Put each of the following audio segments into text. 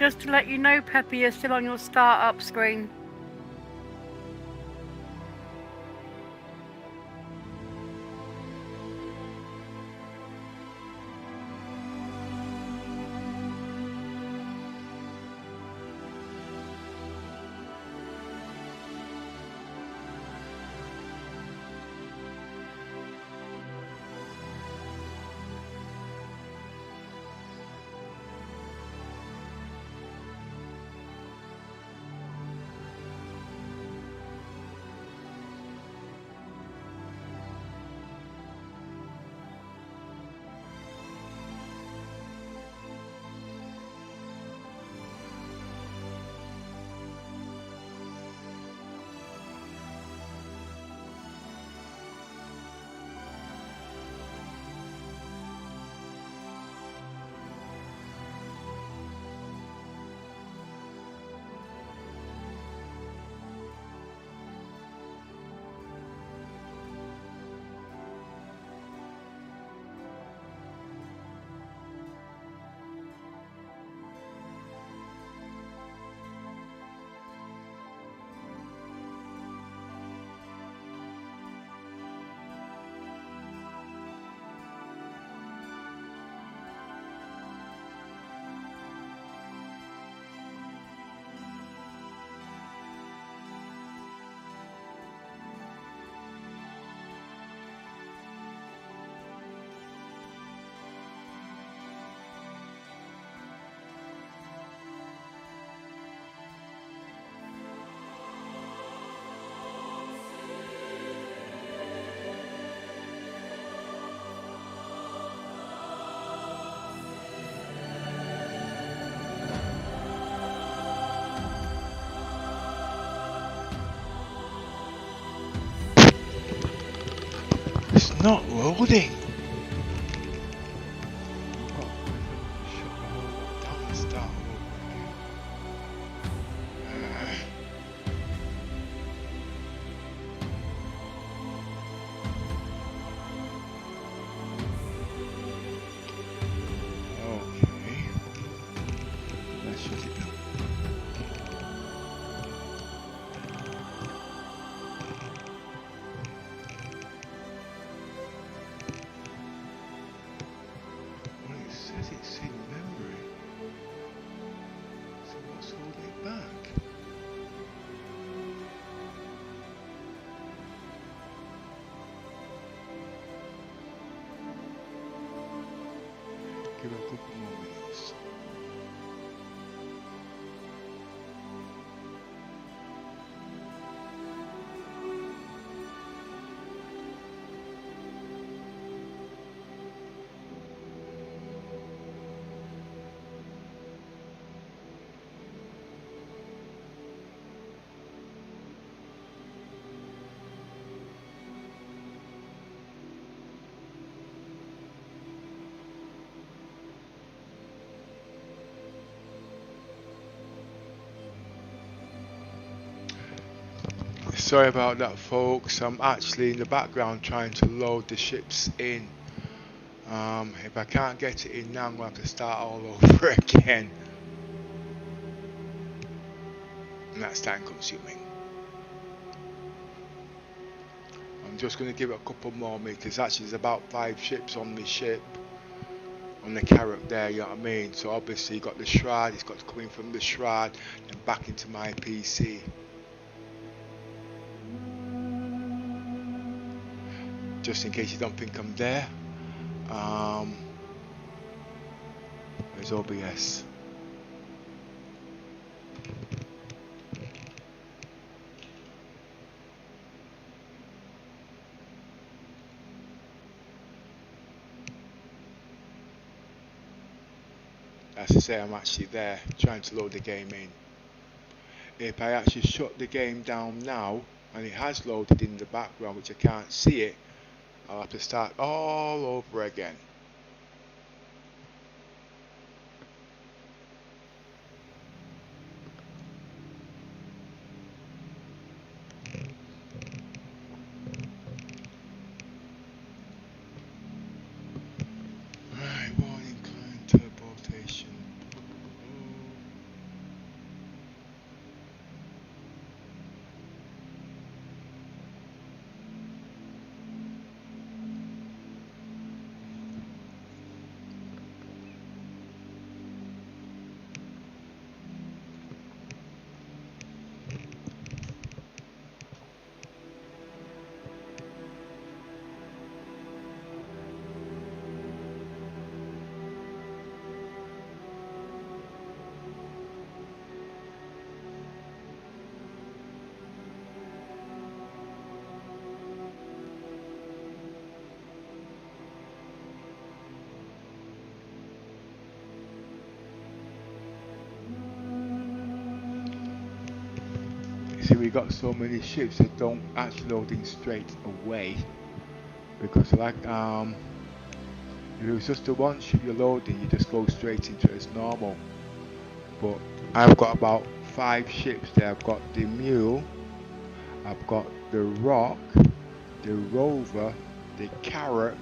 Just to let you know, Peppy, you're still on your startup screen. It's not loading. Give it a couple more minutes. Sorry about that, folks. I'm actually in the background trying to load the ships in. If I can't get it in now, I'm going to have to start all over again. And that's time consuming. I'm just going to give it a couple more minutes. Actually, there's about 5 ships on the ship. On the Carrack there, you know what I mean? So obviously you got the shroud, it's got to come in from the shroud and back into my PC. Just in case you don't think I'm there. There's OBS. As I say, I'm actually there trying to load the game in. If I actually shut the game down now, and it has loaded in the background, which I can't see it, I'll have to start all over again. Right, warning, client teleportation. See, we got so many ships that don't actually load in straight away, because like if it was just the one ship you're loading, you just go straight into it as normal. But I've got about 5 ships there. I've got the Mule, I've got the Rock, the Rover, the Carrack,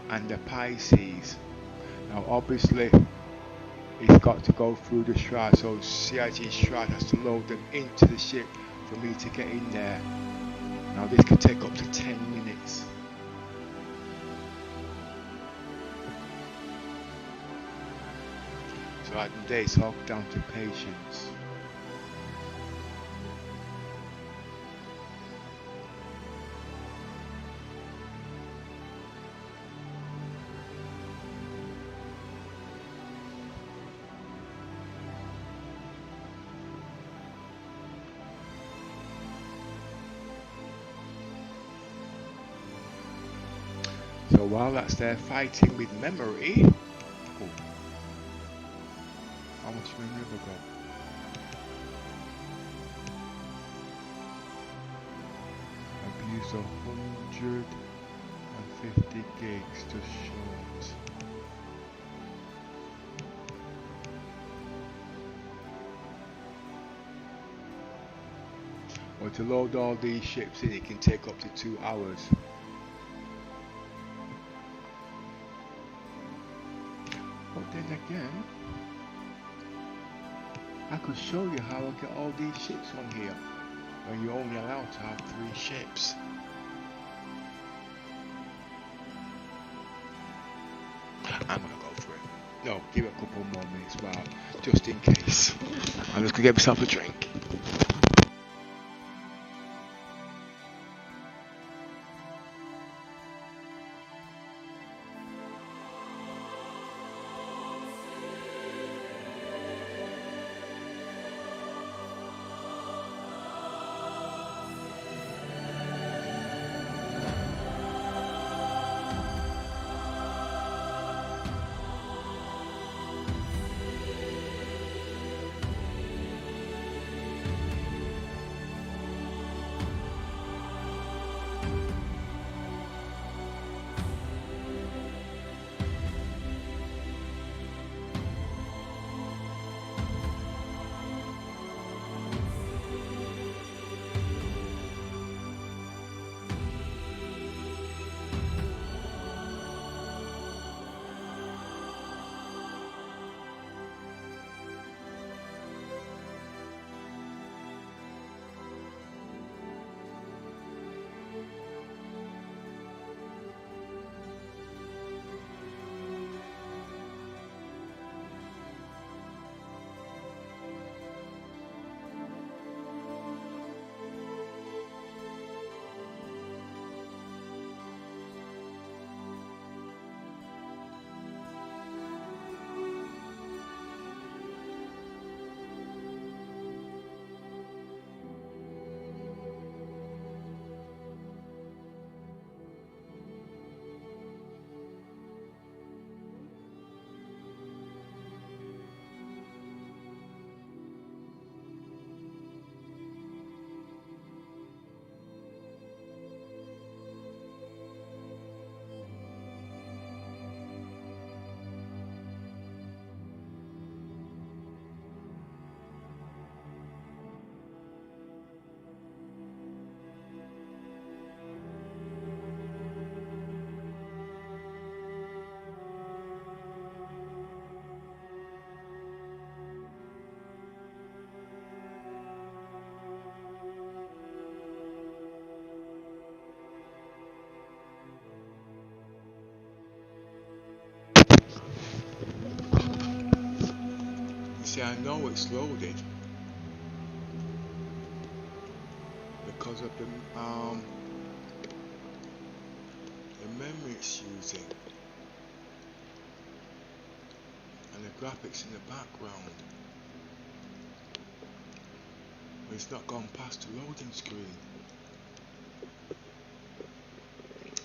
and the Pisces. Now obviously it's got to go through the shroud, so CIG shroud has to load them into the ship for me to get in there. Now this could take up to 10 minutes. So at the day it's all down to patience. So while that's there fighting with memory, oh, how much memory have I got? I've used 150 gigs just short. Well, to load all these ships in, it can take up to 2 hours. But then again, I could show you how I get all these ships on here, when you're only allowed to have 3 ships. I'm gonna go for it. No, give it a couple more minutes, wow, just in case. I'm just gonna get myself a drink. See, I know it's loaded because of the memory it's using and the graphics in the background. But it's not gone past the loading screen.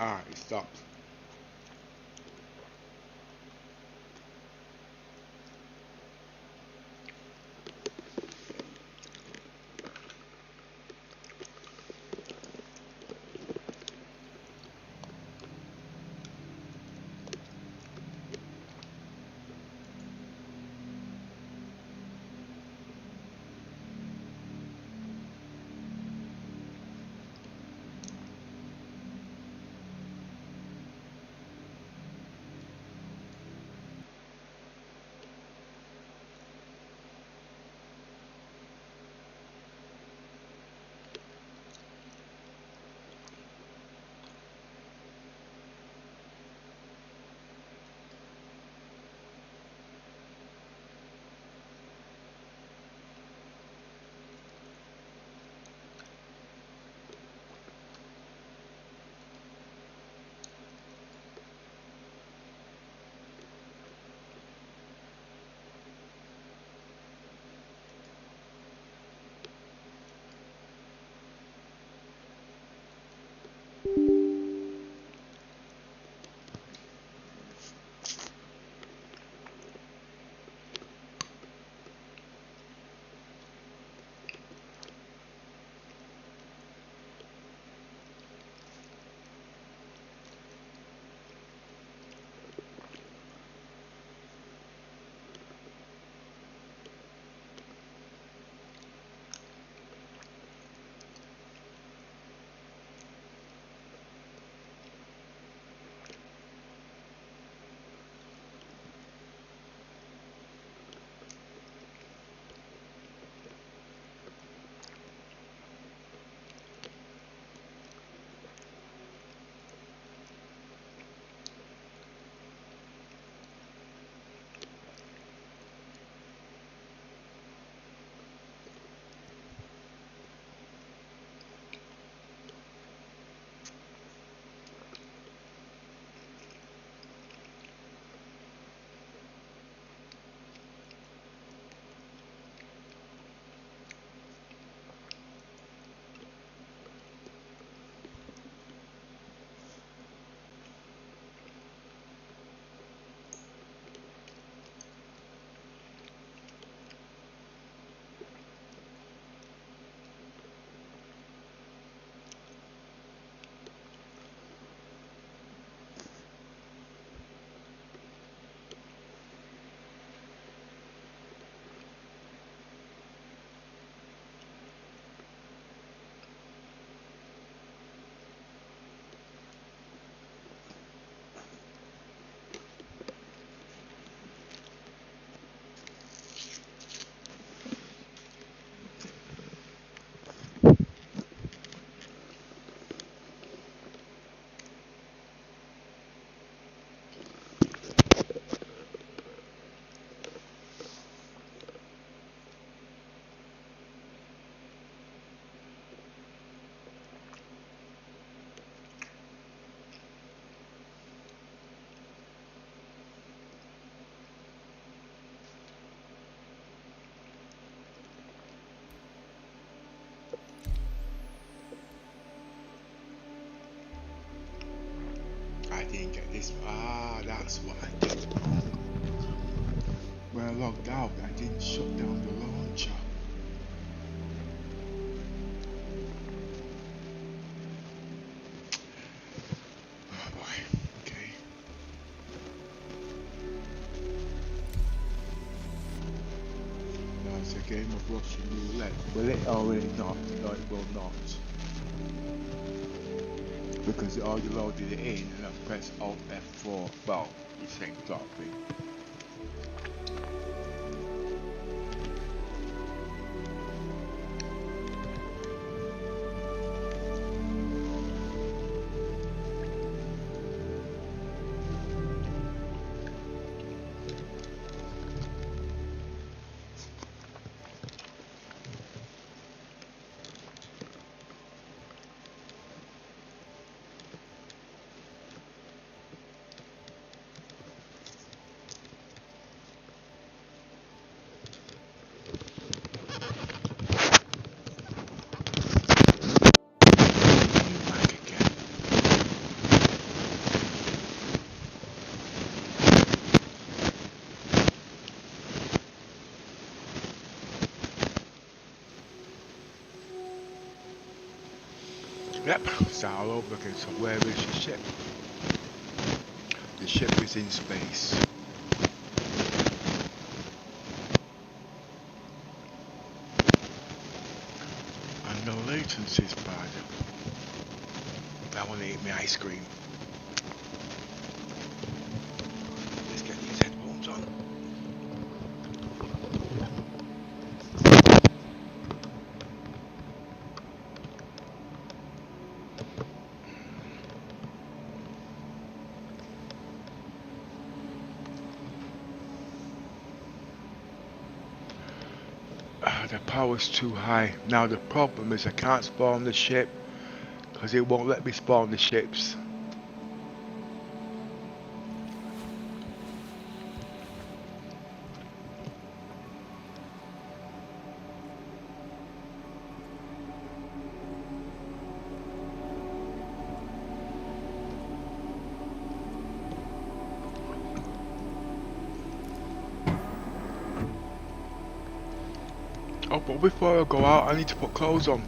Alright, it stopped. get this. Ah, that's why. When I logged out, I didn't shut down the launcher. Oh boy. Okay. Now it's a game of Russian roulette. Will it or will it not? No, it will not. Because it already loaded it in and I pressed Alt F4. Well, the same sort of thing. Yep, start all over again. So where is the ship? The ship is in space. And no latency is bad. I want to eat my ice cream. Let's get these headphones on. The power's too high. Now the problem is I can't spawn the ship because it won't let me spawn the ships. Oh, but before I go out, I need to put clothes on.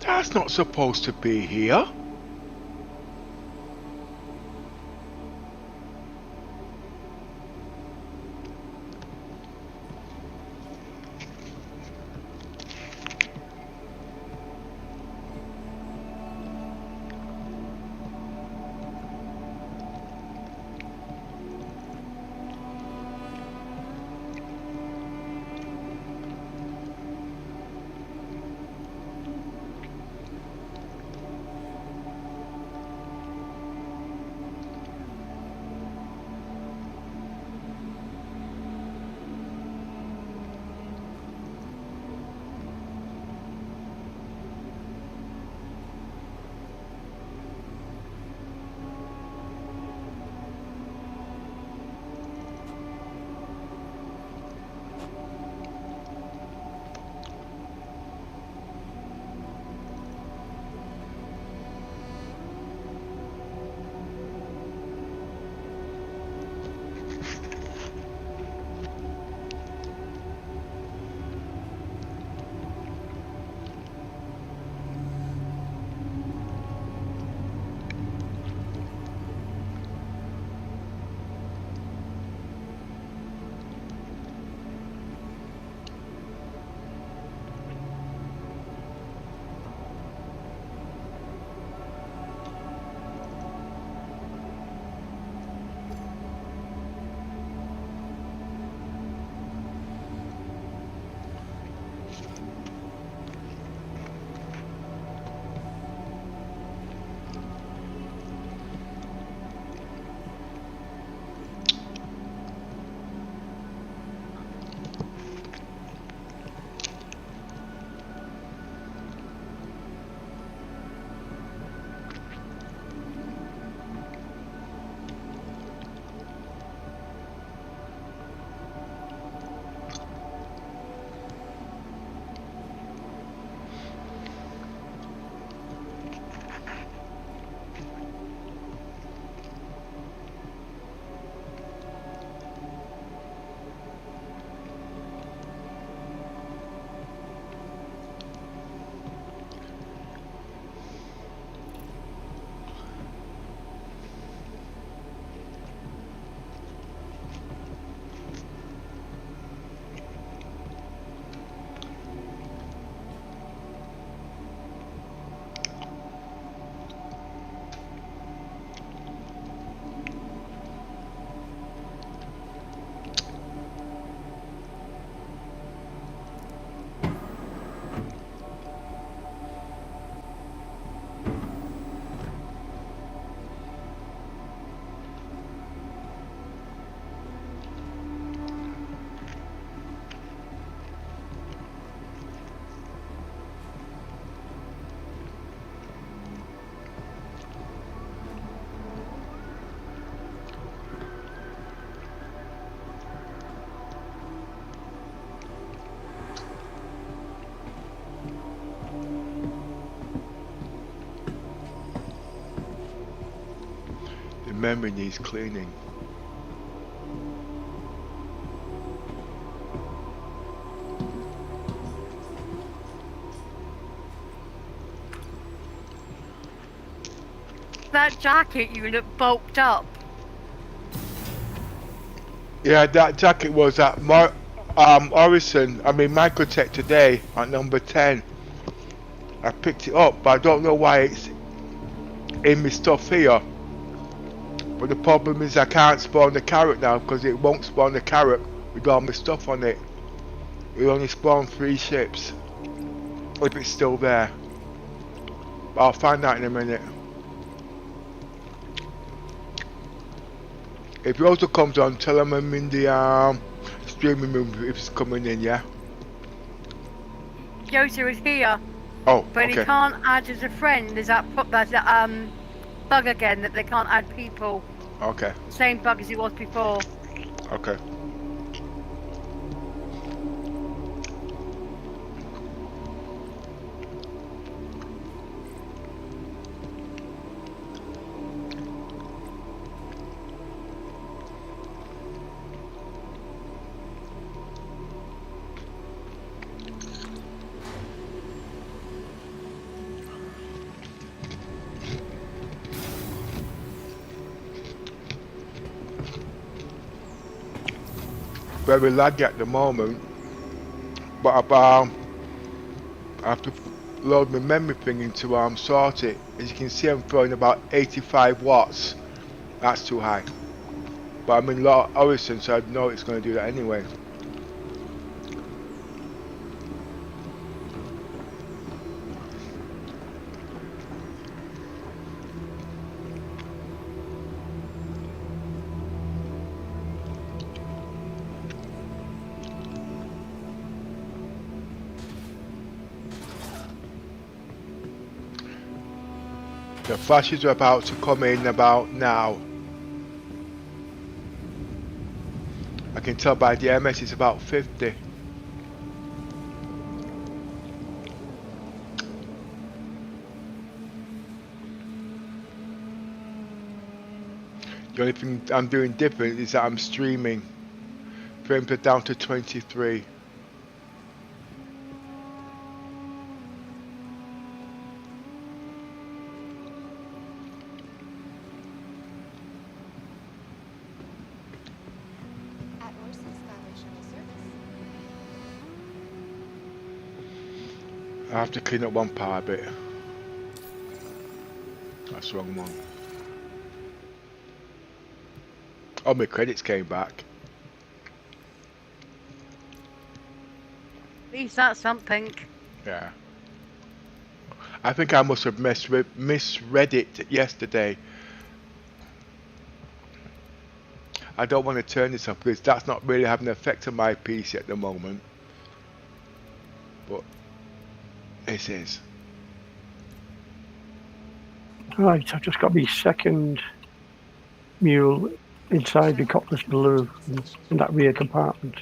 That's not supposed to be here. memory needs cleaning. That jacket, you look bulked up. Yeah, that jacket was at Orison, Microtech today at number 10. I picked it up, but I don't know why it's in my stuff here. But the problem is I can't spawn the Carrack now because it won't spawn the Carrack with all my stuff on it. It only spawn 3 ships if it's still there. But I'll find out in a minute. If Rosa comes on, tell him I'm in the streaming room if it's coming in, yeah? Yosa is here, Oh, but okay. he can't add as a friend. There's that bug again that they can't add people. Okay. Same bug as it was before. Okay. Very laggy at the moment, but I have to load my memory thing into sort it. As you can see, I'm throwing about 85 watts. That's too high. But I'm in Orison, so I know it's going to do that anyway. The flashes are about to come in about now. I can tell by the MS it's about 50. The only thing I'm doing different is that I'm streaming. Frames are down to 23. I have to clean up one power bit. That's the wrong one. Oh, my credits came back. At least that's something. Yeah. I think I must have misread it yesterday. I don't want to turn this off because that's not really having an effect on my PC at the moment. But it is. Right, I've just got my second mule inside the Copper's Blue in that rear compartment.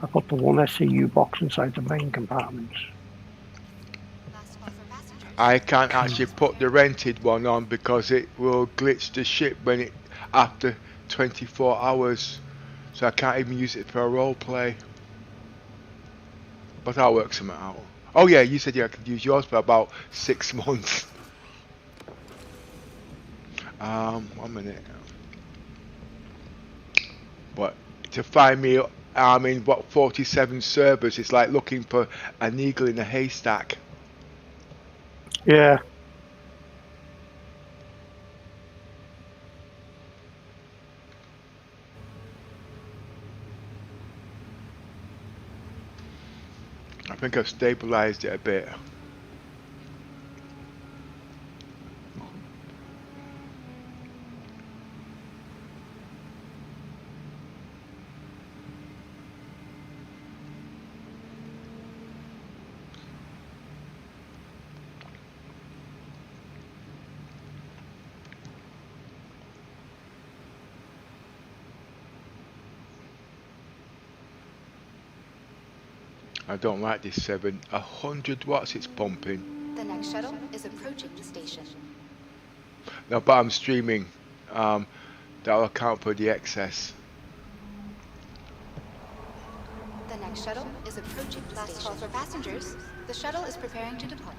I put the one SCU box inside the main compartment. I can't actually put the rented one on because it will glitch the ship when it after 24 hours. So I can't even use it for a roleplay. But I'll work something out. Oh yeah, you said I could use yours for about 6 months. 1 minute. But to find me, in what 47 servers, it's like looking for an eagle in a haystack. Yeah. I think I've stabilized it a bit. I don't like this 100 watts it's pumping. The next shuttle is approaching the station. No, but I'm streaming. That'll account for the excess. The next shuttle is approaching the station. Last call for passengers. The shuttle is preparing to depart.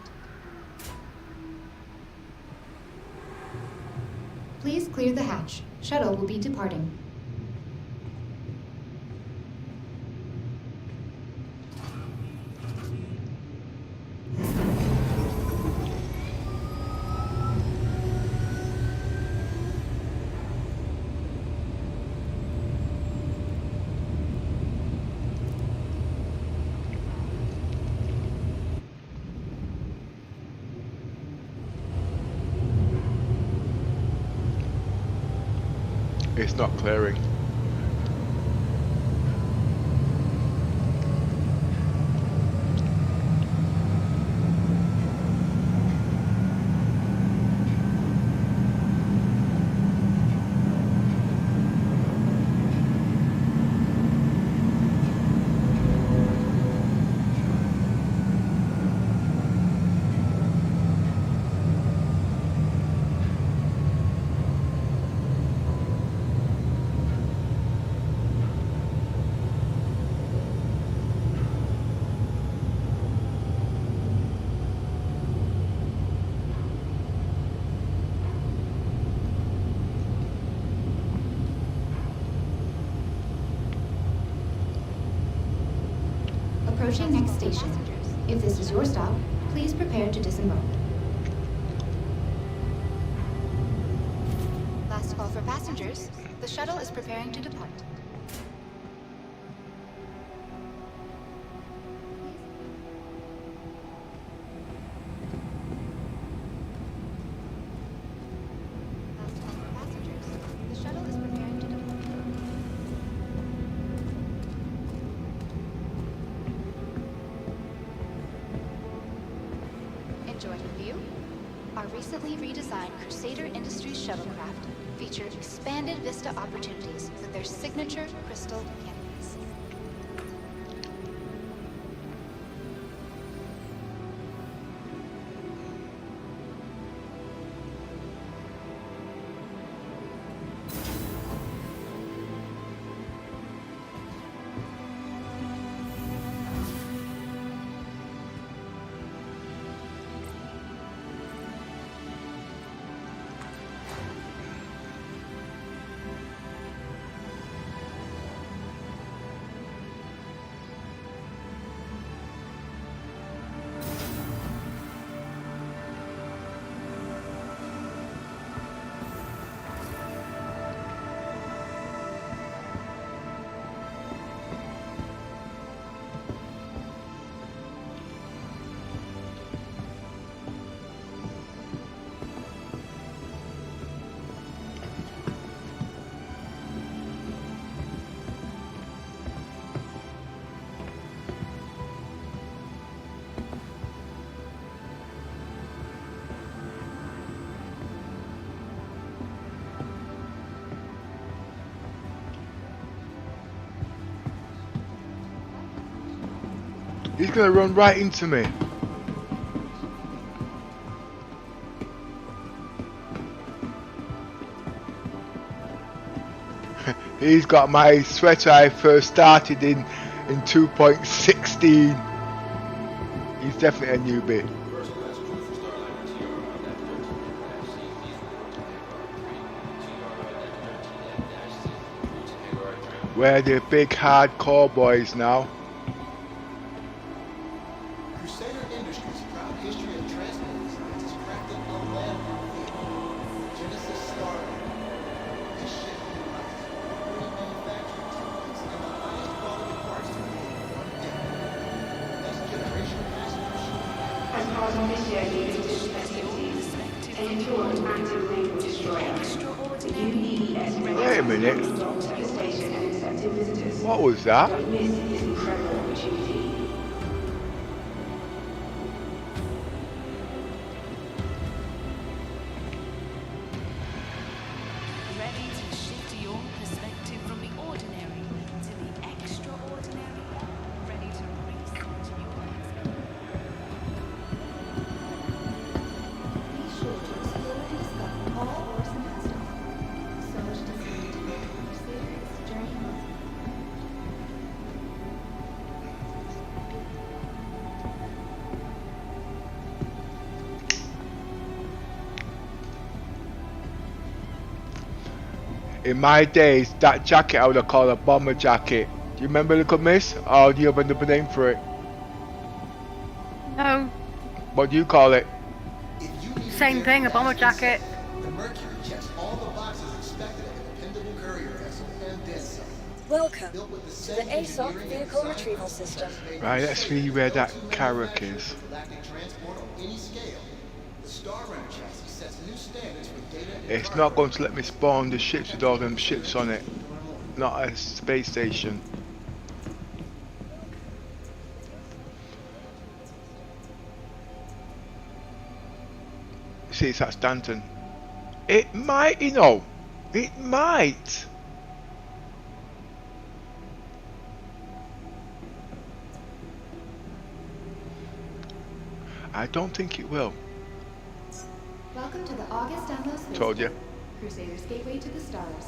Please clear the hatch. Shuttle will be departing. It's not clearing. Approaching next station. If this is your stop, please prepare to disembark. Last call for passengers. The shuttle is preparing to depart. Last call for passengers. The shuttle is preparing to depart. Enjoying the view? Our recently redesigned Crusader Industries shuttlecraft feature expanded vista opportunities with their signature crystal canopies. He's gonna run right into me. He's got my sweater I first started in 2.16. He's definitely a newbie. We're the big hardcore boys now. Crusader Industries' proud history of transport science is crafted a landmark vehicle. Genesis started. This ship utilizes manufacturing techniques and the highest quality parts to create one day. Next generation passenger ship. As part of this year's UEE activities, an improved active naval destroyer, the UEE Navy Wait a minute. long-term station and inspected visitors. What was that? Don't miss this incredible opportunity. Ready to shift your perspective from the ordinary to the extraordinary? Ready to research your experience? Be sure to explore and discover all In my days, that jacket I would have called a bomber jacket. Do you remember, little miss? Or do you have another name for it? No, What do you call it? If you need same to thing, a get bomber access, jacket. The Mercury checks all the boxes expected of a dependable courier vessel and then some. Welcome Built with the to same the ASOC engineering and vehicle design retrieval process system. made Right, let's ships see where that go-to Carrack manufacturer is. for galactic transport on any scale. The Star Runner chassis sets new standards for data and It's cargo. not going to let me spawn the ships with all them ships on it. Not a space station. See, it's at Stanton. It might, you know. It might. I don't think it will. Welcome to the August Download Space. Told you. Crusader's Gateway to the Stars.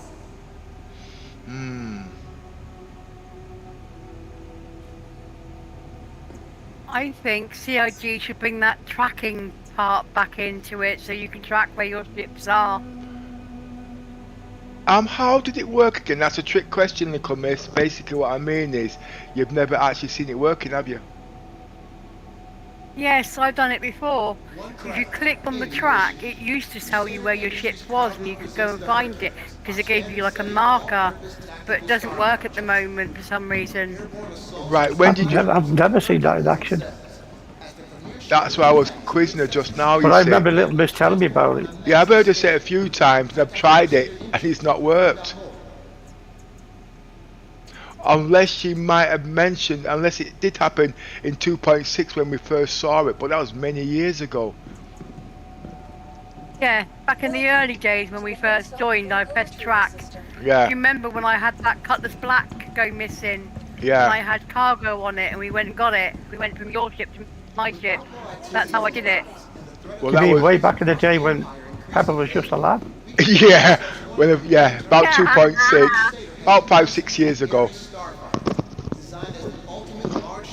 I think CIG should bring that tracking part back into it so you can track where your ships are. How did it work again? That's a trick question, little miss. Basically what I mean is, you've never actually seen it working, have you? Yes, I've done it before. If you clicked on the track, it used to tell you where your ship was and you could go and find it because it gave you like a marker, but it doesn't work at the moment for some reason. Right, when did you... I've never seen that in action. That's why I was quizzing her just now, you But I see. remember Little Miss telling me about it. Yeah, I've heard her say it a few times and I've tried it and it's not worked. Unless she might have mentioned, unless it did happen in 2.6 when we first saw it, but that was many years ago. Yeah, back in the early days when we first joined, I pressed track. Yeah, Do you remember when I had that Cutlass Black go missing? And I yeah. had cargo on it and we went and got it. We went from your ship to my ship. That's how I did it. Well, You that mean was... way back in the day when Pepper was just a lad? yeah, yeah, about 2.6, about 5-6 years ago.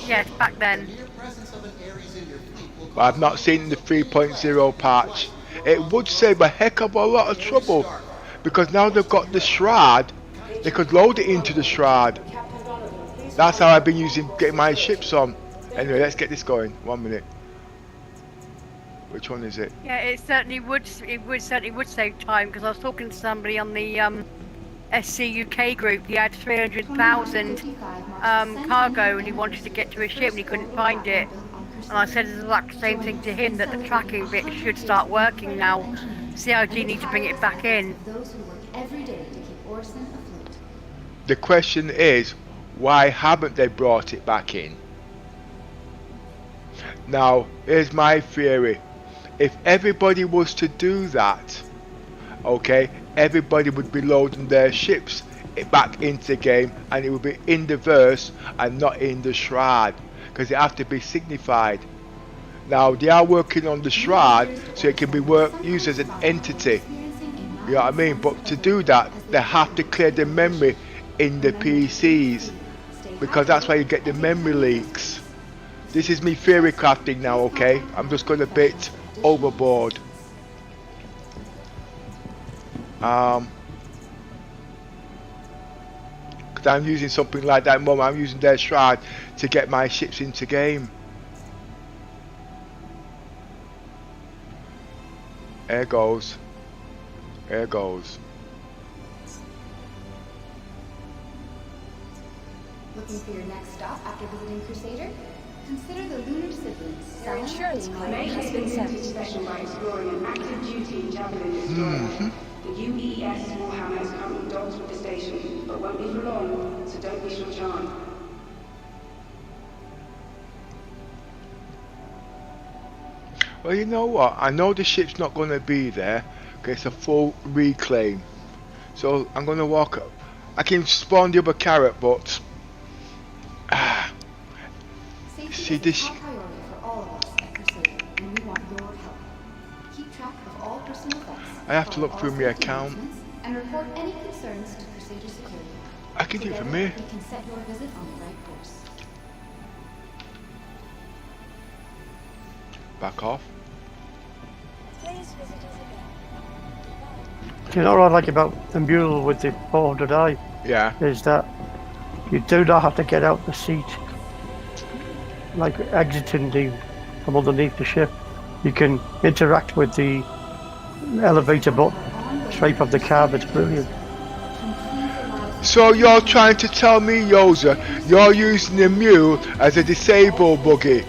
Yes, back then. But I've not seen the 3.0 patch. It would save a heck of a lot of trouble because now they've got the shroud, they could load it into the shroud. That's how I've been getting my ships on. Anyway, let's get this going. 1 minute. Which one is it? Yeah, it certainly would save time because I was talking to somebody on the SC UK group. He had 300,000 cargo and he wanted to get to a ship and he couldn't find it. And I said the exact same thing to him, that the tracking bit should start working now. CIG need to bring it back in. Those who work every day to keep Orson afloat. The question is, why haven't they brought it back in? Now, here's my theory. If everybody was to do that, okay, everybody would be loading their ships back into the game and it would be in the verse and not in the shroud because it have to be signified. Now, they are working on the shroud so it can be used as an entity. You know what I mean? But to do that, they have to clear the memory in the PCs because that's why you get the memory leaks. This is me theory crafting now, okay? I'm just going a bit overboard. Because I'm using something like that at the moment. I'm using their shroud to get my ships into game. There goes. There goes. Looking for your next stop after visiting Crusader? Consider the lunar siblings. Your insurance claim has been sent. Special by exploring an active duty javelin destroyer. The UES Warhammer is currently docked with the station, but won't be for long, so don't miss your chance. Well, you know what? I know the ship's not going to be there. Okay, it's a full reclaim. So I'm going to walk up. I can spawn the other Carrack, but... see this... Top priority for all of us at Crusader, and we want your help. Keep track of all personal effects. I have to look follow through all my safety account. arrangements, and report any concerns to Crusader Security. I can do it for Together, me. we can set your visit on the right course. Back off. Please visit us again. you know what I like about the mule with the 400i Yeah. is that you do not have to get out the seat, like exiting from underneath the ship. You can interact with the elevator button straight from the cab. It's brilliant. So you're trying to tell me, Yoza, you're using the mule as a disabled buggy?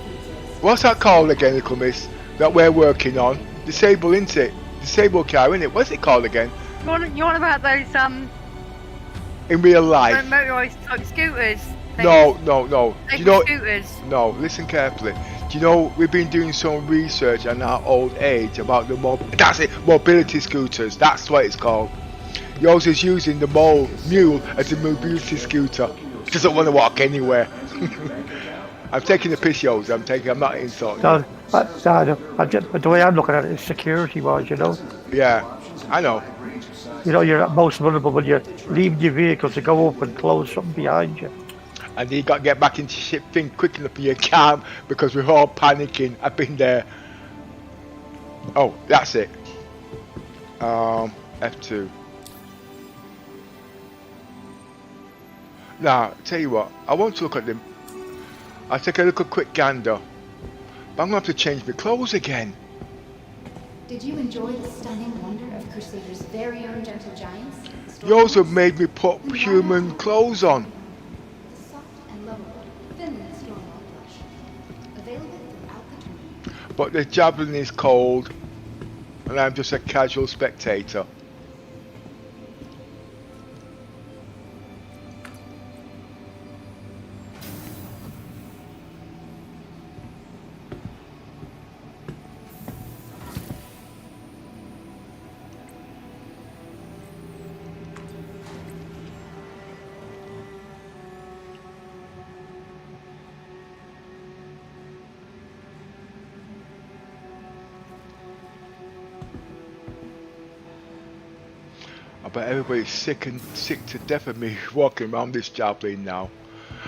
What's that called again, little miss, that we're working on? Disabled, isn't it? Disabled car, isn't it? What's it called again? You want about those In real life? motorised type scooters? No. Do you know? Scooters. No, listen carefully. Do you know we've been doing some research on our old age about the mobility scooters. That's what it's called. Yours is using the mule as a mobility scooter. Doesn't want to walk anywhere. I'm taking the piss, Yours. I'm not insulting. No, the way I'm looking at it is security-wise, you know. Yeah, I know. You know, you're at most vulnerable when you're leaving your vehicle to go up and close something behind you. And you got to get back into ship thing quick enough and you can't because we're all panicking. I've been there. Oh, that's it. F2. Now, tell you what, I want to look at them. I'll take a look at quick gander. But I'm going to have to change my clothes again. Did you enjoy the stunning wonder of Crusader's very own gentle giants? You also made me put human clothes on. The soft and lovable, thin and storm blush. Available throughout the tournament. But the javelin is cold. And I'm just a casual spectator. But everybody's sick to death of me walking around this javelin now.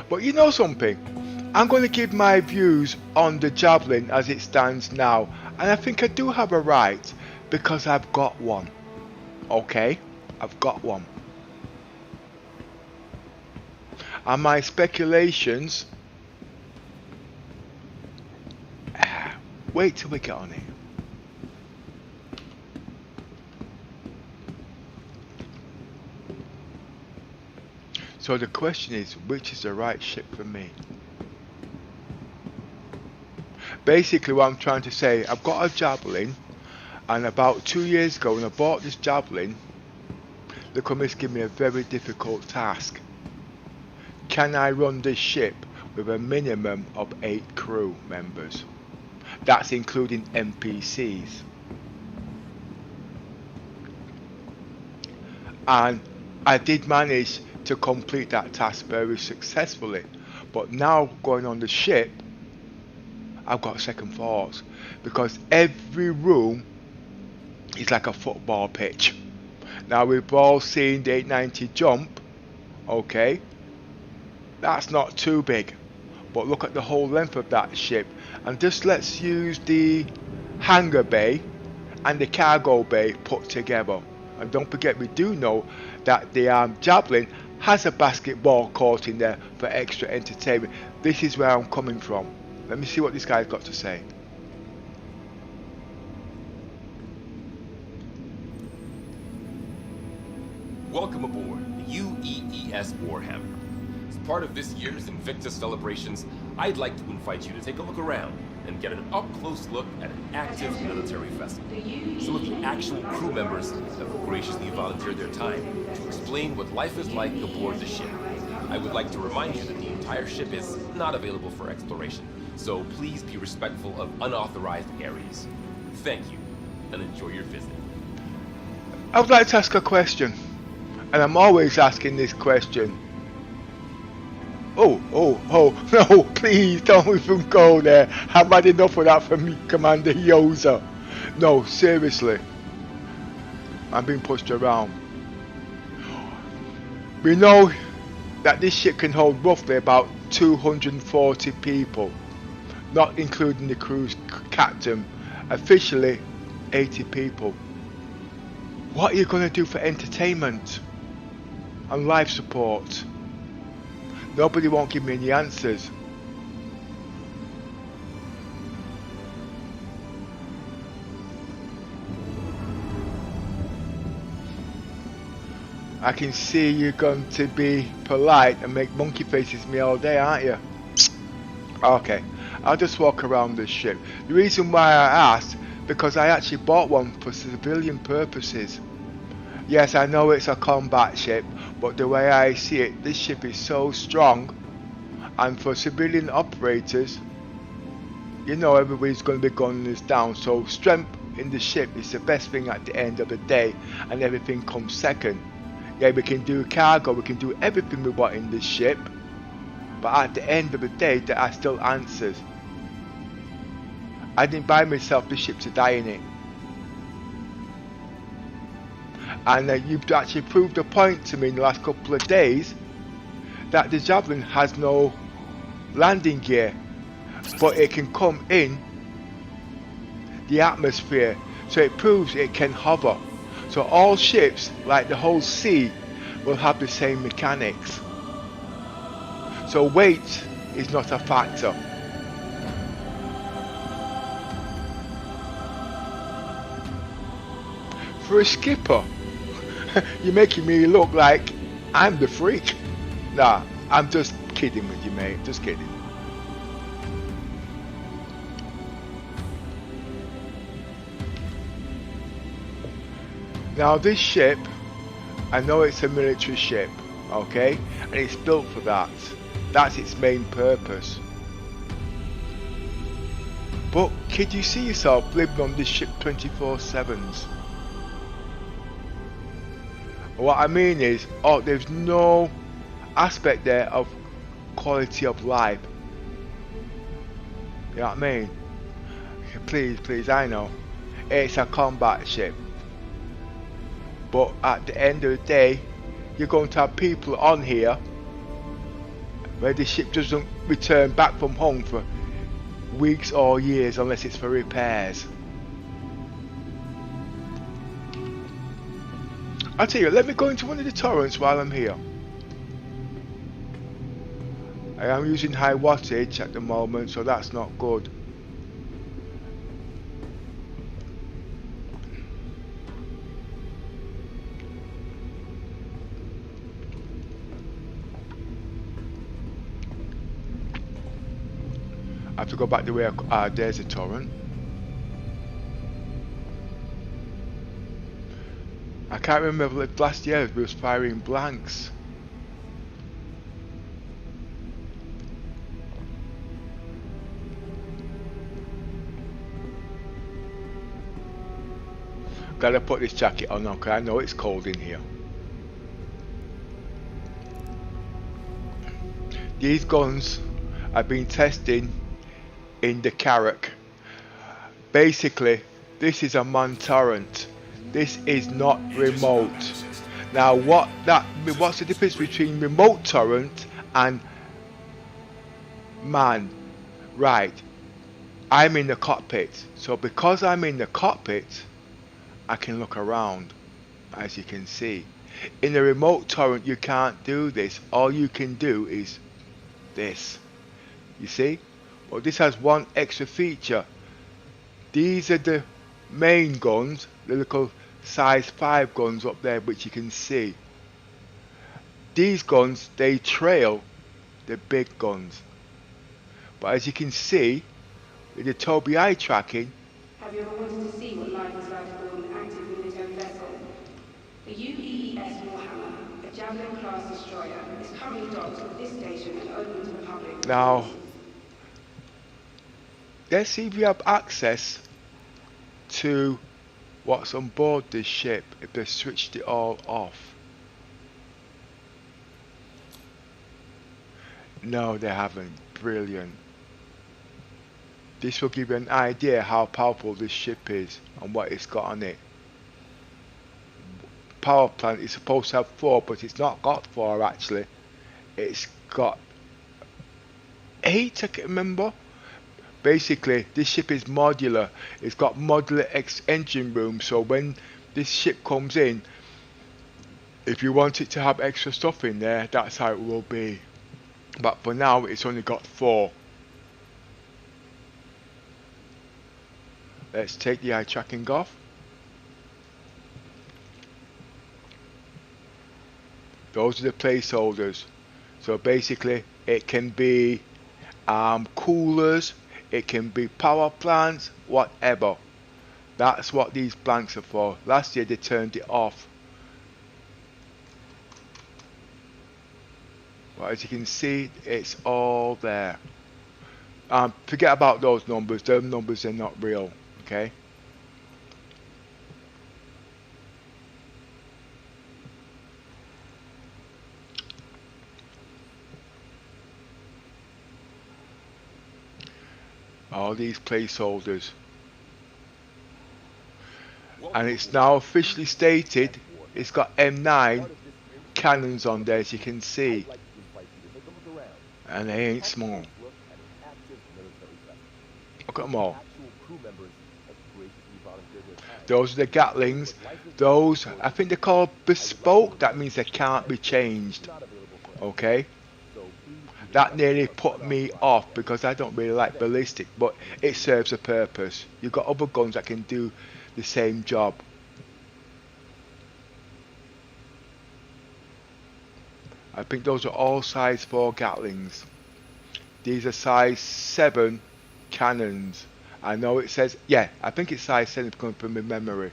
But you know something? I'm going to give my views on the javelin as it stands now. And I think I do have a right because I've got one. Okay? I've got one. And my speculations... Wait till we get on it. So the question is, which is the right ship for me? Basically what I'm trying to say, I've got a javelin, and about 2 years ago when I bought this javelin, the company's given me a very difficult task. Can I run this ship with a minimum of 8 crew members? That's including NPCs. And I did manage to complete that task very successfully, but now going on the ship I've got second thoughts because every room is like a football pitch. Now we've all seen the 890 jump, okay, that's not too big, but look at the whole length of that ship. And just let's use the hangar bay and the cargo bay put together. And don't forget, we do know that the javelin has a basketball court in there for extra entertainment. This is where I'm coming from. Let me see what this guy's got to say. Welcome aboard the UEES Warhammer. As part of this year's INVICTUS celebrations, I'd like to invite you to take a look around and get an up-close look at an active military vessel. Some of the actual crew members have graciously volunteered their time to explain what life is like aboard the ship. I would like to remind you that the entire ship is not available for exploration, so please be respectful of unauthorized areas. Thank you, and enjoy your visit. I would like to ask a question, and I'm always asking this question. Oh, no, please don't even go there. I've had enough of that from me, Commander Yoza. No, seriously. I'm being pushed around. We know that this ship can hold roughly about 240 people, not including the crew's captain. Officially, 80 people. What are you going to do for entertainment and life support? Nobody won't give me any answers. I can see you're going to be polite and make monkey faces at me all day, aren't you? Okay, I'll just walk around this ship. The reason why I asked, because I actually bought one for civilian purposes. Yes, I know it's a combat ship, but the way I see it, this ship is so strong, and for civilian operators, you know, everybody's going to be gunning this down, so strength in the ship is the best thing at the end of the day, and everything comes second. Yeah, we can do cargo, we can do everything we want in this ship, but at the end of the day, there are still answers. I didn't buy myself this ship to die in it. And you've actually proved a point to me in the last couple of days that the Javelin has no landing gear, but it can come in the atmosphere, so it proves it can hover. So all ships, like the whole sea, will have the same mechanics. So weight is not a factor. For a skipper, you're making me look like I'm the freak. Nah, I'm just kidding with you, mate. Just kidding. Now this ship, I know it's a military ship, okay? And it's built for that. That's its main purpose. But could you see yourself living on this ship 24/7s? What I mean is, oh, there's no aspect there of quality of life. You know what I mean? Please, I know. It's a combat ship. But at the end of the day, you're going to have people on here where the ship doesn't return back from home for weeks or years unless it's for repairs. I'll tell you, let me go into one of the torrents while I'm here. I am using high wattage at the moment, so that's not good. I have to go back the way there's a torrent. I can't remember if last year we was firing blanks. Gotta put this jacket on now, 'cause I know it's cold in here. These guns I've been testing in the Carrack. Basically, this is a man torrent. This is not remote. Now, what's the difference between remote torrent and man? Right. I'm in the cockpit. So because I'm in the cockpit, I can look around, as you can see. In a remote torrent, you can't do this. All you can do is this. You see? Well, this has one extra feature. These are the main guns, the little size 5 guns up there, which you can see. These guns, they trail the big guns. But as you can see, with the Tobii eye tracking. Have you ever wanted to see what life is like aboard an active military vessel? The UEES Warhammer, a Javelin-class destroyer, is currently docked at this station and open to the public. Now, let's see if we have access to what's on board this ship, if they've switched it all off. No, they haven't. Brilliant. This will give you an idea how powerful this ship is and what it's got on it. Power plant is supposed to have 4, but it's not got 4 actually. It's got 8, I can remember. Basically, this ship is modular. It's got modular engine room, so when this ship comes in, if you want it to have extra stuff in there, that's how it will be. But for now, it's only got 4. Let's take the eye tracking off. Those are the placeholders. So basically, it can be coolers, it can be power plants, whatever. That's what these blanks are for. Last year they turned it off. But as you can see, it's all there. Forget about those numbers. Those numbers are not real. Okay. All these placeholders. And it's now officially stated it's got M9 cannons on there, as you can see. And they ain't small. Look at them all. Those are the Gatlings. Those, I think they're called bespoke. That means they can't be changed. Okay. That nearly put me off because I don't really like ballistic, but it serves a purpose. You've got other guns that can do the same job. I think those are all size 4 Gatlings. These are size 7 cannons. I know it says, yeah, I think it's size 7 coming from my memory.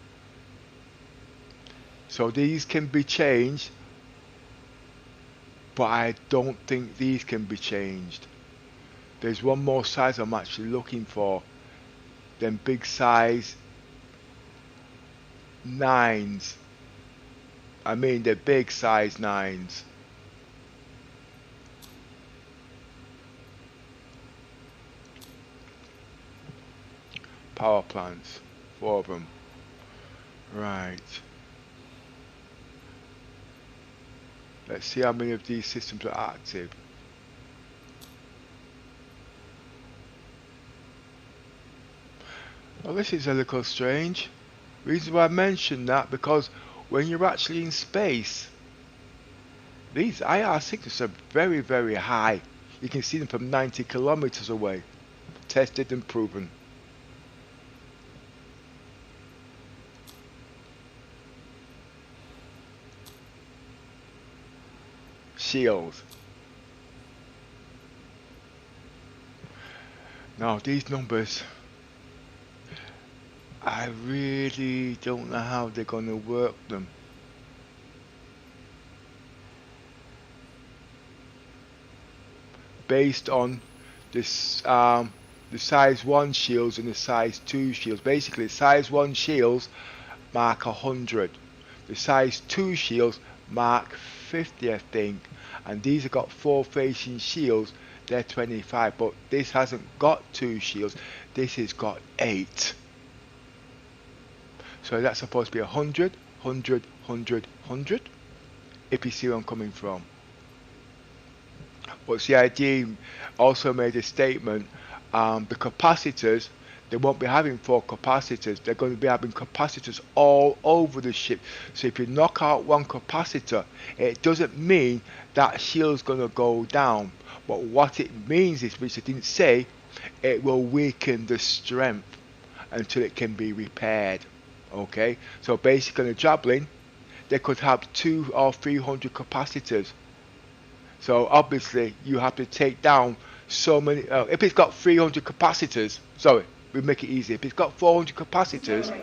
So these can be changed, but I don't think these can be changed. There's one more size I'm actually looking for. Them big size 9s. I mean the big size 9s. Power plants, 4 of them. Right. Let's see how many of these systems are active. Well, this is a little strange. Reason why I mentioned that, because when you're actually in space, these IR signals are very, very high. You can see them from 90 kilometers away. Tested and proven. Shields. Now these numbers, I really don't know how they're going to work them. Based on this, the size 1 shields and the size 2 shields. Basically, size 1 shields mark 100. The size 2 shields mark 50, I think. And these have got 4 facing shields. They're 25. But this hasn't got 2 shields. This has got 8. So that's supposed to be 100, 100, 100, 100. If you see where I'm coming from. But CID also made a statement. The capacitors, they won't be having 4 capacitors. They're going to be having capacitors all over the ship. So if you knock out one capacitor, it doesn't mean that shield's going to go down. But what it means is, which I didn't say, it will weaken the strength until it can be repaired. Okay, so basically on a Javelin, they could have 200 or 300 capacitors. So obviously you have to take down so many. If it's got 300 capacitors, sorry, we make it easy. If it's got 400 capacitors,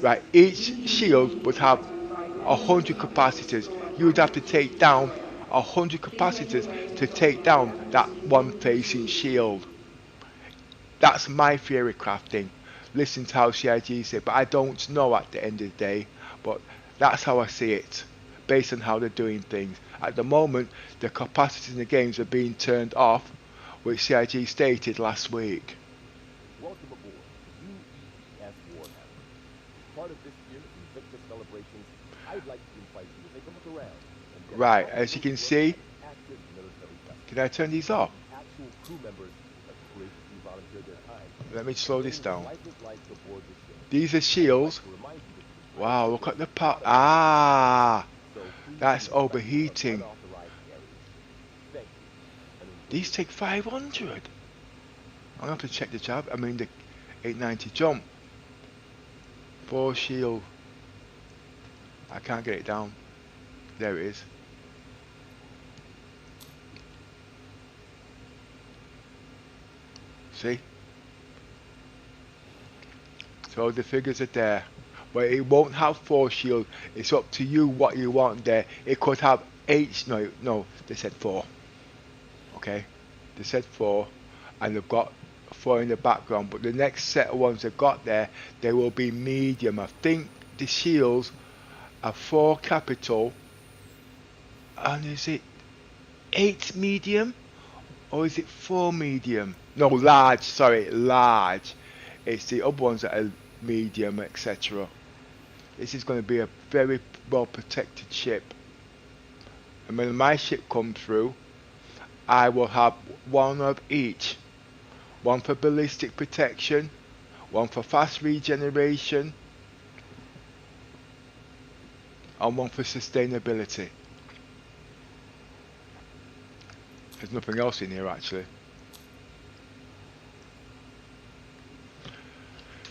right, each shield would have 100 capacitors. You would have to take down 100 capacitors to take down that one facing shield. That's my theory crafting. Listen to how CIG said, but I don't know at the end of the day. But that's how I see it, based on how they're doing things. At the moment, the capacitors in the games are being turned off, which CIG stated last week. Welcome aboard UES Warhammer. As part of this year's INVICTUS celebrations, I'd like to invite you to take a look around. Right, as you can see, can I turn these off? Actual crew members have graciously volunteered their time. Let me slow this down. These are shields Wow, look at the power. Ah, that's overheating. These take 500. I'm gonna have to check the job. I mean the 890 jump. 4 shield. I can't get it down. There it is. See? So the figures are there. But it won't have 4 shield. It's up to you what you want there. It could have 8. No, they said 4. Okay? They said 4. And they've got 4 in the background. But the next set of ones they've got there, they will be medium. I think the shields are 4 capital. And is it 8 medium? Or is it 4 medium? No, large. Sorry, large. It's the other ones that are medium, etc. This is going to be a very well protected ship. And when my ship comes through, I will have one of each. One for ballistic protection, one for fast regeneration, and one for sustainability. There's nothing else in here actually.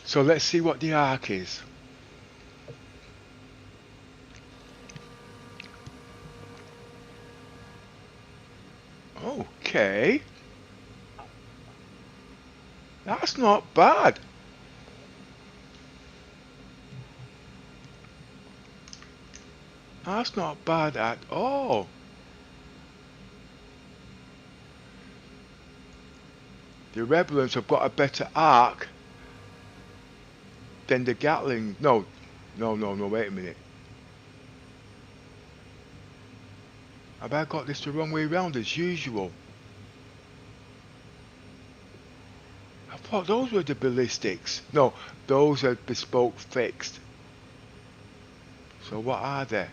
So let's see what the arc is. Okay. That's not bad. That's not bad at all. The Rebels have got a better arc than the Gatling. No, wait a minute. Have I got this the wrong way round as usual? I thought those were the ballistics. No, those are bespoke fixed. So what are they?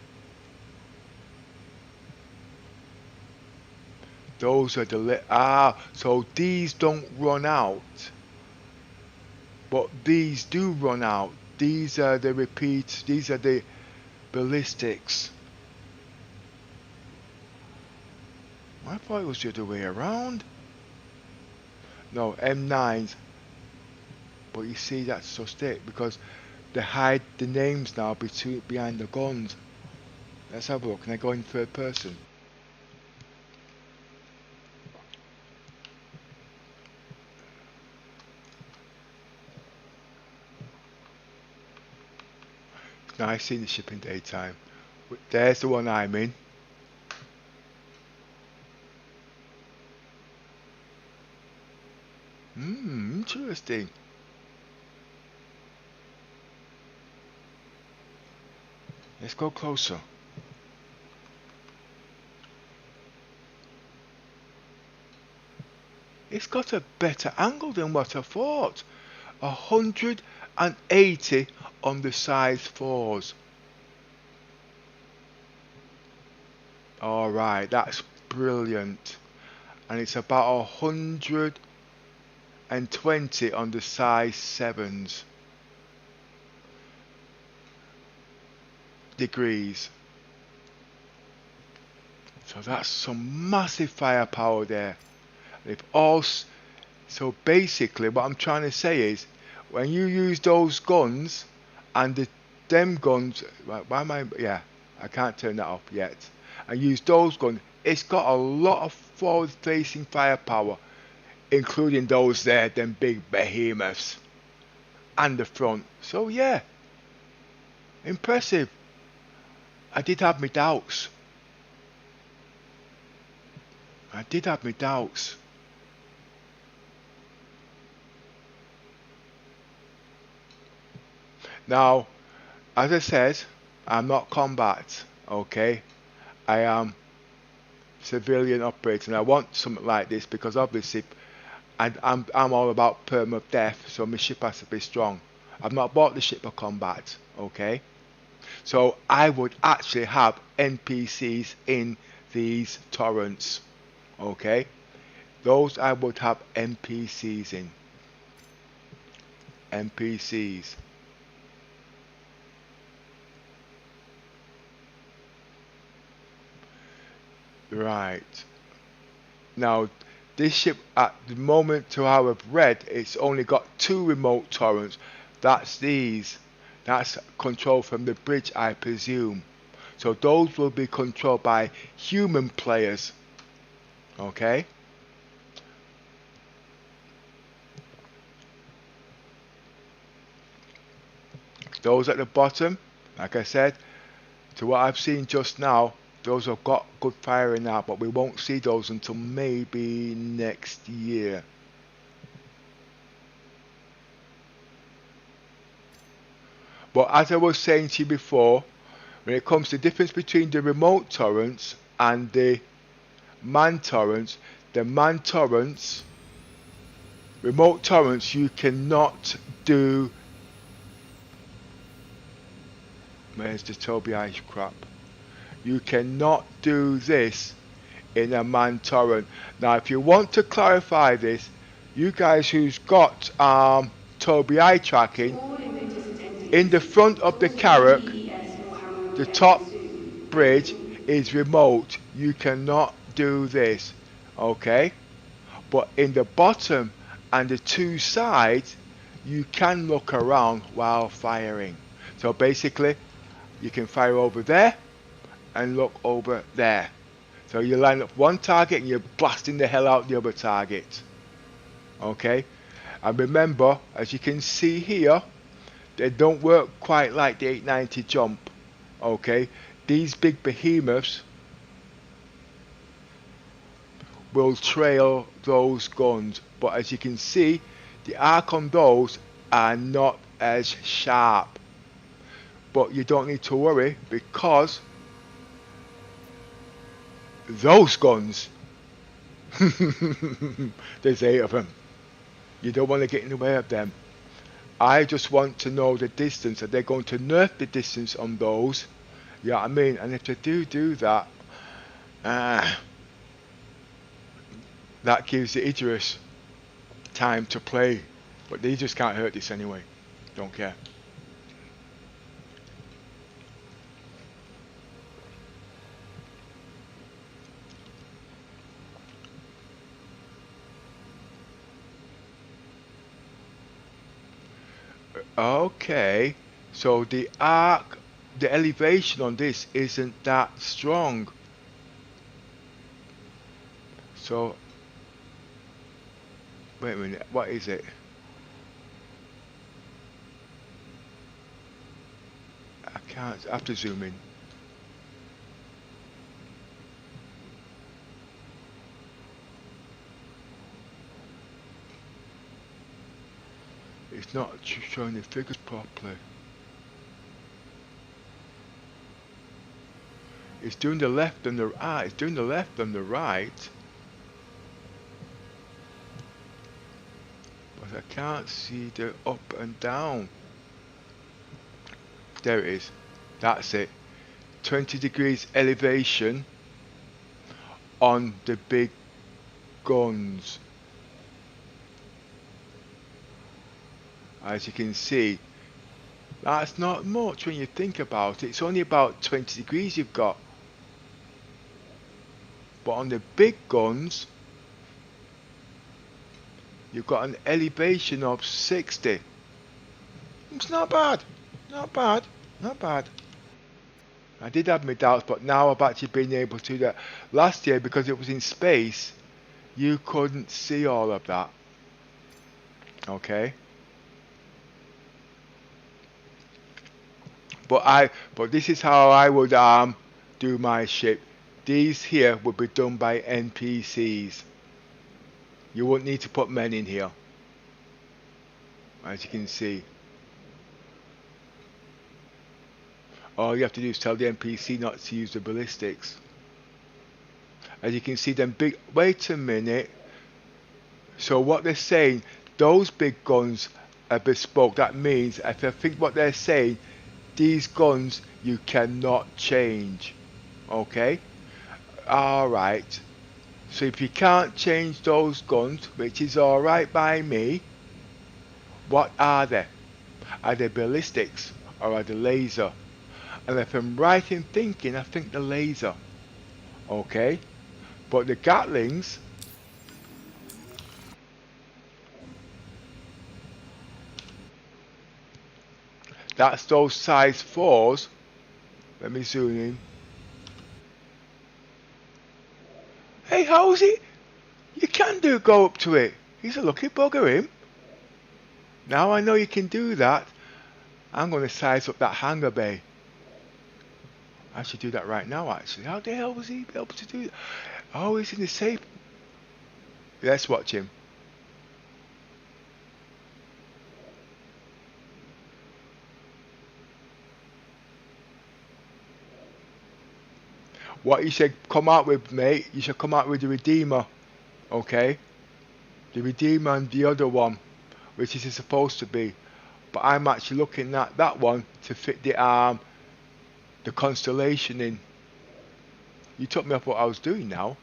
Those are the so these don't run out. But these do run out. These are the repeats. These are the ballistics. I thought it was the other way around. No, M9s. But you see that's so thick because they hide the names now behind the guns. Let's have a look. Can I go in third person? It's nice seeing the ship in daytime. There's the one I'm in. Interesting. Let's go closer. It's got a better angle than what I thought. 180 on the size 4s. Alright, that's brilliant. And it's about 120 on the size 7s. Degrees. So that's some massive firepower there. They've all. So basically, what I'm trying to say is, when you use those guns and them guns, why am I? Yeah, I can't turn that off yet. And use those guns. It's got a lot of forward-facing firepower, including those there, them big behemoths, and the front. So yeah, impressive. I did have my doubts. Now, as I said, I'm not combat, okay? I am civilian operator, and I want something like this because obviously, I'm all about perm of death, so my ship has to be strong. I've not bought the ship for combat, okay? So I would actually have NPCs in these torrents, okay? Those I would have NPCs in. NPCs. Right. Now, this ship at the moment, to how I've read, it's only got 2 remote turrets. That's these. That's controlled from the bridge, I presume. So those will be controlled by human players. Okay? Those at the bottom, like I said, to what I've seen just now, those have got good firing now, but we won't see those until maybe next year. But as I was saying to you before, when it comes to the difference between the remote turrets and the man turrets, the man turrets, remote turrets, you cannot do. Where's the Toby Ice crap? You cannot do this in a man turret. Now, if you want to clarify this, you guys who's got Toby eye tracking, in the front of the Carrack, the top bridge is remote. You cannot do this, okay? But in the bottom and the 2 sides, you can look around while firing. So basically, you can fire over there and look over there. So you line up one target and you're blasting the hell out the other target. Okay? And remember, as you can see here, they don't work quite like the 890 jump. Okay? These big behemoths will trail those guns. But as you can see, the arc on those are not as sharp. But you don't need to worry, because those guns, there's 8 of them. You don't want to get in the way of them. I just want to know the distance. Are they going to nerf the distance on those? You know what I mean? And if they do that, that gives the Idris time to play. But they just can't hurt this anyway. Don't care. Okay, so the arc, the elevation on this isn't that strong. So, wait a minute, what is it? I can't, I have to zoom in. It's not showing the figures properly. It's doing the left and the right. It's doing the left and the right, but I can't see the up and down. There it is. That's it. 20 degrees elevation on the big guns. As you can see, that's not much when you think about it. It's only about 20 degrees you've got. But on the big guns, you've got an elevation of 60. It's not bad. Not bad. Not bad. I did have my doubts, but now I've actually been able to do that. Last year, because it was in space, you couldn't see all of that. Okay? But this is how I would do my ship. These here would be done by NPCs. You wouldn't need to put men in here, as you can see. All you have to do is tell the NPC not to use the ballistics. As you can see, them big. Wait a minute. So what they're saying, those big guns are bespoke. That means, if I think what they're saying, these guns you cannot change. Okay? Alright. So if you can't change those guns, which is alright by me, what are they? Are they ballistics or are they laser? And if I'm right in thinking, I think the laser. Okay? But the Gatlings, that's those size 4s. Let me zoom in. Hey, how's it? You can go up to it. He's a lucky bugger, him. Now I know you can do that. I'm going to size up that hangar bay. I should do that right now, actually. How the hell was he able to do that? Oh, he's in the safe. Let's watch him. What you should come out with, mate, you should come out with the Redeemer. Okay? The Redeemer and the other one, which is supposed to be. But I'm actually looking at that one to fit the Constellation in. You took me off what I was doing now.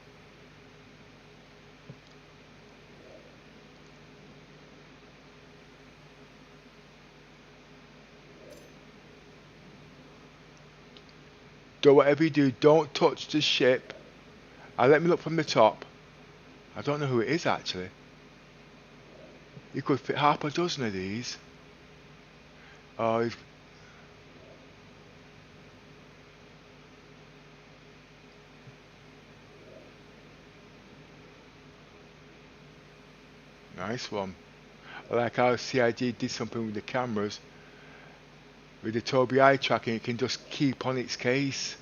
Do whatever you do, don't touch the ship. Let me look from the top. I don't know who it is actually. You could fit half a dozen of these. Oh, he's... Nice one. I like how CID did something with the cameras. With the Tobii eye tracking, it can just keep on its case.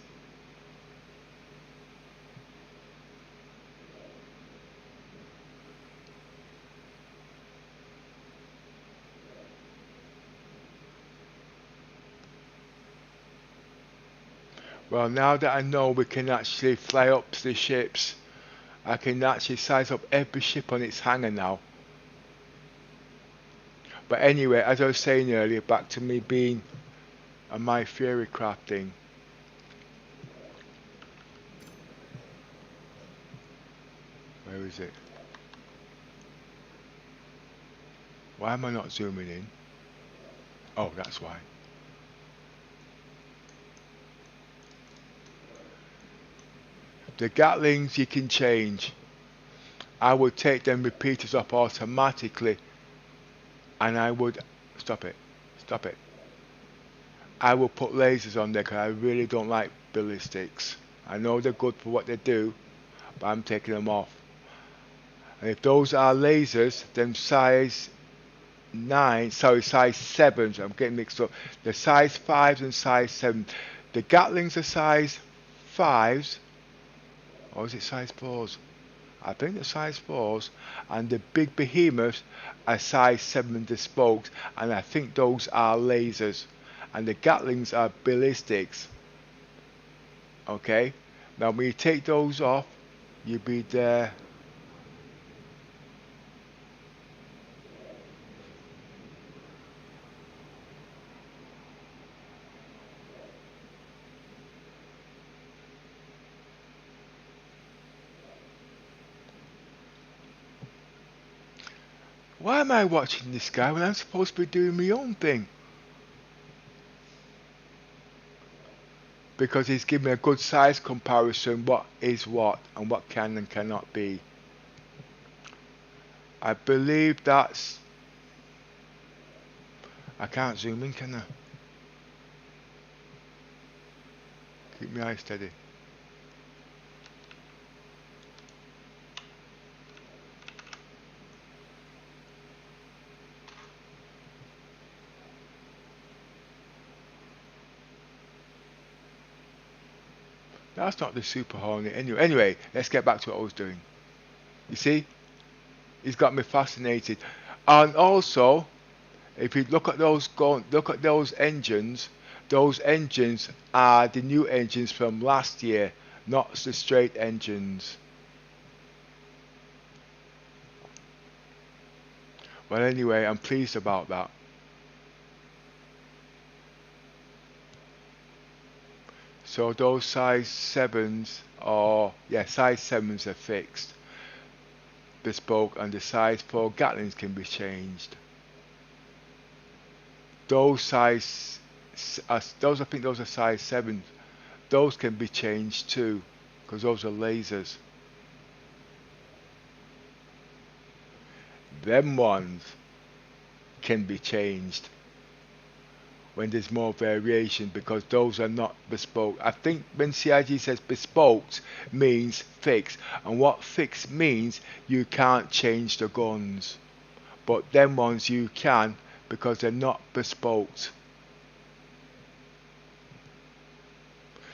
Well, now that I know we can actually fly up the ships, I can actually size up every ship on its hangar now. But anyway, as I was saying earlier, back to me being my theory crafting. Where is it? Why am I not zooming in? Oh, that's why. The Gatlings you can change. I would take them repeaters up automatically, and I would stop it. I will put lasers on there because I really don't like ballistics. I know they're good for what they do, but I'm taking them off. And if those are lasers, then size 7s, I'm getting mixed up. The size 5s and size 7. The Gatlings are size 5s, or is it size 4s? I think they're size 4s, and the big behemoths are size 7 spokes, and I think those are lasers. And the Gatlings are ballistics. Okay, now when you take those off, you'll be there. Why am I watching this guy when I'm supposed to be doing my own thing? Because he's given me a good size comparison, what is what and what can and cannot be. I believe that's... I can't zoom in, can I? Keep my eyes steady. That's not the Super Hornet anyway. Anyway, let's get back to what I was doing. You see? He's got me fascinated. And also, if you look at those engines are the new engines from last year, not the straight engines. Well, anyway, I'm pleased about that. So those size 7s size 7s are fixed, bespoke, and the size 4 Gatlings can be changed. Those I think those are size 7s. Those can be changed too, because those are lasers. Them ones can be changed when there's more variation, because those are not bespoke. I think when CIG says bespoke means fixed, and what fixed means, you can't change the guns, but them ones you can, because they're not bespoke.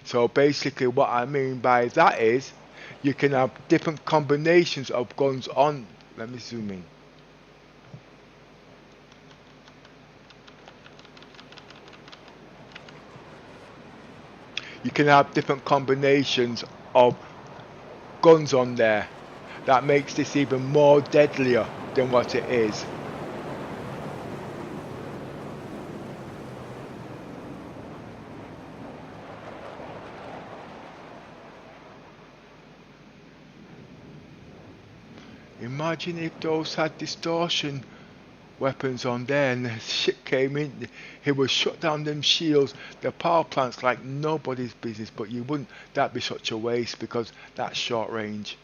So basically what I mean by that is you can have different combinations of guns on. Let me zoom in. You can have different combinations of guns on there. That makes this even more deadlier than what it is. Imagine if those had distortion weapons on there and the ship came in, he would shut down them shields, the power plants like nobody's business, but you wouldn't, that'd be such a waste because that's short range.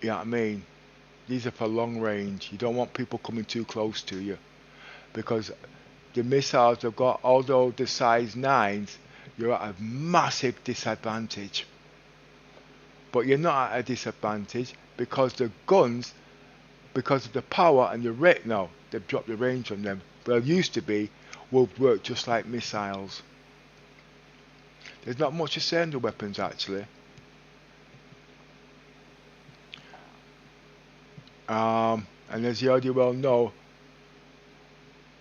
You know what I mean? These are for long range. You don't want people coming too close to you, because the missiles have got, although the size 9s, you're at a massive disadvantage. But you're not at a disadvantage because the guns, because of the power and the rate, now they've dropped the range on them, but it used to be, will work just like missiles. There's not much to say on the weapons actually. And as you already well know,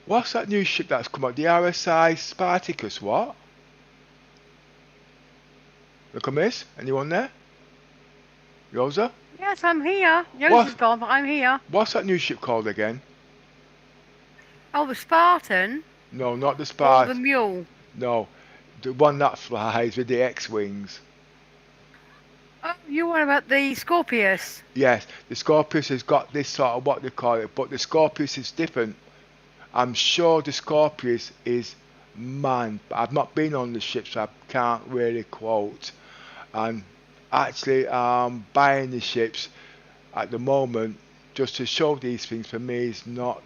what's that new ship that's come out? The RSI Spartacus, what? Look at miss, anyone there? Rosa? Yes, I'm here. Yosa's gone, but I'm here. What's that new ship called again? Oh, the Spartan? No, not the Or Spartan. the Mule? No, the one that flies with the X-wings. Oh, you want about the Scorpius? Yes, the Scorpius has got this sort of what they call it, but the Scorpius is different. I'm sure the Scorpius is manned, but I've not been on the ship, so I can't really quote. And actually, buying the ships at the moment just to show these things for me is not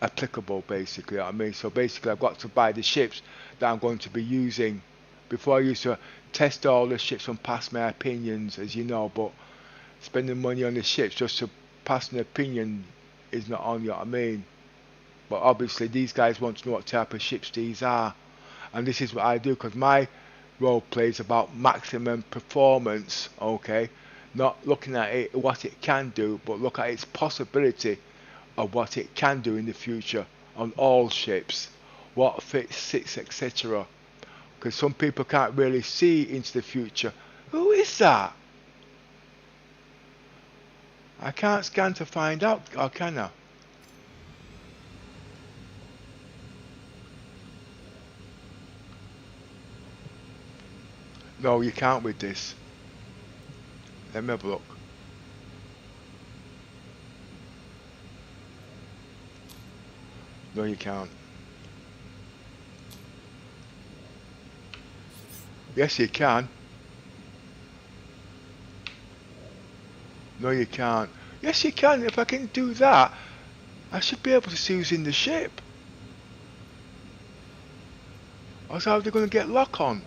applicable, basically. You know what I mean, so basically, I've got to buy the ships that I'm going to be using. Before I used to test all the ships and pass my opinions, as you know, but spending money on the ships just to pass an opinion is not on, you know what I mean. But obviously these guys want to know what type of ships these are, and this is what I do, because my role play is about maximum performance, okay, not looking at it what it can do, but look at its possibility of what it can do in the future on all ships, what fits, sits, etc. Because some people can't really see into the future. Who is that? I can't scan to find out, or can I? No, you can't with this. Let me have a look. No, you can't. Yes, you can. No, you can't. Yes, you can. If I can do that, I should be able to see who's in the ship. Or how are they going to get lock on?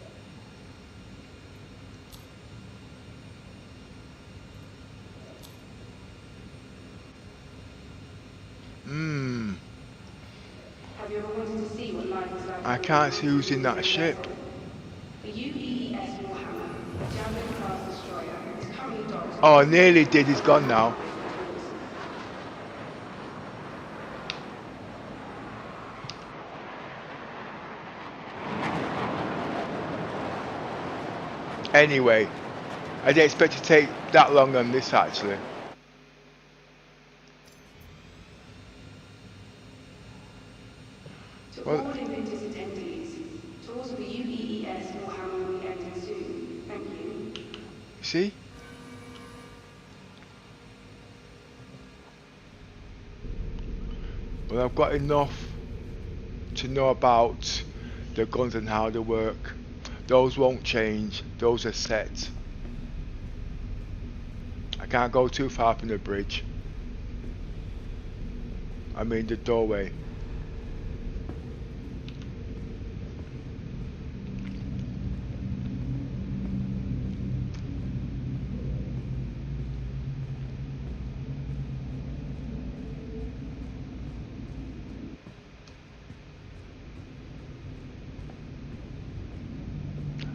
Have you ever wanted to see what life is like? I can't see who's in that ship. The UEE Warhammer, a Javelin-class destroyer, is currently docked. Oh, I nearly did. He's gone now. Anyway, I didn't expect to take that long on this actually. To all Invictus attendees, tours of the UEE Warhammer will be ending soon. Thank you. See? Well, I've got enough to know about the guns and how they work. Those won't change. Those are set. I can't go too far from the bridge. I mean the doorway.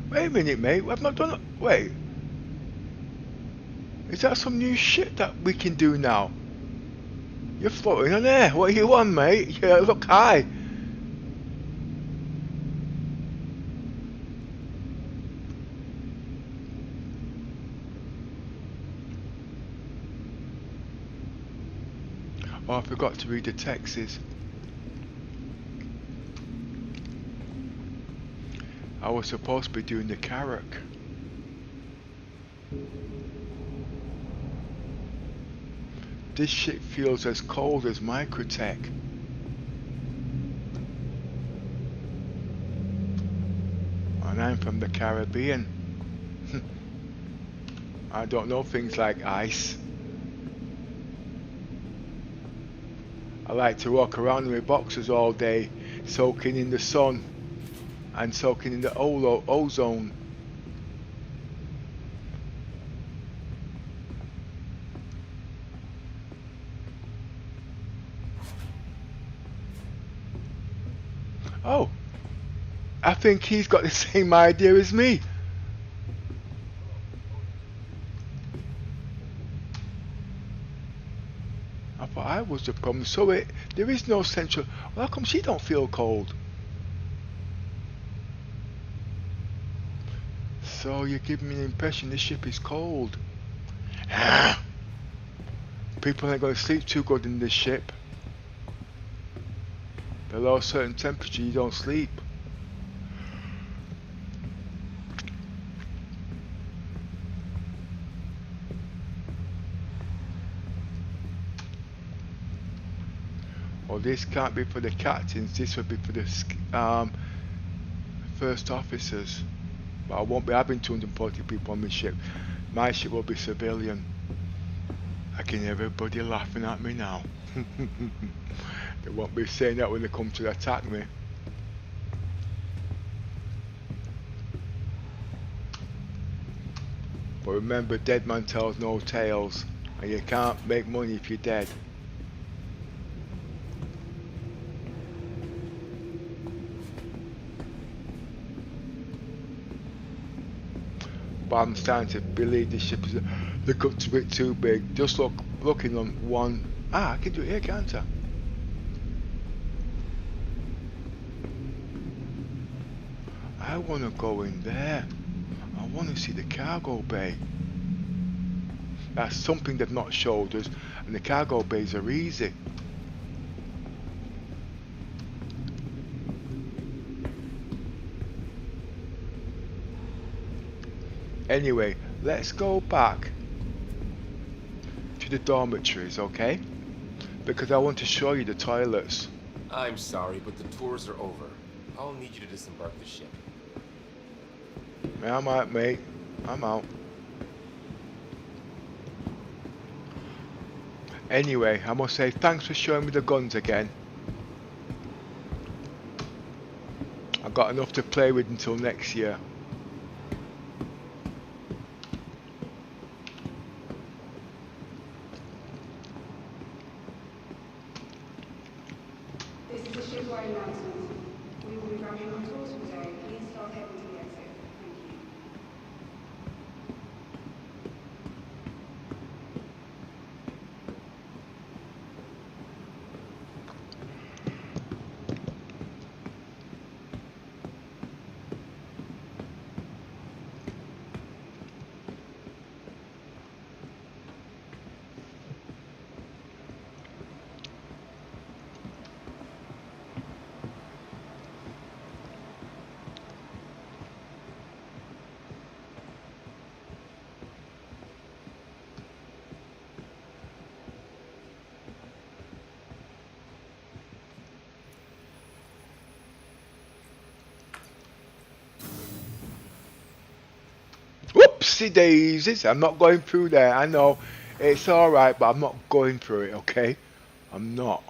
Wait a minute, mate. I've not done it. Wait. Is that some new shit that we can do now? You're floating on air. What are you on, mate? Yeah, look high. Oh, I forgot to read the texts. I was supposed to be doing the Carrack. This shit feels as cold as Microtech. And I'm from the Caribbean. I don't know things like ice. I like to walk around in my boxers all day, soaking in the sun and soaking in the ozone. Oh, I think he's got the same idea as me. I thought I was the problem. So there is no central. Well, how come she don't feel cold? So you're giving me the impression this ship is cold. People ain't going to sleep too good in this ship. Below a certain temperature you don't sleep. Well, this can't be for the captains, this would be for the first officers. But I won't be having 240 people on my ship. My ship will be civilian. I can hear everybody laughing at me now. They won't be saying that when they come to attack me. But remember, dead man tells no tales, and you can't make money if you're dead. But I'm starting to believe this ship is look up to a bit too big. Just looking on one. I can do it here, can't I? I want to go in there. I want to see the cargo bay. That's something they've not showed us, and the cargo bays are easy. Anyway, let's go back to the dormitories, okay? Because I want to show you the toilets. I'm sorry, but the tours are over. I'll need you to disembark the ship. I'm out, mate. I'm out. Anyway, I must say thanks for showing me the guns again. I've got enough to play with until next year. This is a shipwide announcement. We will be running on tours for the day. Please start heading to the exit. Thank you. Whoopsie daisies, I'm not going through there, I know. It's alright, but I'm not going through it, okay? I'm not.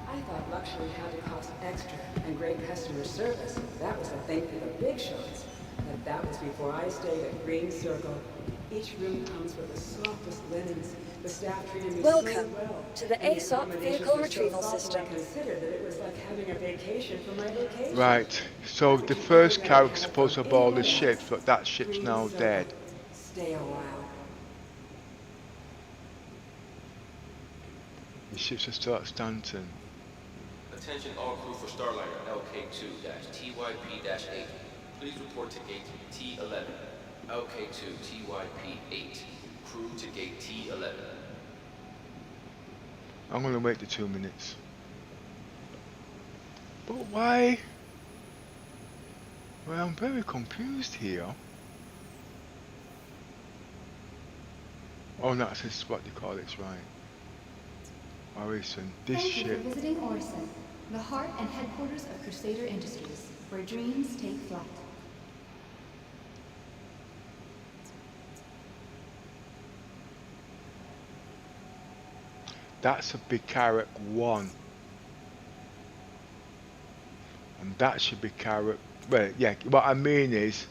I thought luxury had to cost extra, and great customer service, that was the thing for the big shows. But that was before I stayed at Green Circle. Each room comes with the softest linens. The staff treated me so Welcome well. to the And ASOP accommodations vehicle were so retrieval thoughtful, system. I considered that it was like having a vacation for my vacation. Right, so the first Carrack's supposed to board the ship, but that ship's now dead. Stay a while. The ship's are still at Stanton. Attention all crew for Starliner LK2-TYP-8. Please report to gate T11. LK2-TYP-8. Crew to gate T11. I'm gonna wait the 2 minutes. But why? Well, I'm very confused here. Oh, no, that's what they call it, right. Orison, this Thank you ship. for visiting Orison, the heart and headquarters of Crusader Industries, where dreams take flight. That's a big Carrack 1. And that should be Carrack. Well, yeah, what I mean is,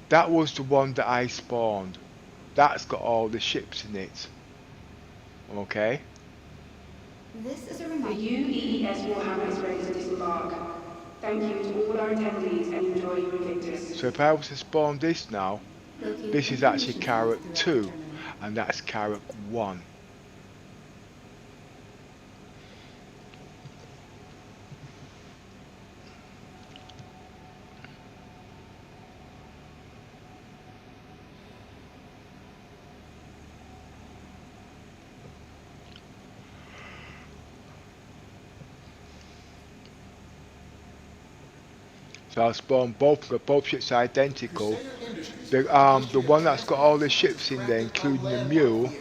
that was the one that I spawned. That's got all the ships in it. Okay? This is a The reminder. UEES Warhammer is ready to disembark. Thank you to all our attendees and enjoy your Invictus. So if I was to spawn this now, this is actually Carrack 2. And that's Carrack 1. So I'll spawn both ships are identical. The one that's got all the ships in there, including the mule,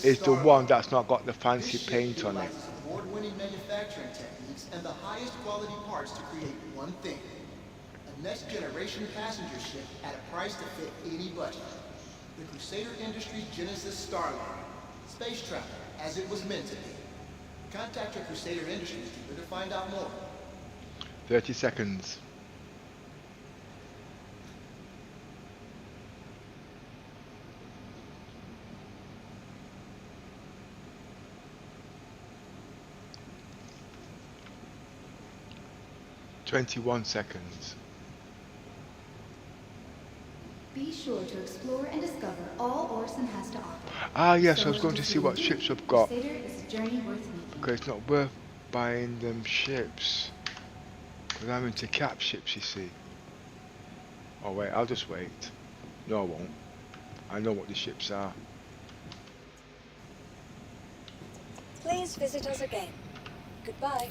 is the one that's not got the fancy paint on it. Award-winning manufacturing techniques and the highest quality parts to create one thing. A next-generation passenger ship at a price to fit any budget. The Crusader Industries Genesis Starliner. Space travel, as it was meant to be. Contact your Crusader Industries dealer to find out more. 30 seconds. "21 seconds. Be sure to explore and discover all Orison has to offer. Ah, yes, I So was going to to see what you, ships I've got. Crusader is a journey worth making. Because it's not worth buying them ships. Because I'm into cap ships, you see. Oh wait, I'll just wait. No, I won't. I know what the ships are. Please visit us again. Goodbye.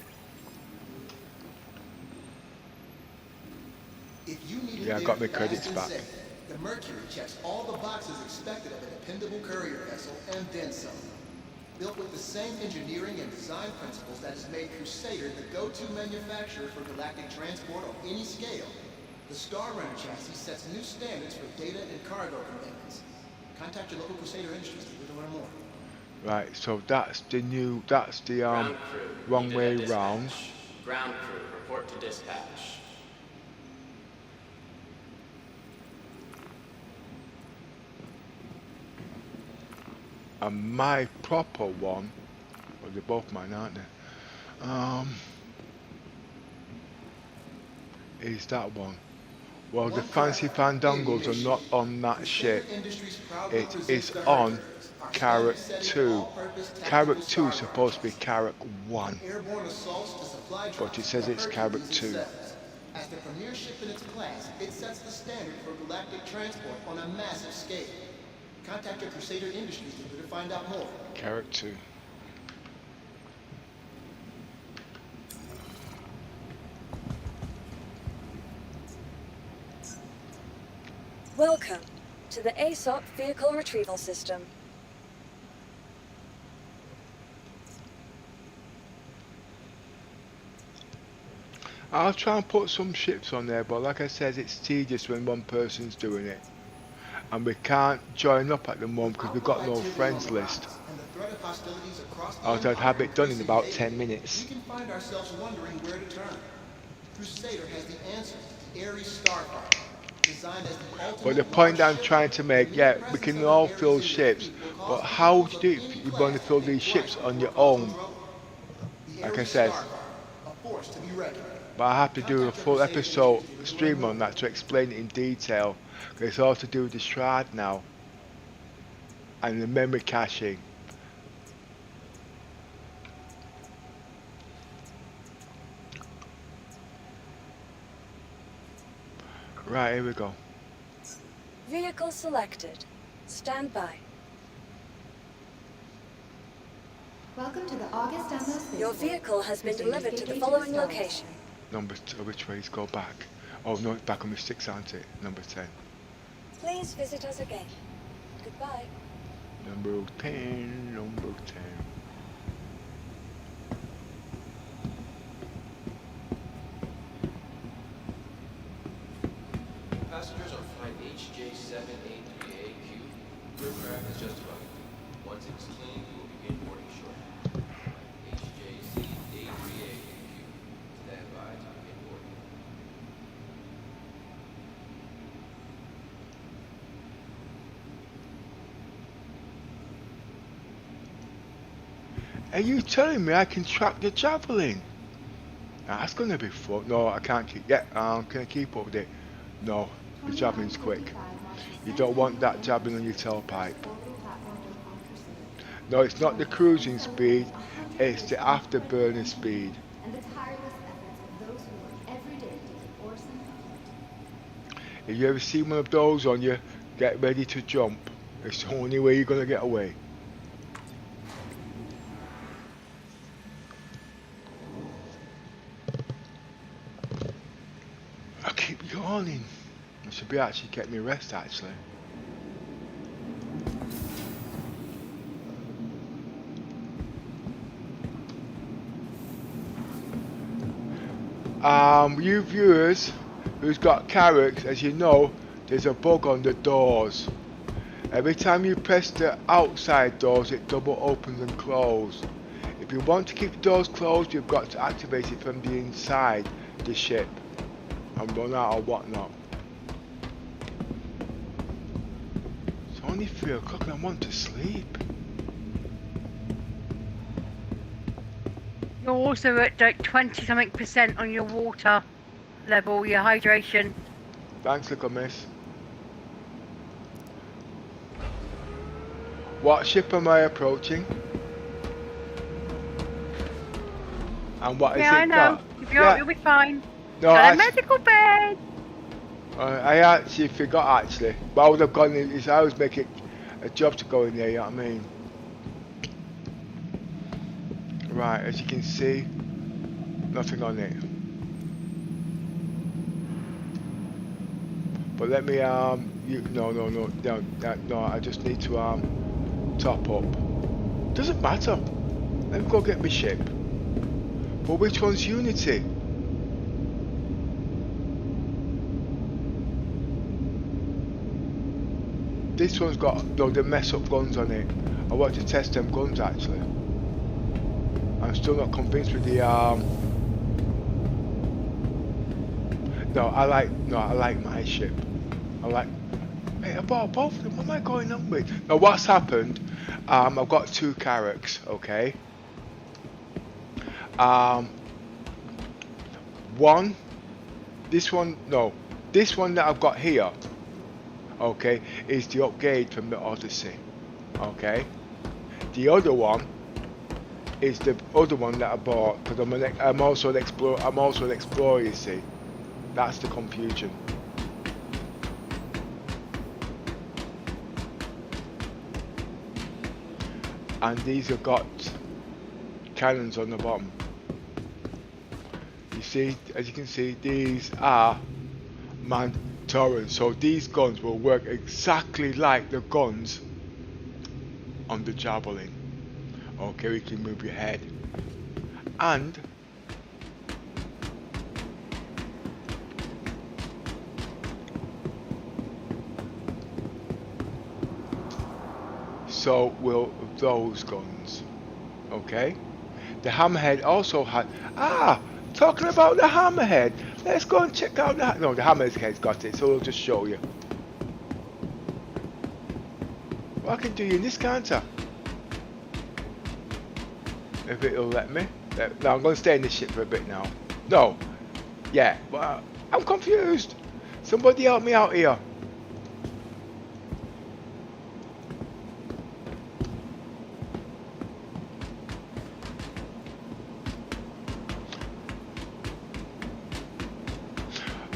If you need Yeah, I got my credits back. The Mercury checks all the boxes expected of a dependable courier vessel and then some. Built with the same engineering and design principles that has made Crusader the go-to manufacturer for galactic transport on any scale. The Starrunner chassis sets new standards for data and cargo conveyance. Contact your local Crusader Industries dealer to learn more. Right, so that's the Ground crew, wrong needed way at dispatch. round. Ground crew, report to dispatch. And my proper one, well, they're both mine, aren't they? is that one? Well, the fancy fandangles are not on that ship. It is on Carrack 2. Carrack 2 is supposed to be Carrack 1. But it says it's Carrack 2. As the premier ship in its class, it sets the standard for galactic transport on a massive scale. Contact your Crusader Industries dealer to find out more. Carrack 2. Welcome to the aUEC Vehicle Retrieval System. I'll try and put some ships on there, but like I said, it's tedious when one person's doing it. And we can't join up at the moment because we've got no friends list. Else I'd have it done in about 10 minutes. We can find ourselves wondering where to turn. Crusader has the answer to the Ares Starfighter. But the point I'm trying to make, yeah, we can all fill ships, but how would you do it if you're going to fill these ships on your own? Like I said, but I have to do a full episode stream on that to explain it in detail. It's all to do with the shroud now and the memory caching. Right, here we go. Vehicle selected. Stand by. Welcome to the August Demo. Your vehicle has been delivered to the following location. Number which ways go back? Oh no, it's back on the 6, aren't it? Number 10. Please visit us again. Goodbye. Number 10, number 10. Passengers on flight HJ7838AQ. Your craft is just about complete. Once it's clean, we will begin boarding shortly. HJ7838AQ. Stand by to begin boarding. Are you telling me I can track the javelin? That's gonna be fun. No, I can't keep. Yeah, can I keep up with it? No, the javelin's quick. You don't want that javelin on your tailpipe. No, it's not the cruising speed, it's the afterburner speed. If you ever see one of those on you, get ready to jump. It's the only way you're gonna get away. I keep yawning. I should be actually getting me rest actually. You viewers who's got Carrack, as you know, there's a bug on the doors. Every time you press the outside doors, it double opens and closes. If you want to keep the doors closed, you've got to activate it from the inside the ship and run out or whatnot. It's only 3 o'clock and I want to sleep. You're also at like 20-something% on your water level, your hydration. Thanks, little miss. What ship am I approaching? And what is it I know. got? If you're up, you'll be fine. No, got a medical bed. I actually forgot actually, but I would have gone in. I always make it a job to go in there. You know what I mean? Right, as you can see, nothing on it. But let me no. I just need to top up. Doesn't matter. Let me go get my ship. But which one's Unity? This one's got the mess up guns on it. I want to test them guns actually. I'm still not convinced with the No, I like my ship. I like. Hey, I bought both of them. What am I going on with? Now, what's happened? I've got 2 Carracks. Okay. One This one, no. This one that I've got here, okay, is the upgrade from the Odyssey. Okay. The other one is the other one that I bought because I'm also an explorer. I'm also an explorer. You see, that's the confusion. And these have got cannons on the bottom. You see, as you can see, these are manned turrets. So these guns will work exactly like the guns on the Javelin. Okay, we can move your head. And so will those guns. Okay? The Hammerhead also had... talking about the Hammerhead. Let's go and check out that. No, the Hammerhead's got it, so we'll just show you. Well, I can do you in this, can't I? If it'll let me. No, I'm going to stay in this ship for a bit now. No. Yeah, but I'm confused. Somebody help me out here.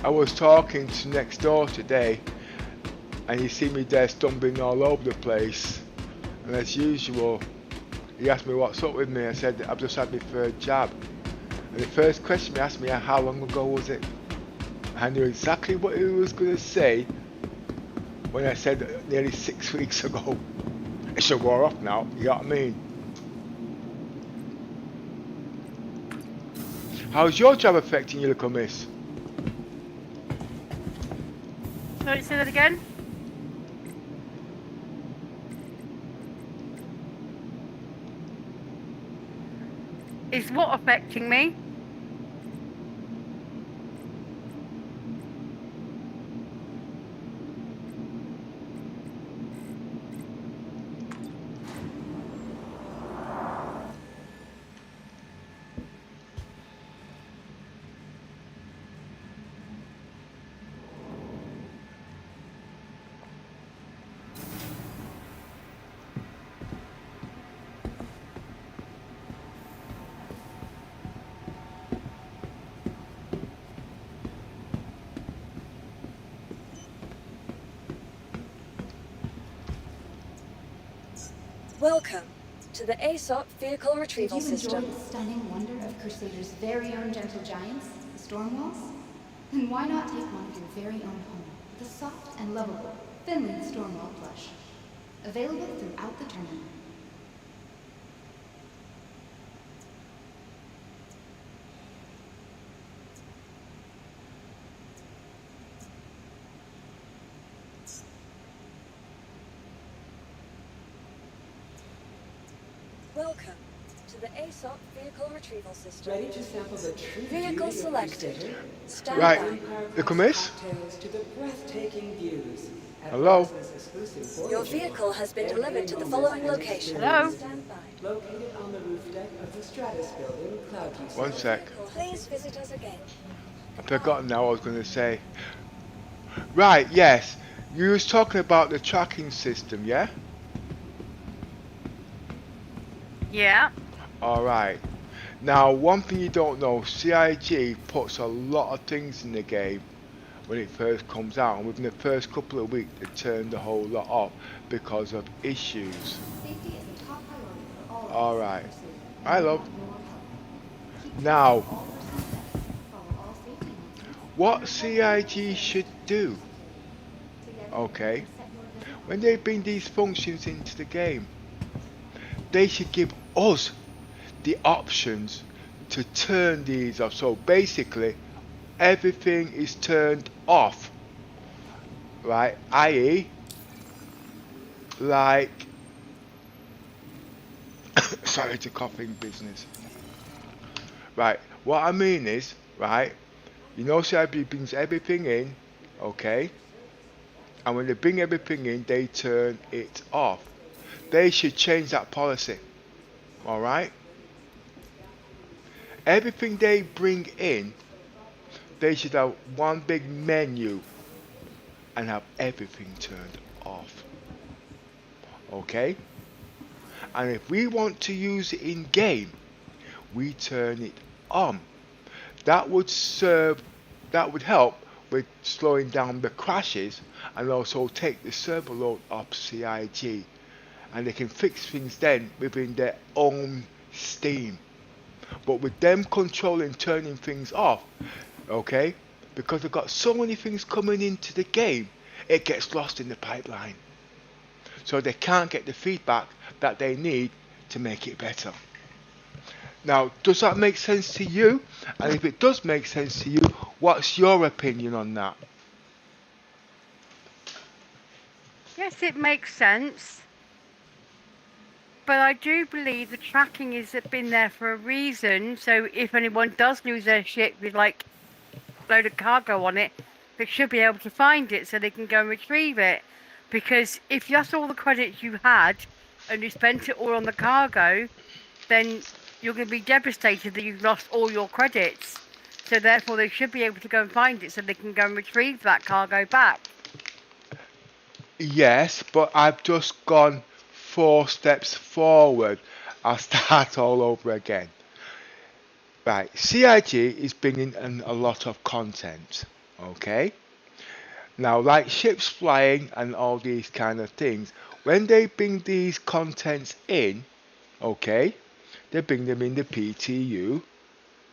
I was talking to next door today, and he see me there stumbling all over the place, and as usual he asked me what's up with me. I said I've just had my third jab, and the first question he asked me, how long ago was it? I knew exactly what he was going to say when I said nearly 6 weeks ago. It should wear off now, you know what I mean? How's your job affecting you, little miss? Sorry, say that again? Is what affecting me? Welcome to the aUEC Vehicle Retrieval Did you System. enjoy the stunning wonder of Crusader's very own gentle giants, the Stormwalls? Then why not take one of your very own home, the soft and lovable Finland Stormwall plush. Available throughout the tournament. Welcome to the aUEC Vehicle Retrieval System. Ready to sample the true Vehicle beauty of selected. Crusader? Stand Right. by. Little miss? Cocktails to the breathtaking views at Hello? Plaza's exclusive Your voyage. vehicle has been Every delivered to the moment following an location. experience. Stand by. Located on the roof deck of the Stratus building, Cloudview. One sec. Please visit us again. I've forgotten now what I was going to say. Right, yes. You was talking about the tracking system, yeah? Yeah. Alright. Now, one thing you don't know, CIG puts a lot of things in the game when it first comes out, and within the first couple of weeks they turned the whole lot off because of issues. Safety is a top priority for all of us. Alright. Crusader. I love. Your help. Keep Now, all personnel safe. Follow all safety announcements. what CIG should do, Together, okay, set your vision. when they bring these functions into the game, they should give us the options to turn these off. So basically, everything is turned off, right? I.e., like, sorry, it's a coughing business. Right, what I mean is, right, you know, CIB brings everything in, okay, and when they bring everything in, they turn it off. They should change that policy, alright? Everything they bring in, they should have one big menu and have everything turned off. Okay? And if we want to use it in game, we turn it on. That would help with slowing down the crashes and also take the server load off CIG, and they can fix things then within their own steam. But with them controlling turning things off, okay, because they've got so many things coming into the game, it gets lost in the pipeline, so they can't get the feedback that they need to make it better. Now, does that make sense to you? And if it does make sense to you, what's your opinion on that? Yes, it makes sense. But I do believe the tracking has been there for a reason. So if anyone does lose their ship with like a load of cargo on it, they should be able to find it so they can go and retrieve it. Because if that's all the credits you had and you spent it all on the cargo, then you're going to be devastated that you've lost all your credits. So therefore they should be able to go and find it so they can go and retrieve that cargo back. Yes, but I've just gone 4 steps forward. I'll start all over again. Right, CIG is bringing in a lot of content, okay? Now, like ships flying and all these kind of things, when they bring these contents in, okay, they bring them in the PTU,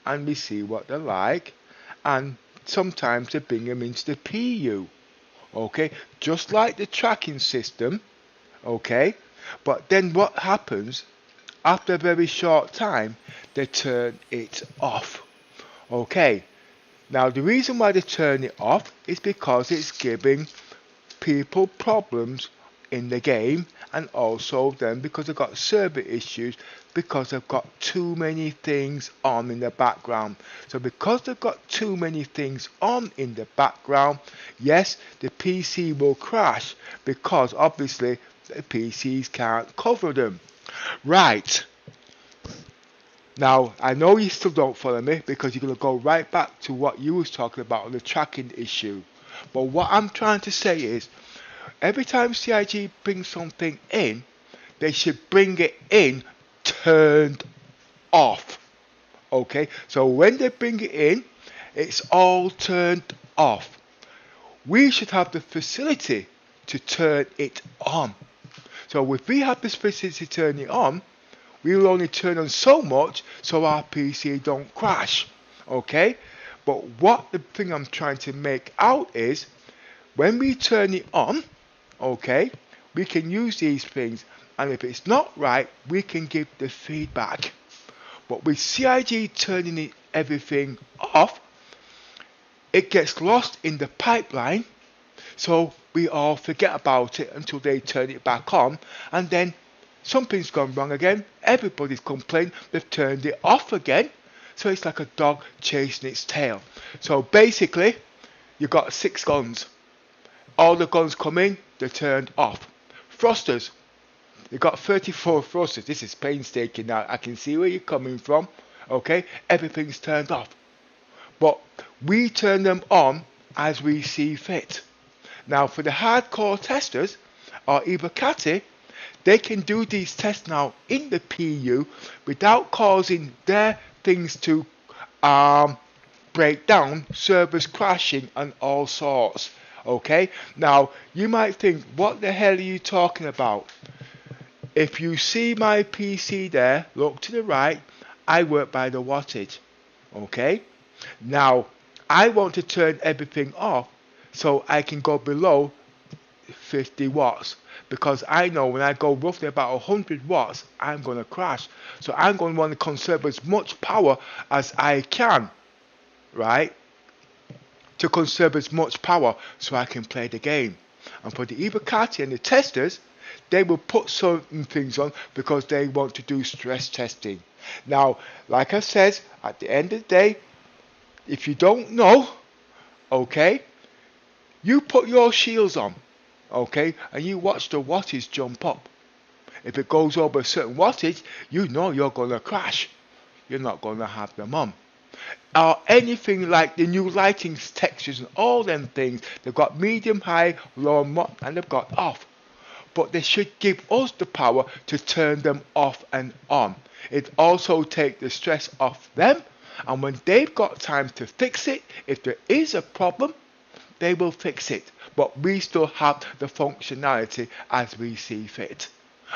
and we see what they're like, and sometimes they bring them into the PU, okay, just like the tracking system, okay, but then what happens, after a very short time, they turn it off, okay. Now, the reason why they turn it off is because it's giving people problems in the game, and also then because they've got server issues because they've got too many things on in the background. So because they've got too many things on in the background, yes, the PC will crash because obviously the PCs can't cover them. Right. Now, I know you still don't follow me because you're going to go right back to what you was talking about on the tracking issue. But what I'm trying to say is, every time CIG brings something in, they should bring it in turned off. Okay, so when they bring it in, it's all turned off. We should have the facility to turn it on. So if we have this facility to turn it on, we will only turn on so much so our PC don't crash. Okay, but what the thing I'm trying to make out is, when we turn it on, okay, we can use these things, and if it's not right, we can give the feedback. But with CIG turning everything off, it gets lost in the pipeline, so we all forget about it until they turn it back on, and then something's gone wrong again, everybody's complained, they've turned it off again, so it's like a dog chasing its tail. So basically, you've got 6 guns. All the guns come in, they're turned off. Thrusters, you've got 34 thrusters. This is painstaking now. I can see where you're coming from. Okay, everything's turned off. But we turn them on as we see fit. Now, for the hardcore testers, or INVICTUS, they can do these tests now in the PU without causing their things to break down, servers crashing and all sorts. Okay, now you might think, what the hell are you talking about? If you see my PC there, look to the right, I work by the wattage. Okay, now I want to turn everything off so I can go below 50 watts, because I know when I go roughly about 100 watts, I'm going to crash. So I'm going to want to conserve as much power as I can, right? To conserve as much power so I can play the game. And for the INVICTUS and the testers, they will put certain things on because they want to do stress testing. Now, like I said, at the end of the day, if you don't know, okay, you put your shields on, okay, and you watch the wattage jump up. If it goes over a certain wattage, you know you're going to crash. You're not going to have them on. or anything like the new lighting textures and all them things. They've got medium, high, low, and they've got off. But they should give us the power to turn them off and on. It also takes the stress off them, and when they've got time to fix it, if there is a problem, they will fix it. But we still have the functionality as we see fit.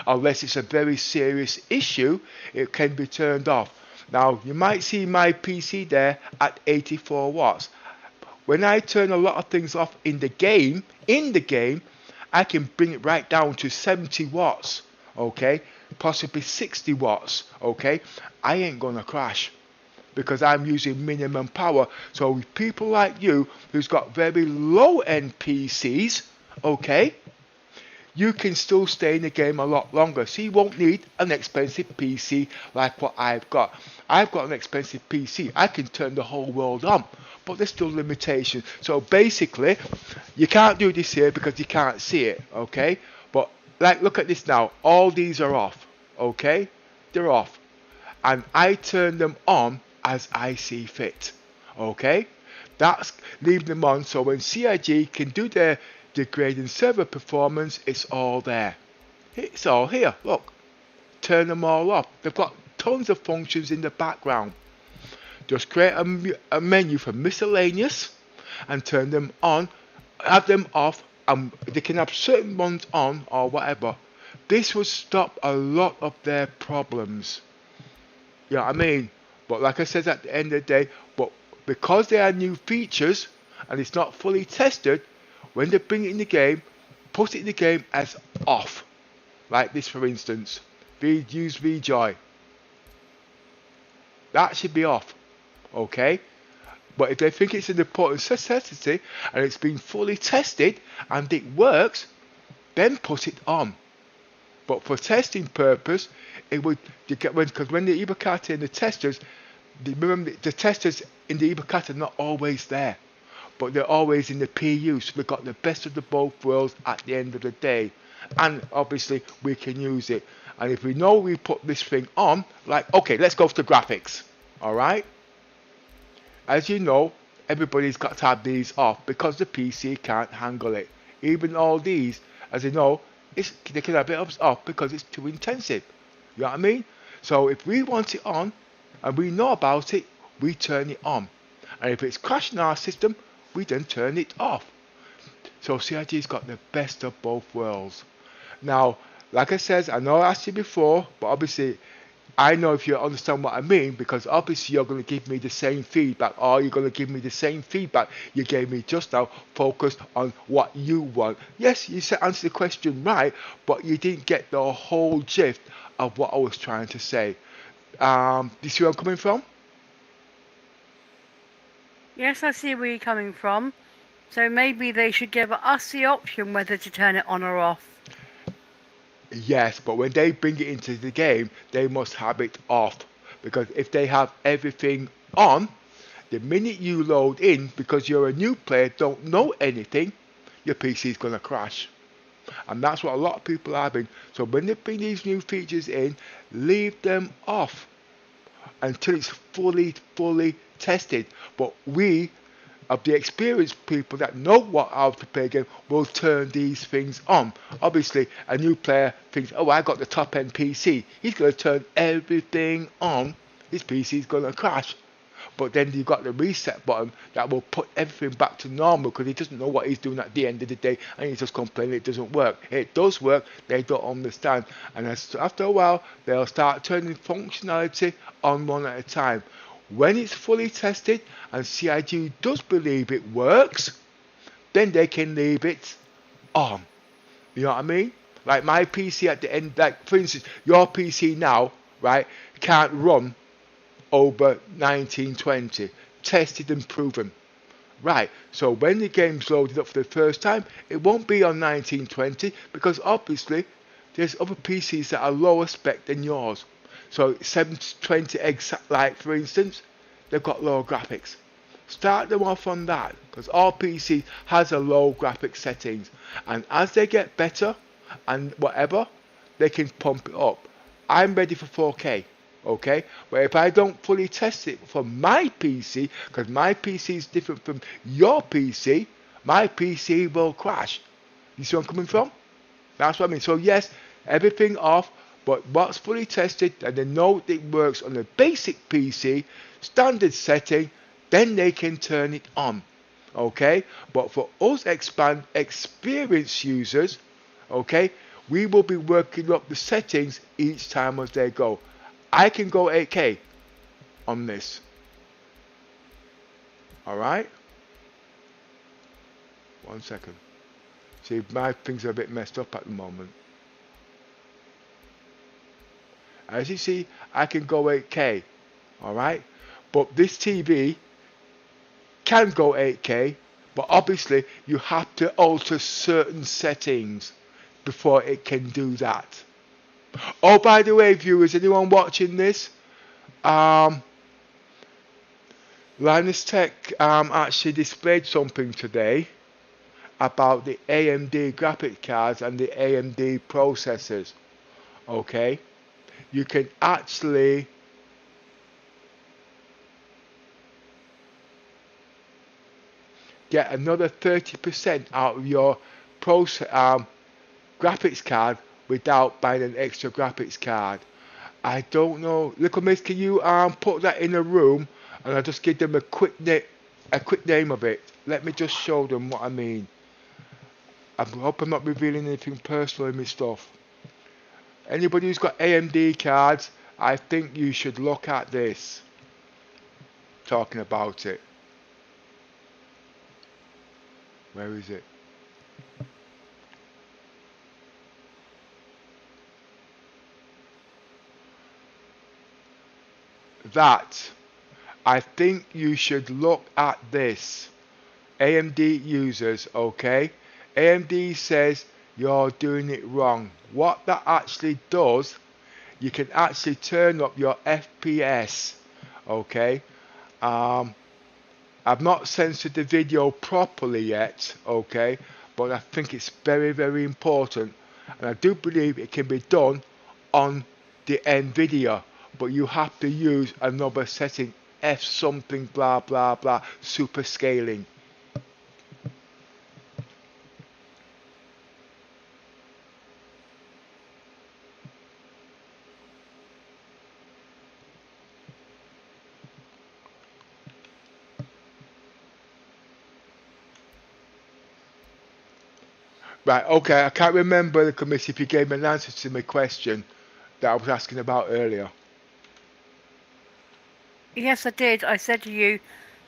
Unless it's a very serious issue, it can be turned off. Now, you might see my PC there at 84 watts. When I turn a lot of things off in the game, I can bring it right down to 70 watts, okay? Possibly 60 watts, okay? I ain't gonna crash because I'm using minimum power. So with people like you who's got very low-end PCs, okay, you can still stay in the game a lot longer. So you won't need an expensive PC like what I've got. I've got an expensive PC. I can turn the whole world on, but there's still limitations. So basically, you can't do this here because you can't see it, okay? But like, look at this now. All these are off, okay? They're off. And I turn them on as I see fit, okay? That's leave them on so when CIG can do their degrading server performance, it's all there. It's all here, look. Turn them all off. They've got tons of functions in the background. Just create a menu for miscellaneous and turn them on, have them off, and they can have certain ones on or whatever. This would stop a lot of their problems. You know what I mean? But like I said at the end of the day, but because they are new features and it's not fully tested, when they bring it in the game, put it in the game as off. Like this for instance. Use VJoy. That should be off. Okay? But if they think it's an important necessity and it's been fully tested and it works, then put it on. But for testing purpose, it would because when the Ibukata and the testers, remember the testers in the Ibukata are not always there, but they're always in the PU, so we've got the best of the both worlds at the end of the day, and obviously we can use it. And if we know we put this thing on, like okay, let's go to graphics. All right. As you know, everybody's got to have these off because the PC can't handle it. Even all these, as you know, they can have it off because it's too intensive. You know what I mean? So if we want it on and we know about it, we turn it on. And if it's crashing our system, we then turn it off. So CIG's got the best of both worlds. Now, like I said, I know I asked you before, but obviously I know if you understand what I mean, because obviously you're going to give me the same feedback, or you're going to give me the same feedback you gave me just now, focused on what you want. Yes, you said answer the question right, but you didn't get the whole gist of what I was trying to say. Do you see where I'm coming from? Yes, I see where you're coming from. So maybe they should give us the option whether to turn it on or off. Yes, but when they bring it into the game, they must have it off. Because if they have everything on, the minute you load in, because you're a new player, don't know anything, your PC is going to crash. And that's what a lot of people are having. So when they bring these new features in, leave them off until it's fully tested. But we, of the experienced people that know how to play a game, will turn these things on. Obviously, a new player thinks, oh, I got the top end PC. He's going to turn everything on. His PC is going to crash. But then you've got the reset button that will put everything back to normal because he doesn't know what he's doing at the end of the day and he's just complaining it doesn't work. It does work, they don't understand. And after a while, they'll start turning functionality on one at a time. When it's fully tested and CIG does believe it works, then they can leave it on. You know what I mean? Like my PC at the end, like for instance, your PC now, right, can't run over 1920. Tested and proven. Right, so when the game's loaded up for the first time, it won't be on 1920 because obviously there's other PCs that are lower spec than yours. So 720 exact, like for instance, they've got lower graphics. Start them off on that because all PC has a low graphics settings, and as they get better and whatever, they can pump it up. I'm ready for 4K. Okay, but if I don't fully test it for my PC, because my PC is different from your PC, my PC will crash. You see where I'm coming from? That's what I mean. So yes, everything off, but what's fully tested and they know it works on a basic PC, standard setting, then they can turn it on. Okay, but for us experienced users, okay, we will be working up the settings each time as they go. I can go 8K on this. Alright? 1 second. See, my things are a bit messed up at the moment. As you see, I can go 8K. Alright? But this TV can go 8K, but obviously you have to alter certain settings before it can do that. Oh, by the way, viewers, anyone watching this? Linus Tech actually displayed something today about the AMD graphic cards and the AMD processors. Okay, you can actually get another 30% out of your graphics card without buying an extra graphics card. I don't know. Little Miss, can you put that in a room and I'll just give them a quick name of it. Let me just show them what I mean. I hope I'm not revealing anything personal in my stuff. Anybody who's got AMD cards, I think you should look at this. Talking about it. Where is it? That. I think you should look at this. AMD users, okay? AMD says you're doing it wrong. What that actually does, you can actually turn up your FPS, okay? I've not censored the video properly yet, okay? But I think it's very, very important. And I do believe it can be done on the NVIDIA. But you have to use another setting, F something, blah, blah, blah, super scaling. Right, okay, I can't remember the committee if you gave me an answer to my question that I was asking about earlier. Yes, I did. I said to you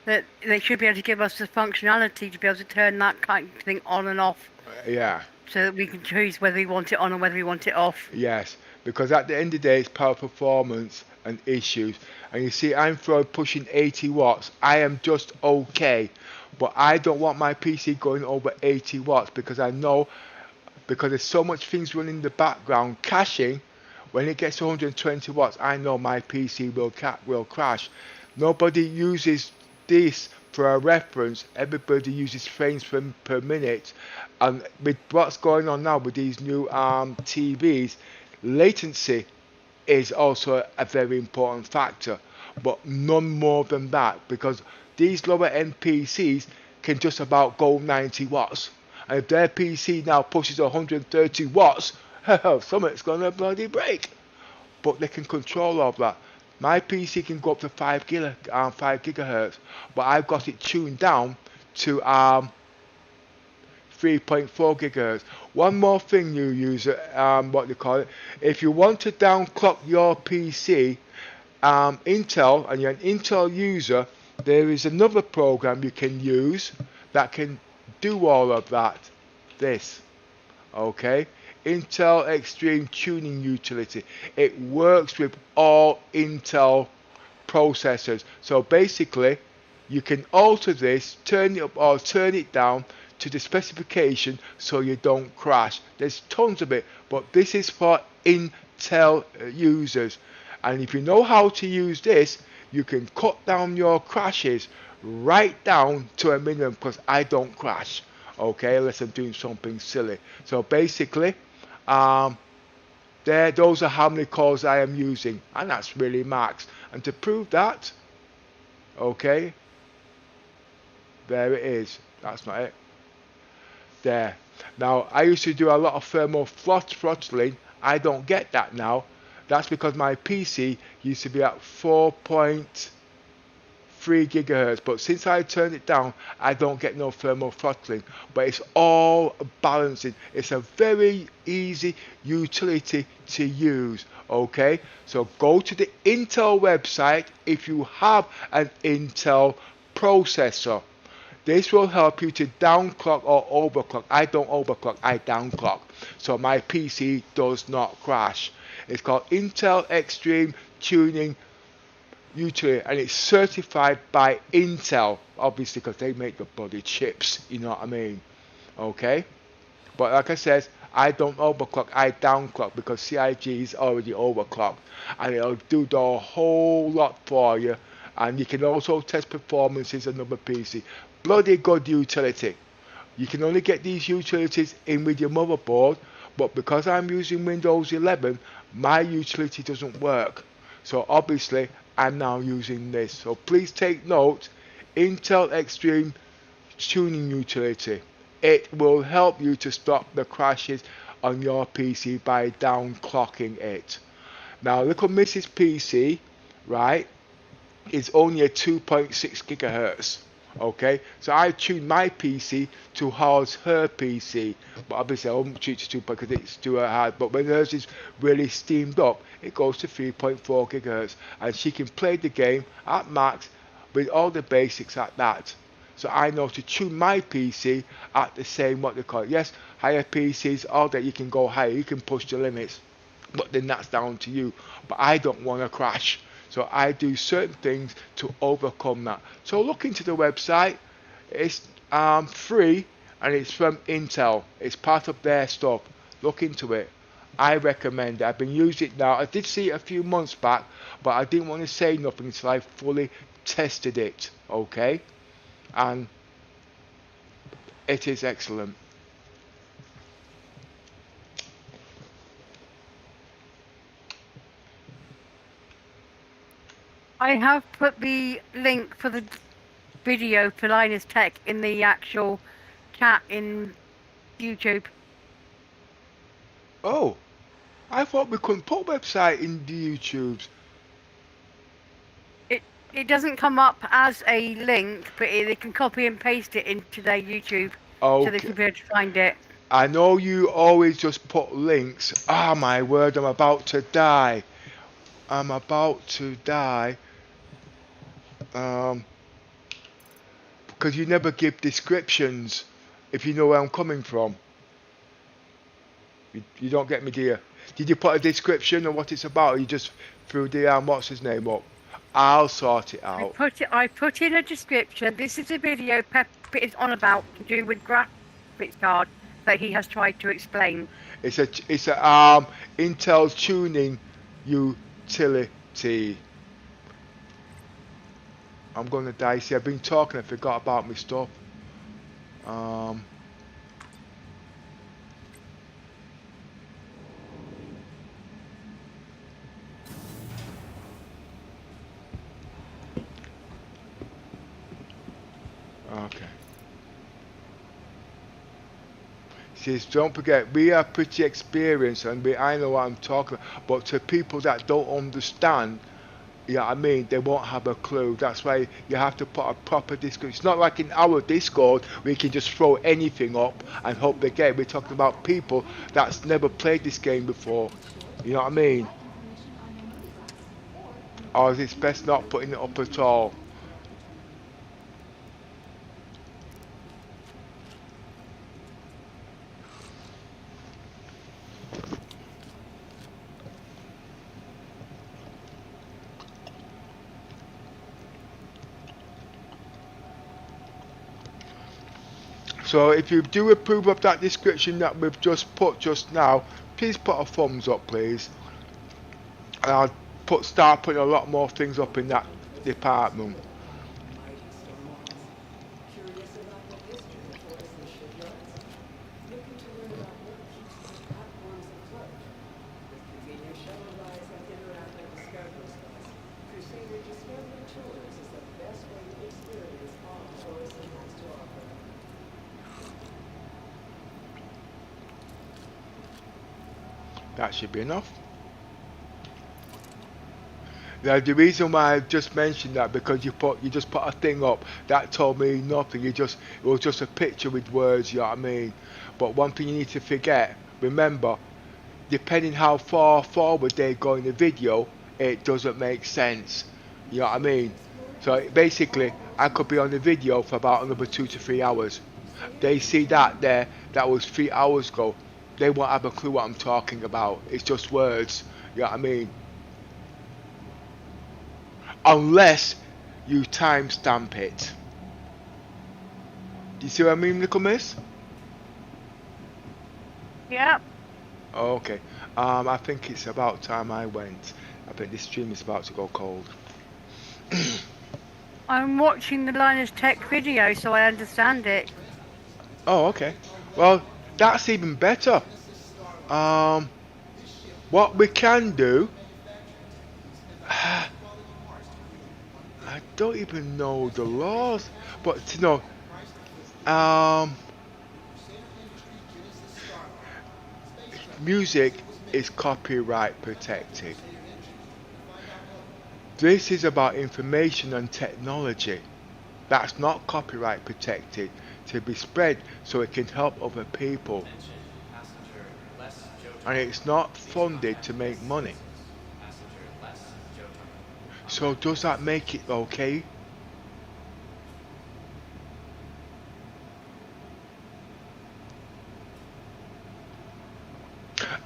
that they should be able to give us the functionality to be able to turn that kind of thing on and off. Yeah. So that we can choose whether we want it on or whether we want it off. Yes, because at the end of the day, it's power performance and issues. And you see, I'm pushing 80 watts. I am just okay. But I don't want my PC going over 80 watts because I know, because there's so much things running in the background, caching, when it gets 120 watts, I know my PC will crash. Nobody uses this for a reference. Everybody uses frames per minute. And with what's going on now with these new TVs, latency is also a very important factor. But none more than that, because these lower end PCs can just about go 90 watts. And if their PC now pushes 130 watts, something's gonna bloody break. But they can control all that. My PC can go up to 5 gigahertz, but I've got it tuned down to 3.4 gigahertz. One more thing, you user, what they call it, if you want to downclock your PC, Intel, and you're an Intel user, there is another program you can use that can do all of that. This, okay, Intel Extreme Tuning Utility. It works with all Intel processors. So basically, you can alter this, turn it up or turn it down to the specification so you don't crash. There's tons of it, but this is for Intel users. And if you know how to use this, you can cut down your crashes right down to a minimum, because I don't crash, okay, unless I'm doing something silly. So basically, There, those are how many cores I am using, and that's really max. And to prove that, okay, there it is. That's not it. There. Now, I used to do a lot of thermal throttling. I don't get that now. That's because my PC used to be at 4.3 gigahertz, but since I turned it down, I don't get no thermal throttling. But it's all balancing. It's a very easy utility to use. Okay, so go to the Intel website if you have an Intel processor. This will help you to downclock or overclock. I don't overclock, I downclock. So my PC does not crash. It's called Intel Extreme Tuning Utility, and it's certified by Intel, obviously, because they make the bloody chips, you know what I mean? Okay? But like I said, I don't overclock, I downclock, because CIG is already overclocked. And it'll do the whole lot for you. And you can also test performances on another PC. Bloody good utility. You can only get these utilities in with your motherboard, but because I'm using Windows 11, my utility doesn't work. So obviously, I'm now using this. So please take note, Intel Extreme Tuning Utility. It will help you to stop the crashes on your PC by downclocking it. Now, little Mrs. PC, right, is only a 2.6 gigahertz. Okay, so I tuned my PC to how's her PC, but obviously I won't tune it to 2 because it's too hard. But when hers is really steamed up, it goes to 3.4 gigahertz, and she can play the game at max with all the basics at that. So I know to tune my PC at the same, what they call it. Yes, higher PCs, all that, you can go higher, you can push the limits, but then that's down to you. But I don't want to crash. So I do certain things to overcome that. So look into the website. It's free, and it's from Intel. It's part of their stuff. Look into it. I recommend it. I've been using it now. I did see it a few months back, but I didn't want to say nothing until I fully tested it. Okay? And it is excellent. I have put the link for the video for Linus Tech in the actual chat in YouTube. Oh, I thought we couldn't put website in the YouTubes. It doesn't come up as a link, but they can copy and paste it into their YouTube, so they can be able to find it. I know you always just put links. Ah, my word, I'm about to die. I'm about to die. Because you never give descriptions, if you know where I'm coming from. You don't get me, dear. Did you put a description of what it's about, or you just threw the what's his name up? I'll sort it out. I put in a description. This is a video Pep is on about to do with graphics card that he has tried to explain. It's a Intel's tuning utility. I'm gonna die. See, I've been talking, I forgot about my stuff. Okay. See, don't forget, we are pretty experienced, and I know what I'm talking about, but to people that don't understand, you know what I mean, they won't have a clue. That's why you have to put a proper Discord. It's not like in our Discord where you can just throw anything up and hope they get it. We're talking about people that's never played this game before. You know what I mean? Or is it best not putting it up at all? So if you do approve of that description that we've just put just now, please put a thumbs up, please. And I'll start putting a lot more things up in that department. That should be enough. Now the reason why I just mentioned that, because you just put a thing up that told me nothing. It was just a picture with words, you know what I mean? But one thing you need to remember, depending how far forward they go in the video, it doesn't make sense. You know what I mean? So basically, I could be on the video for about another 2 to 3 hours. They see that there, that was 3 hours ago. They won't have a clue what I'm talking about. It's just words. You know what I mean? Unless you timestamp it. Do you see what I mean, little miss? Yeah. Oh, okay. I think it's about time I went. I think this stream is about to go cold. I'm watching the Linus Tech video, so I understand it. Oh, okay. Well, that's even better. What we can do... I don't even know the laws, but you know, music is copyright protected. This is about information and technology. That's not copyright protected, to be spread so it can help other people. And it's not funded to make money. So does that make it okay?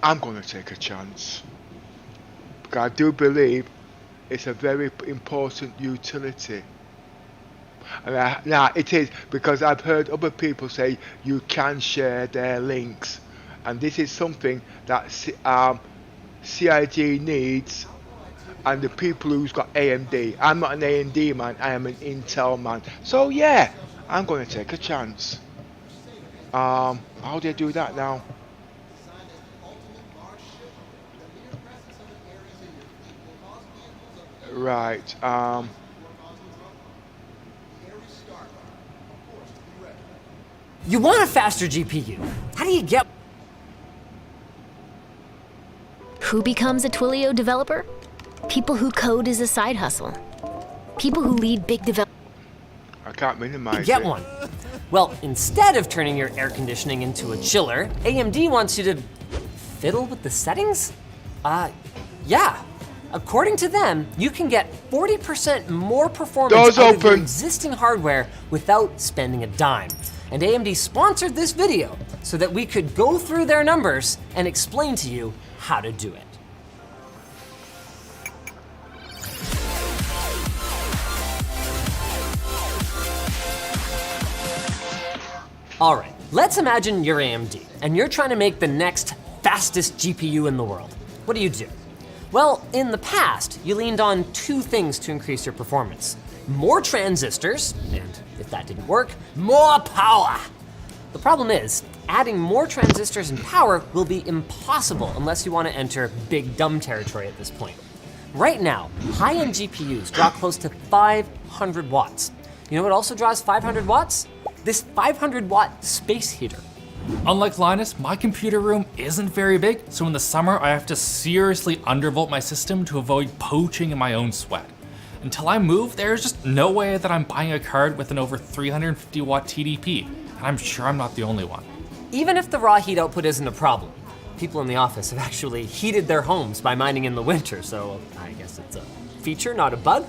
I'm going to take a chance. Because I do believe it's a very important utility. And now it is, because I've heard other people say you can share their links. And this is something that CIG needs. And the people who's got AMD. I'm not an AMD man, I am an Intel man. So yeah, I'm going to take a chance. How do I do that now? Right, You want a faster GPU. How do you get... Who becomes a Twilio developer? People who code as a side hustle. People who lead big development. I can't minimize Get it. one. Well, instead of turning your air conditioning into a chiller, AMD wants you to fiddle with the settings? Yeah. According to them, you can get 40% more performance out of your existing hardware without spending a dime. And AMD sponsored this video so that we could go through their numbers and explain to you how to do it. All right, let's imagine you're AMD and you're trying to make the next fastest GPU in the world. What do you do? Well, in the past, you leaned on two things to increase your performance. More transistors, and if that didn't work, more power. The problem is, adding more transistors and power will be impossible unless you want to enter big dumb territory at this point. Right now, high-end GPUs draw close to 500 watts. You know what also draws 500 watts? This 500-watt space heater. Unlike Linus, my computer room isn't very big, so in the summer I have to seriously undervolt my system to avoid poaching in my own sweat. Until I move, there's just no way that I'm buying a card with an over 350 watt TDP, and I'm sure I'm not the only one. Even if the raw heat output isn't a problem, people in the office have actually heated their homes by mining in the winter, so I guess it's a feature, not a bug.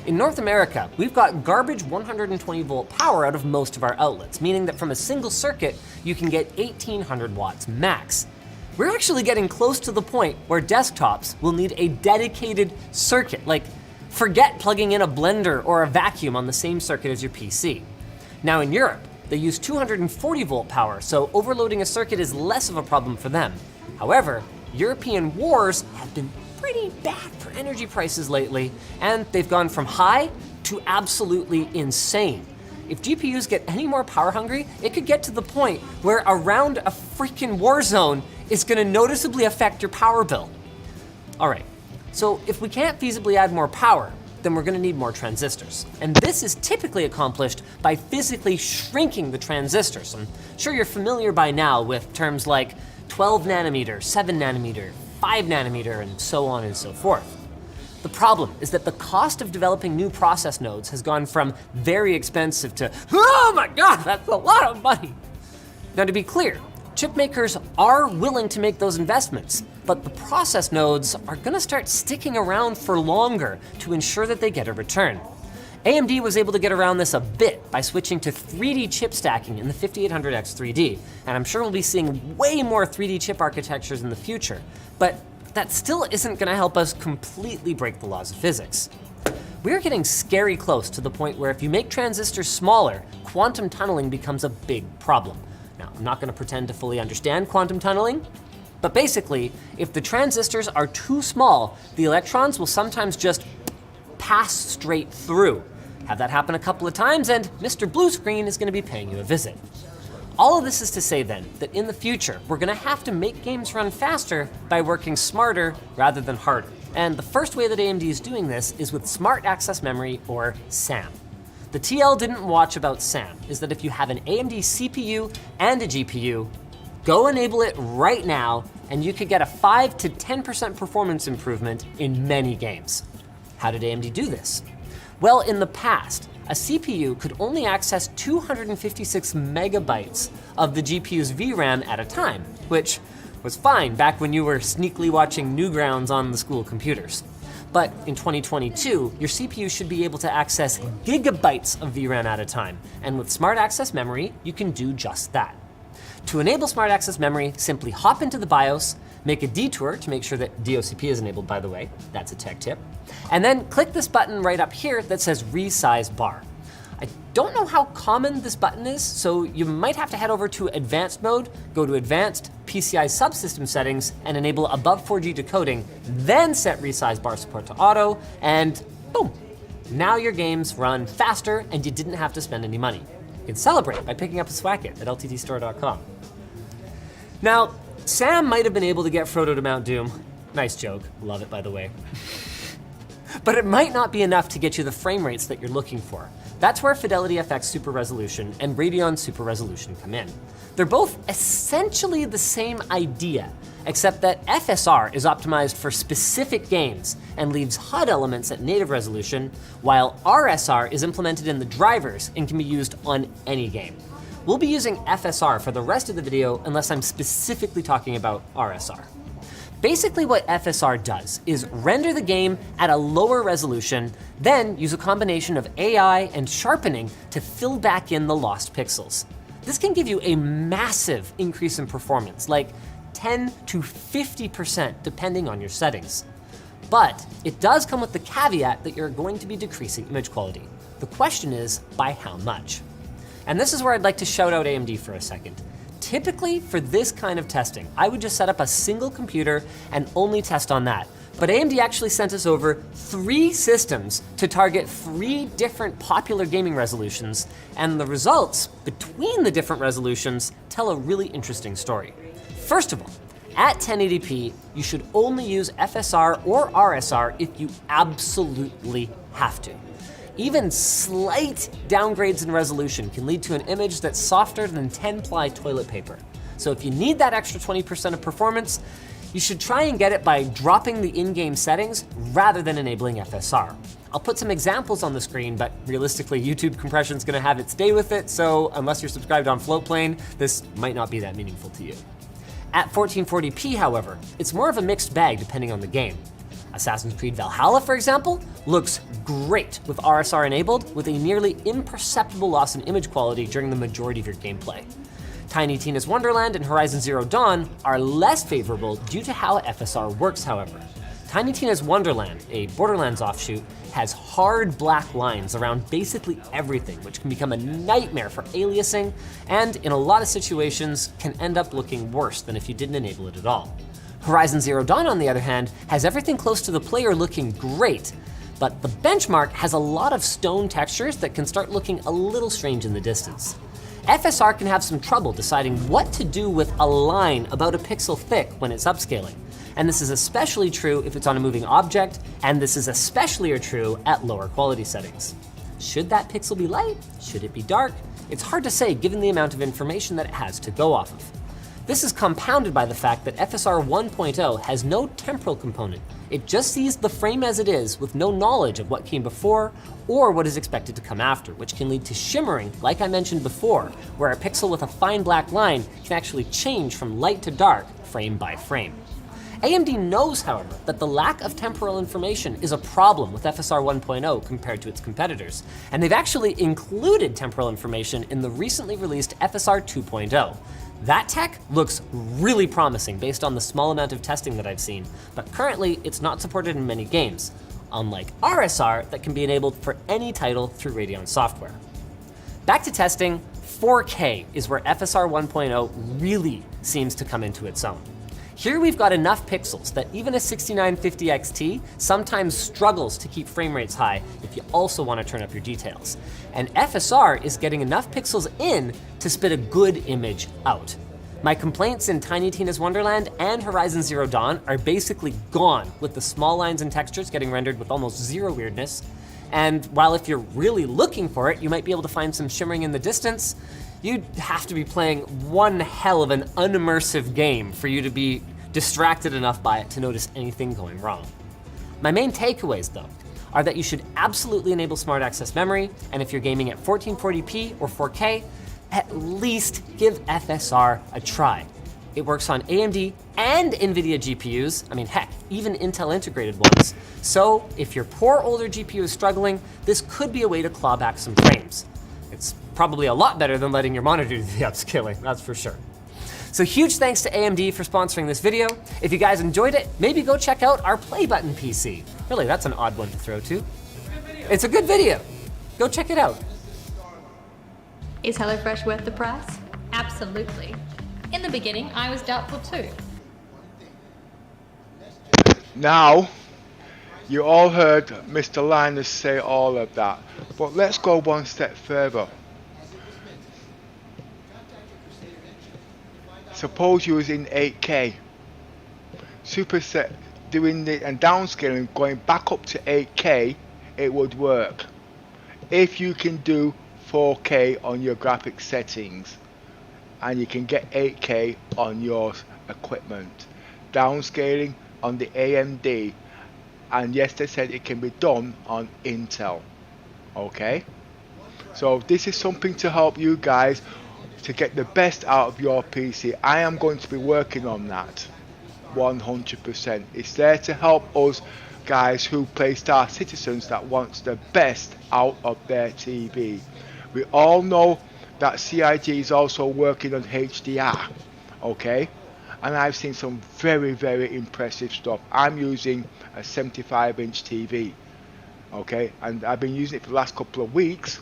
In North America, we've got garbage 120 volt power out of most of our outlets, meaning that from a single circuit, you can get 1800 watts max. We're actually getting close to the point where desktops will need a dedicated circuit, like forget plugging in a blender or a vacuum on the same circuit as your PC. Now in Europe, they use 240 volt power, so overloading a circuit is less of a problem for them. However, European wars have been pretty bad for energy prices lately, and they've gone from high to absolutely insane. If GPUs get any more power hungry, it could get to the point where around a freaking war zone is gonna noticeably affect your power bill. All right, so if we can't feasibly add more power, then we're gonna need more transistors. And this is typically accomplished by physically shrinking the transistors. I'm sure you're familiar by now with terms like 12 nanometer, 7 nanometer, 5 nanometer, and so on and so forth. The problem is that the cost of developing new process nodes has gone from very expensive to, oh my god, that's a lot of money. Now to be clear, chip makers are willing to make those investments, but the process nodes are gonna start sticking around for longer to ensure that they get a return. AMD was able to get around this a bit by switching to 3D chip stacking in the 5800X 3D, and I'm sure we'll be seeing way more 3D chip architectures in the future, but that still isn't gonna help us completely break the laws of physics. We're getting scary close to the point where if you make transistors smaller, quantum tunneling becomes a big problem. Now, I'm not gonna pretend to fully understand quantum tunneling, but basically, if the transistors are too small, the electrons will sometimes just pass straight through. Have that happen a couple of times and Mr. Blue Screen is gonna be paying you a visit. All of this is to say then, that in the future, we're gonna have to make games run faster by working smarter rather than harder. And the first way that AMD is doing this is with Smart Access Memory, or SAM. The TL didn't watch about SAM is that if you have an AMD CPU and a GPU, go enable it right now, and you could get a 5 to 10% performance improvement in many games. How did AMD do this? Well, in the past, a CPU could only access 256 megabytes of the GPU's VRAM at a time, which was fine back when you were sneakily watching Newgrounds on the school computers. But in 2022, your CPU should be able to access gigabytes of VRAM at a time, and with Smart Access Memory, you can do just that. To enable Smart Access Memory, simply hop into the BIOS, make a detour to make sure that DOCP is enabled, by the way, that's a tech tip, and then click this button right up here that says Resize Bar. I don't know how common this button is, so you might have to head over to Advanced Mode, go to Advanced PCI Subsystem Settings, and enable above 4G decoding, then set Resize Bar support to auto, and boom. Now your games run faster and you didn't have to spend any money. You can celebrate by picking up a Swacket at lttstore.com. Now, Sam might have been able to get Frodo to Mount Doom. Nice joke, love it by the way. But it might not be enough to get you the frame rates that you're looking for. That's where Fidelity FX Super Resolution and Radeon Super Resolution come in. They're both essentially the same idea, except that FSR is optimized for specific games and leaves HUD elements at native resolution, while RSR is implemented in the drivers and can be used on any game. We'll be using FSR for the rest of the video unless I'm specifically talking about RSR. Basically what FSR does is render the game at a lower resolution, then use a combination of AI and sharpening to fill back in the lost pixels. This can give you a massive increase in performance, like 10 to 50% depending on your settings. But it does come with the caveat that you're going to be decreasing image quality. The question is, by how much? And this is where I'd like to shout out AMD for a second. Typically, for this kind of testing, I would just set up a single computer and only test on that. But AMD actually sent us over 3 systems to target 3 different popular gaming resolutions, and the results between the different resolutions tell a really interesting story. First of all, at 1080p, you should only use FSR or RSR if you absolutely have to. Even slight downgrades in resolution can lead to an image that's softer than 10-ply toilet paper. So if you need that extra 20% of performance, you should try and get it by dropping the in-game settings rather than enabling FSR. I'll put some examples on the screen, but realistically, YouTube compression's gonna have its day with it, so unless you're subscribed on Floatplane, this might not be that meaningful to you. At 1440p, however, it's more of a mixed bag depending on the game. Assassin's Creed Valhalla, for example, looks great with RSR enabled, with a nearly imperceptible loss in image quality during the majority of your gameplay. Tiny Tina's Wonderland and Horizon Zero Dawn are less favorable due to how FSR works, however. Tiny Tina's Wonderland, a Borderlands offshoot, has hard black lines around basically everything, which can become a nightmare for aliasing, and in a lot of situations can end up looking worse than if you didn't enable it at all. Horizon Zero Dawn, on the other hand, has everything close to the player looking great, but the benchmark has a lot of stone textures that can start looking a little strange in the distance. FSR can have some trouble deciding what to do with a line about a pixel thick when it's upscaling, and this is especially true if it's on a moving object, and this is especially true at lower quality settings. Should that pixel be light? Should it be dark? It's hard to say given the amount of information that it has to go off of. This is compounded by the fact that FSR 1.0 has no temporal component. It just sees the frame as it is with no knowledge of what came before or what is expected to come after, which can lead to shimmering, like I mentioned before, where a pixel with a fine black line can actually change from light to dark frame by frame. AMD knows, however, that the lack of temporal information is a problem with FSR 1.0 compared to its competitors, and they've actually included temporal information in the recently released FSR 2.0. That tech looks really promising based on the small amount of testing that I've seen, but currently it's not supported in many games, unlike RSR that can be enabled for any title through Radeon software. Back to testing, 4K is where FSR 1.0 really seems to come into its own. Here we've got enough pixels that even a 6950 XT sometimes struggles to keep frame rates high if you also want to turn up your details. And FSR is getting enough pixels in to spit a good image out. My complaints in Tiny Tina's Wonderland and Horizon Zero Dawn are basically gone, with the small lines and textures getting rendered with almost zero weirdness. And while if you're really looking for it, you might be able to find some shimmering in the distance, you'd have to be playing one hell of an unimmersive game for you to be distracted enough by it to notice anything going wrong. My main takeaways, though, are that you should absolutely enable Smart Access Memory, and if you're gaming at 1440p or 4K, at least give FSR a try. It works on AMD and NVIDIA GPUs, I mean heck, even Intel integrated ones. So if your poor older GPU is struggling, this could be a way to claw back some frames. It's probably a lot better than letting your monitor do the upscaling, that's for sure. So huge thanks to AMD for sponsoring this video. If you guys enjoyed it, maybe go check out our Play Button PC. Really, that's an odd one to throw to. It's a good video. Go check it out. Is HelloFresh worth the price? Absolutely. In the beginning, I was doubtful too. Now, you all heard Mr. Linus say all of that, but let's go one step further. Suppose you was in 8K, superset doing the and downscaling, going back up to 8K, it would work. If you can do 4K on your graphics settings, and you can get 8K on your equipment, downscaling on the AMD, and yes, they said it can be done on Intel. Okay, so this is something to help you guys to get the best out of your PC. I am going to be working on that 100%. It's there to help us guys who play Star Citizens that wants the best out of their TV. We all know that CIG is also working on HDR, okay? And I've seen some very, very impressive stuff. I'm using a 75-inch TV, okay? And I've been using it for the last couple of weeks,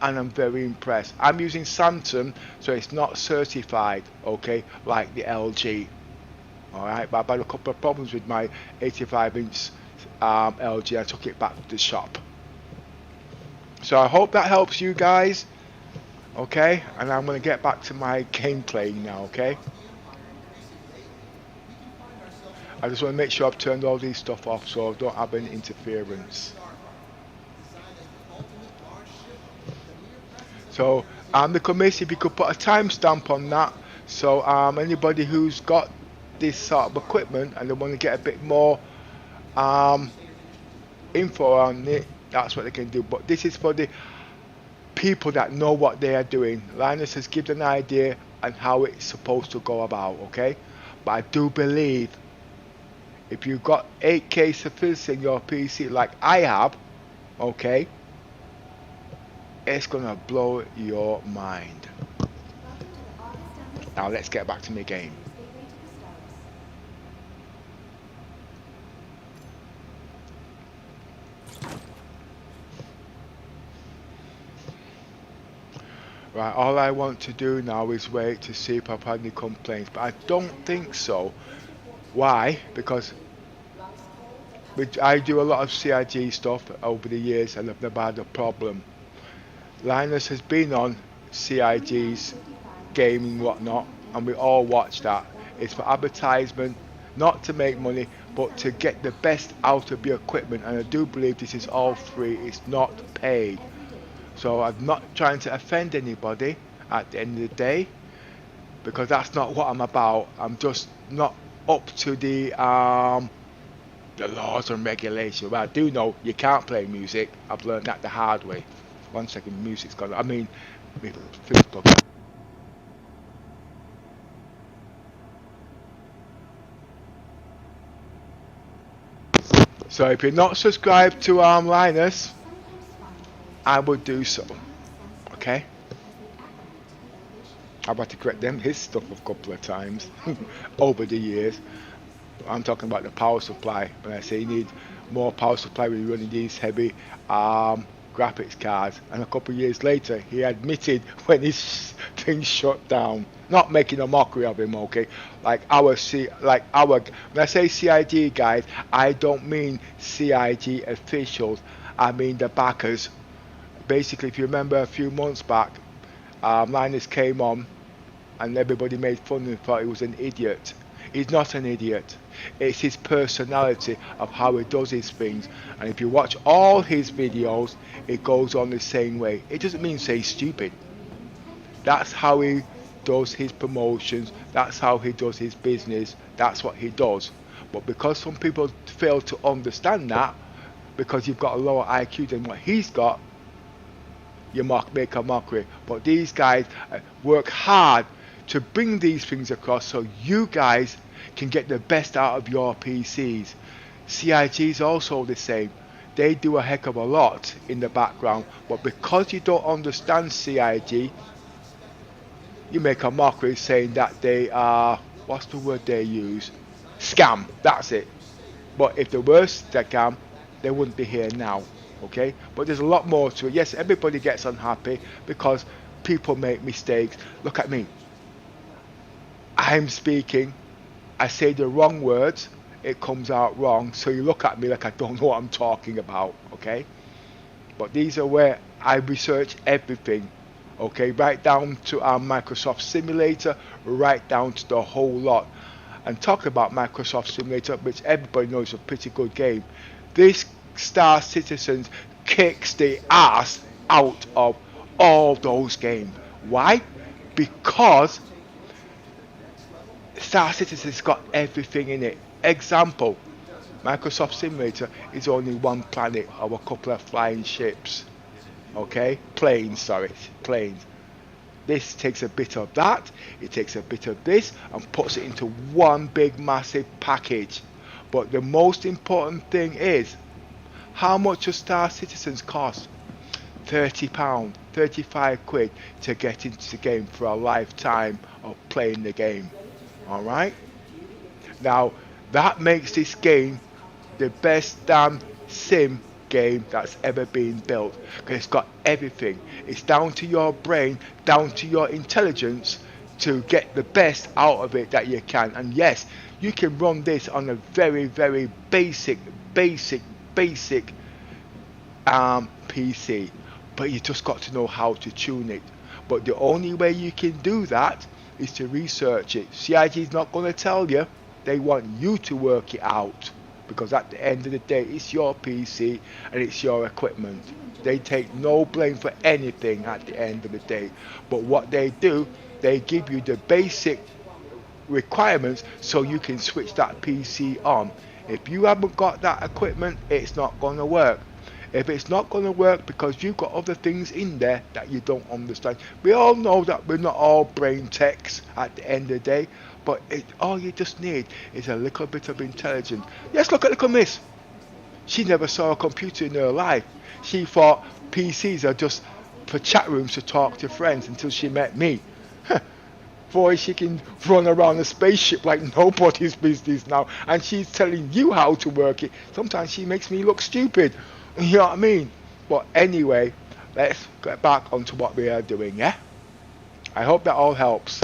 and I'm very impressed. I'm using Samsung, so it's not certified, okay, like the LG. Alright, but I've had a couple of problems with my 85-inch LG. I took it back to the shop. So I hope that helps you guys, okay? And I'm going to get back to my game playing now, okay? I just want to make sure I've turned all these stuff off so I don't have any interference. So the committee, if you could put a timestamp on that, so anybody who's got this sort of equipment and they want to get a bit more info on it, that's what they can do. But this is for the people that know what they are doing. Linus has given an idea on how it's supposed to go about, okay? But I do believe if you've got 8K sufficiency in your PC like I have, okay, it's gonna blow your mind. Now let's get back to my game. Right, all I want to do now is wait to see if I've had any complaints, but I don't think so. Why? Because I do a lot of CIG stuff over the years and I've never had a problem. Linus has been on CIG's gaming whatnot, and we all watch that. It's for advertisement, not to make money, but to get the best out of your equipment, and I do believe this is all free, it's not paid. So I'm not trying to offend anybody at the end of the day. because that's not what I'm about. I'm just not up to the laws and regulations. Well, I do know you can't play music. I've learned that the hard way. 1 second, music's gone. I mean, so if you're not subscribed to Linus, I would do so. Okay? I've had to correct his stuff a couple of times over the years. I'm talking about the power supply. When I say you need more power supply when you're running these heavy graphics cards, and a couple of years later he admitted when his thing shut down. Not making a mockery of him, okay? When I say CIG guys, I don't mean CIG officials. I mean the backers. Basically, if you remember a few months back, Linus came on and everybody made fun of him, thought he was an idiot. He's not an idiot. It's his personality of how he does his things. And if you watch all his videos, it goes on the same way. It doesn't mean say stupid. That's how he does his promotions. That's how he does his business. That's what he does. But because some people fail to understand that, because you've got a lower IQ than what he's got, you make a mockery. But these guys work hard to bring these things across so you guys can get the best out of your PCs. CIG is also the same. They do a heck of a lot in the background, but because you don't understand CIG, you make a mockery saying that they are, what's the word they use? Scam, that's it. But if they were scam, they wouldn't be here now, okay? But there's a lot more to it. Yes, everybody gets unhappy because people make mistakes. Look at me. I'm speaking, I say the wrong words, it comes out wrong, so you look at me like I don't know what I'm talking about, okay? But these are where I research everything, okay? Right down to our Microsoft Simulator, right down to the whole lot. And talking about Microsoft Simulator, which everybody knows is a pretty good game, this Star Citizens kicks the ass out of all those games. Why? Because Star Citizen's got everything in it. Example, Microsoft Simulator is only one planet of a couple of flying ships. Okay? Planes. This takes a bit of that, it takes a bit of this, and puts it into one big massive package. But the most important thing is, how much does Star Citizens cost? £30, 35 quid to get into the game for a lifetime of playing the game. Alright? Now, that makes this game the best damn sim game that's ever been built, because it's got everything. It's down to your brain, down to your intelligence to get the best out of it that you can. And yes, you can run this on a very, very basic PC, but you just got to know how to tune it. But the only way you can do that is to research it. CIG is not going to tell you. They want you to work it out, because at the end of the day, it's your PC and it's your equipment. They take no blame for anything at the end of the day. But what they do, they give you the basic requirements so you can switch that PC on. If you haven't got that equipment, it's not going to work. If it's not going to work because you've got other things in there that you don't understand. We all know that we're not all brain techs at the end of the day, but all you just need is a little bit of intelligence. Yes, look at little miss. She never saw a computer in her life. She thought PCs are just for chat rooms to talk to friends until she met me. Boy, she can run around a spaceship like nobody's business now, and she's telling you how to work it. Sometimes she makes me look stupid. You know what I mean? But anyway, let's get back onto what we are doing, yeah? I hope that all helps.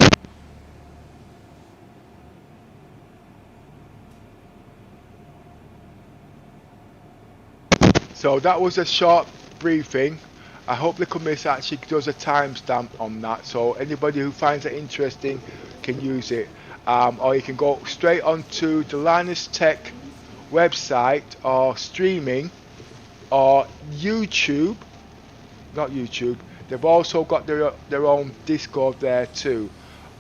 So that was a short briefing. I hope the commiss actually does a timestamp on that, so anybody who finds it interesting can use it. Or you can go straight onto the Linus Tech website or streaming, or YouTube, not YouTube. They've also got their own Discord there too.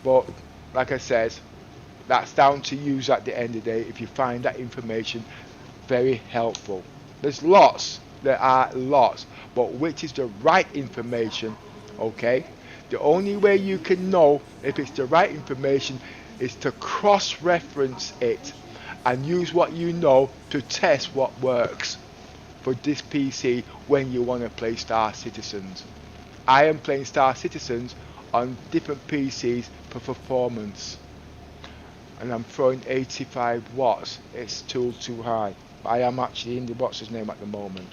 But like I said, that's down to you at the end of the day if you find that information very helpful. There are lots, but which is the right information, okay? The only way you can know if it's the right information is to cross-reference it and use what you know to test what works for this PC when you want to play Star Citizens. I am playing Star Citizens on different PCs for performance, and I'm throwing 85 watts. It's still too high. I am actually in the what's his name at the moment.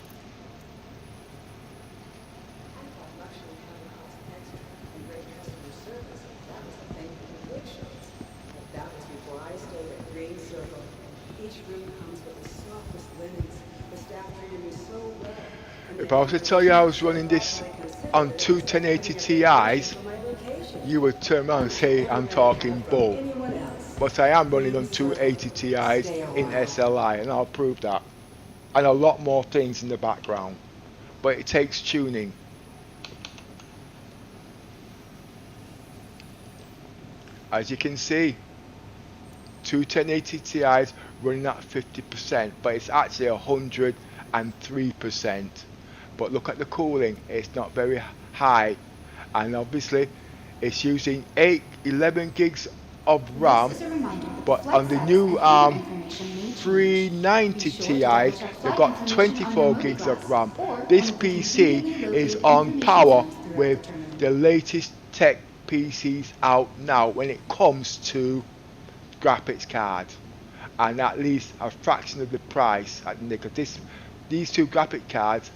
If I was to tell you I was running this on two 1080 Ti's, you would turn around and say I'm talking bull. But I am running on 280 Ti's in SLI, and I'll prove that. And a lot more things in the background. But it takes tuning. As you can see, two 1080 Ti's running at 50%, but it's actually 103%. But look at the cooling, it's not very high, and obviously it's using 11 gigs of RAM, but on the new 390 Ti's they've got 24 gigs of RAM. This PC is on par with the latest tech PCs out now when it comes to graphics cards, and at least a fraction of the price. Because these two graphic cards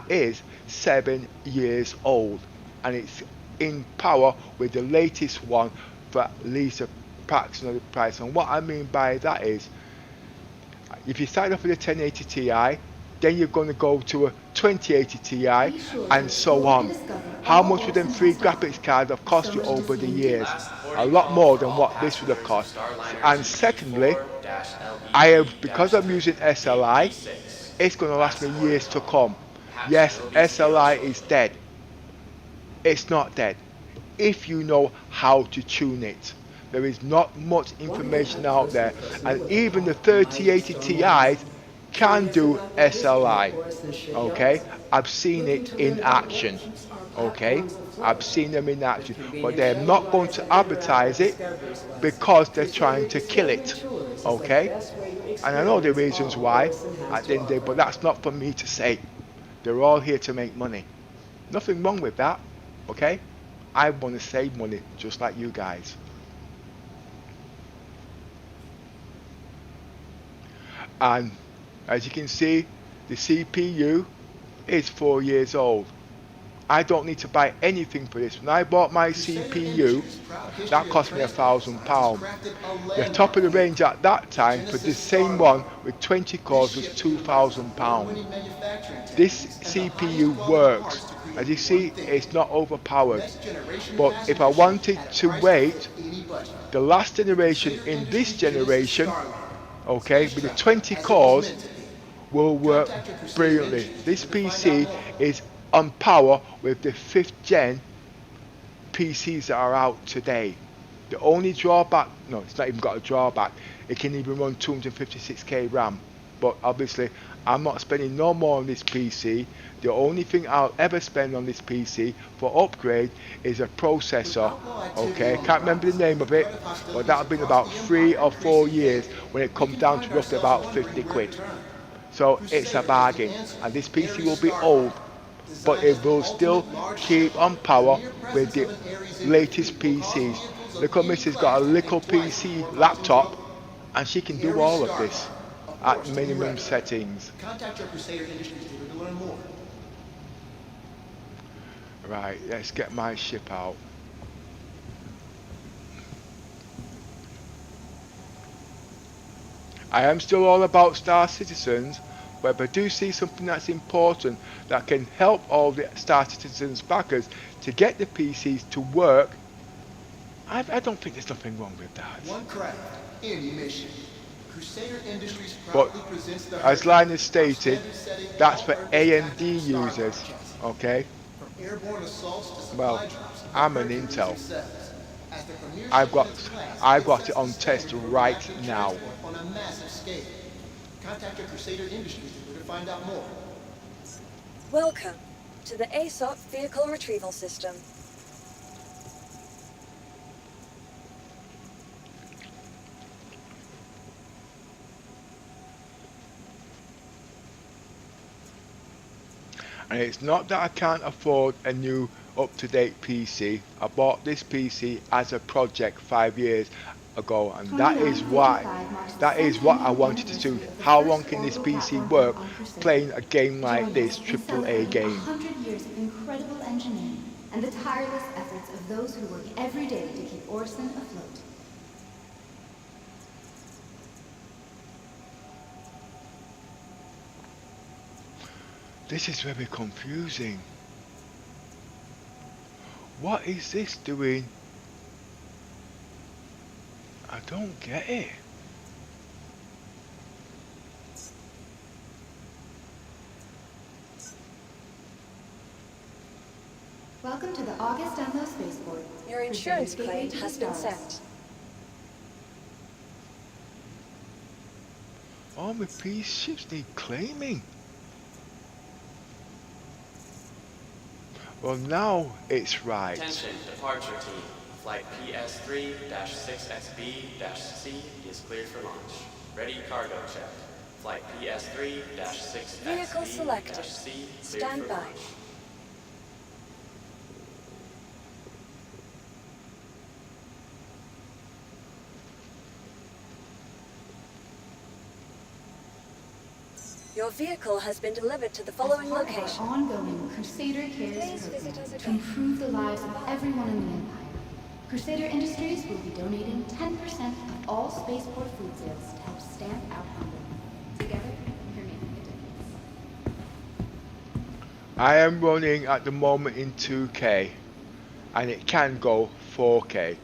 is 7 years old, and it's in power with the latest one for at least a fraction of the price. And what I mean by that is, if you start off with a 1080 Ti, then you're going to go to a 2080 Ti, and so on. How much would them three graphics cards have cost you over the years? A lot more than what this would have cost. And secondly, because I'm using SLI, it's going to last me years to come. Yes, SLI is dead. It's not dead if you know how to tune it. There is not much information out there, and even the 3080 Ti's can do SLI. Okay, I've seen it in action. Okay, I've seen them in action, but they're not going to advertise it because they're trying to kill it. Okay, and I know the reasons why at the end of the day, but that's not for me to say. They're all here to make money. Nothing wrong with that. Okay, I want to save money just like you guys. And as you can see, the CPU is 4 years old. I don't need to buy anything for this. When I bought my CPU, that cost me £1,000. The top of the range at that time for the same one with 20 cores was £2,000. This CPU works. As you see, it's not overpowered. But if I wanted to wait, the last generation in this generation, okay, with the 20 cores, will work brilliantly. This PC is on power with the 5th gen PCs that are out today. The only drawback, no, it's not even got a drawback, it can even run 256k RAM. But obviously, I'm not spending no more on this PC. The only thing I'll ever spend on this PC for upgrade is a processor. Okay, I can't remember the name of it, but that'll be in about 3 or 4 years when it comes down to roughly about 50 quid. So it's a bargain, and this PC will be old, but it will still keep on power with the latest PCs. Little Missy's got a little PC laptop, and she can do all of this at minimum settings. Contact your Crusader Industries dealer to learn more. Right, let's get my ship out. I am still all about Star Citizens, but if I do see something that's important that can help all the Star Citizens backers to get the PCs to work, I don't think there's nothing wrong with that. One craft, any mission. Crusader Industries But proudly presents the as Linus stated, that's for AMD users, okay? From airborne assaults to supply Well, drops, I'm an cruising Intel. success. As the premier I've got ship of its class, I've it got sets it on the test standard for right rapid now. transport on a massive scale. Contact your Crusader Industries to find out more. Welcome to the ASOP Vehicle Retrieval System. And it's not that I can't afford a new up-to-date PC. I bought this PC as a project 5 years ago, and that is what I wanted to do. How long can this PC work playing a game like this, AAA game? 100 years of incredible engineering and the tireless efforts of those who work every day to keep Orson afloat. This is very confusing. What is this doing? I don't get it. Welcome to the August Enlo Spaceport. Your insurance claim has been sent. All my peace ships need claiming. Well, now it's right. Attention, departure team. Flight PS3-6XB-C is cleared for launch. Ready cargo check. Flight PS3-6XB-C Vehicle selected. cleared Stand for by. launch. Your vehicle has been delivered to the following As part of location. our ongoing Crusader Cares program to improve the lives of everyone in the Empire, Crusader Industries will be donating 10% of all spaceport food sales to help stamp out hunger. Together, we're making a difference. I am running at the moment in 2K, and it can go 4K,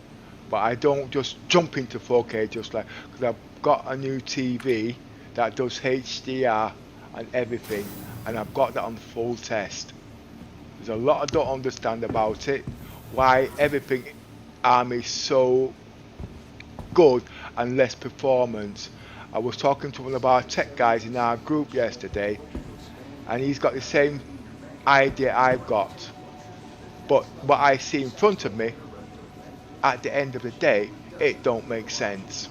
but I don't just jump into 4K just like, because I've got a new TV that does HDR and everything, and I've got that on full test. There's a lot I don't understand about it, why everything is so good and less performance. I was talking to one of our tech guys in our group yesterday, and he's got the same idea I've got, but what I see in front of me at the end of the day, it don't make sense.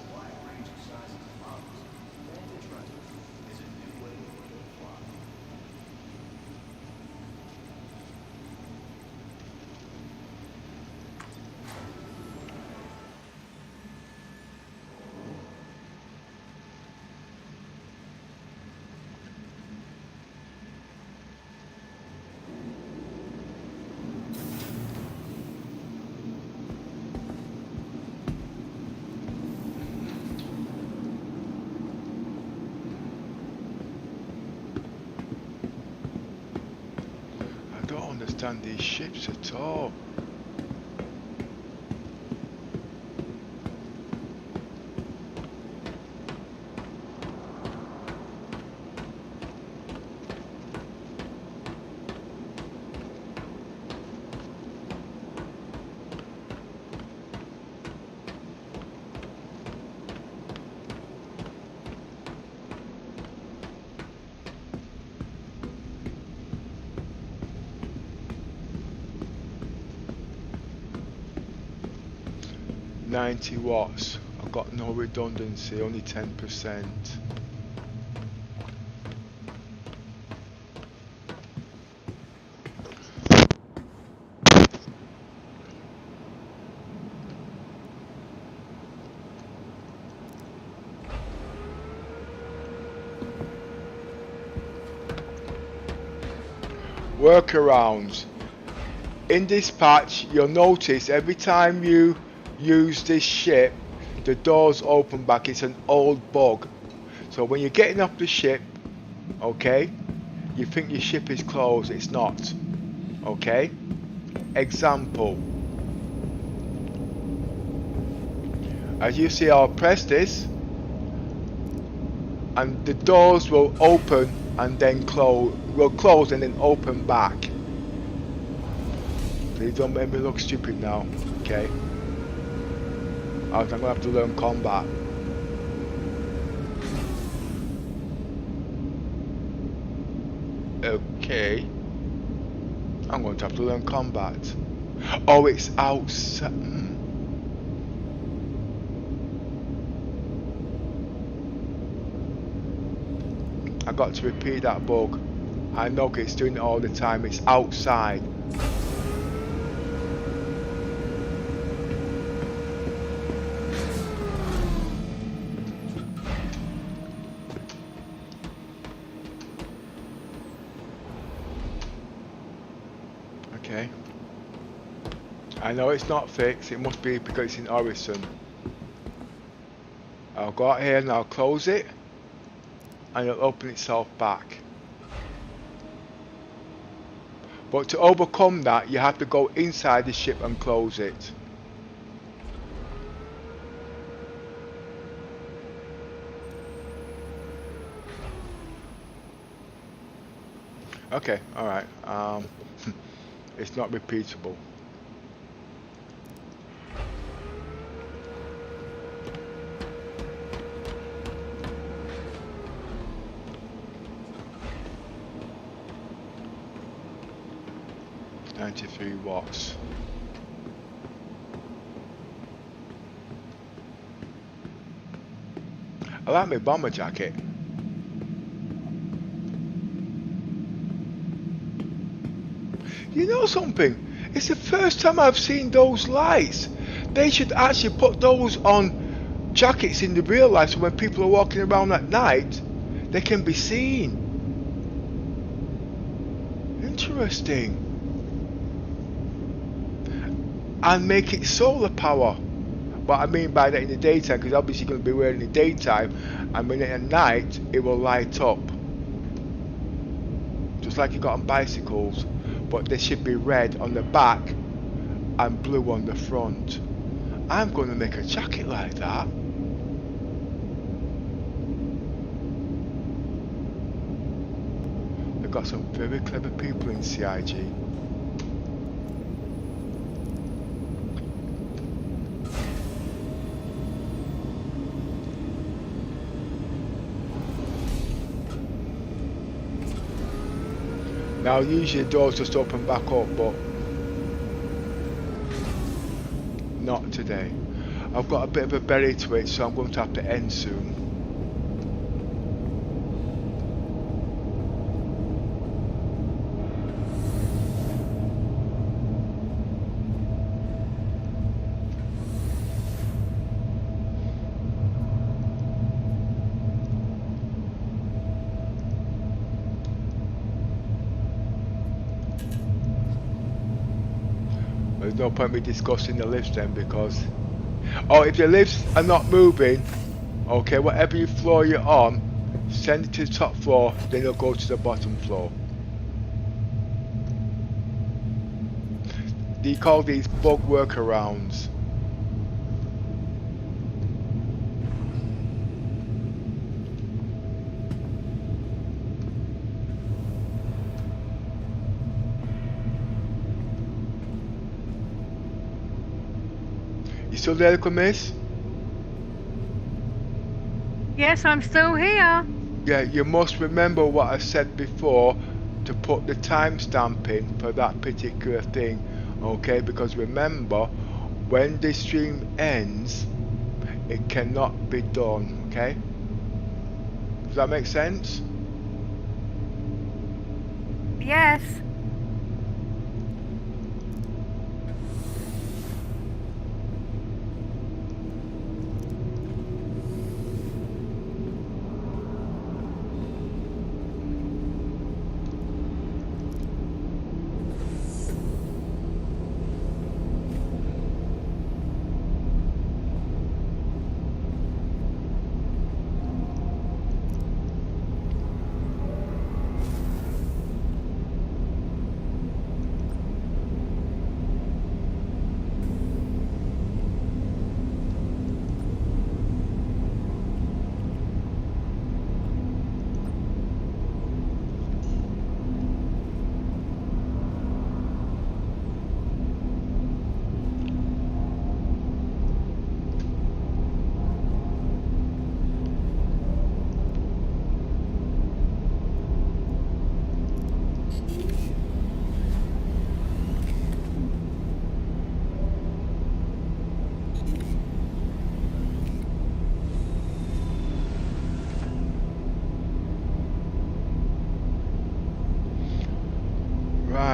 I don't understand these ships at all. $90 watts. I've got no redundancy, only 10%. Workarounds. In this patch, you'll notice every time you use this ship, the doors open back. It's an old bug. So when you're getting off the ship, okay, you think your ship is closed. It's not. Okay. Example. As you see, I'll press this, and the doors will open and then close. Will close and then open back. Please don't make me look stupid now. Okay. I'm going to have to learn combat. Okay. I'm going to have to learn combat. Oh, it's outside. I got to repeat that bug. I know it's doing it all the time. It's outside. Okay. I know it's not fixed. It must be because it's in Orison. I'll go out here and I'll close it. And it'll open itself back. But to overcome that, you have to go inside the ship and close it. Okay, alright. It's not repeatable. Watts. I like my bomber jacket. You know something? It's the first time I've seen those lights. They should actually put those on jackets in the real life so when people are walking around at night, they can be seen. Interesting. And make it solar power. What I mean by that in the daytime, because obviously you're going to be wearing it in the daytime, and when at night it will light up. Just like you got on bicycles, but they should be red on the back and blue on the front. I'm going to make a jacket like that. They've got some very clever people in CIG. Now usually the doors just open back up, but not today. I've got a bit of a belly twitch, so I'm going to have to end soon. There's no point me discussing the lifts then, because if the lifts are not moving, okay, whatever floor you're on, send it to the top floor, then it'll go to the bottom floor. They call these bug workarounds. Still there, Miss? Yes, I'm still here. Yeah, you must remember what I said before to put the timestamp in for that particular thing, okay? Because remember, when the stream ends, it cannot be done, okay? Does that make sense? Yes.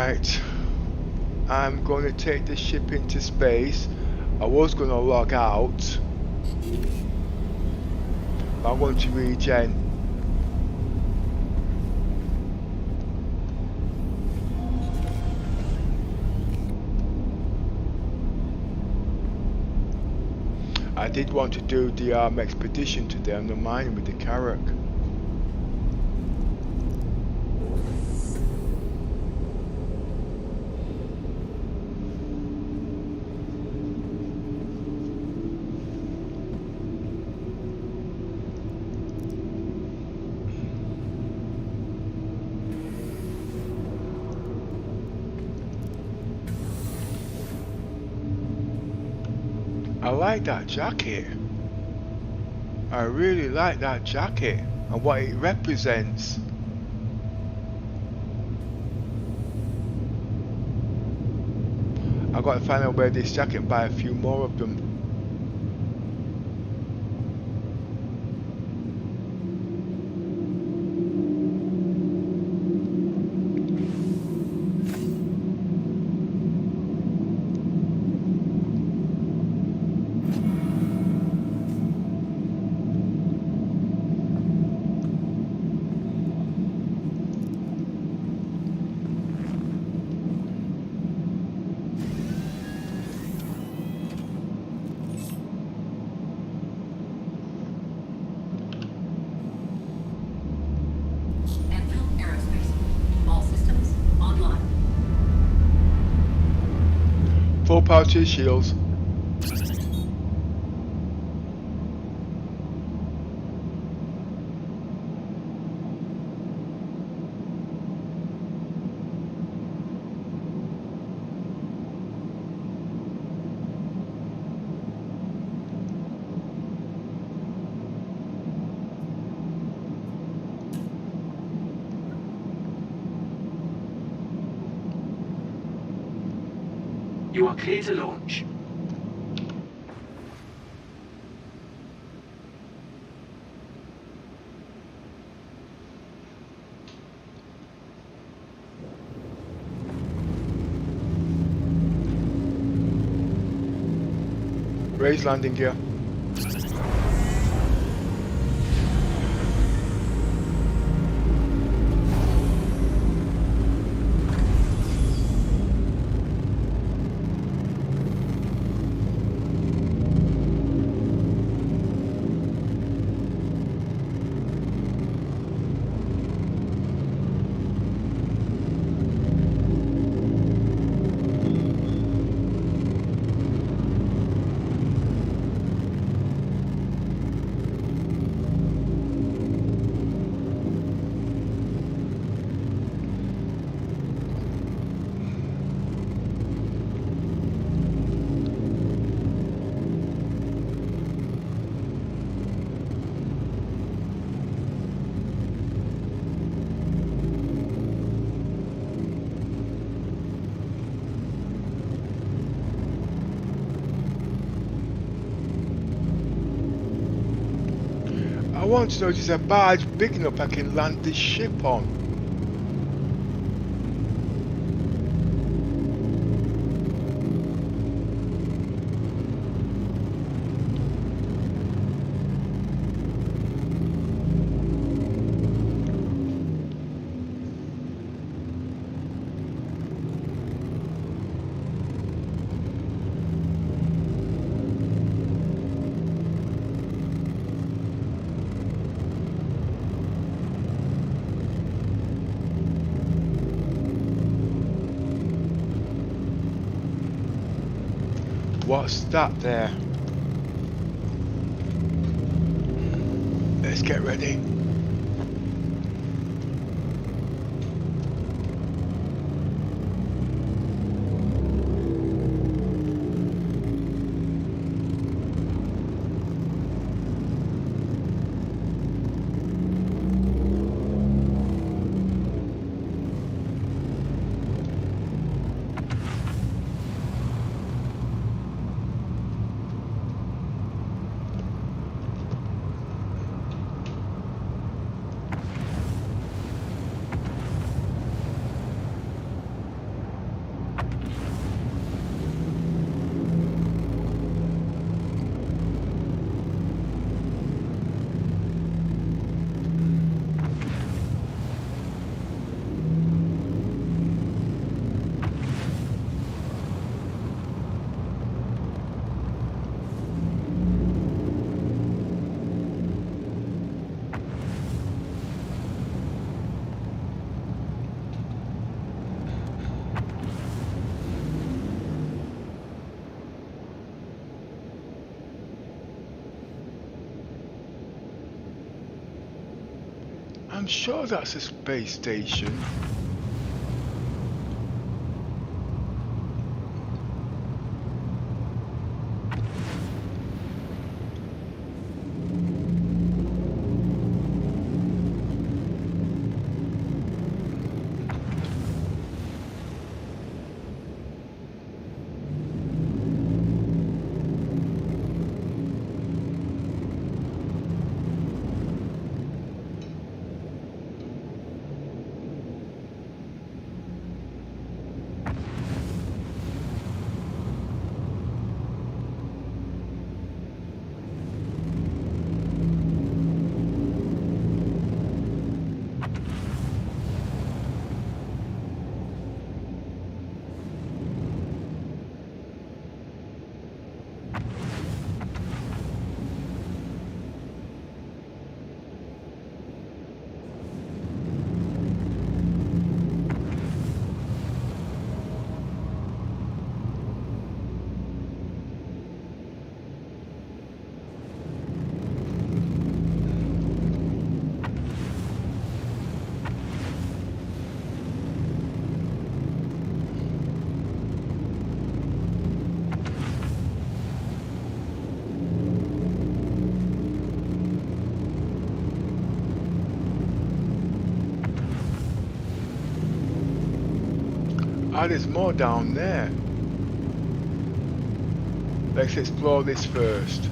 Right, I'm going to take the ship into space. I was going to log out, but I'm going to regen. I did want to do the expedition today on the mine with the Carrack. I like that jacket. I really like that jacket and what it represents. I've got to find out where this jacket and buy a few more of them. Full power to your shields. You are clear to launch. Raise landing gear. I want to know if there's a barge big enough I can land this ship on. What's that there? Let's get ready. I'm sure that's a space station. Ah, there's more down there. Let's explore this first.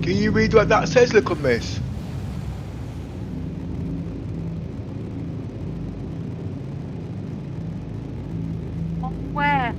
Can you read what that says, little miss? Where?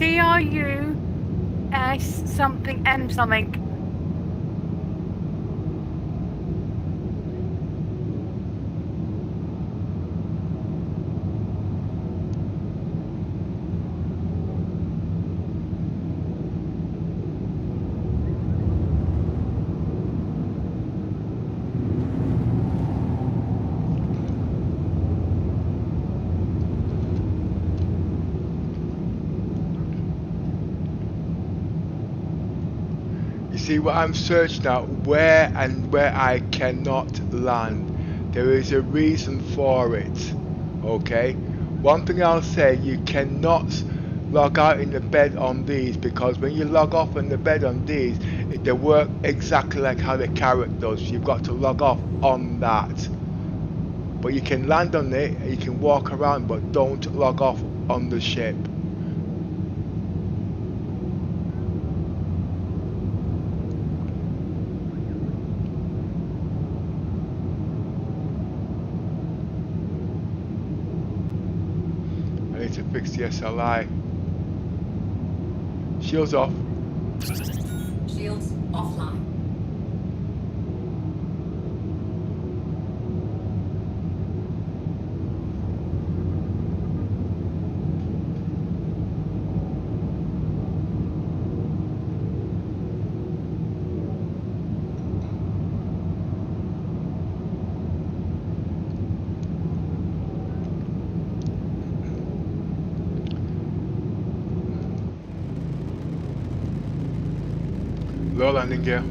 CRUS something M something. See what I'm searching out, where I cannot land. There is a reason for it. Okay, one thing I'll say, you cannot log out in the bed on these, because when you log off in the bed on these, they work exactly like how the Carrack does. You've got to log off on that. But you can land on it, you can walk around, but don't log off on the ship. To fix the SLI. Shields off. Shields offline. Low landing gear.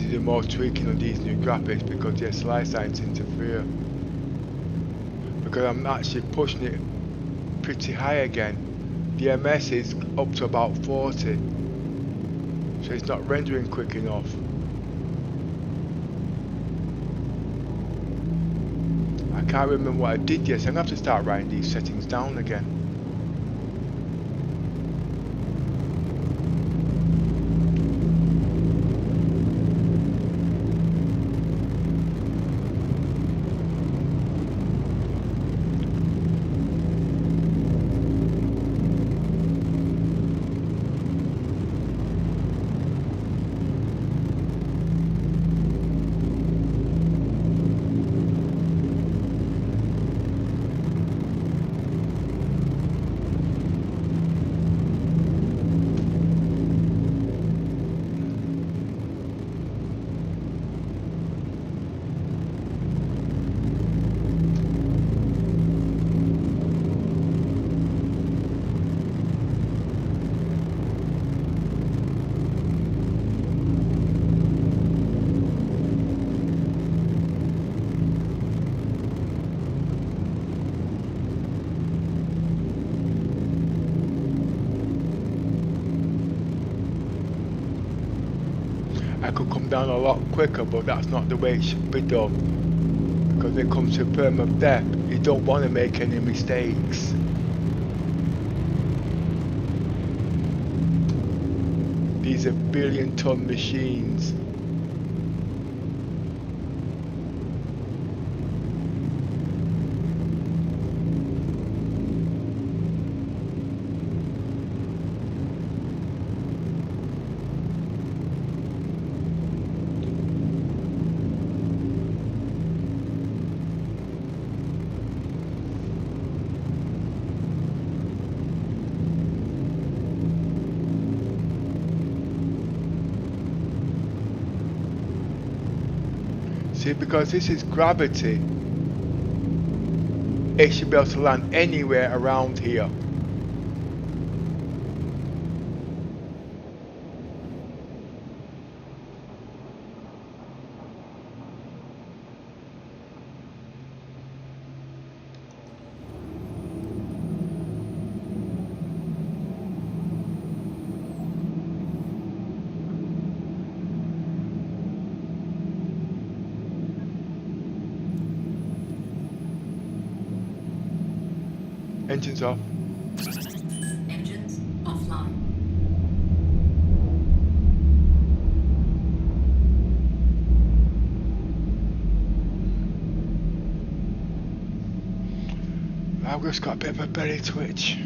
to do more tweaking on these new graphics because they're starting to interfere. Because I'm actually pushing it pretty high again. The MS is up to about 40, so it's not rendering quick enough. I can't remember what I did yet, so I'm going to have to start writing these settings down again. I could come down a lot quicker, but that's not the way it should be done. Because when it comes to Perm of Death, you don't want to make any mistakes. These are billion-ton machines. See, because this is gravity, it should be able to land anywhere around here. Engines off. Engines offline. I've just got a bit of a belly twitch.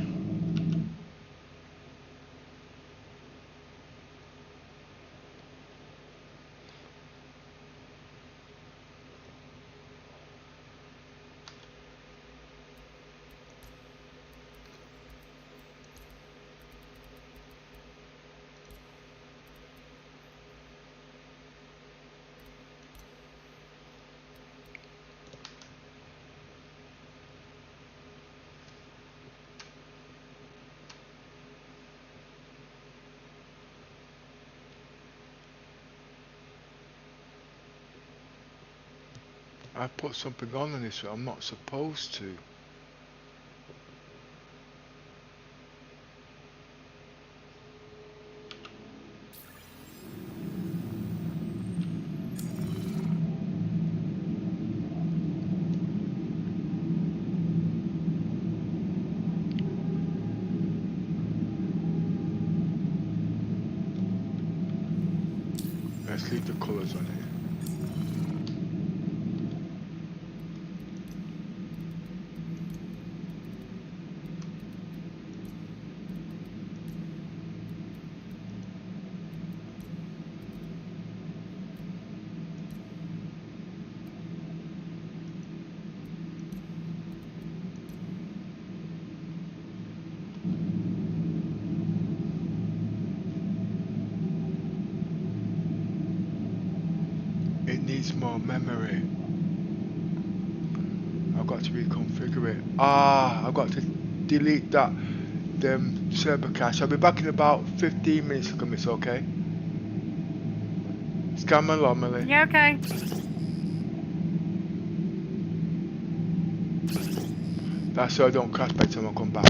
I put something on in this, I'm not supposed to. Let's leave the colours on here. Needs more memory. I've got to reconfigure it. I've got to delete that server cache. I'll be back in about 15 minutes, if it's okay. Come along, Millie. Yeah, okay. That's so I don't crash by the time I come back.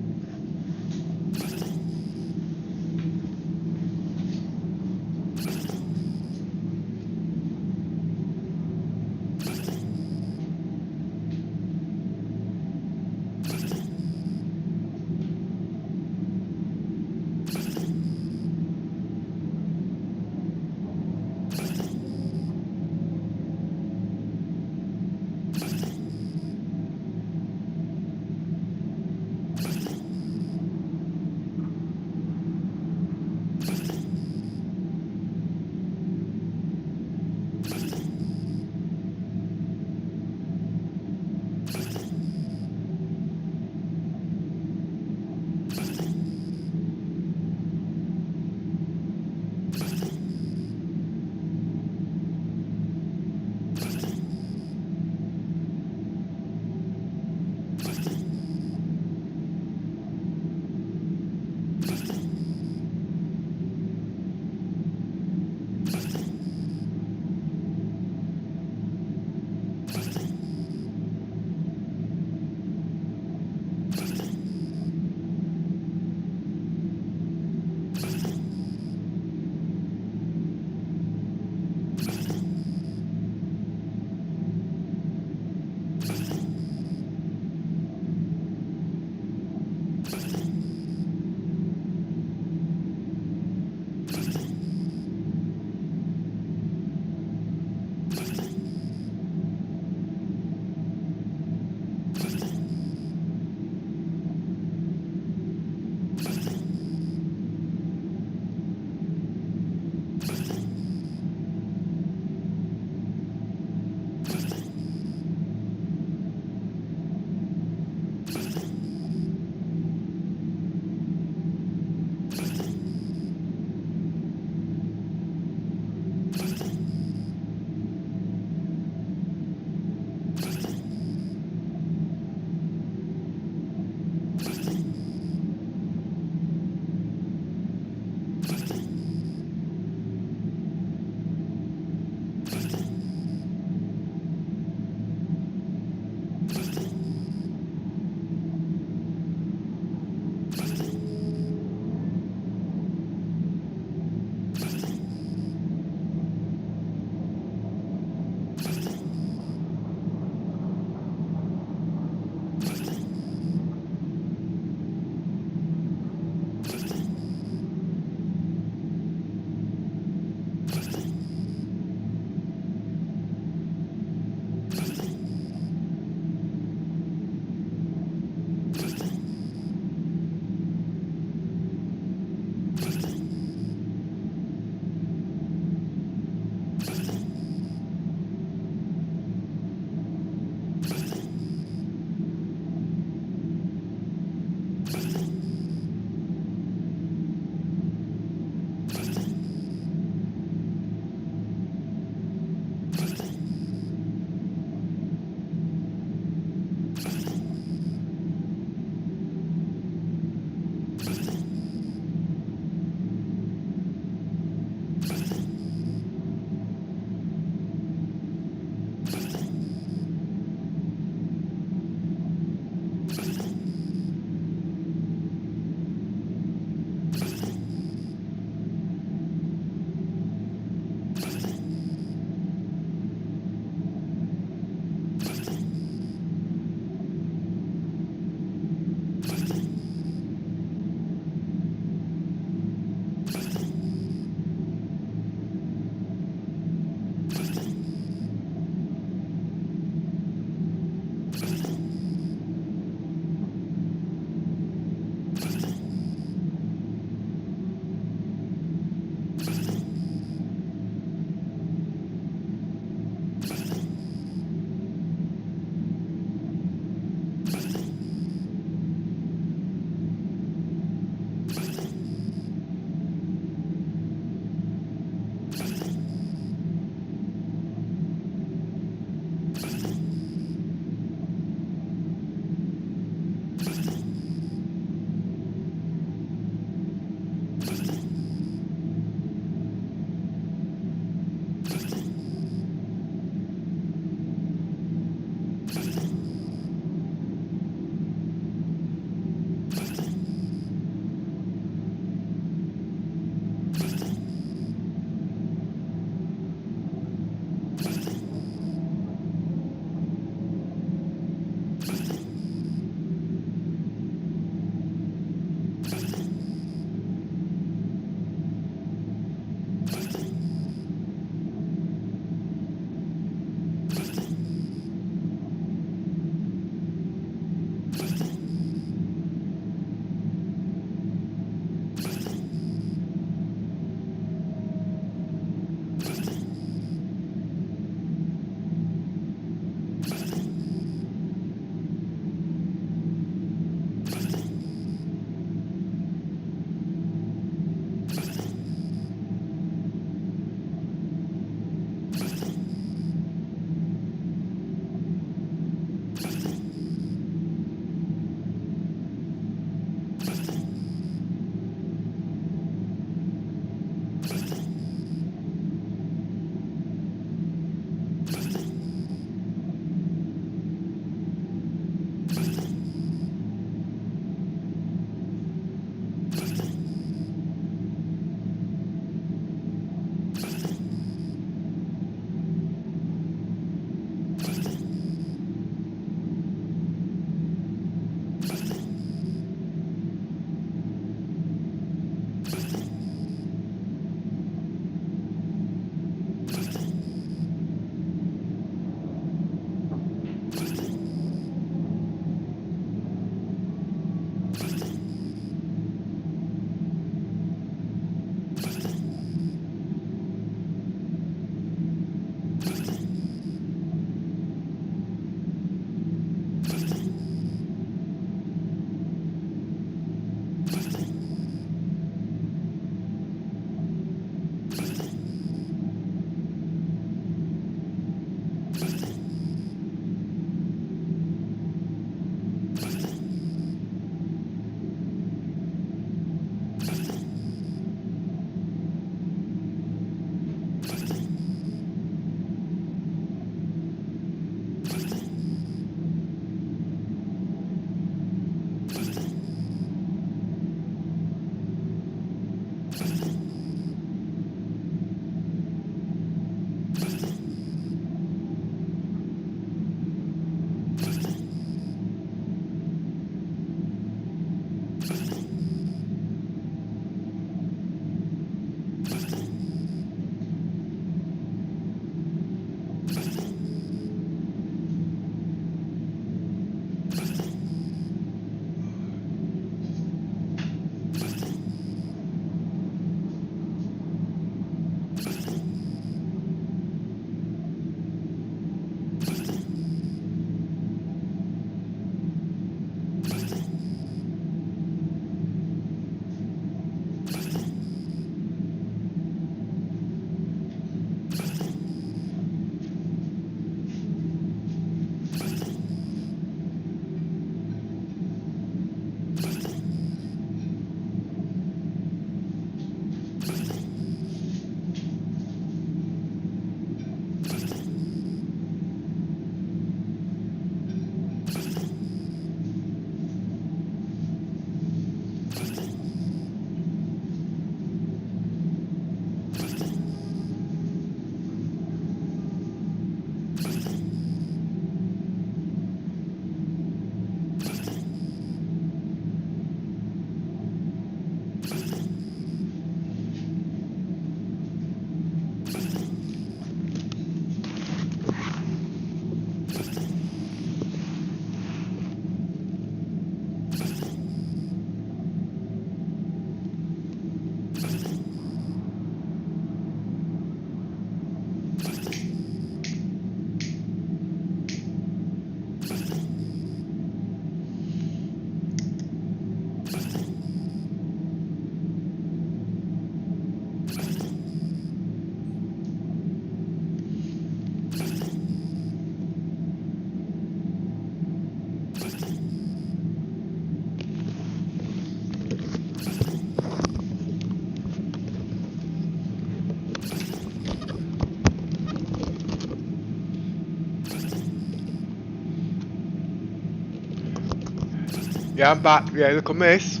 Yeah, I'm back. Yeah, look at miss.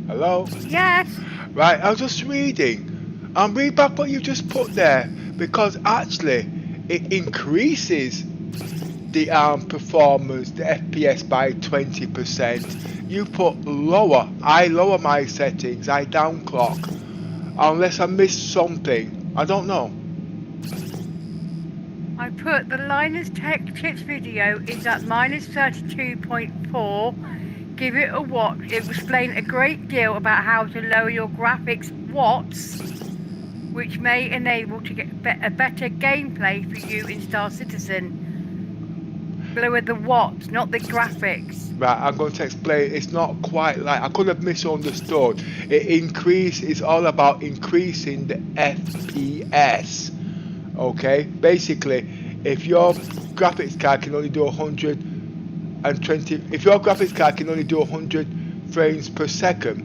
Hello? Yes. Right, I was just reading. Read back what you just put there, because actually it increases the performance, the FPS by 20%. You put lower. I lower my settings. I downclock. Unless I missed something. I don't know. I put the Linus Tech Tips video is at -32.4. Give it a watch. It will explain a great deal about how to lower your graphics watts, which may enable to get a better gameplay for you in Star Citizen. Lower the watts, not the graphics. Right, I'm going to explain. It's not quite like I could have misunderstood. It's all about increasing the FPS. Okay, basically, if your graphics card can only do 120, if your graphics card can only do 100 frames per second,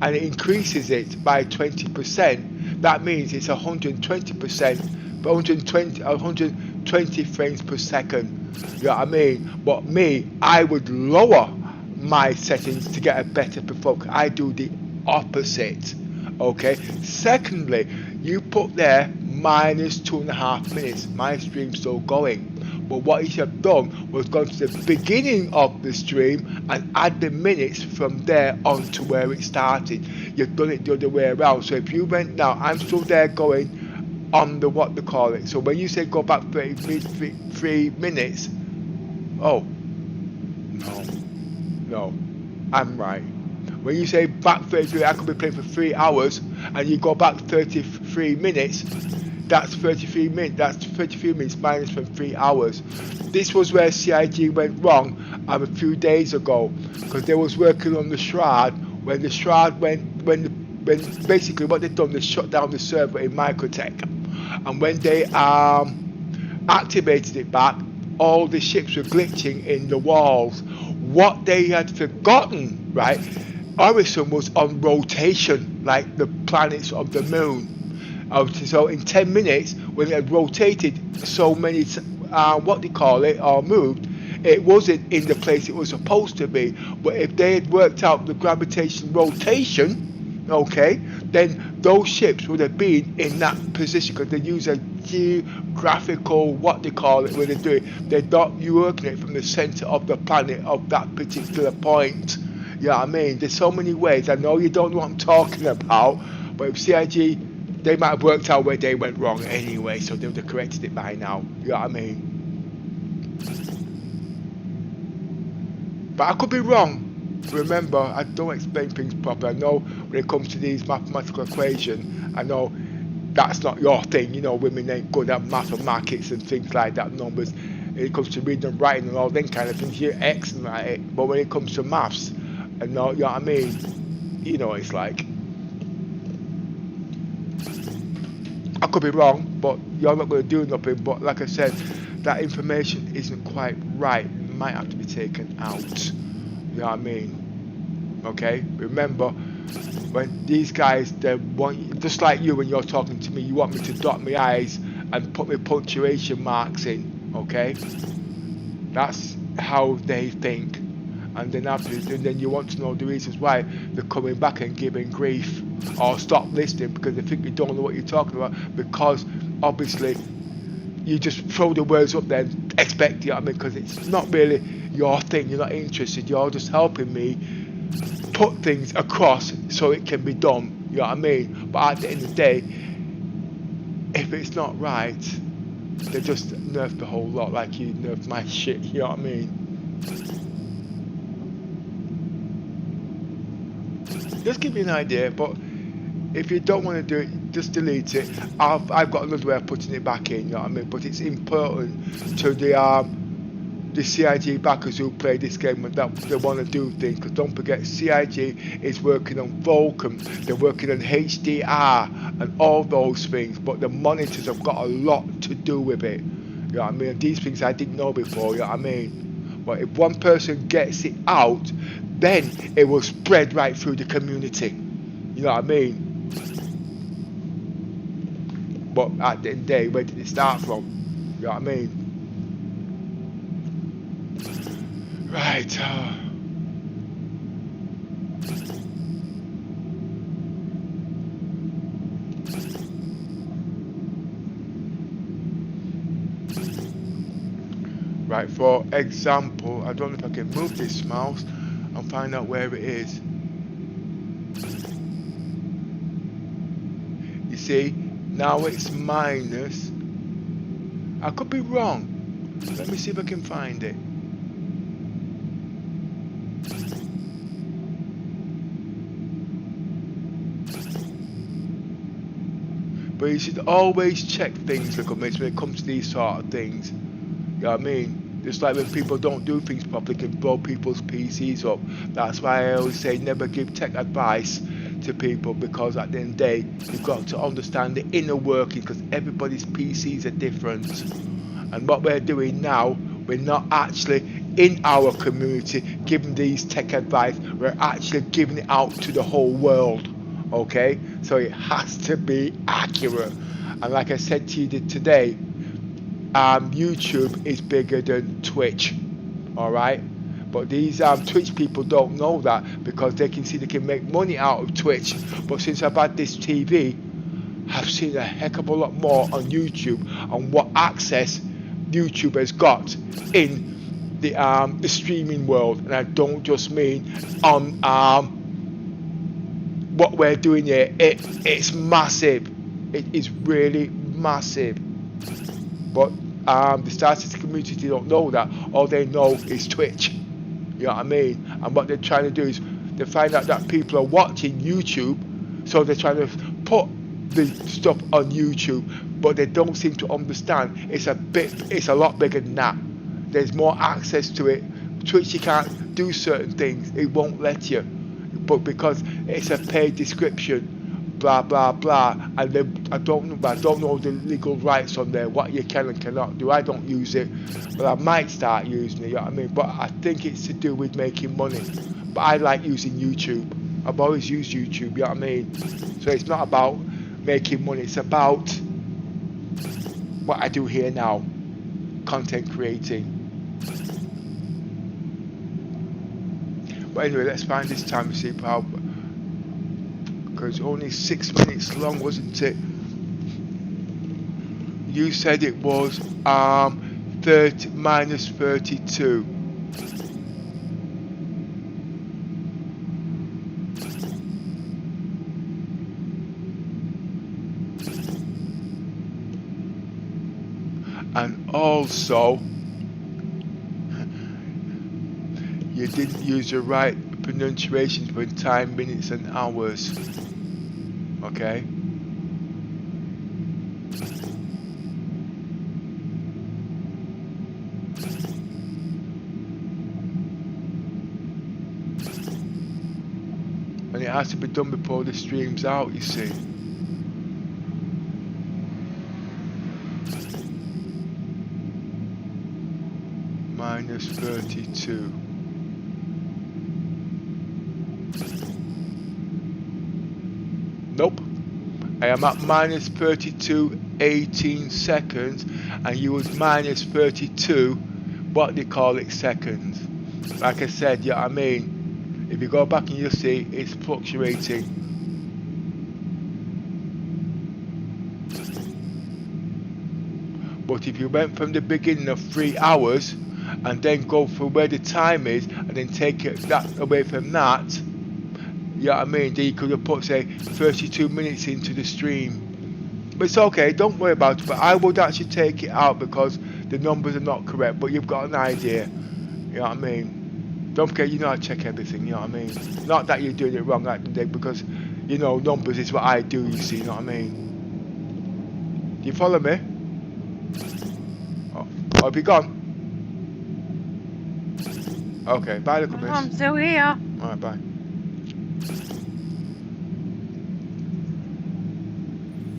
and it increases it by 20%, that means it's 120%, but 120 frames per second. You know what I mean? But me, I would lower my settings to get a better performance. I do the opposite. Okay. Secondly, you put there -2.5 minutes. My stream's still going. But what you should have done was gone to the beginning of the stream and add the minutes from there on to where it started. You've done it the other way around. So if you went now, I'm still there going on the what they call it. So when you say go back 3 minutes, oh no, I'm right. When you say back 33, I could be playing for 3 hours, and you go back 33 minutes. That's 33 minutes. That's 33 minutes minus from 3 hours. This was where CIG went wrong a few days ago, because they was working on the Shroud. When the Shroud when basically what they've done, they shut down the server in Microtech, and when they activated it back, all the ships were glitching in the walls. What they had forgotten, right? Orison was on rotation, like the planets of the moon. So in 10 minutes, when it had rotated so many, what they call it, or moved, it wasn't in the place it was supposed to be. But if they had worked out the gravitation rotation, okay, then those ships would have been in that position, because they use a geographical, what they call it, when they do it. They're not working it from the center of the planet of that particular point. You know what I mean? There's so many ways. I know you don't know what I'm talking about, but if CIG, they might have worked out where they went wrong anyway, so they would have corrected it by now. You know what I mean? But I could be wrong. Remember, I don't explain things properly. I know when it comes to these mathematical equations, I know that's not your thing. You know, women ain't good at mathematics and things like that, numbers. When it comes to reading and writing and all them kind of things, you're excellent at it. But when it comes to maths, and all, you know what I mean? You know, it's like, I could be wrong, but you're not going to do nothing. But like I said, that information isn't quite right. It might have to be taken out. You know what I mean? Okay? Remember, when these guys, they want, just like you when you're talking to me, you want me to dot my I's and put my punctuation marks in. Okay? That's how they think. And then then you want to know the reasons why they're coming back and giving grief, or stop listening because they think you don't know what you're talking about, because obviously you just throw the words up there and expect, you know what I mean, because it's not really your thing. You're not interested. You're just helping me put things across so it can be done. You know what I mean? But at the end of the day, if it's not right, they just nerf the whole lot, like you nerf my shit. You know what I mean? Just give you an idea, but if you don't want to do it, just delete it. I've got another way of putting it back in, you know what I mean? But it's important to the CIG backers who play this game and that they want to do things, because don't forget, CIG is working on Vulcan, they're working on HDR and all those things, but the monitors have got a lot to do with it. You know what I mean? These things I didn't know before, you know what I mean? But if one person gets it out, then it will spread right through the community. You know what I mean? But at the end of the day, where did it start from? You know what I mean? Right. Right, for example, I don't know if I can move this mouse and find out where it is. You see, now it's minus. I could be wrong. Let me see if I can find it. But you should always check things, look, when it comes to these sort of things. You know what I mean? Just like when people don't do things properly, can blow people's PCs up. That's why I always say never give tech advice to people, because at the end of the day, you've got to understand the inner working, because everybody's PCs are different. And what we're doing now, we're not actually in our community giving these tech advice, we're actually giving it out to the whole world. Okay, so it has to be accurate. And like I said to you today, YouTube is bigger than Twitch. All right, but these Twitch people don't know that, because they can see they can make money out of Twitch. But since I've had this TV, I've seen a heck of a lot more on YouTube and what access YouTube has got in the streaming world. And I don't just mean on what we're doing here. It's massive. It is really massive. But the statistic community don't know that. All they know is Twitch. You know what I mean? And what they're trying to do is they find out that people are watching YouTube, so they're trying to put the stuff on YouTube, but they don't seem to understand it's a lot bigger than that. There's more access to it. Twitch, you can't do certain things, it won't let you. But because it's a paid description, blah blah blah, and I don't know the legal rights on there, what you can and cannot do. I don't use it, but I might start using it, you know what I mean? But I think it's to do with making money. But I like using YouTube. I've always used YouTube, you know what I mean? So it's not about making money, it's about what I do here now, content creating. But anyway, let's find this time sleep how, because it's only 6 minutes long, wasn't it? You said it was minus 32. And also, you didn't use the right pronunciation for time, minutes and hours. Okay? And it has to be done before the stream's out, you see. Minus 32. Nope. I am at minus 32, 18 seconds, and you was minus 32, what they call it, seconds. Like I said, yeah, I mean, if you go back and you'll see, it's fluctuating. But if you went from the beginning of 3 hours, and then go for where the time is, and then take it that away from that, you know what I mean? Then you could have put, say, 32 minutes into the stream. But it's okay, don't worry about it. But I would actually take it out because the numbers are not correct. But you've got an idea. You know what I mean? Don't forget, you know how to check everything, you know what I mean? Not that you're doing it wrong at the day, because, you know, numbers is what I do, you see, you know what I mean? Do you follow me? Oh, have you gone? Okay, bye, little miss. I'm still here. Alright, bye.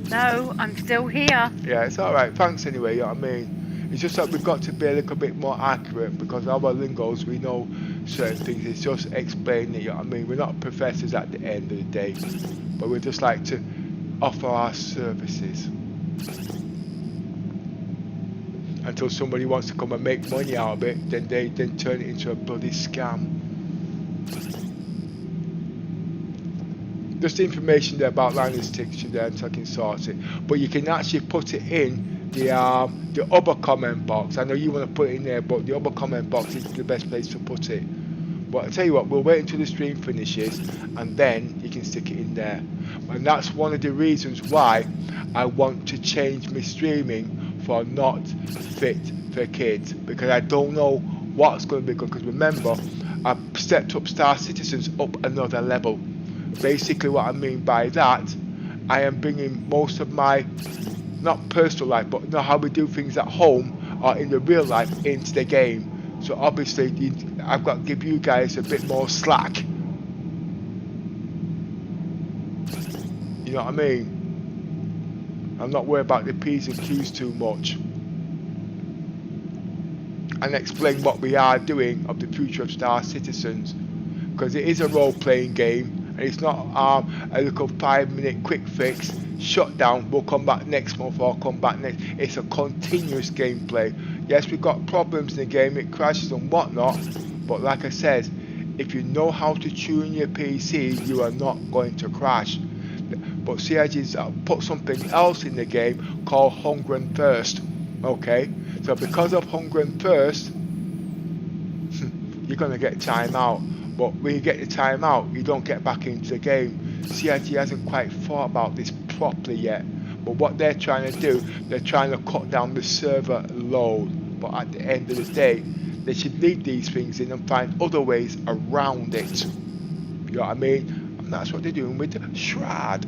No, I'm still here. Yeah, it's alright. Thanks anyway, you know what I mean? It's just that we've got to be a little bit more accurate, because our lingos, we know certain things. It's just explaining it, you know what I mean? We're not professors at the end of the day, but we just like to offer our services. Until somebody wants to come and make money out of it, then they turn it into a bloody scam. Just the information there about line is texture there, and so I can sort it. But you can actually put it in the other comment box. I know you want to put it in there, but the other comment box is the best place to put it. But I'll tell you what, we'll wait until the stream finishes and then you can stick it in there. And that's one of the reasons why I want to change my streaming for not fit for kids, because I don't know what's going to be good. Because remember, I've stepped up Star Citizens up another level. Basically what I mean by that, I am bringing most of my, not personal life, but you know how we do things at home or in the real life into the game. So obviously I've got to give you guys a bit more slack. You know what I mean? I'm not worried about the P's and Q's too much. And explain what we are doing of the future of Star Citizens. Because it is a role-playing game. And it's not a little 5-minute quick fix, shut down, we'll come back next month or come back next. It's a continuous gameplay. Yes, we've got problems in the game, it crashes and whatnot, but like I said, if you know how to tune your PC, you are not going to crash. But CIG's put something else in the game called Hunger and Thirst. Okay, so because of Hunger and Thirst, you're going to get time out. But when you get the time out, you don't get back into the game. CIG hasn't quite thought about this properly yet. But what they're trying to do, they're trying to cut down the server load. But at the end of the day, they should leave these things in and find other ways around it. You know what I mean? And that's what they're doing with the Shroud.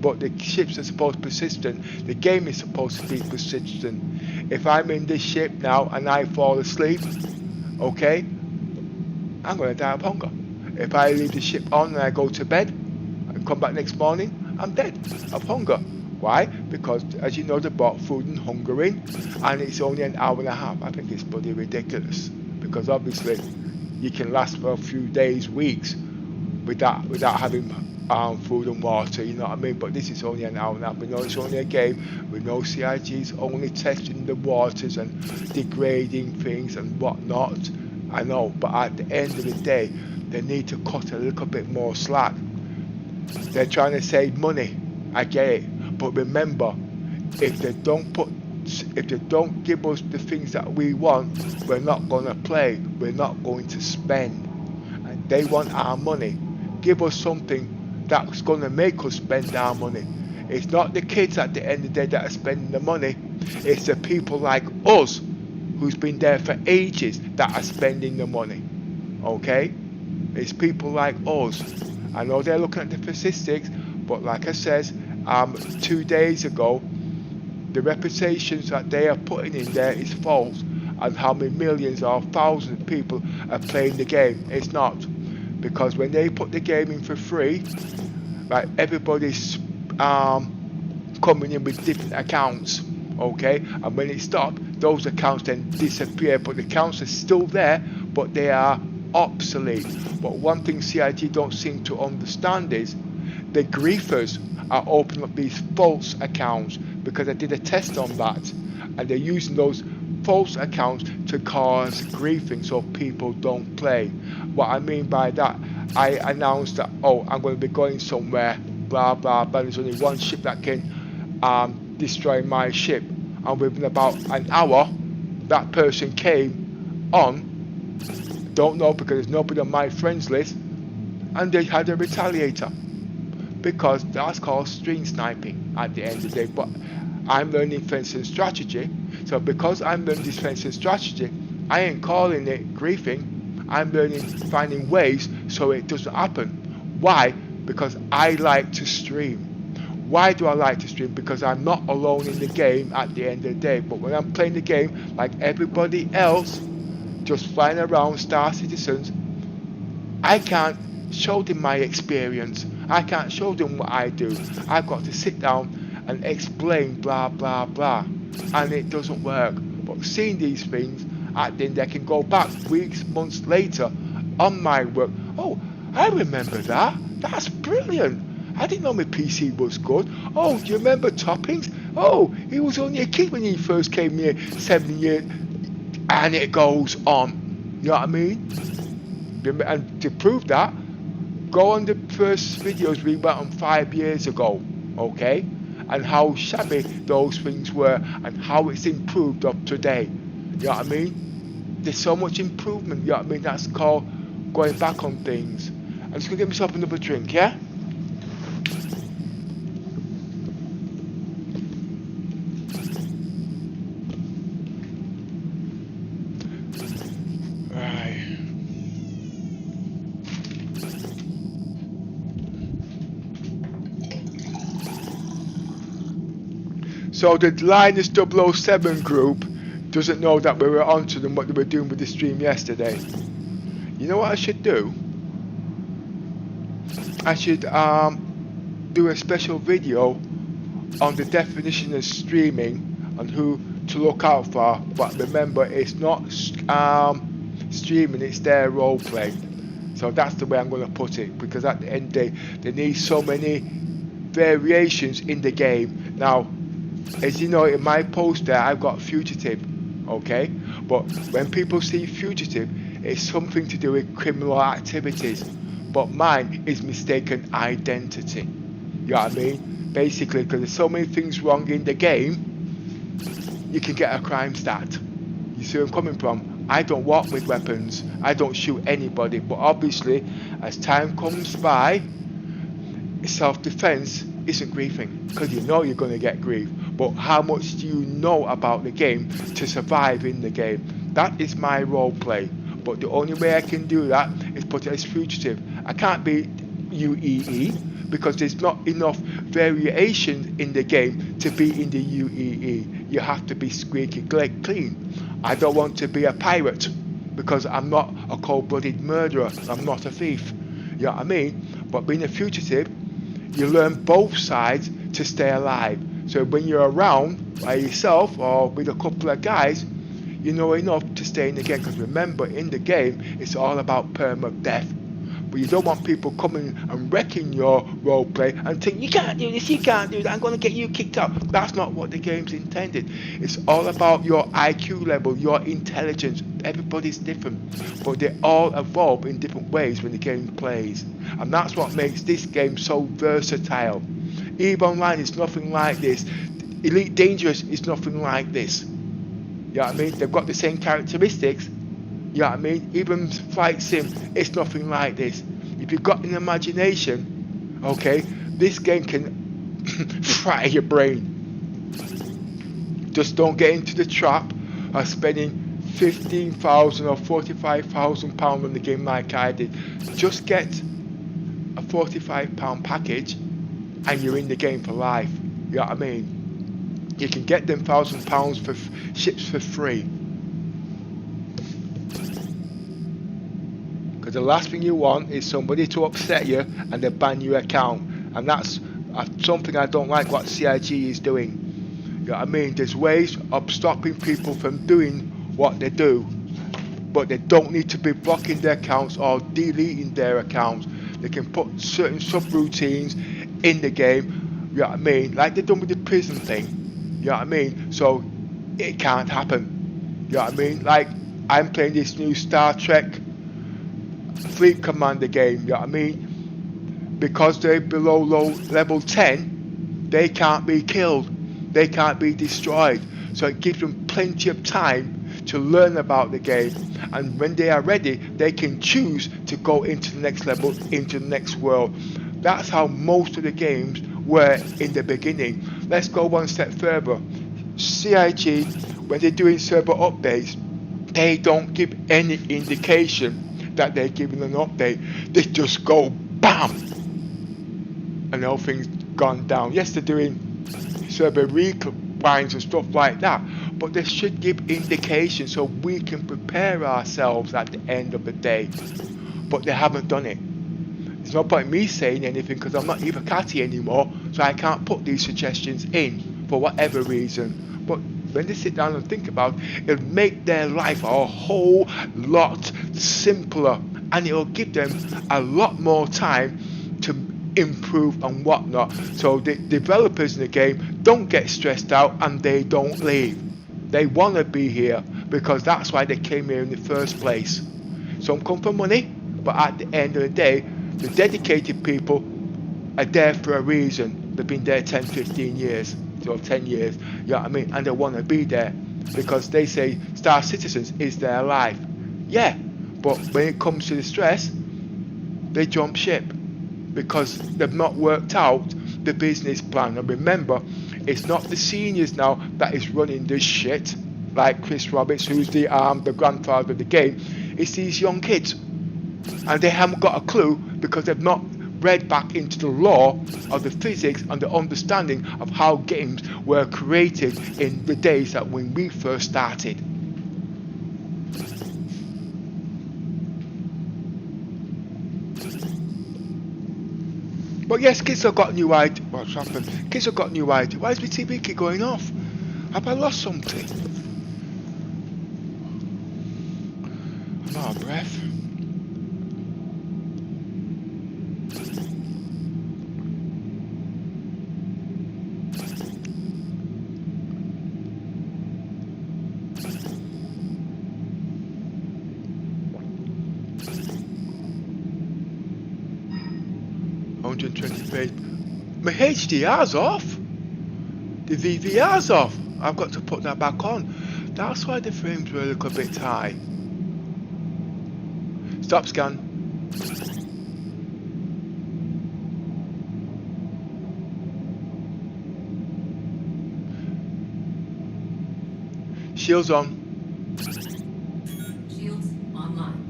But the ships are supposed to be persistent. The game is supposed to be persistent. If I'm in this ship now and I fall asleep, okay, I'm going to die of hunger. If I leave the ship on and I go to bed and come back next morning, I'm dead of hunger. Why? Because, as you know, they brought food and hunger in, and it's only an hour and a half. I think it's bloody ridiculous. Because obviously, you can last for a few days, weeks, without having food and water, you know what I mean? But this is only an hour and a half. We know it's only a game. We know CIG's only testing the waters and degrading things and whatnot. I know, but at the end of the day, they need to cut a little bit more slack. They're trying to save money. I get it, but remember, if they don't give us the things that we want, we're not going to play. We're not going to spend. And they want our money. Give us something that's going to make us spend our money. It's not the kids at the end of the day that are spending the money. It's the people like us, who's been there for ages, that are spending the money. Okay? It's people like us. I know they're looking at the statistics, but like I said, 2 days ago, the reputations that they are putting in there is false, and how many millions or thousands of people are playing the game. It's not. Because when they put the game in for free, like, everybody's coming in with different accounts. Okay, and when it stopped, those accounts then disappear, but the accounts are still there, but they are obsolete. But one thing CIG don't seem to understand is the griefers are opening up these false accounts, because I did a test on that, and they're using those false accounts to cause griefing so people don't play. What I mean by that, I announced that, oh, I'm going to be going somewhere, blah blah blah, there's only one ship that can destroy my ship, and within about an hour that person came on, don't know, because there's nobody on my friends list, and they had a retaliator, because that's called stream sniping at the end of the day. But I'm learning defense and strategy, so because I'm learning defense and strategy, I ain't calling it griefing. I'm finding ways so it doesn't happen. Why? Because I like to stream. Why do I like to stream? Because I'm not alone in the game at the end of the day. But when I'm playing the game like everybody else, just flying around Star Citizens, I can't show them my experience. I can't show them what I do. I've got to sit down and explain blah blah blah, and it doesn't work. But seeing these things, then they can go back weeks, months later on my work. Oh, I remember that. That's brilliant. I didn't know my PC was good. Oh, do you remember Toppings? Oh, he was only a kid when he first came here 7 years, and it goes on. You know what I mean? And to prove that, go on the first videos we went on 5 years ago, okay? and how shabby those things were and how it's improved up today. You know what I mean? There's so much improvement, you know what I mean? That's called going back on things. I'm just gonna get myself another drink, yeah? Right. So the Linus 007 group doesn't know that we were onto them what they were doing with the stream yesterday. You know what I should do? I should do a special video on the definition of streaming and who to look out for. But remember, it's not streaming; it's their role play. So that's the way I'm going to put it, because at the end of the day, they need so many variations in the game. Now, as you know, in my post there, I've got Fugitive, okay? But when people see Fugitive, it's something to do with criminal activities. But mine is mistaken identity. You know what I mean? Basically, because there's so many things wrong in the game, you can get a crime stat. You see where I'm coming from? I don't walk with weapons. I don't shoot anybody. But obviously, as time comes by, self-defense isn't griefing, because you know you're going to get grief. But how much do you know about the game to survive in the game? That is my role play. But the only way I can do that is put it as Fugitive. I can't be UEE because there's not enough variation in the game to be in the UEE. You have to be squeaky clean. I don't want to be a pirate because I'm not a cold-blooded murderer. I'm not a thief. You know what I mean? But being a fugitive, you learn both sides to stay alive. So when you're around by yourself or with a couple of guys, you know enough to stay in the game. Because remember, in the game, it's all about perm of death. But you don't want people coming and wrecking your roleplay and saying, you can't do this, you can't do that, I'm going to get you kicked out. That's not what the game's intended. It's all about your IQ level, your intelligence. Everybody's different, but they all evolve in different ways when the game plays. And that's what makes this game so versatile. EVE Online is nothing like this. Elite Dangerous is nothing like this. You know what I mean? They've got the same characteristics. You know what I mean? Even Flight Sim, it's nothing like this. If you've got an imagination, okay, this game can fry your brain. Just don't get into the trap of spending £15,000 or £45,000 on the game like I did. Just get a £45 package and you're in the game for life. You know what I mean? You can get them £1,000 for ships for free. Because the last thing you want is somebody to upset you and they ban your account. And that's something I don't like what CIG is doing. You know what I mean? There's ways of stopping people from doing what they do. But they don't need to be blocking their accounts or deleting their accounts. They can put certain subroutines in the game, you know what I mean? Like they've done with the prison thing, you know what I mean? So it can't happen, you know what I mean? Like I'm playing this new Star Trek Fleet Commander game, you know what I mean? Because they're below level 10, they can't be killed, they can't be destroyed. So it gives them plenty of time to learn about the game, and when they are ready, they can choose to go into the next level, into the next world. That's how most of the games were in the beginning. Let's go one step further. CIG, when they're doing server updates, they don't give any indication that they're giving an update. They just go BAM! And everything's gone down. Yes, they're doing server rewinds and stuff like that, but they should give indication so we can prepare ourselves at the end of the day. But they haven't done it. There's no point in me saying anything because I'm not even catty anymore, so I can't put these suggestions in for whatever reason. But when they sit down and think about it, it'll make their life a whole lot simpler, and it'll give them a lot more time to improve and whatnot. So the developers in the game don't get stressed out and they don't leave. They want to be here because that's why they came here in the first place. Some come for money, but at the end of the day, the dedicated people are there for a reason. They've been there 10, 15 years, or 10 years, you know what I mean? And they want to be there because they say Star Citizens is their life. Yeah, but when it comes to the stress, they jump ship because they've not worked out the business plan. And remember, it's not the seniors now that is running this shit, like Chris Roberts, who's the grandfather of the game. It's these young kids, and they haven't got a clue because they've not read back into the law of the physics and the understanding of how games were created in the days that when we first started. But yes, kids have got new ideas. What's happened? Kids have got new ideas. Why is my TV keep going off? Have I lost something? I'm out of breath. My HDR's off. The VVR's off. I've got to put that back on. That's why the frames were a little bit high. Stop scan. Shields on. Shields online.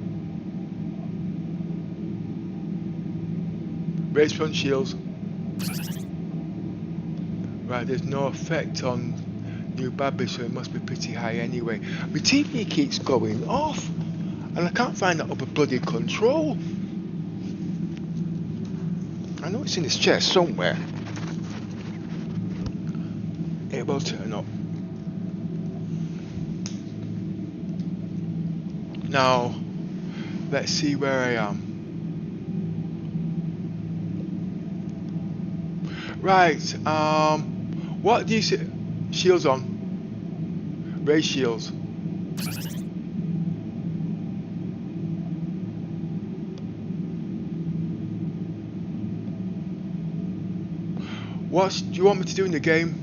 Raise front shields. Right, there's no effect on new Babby, so it must be pretty high anyway. My TV keeps going off, and I can't find that upper bloody control. I know it's in this chest somewhere. It will turn up. Now, let's see where I am. Right, what do you say? Shields on. Raise shields. What do you want me to do in the game?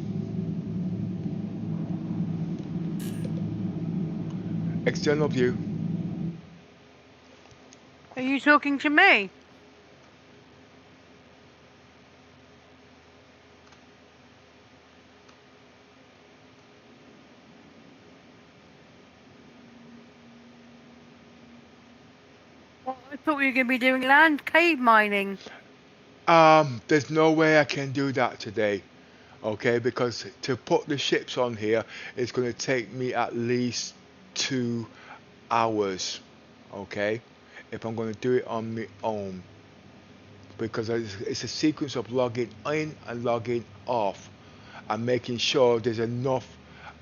External view. Are you talking to me? Well, I thought we were going to be doing land cave mining. There's no way I can do that today, okay? Because to put the ships on here, it's going to take me at least 2 hours, okay? If I'm going to do it on my own, because it's a sequence of logging in and logging off, and making sure there's enough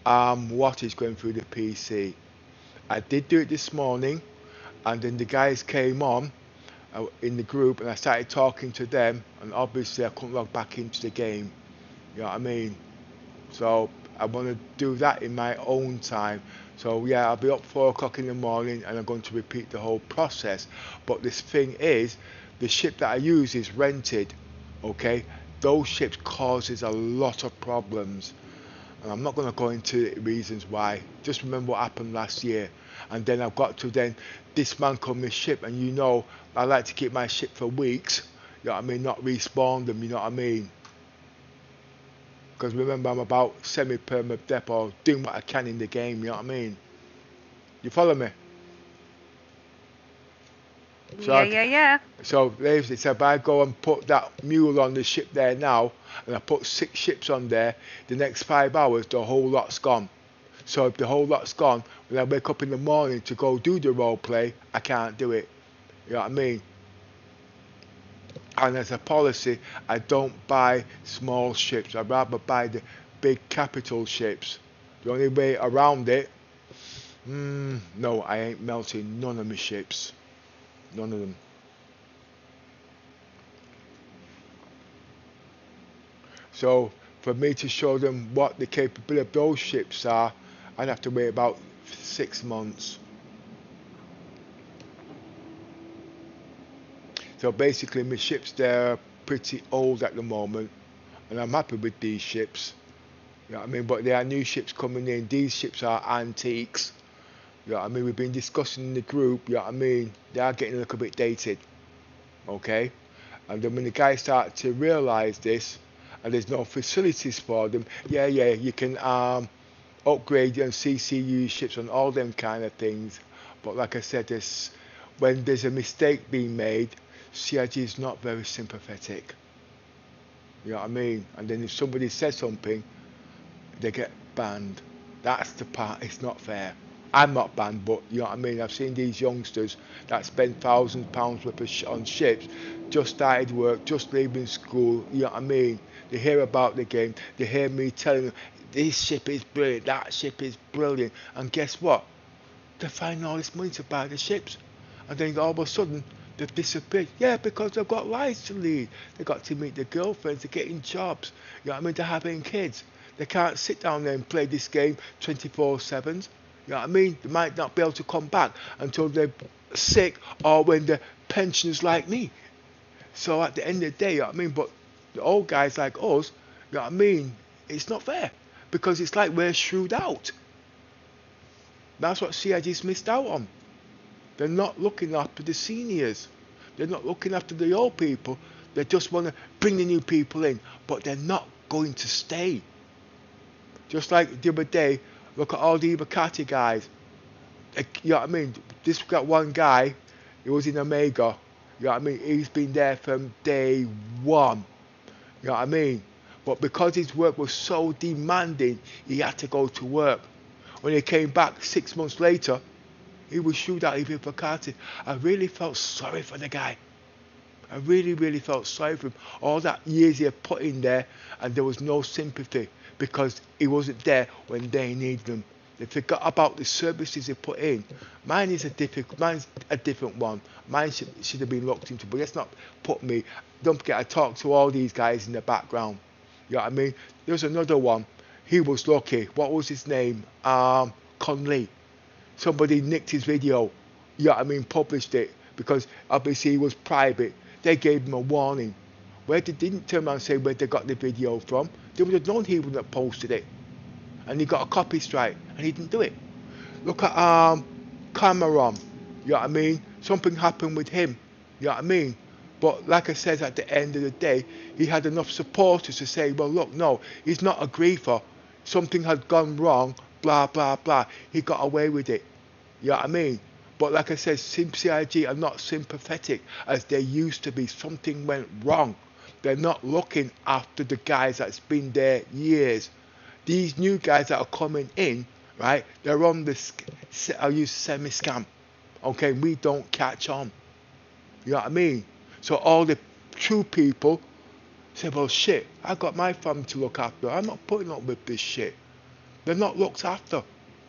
wattage going through the PC. I did do it this morning, and then the guys came on in the group, and I started talking to them, and obviously I couldn't log back into the game. You know what I mean? So I want to do that in my own time. So yeah, I'll be up 4 o'clock in the morning, and I'm going to repeat the whole process. But this thing is, the ship that I use is rented, okay? Those ships causes a lot of problems, and I'm not going to go into the reasons why. Just remember what happened last year, and then I've got to then dismantle my ship. And you know, I like to keep my ship for weeks, you know what I mean, not respawn them, you know what I mean? Because remember, I'm about semi-perm of depot, doing what I can in the game, you know what I mean? You follow me? So Yeah. So if I go and put that mule on the ship there now, and I put 6 ships on there, the next 5 hours, the whole lot's gone. So if the whole lot's gone, when I wake up in the morning to go do the role play, I can't do it. You know what I mean? And as a policy, I don't buy small ships. I'd rather buy the big capital ships. The only way around it, no, I ain't melting none of my ships. None of them. So for me to show them what the capability of those ships are, I'd have to wait about 6 months. So basically my ships, they're pretty old at the moment, and I'm happy with these ships. You know what I mean? But there are new ships coming in. These ships are antiques. You know what I mean? We've been discussing in the group. You know what I mean? They are getting a little bit dated. Okay? And then when the guys start to realise this, and there's no facilities for them, you can upgrade and CCU ships and all them kind of things. But like I said, when there's a mistake being made, CIG is not very sympathetic. You know what I mean? And then if somebody says something, they get banned. That's the part. It's not fair. I'm not banned, but you know what I mean? I've seen these youngsters that spend £1,000s worth of on ships, just started work, just leaving school, you know what I mean? They hear about the game, they hear me telling them, this ship is brilliant, that ship is brilliant, and guess what? They find all this money to buy the ships, and then all of a sudden, they've disappeared. Yeah, because they've got lives to lead. They've got to meet their girlfriends, they're getting jobs, you know what I mean? They're having kids. They can't sit down there and play this game 24/7. You know what I mean? They might not be able to come back until they're sick or when they're pensioners like me. So at the end of the day, you know what I mean? But the old guys like us, you know what I mean? It's not fair because it's like we're shrewd out. That's what CIG's missed out on. They're not looking after the seniors. They're not looking after the old people. They just want to bring the new people in, but they're not going to stay. Just like the other day, look at all the Ibakati guys. You know what I mean? This got one guy, he was in Omega. You know what I mean? He's been there from day one. You know what I mean? But because his work was so demanding, he had to go to work. When he came back 6 months later, he was shooed out of Ibakati. I really felt sorry for the guy. I really, really felt sorry for him. All that years he had put in there, and there was no sympathy because he wasn't there when they needed him. They forgot about the services they put in. Mine's a different one. Mine should have been looked into, but let's not put me. Don't forget, I talked to all these guys in the background. You know what I mean? There's another one. He was lucky. What was his name? Conley. Somebody nicked his video. You know what I mean? Published it because obviously he was private. They gave him a warning. Where they didn't turn around and say where they got the video from. They would have known he wouldn't have posted it. And he got a copy strike and he didn't do it. Look at Cameron. You know what I mean? Something happened with him. You know what I mean? But like I said, at the end of the day, he had enough supporters to say, well, look, no, he's not a griefer. Something had gone wrong, blah, blah, blah. He got away with it. You know what I mean? But like I said, CIG are not sympathetic as they used to be. Something went wrong. They're not looking after the guys that's been there years. These new guys that are coming in, right, they're on this, I'll use semi-scam. Okay, we don't catch on. You know what I mean? So all the true people say, well, shit, I got my family to look after. I'm not putting up with this shit. They're not looked after.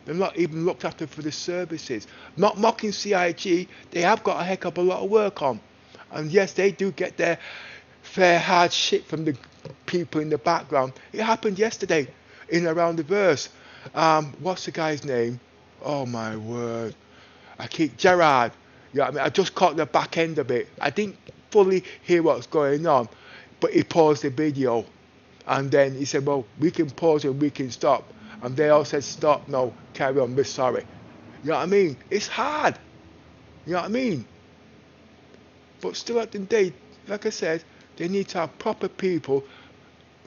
They're not even looked after for the services. Not mocking CIG, they have got a heck of a lot of work on. And yes, they do get their fair hard shit from the people in the background. It happened yesterday in Around the Verse. What's the guy's name? Oh my word. Gerard. You know what I mean? I just caught the back end of it. I didn't fully hear what's going on, but he paused the video. And then he said, well, we can pause and we can stop. And they all said, stop, no, carry on, we're sorry. You know what I mean? It's hard. You know what I mean? But still at the end of the day, like I said, they need to have proper people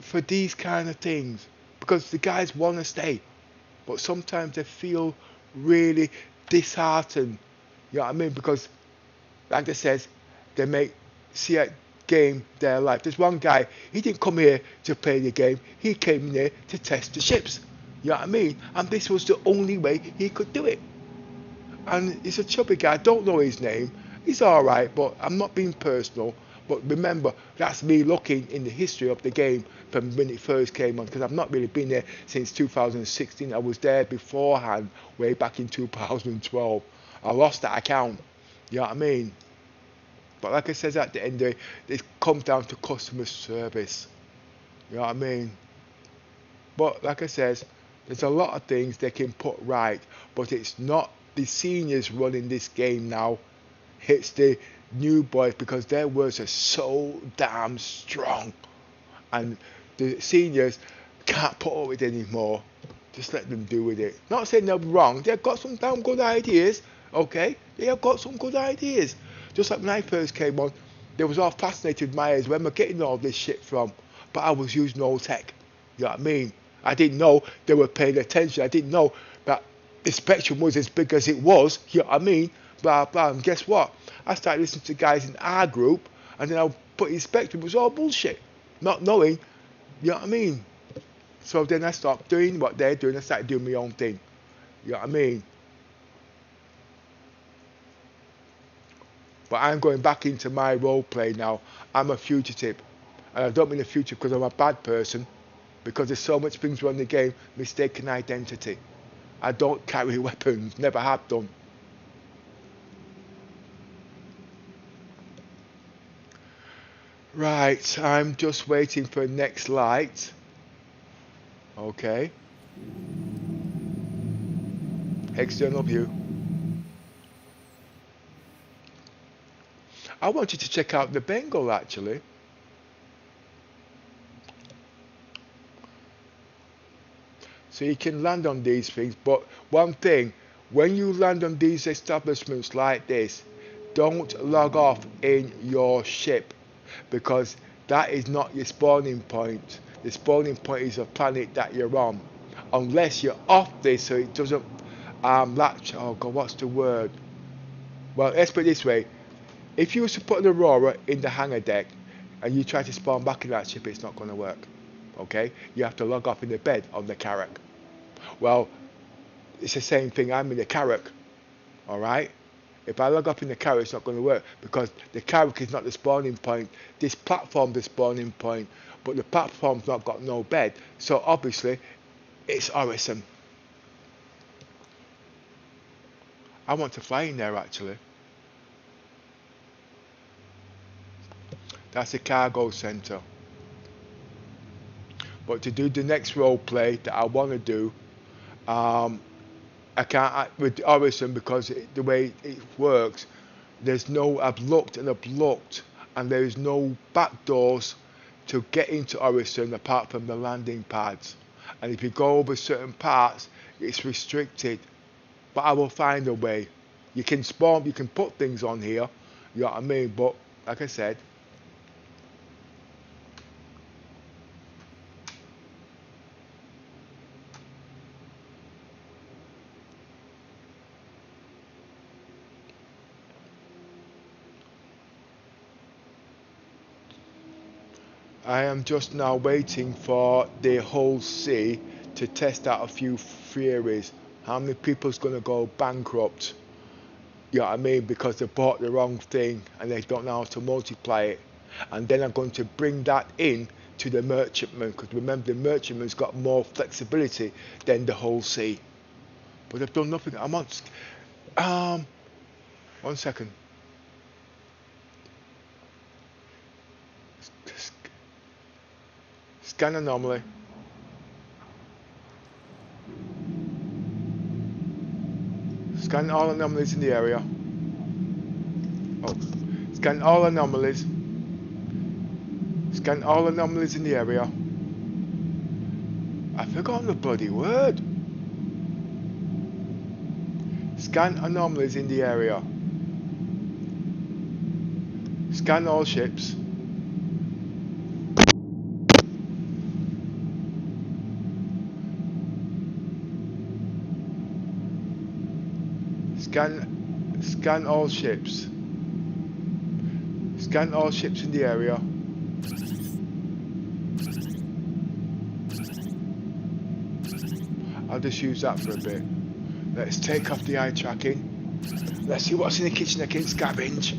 for these kind of things. Because the guys want to stay. But sometimes they feel really disheartened. You know what I mean? Because, like I said, they make game their life. There's one guy, he didn't come here to play the game. He came here to test the ships. You know what I mean? And this was the only way he could do it. And he's a chubby guy. I don't know his name. He's alright, but I'm not being personal. But remember, that's me looking in the history of the game from when it first came on, because I've not really been there since 2016. I was there beforehand, way back in 2012. I lost that account. You know what I mean? But like I said, at the end of the day, it comes down to customer service. You know what I mean? But like I said, there's a lot of things they can put right, but it's not the seniors running this game now. It's the new boys, because their words are so damn strong. And the seniors can't put up with it anymore. Just let them do with it. Not saying they're wrong. They've got some damn good ideas. Okay, they have got some good ideas. Just like when I first came on, they was all fascinated with my ears. Where am I getting all this shit from? But I was using old tech. You know what I mean? I didn't know they were paying attention. I didn't know that the spectrum was as big as it was. You know what I mean? Blah blah. And guess what? I started listening to guys in our group, and then I put in spectrum. It was all bullshit. Not knowing. You know what I mean? So then I stopped doing what they're doing. I started doing my own thing. You know what I mean? But I'm going back into my role play now. I'm a fugitive. And I don't mean a fugitive because I'm a bad person. Because there's so much things wrong in the game. Mistaken identity. I don't carry weapons. Never have done. Right. I'm just waiting for next light. Okay. External view. I want you to check out the Bengal actually. So you can land on these things, but one thing, when you land on these establishments like this, don't log off in your ship, because that is not your spawning point. The spawning point is a planet that you're on, unless you're off this so it doesn't latch. Oh god, what's the word? Well, let's put it this way. If you were to put an Aurora in the hangar deck and you try to spawn back in that ship, it's not going to work. Okay? You have to log off in the bed on the Carrack. Well, it's the same thing. I'm in the Carrack. Alright? If I log off in the Carrack, it's not going to work, because the Carrack is not the spawning point. This platform's the spawning point, but the platform's not got no bed. So obviously, it's Orison. I want to fly in there actually. That's a cargo center. But to do the next role play that I want to do, I can't with Orison, because the way it works, there's no. I've looked and there is no back doors to get into Orison apart from the landing pads. And if you go over certain parts, it's restricted. But I will find a way. You can spawn. You can put things on here. You know what I mean? But like I said. I am just now waiting for the whole sea to test out a few theories. How many people's going to go bankrupt? You know what I mean? Because they bought the wrong thing and they don't know how to multiply it. And then I'm going to bring that in to the merchantman, because remember, the merchantman's got more flexibility than the whole sea. But I've done nothing. I'm on. 1 second. Scan anomaly. Scan all anomalies in the area. Oh, scan all anomalies. Scan all anomalies in the area. I've forgotten the bloody word. Scan anomalies in the area. Scan all ships. Scan all ships. Scan all ships in the area. I'll just use that for a bit. Let's take off the eye tracking. Let's see what's in the kitchen I can scavenge.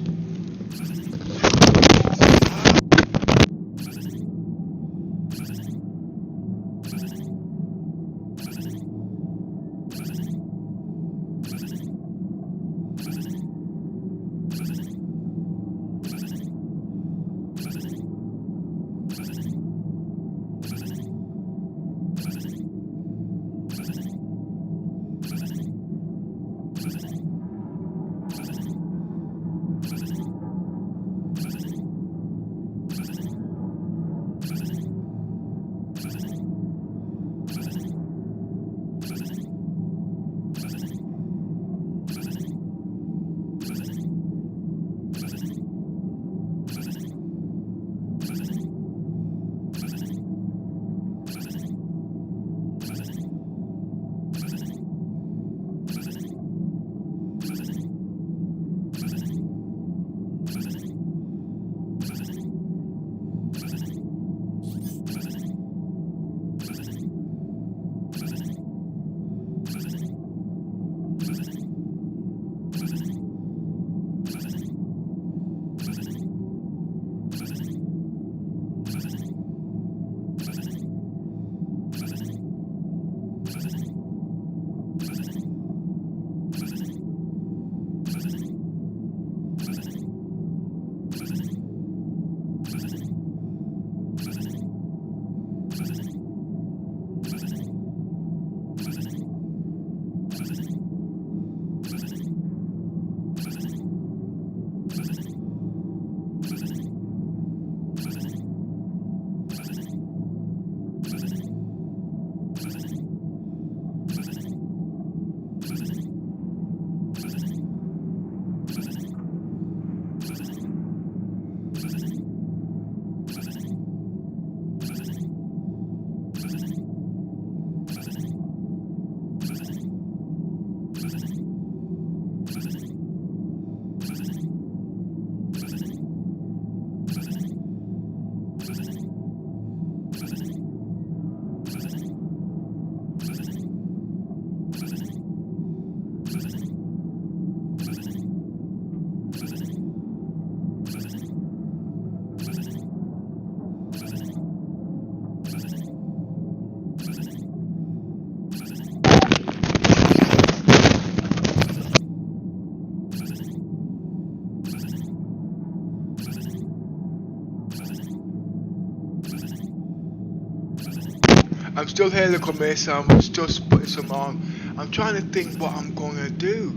I'm still here, look on this. I'm just putting some on. I'm trying to think what I'm gonna do.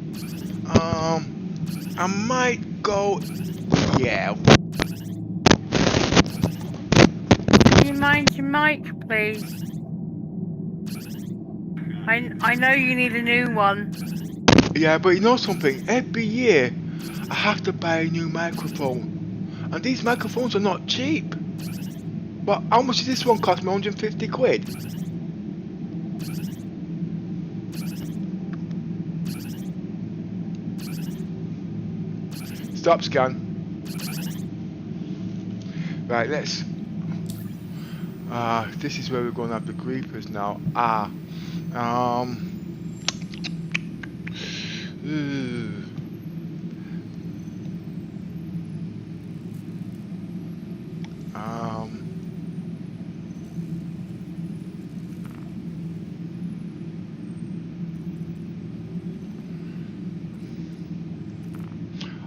I might go. Yeah. Do you mind your mic, please? I know you need a new one. Yeah, but you know something? Every year I have to buy a new microphone, and these microphones are not cheap. But how much does this one cost me? 150 quid. Stop scan. Right, let's. This is where we're going to have the creepers now.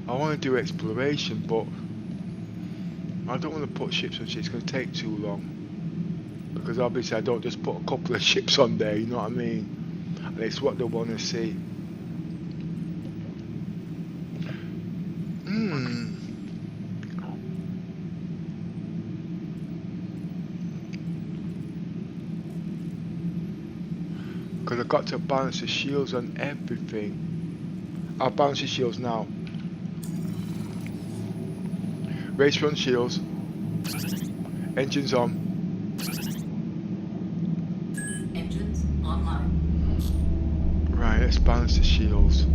I want to do exploration, but I don't want to put ships on ships. It's going to take too long. Because obviously I don't just put a couple of ships on there, you know what I mean? And it's what they want to see. Because I've got to balance the shields on everything. I'll balance the shields now. Race run shields. Engines on. Engines online. Right, let's balance the shields.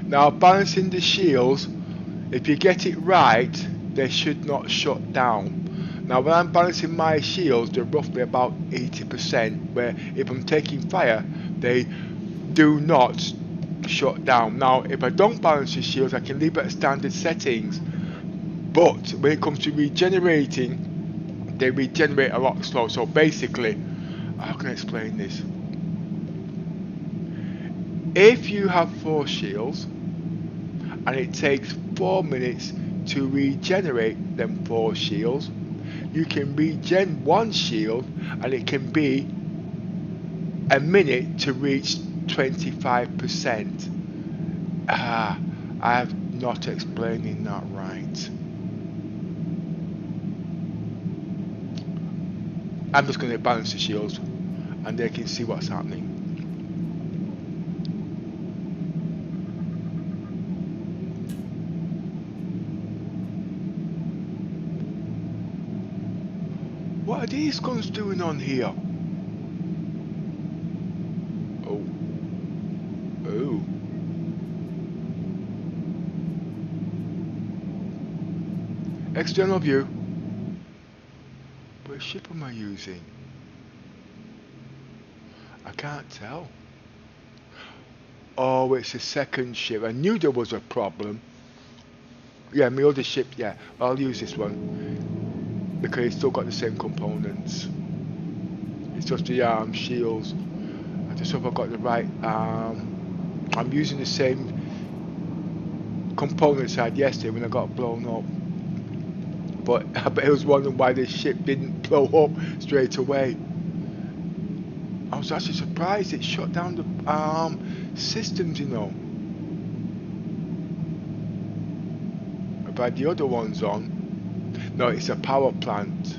Now, balancing the shields, if you get it right, they should not shut down. Now, when I'm balancing my shields, they're roughly about 80%, where if I'm taking fire, they do not shut down. Now, if I don't balance the shields, I can leave it at standard settings. But when it comes to regenerating, they regenerate a lot slow. So basically, how can I explain this? If you have 4 shields, and it takes 4 minutes to regenerate them 4 shields, you can regen 1 shield and it can be a minute to reach 25%. I'm not explaining that right. I'm just going to balance the shields and they can see what's happening. What are these guns doing on here? Oh. External view. What ship am I using? I can't tell. Oh, it's a second ship. I knew there was a problem. Yeah, my other ship, yeah. I'll use this one. Because it's still got the same components. It's just the shields. I just hope I got the right. I'm using the same components I had yesterday when I got blown up. But I bet I was wondering why this ship didn't blow up straight away. I was actually surprised it shut down the systems, you know. I've had the other ones on. No, it's a power plant.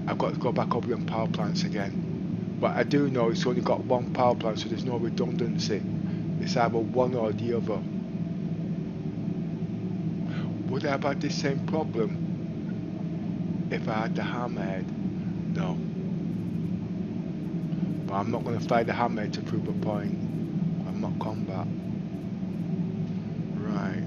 I've got to go back over them power plants again. But I do know it's only got 1 power plant, so there's no redundancy. It's either one or the other. Would I have had the same problem if I had the hammerhead? No. But I'm not going to fly the hammerhead to prove a point. I'm not combat. Right.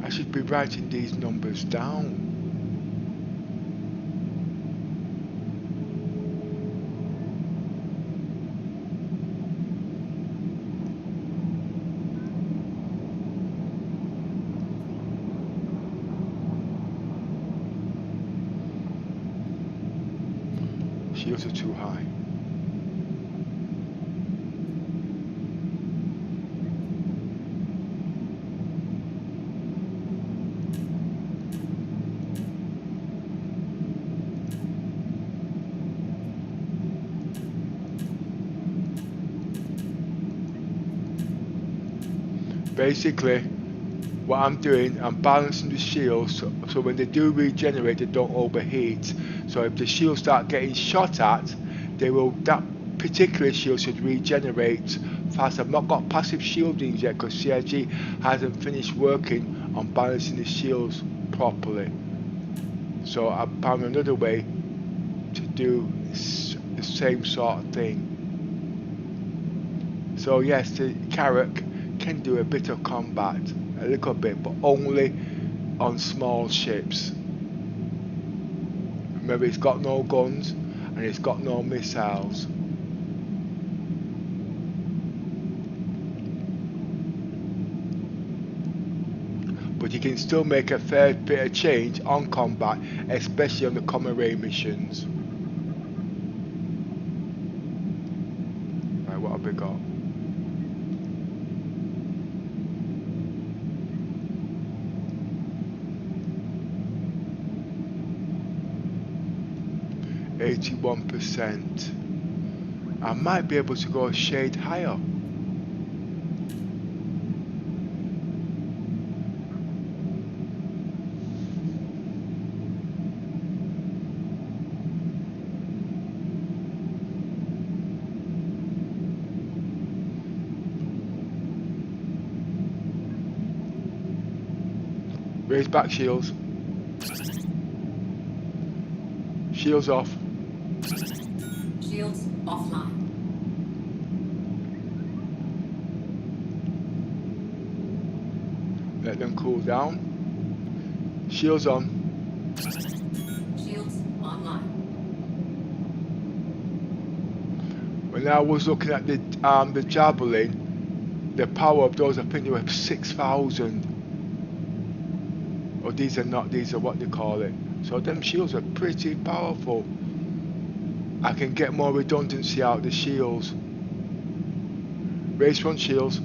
I should be writing these numbers down. Shields are too high. Basically, what I'm doing, I'm balancing the shields so when they do regenerate, they don't overheat. So if the shields start getting shot at, that particular shield should regenerate fast. I've not got passive shielding yet because CIG hasn't finished working on balancing the shields properly. So I found another way to do the same sort of thing. So yes, the Carrack can do a bit of combat, a little bit, but only on small ships. Remember, it's got no guns and it's got no missiles. But you can still make a fair bit of change on combat, especially on the common ray missions. Right, what have we got? %. I might be able to go a shade higher. Raise back shields. Shields off. Shields offline. Let them cool down. Shields on. Shields online. When I was looking at the Javelin, the power of those, I think they were 6,000. Or these are not, these are what they call it. So them shields are pretty powerful. I can get more redundancy out of the shields. Race front shields.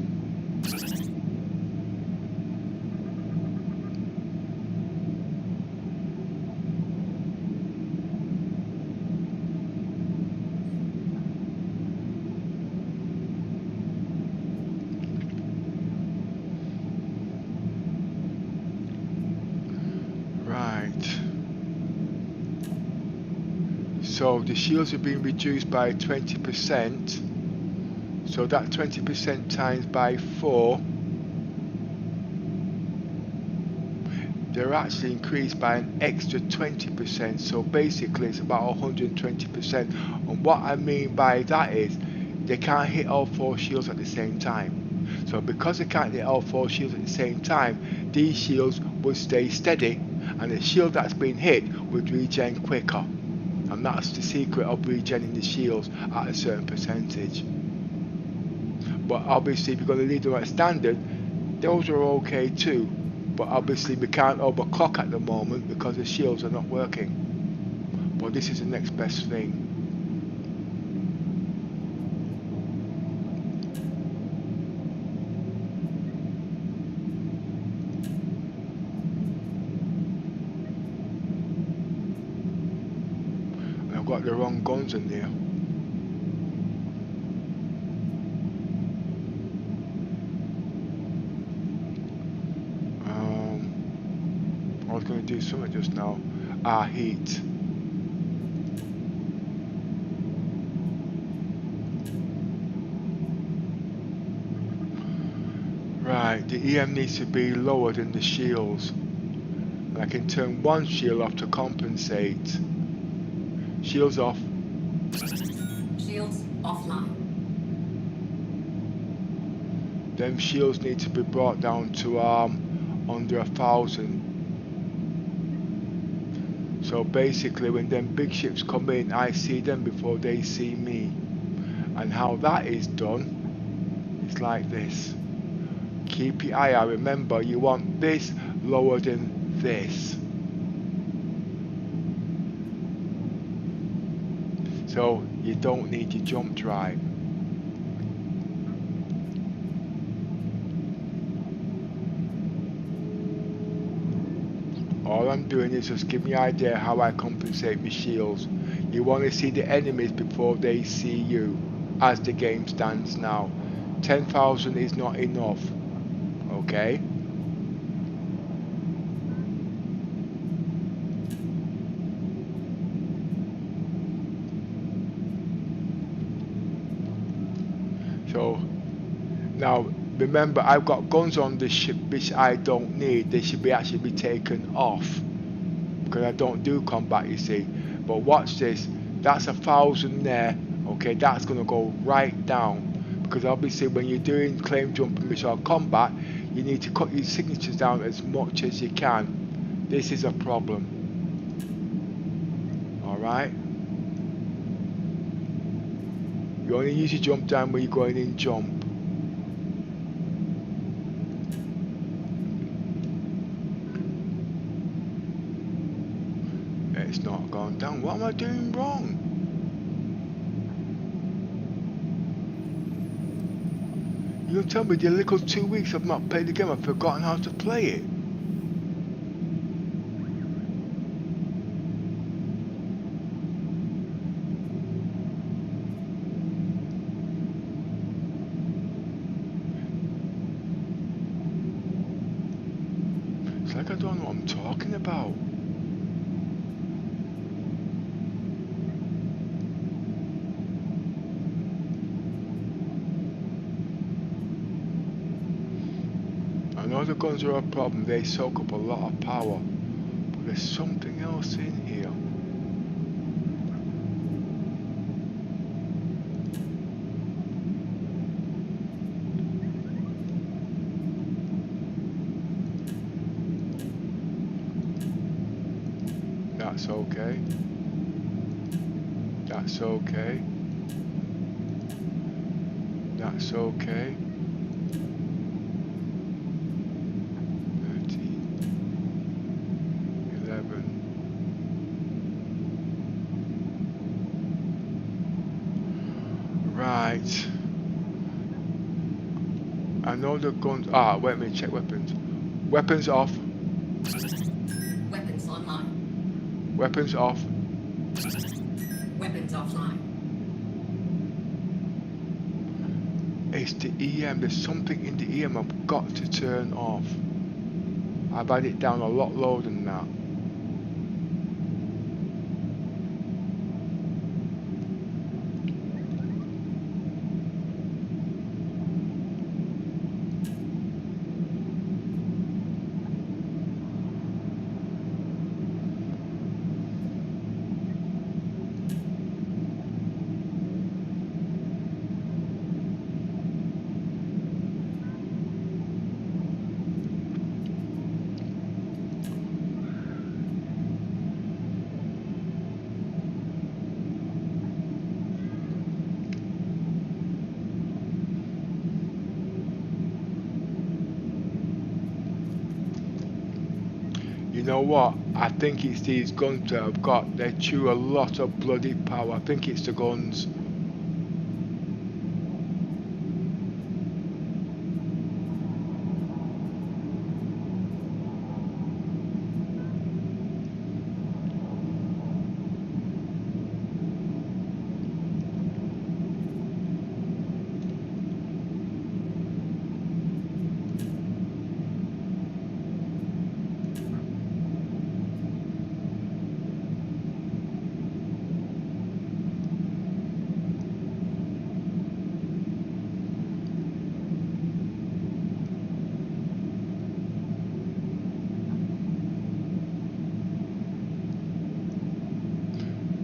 So the shields have been reduced by 20%. So that 20% times by 4, they're actually increased by an extra 20%. So basically it's about 120%. And what I mean by that is they can't hit all 4 shields at the same time. So because they can't hit all 4 shields at the same time, these shields would stay steady and the shield that's been hit would regen quicker. And that's the secret of regenerating the shields at a certain percentage. But obviously if you're going to leave them at standard, those are okay too. But obviously we can't overclock at the moment because the shields are not working. But this is the next best thing. Got the wrong guns in there. I was going to do something just now. Heat. Right, the EM needs to be lower than the shields. And I can turn one shield off to compensate. Shields off. Shields offline. Them shields need to be brought down to under 1,000. So basically when them big ships come in, I see them before they see me. And how that is done, it's like this. Keep your eye out. Remember, you want this lower than this. So you don't need your jump drive. All I'm doing is just give me an idea how I compensate my shields. You want to see the enemies before they see you, as the game stands now. 10,000 is not enough, okay? So, now remember, I've got guns on this ship which I don't need. They should actually be taken off because I don't do combat, you see. But watch this. That's 1,000 there. Okay, that's going to go right down because obviously when you're doing claim jumping missile combat, you need to cut your signatures down as much as you can. This is a problem. Alright? You only use your jump down when you're going in jump. It's not gone down. What am I doing wrong? You tell me the little 2 weeks I've not played the game, I've forgotten how to play it. It's like I don't know what I'm talking about. I know the guns are a problem, they soak up a lot of power, but there's something else in here. That's okay. That's okay. That's okay. 11. Right. I know the guns. Ah, wait a minute, check weapons. Weapons off. Weapons online. Weapons off. Weapons offline. It's the EM. There's something in the EM I've got to turn off. I've had it down a lot lower than that. You know what? I think it's these guns that I've got. They chew a lot of bloody power. I think it's the guns.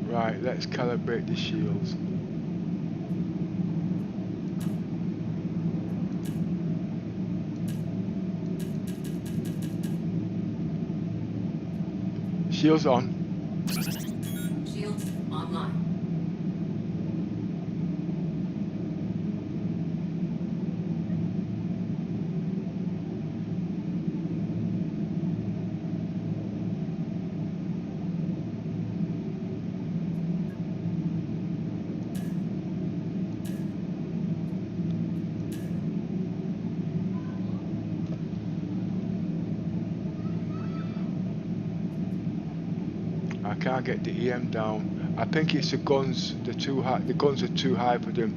Right, let's calibrate the shields. Shields on. Shields online. I can't get the EM down. I think it's the guns. They're too high. The guns are too high for them.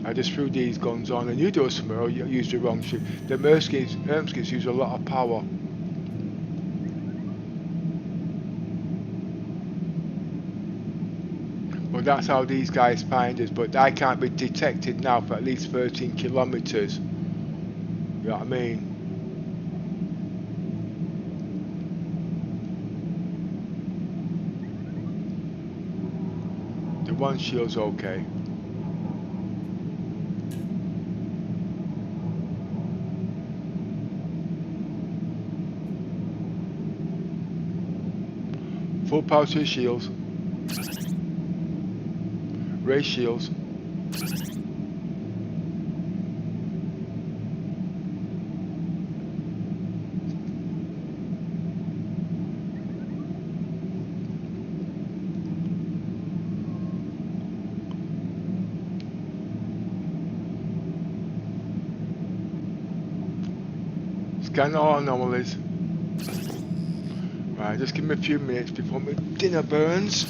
I just threw these guns on, and you do it somewhere. Or you use the wrong shit. The Ermskins use a lot of power. Well, that's how these guys find us. But I can't be detected now for at least 13 kilometers. You know what I mean? The one shield's okay. Full power to shields. Raise shields. Scan all anomalies. Right, just give me a few minutes before my dinner burns.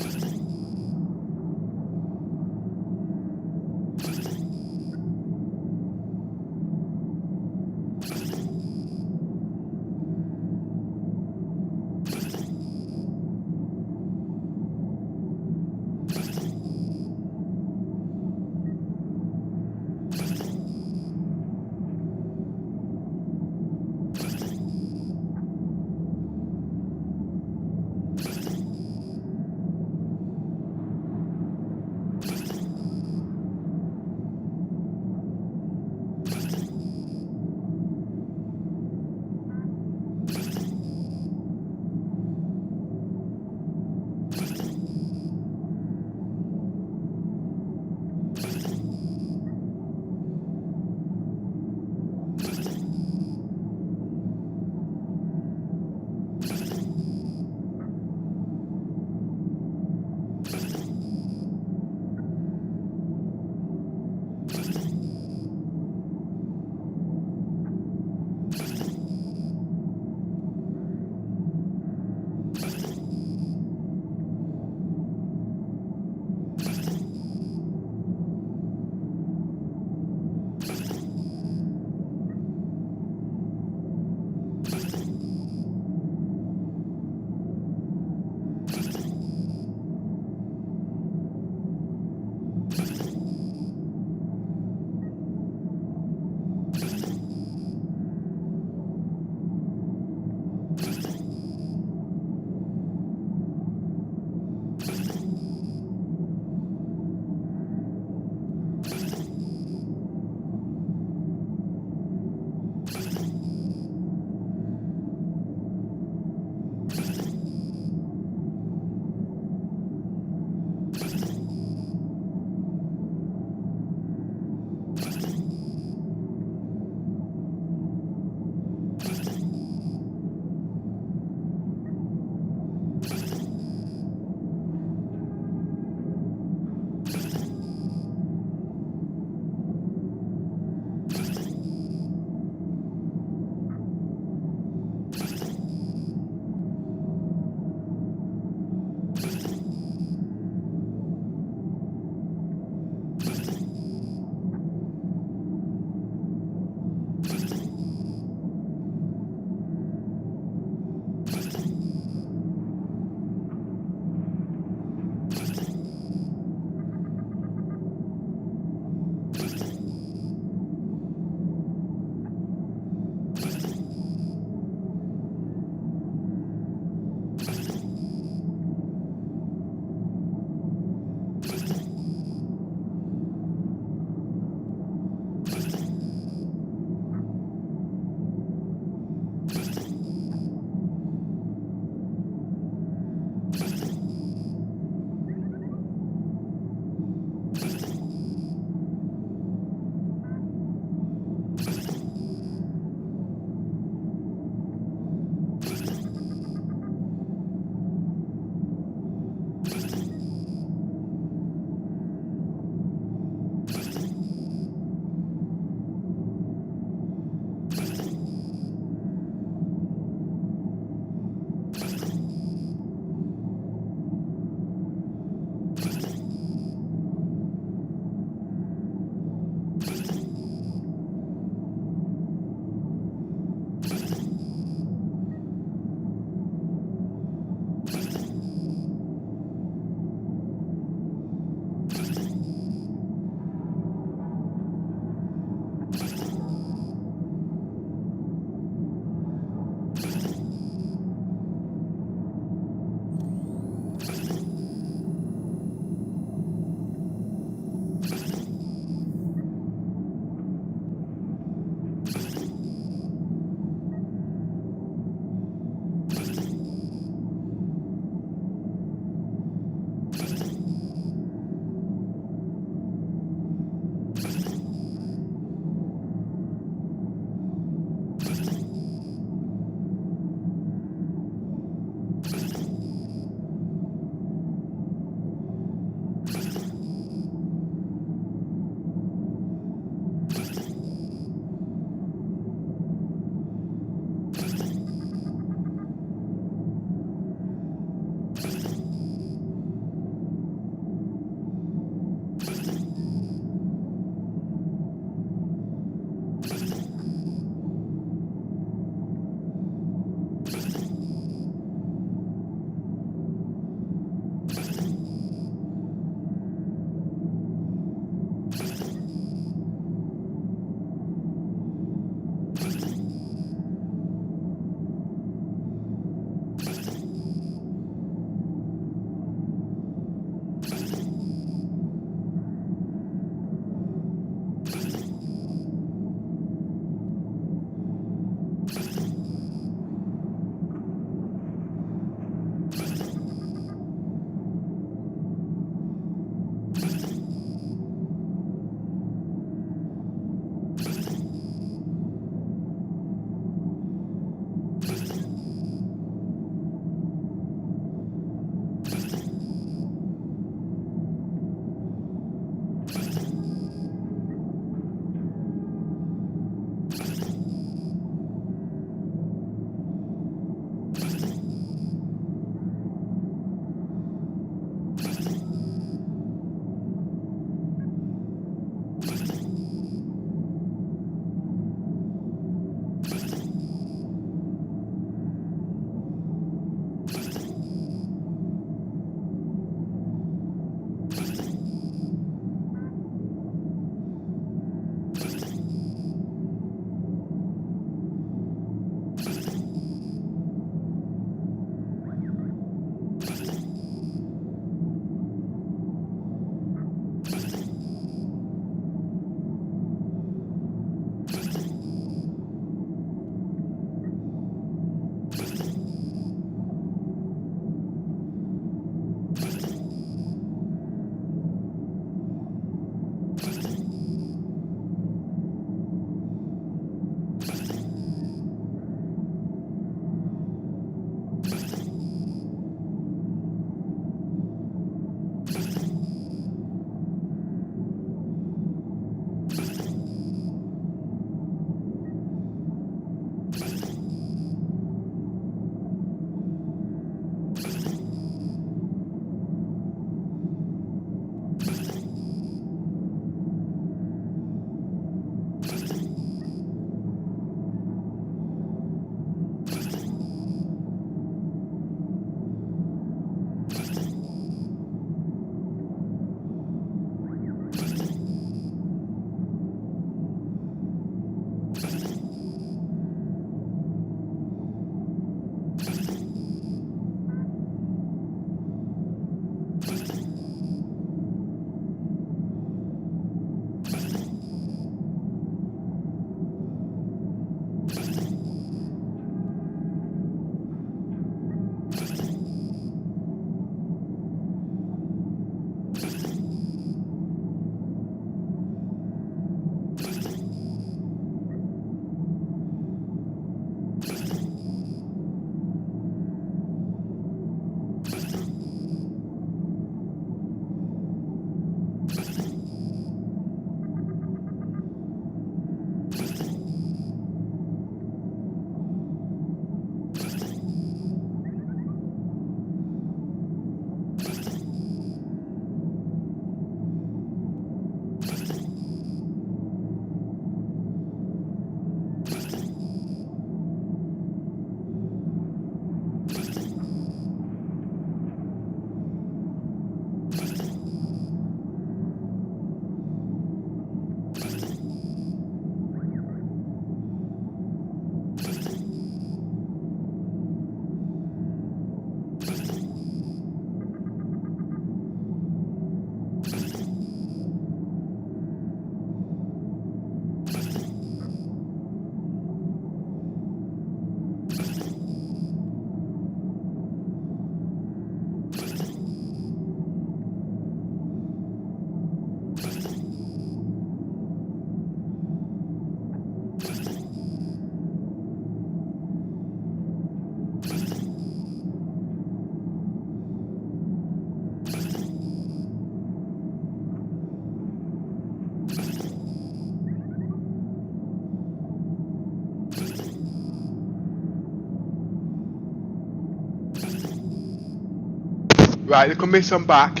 Right, look at Miss, I'm back.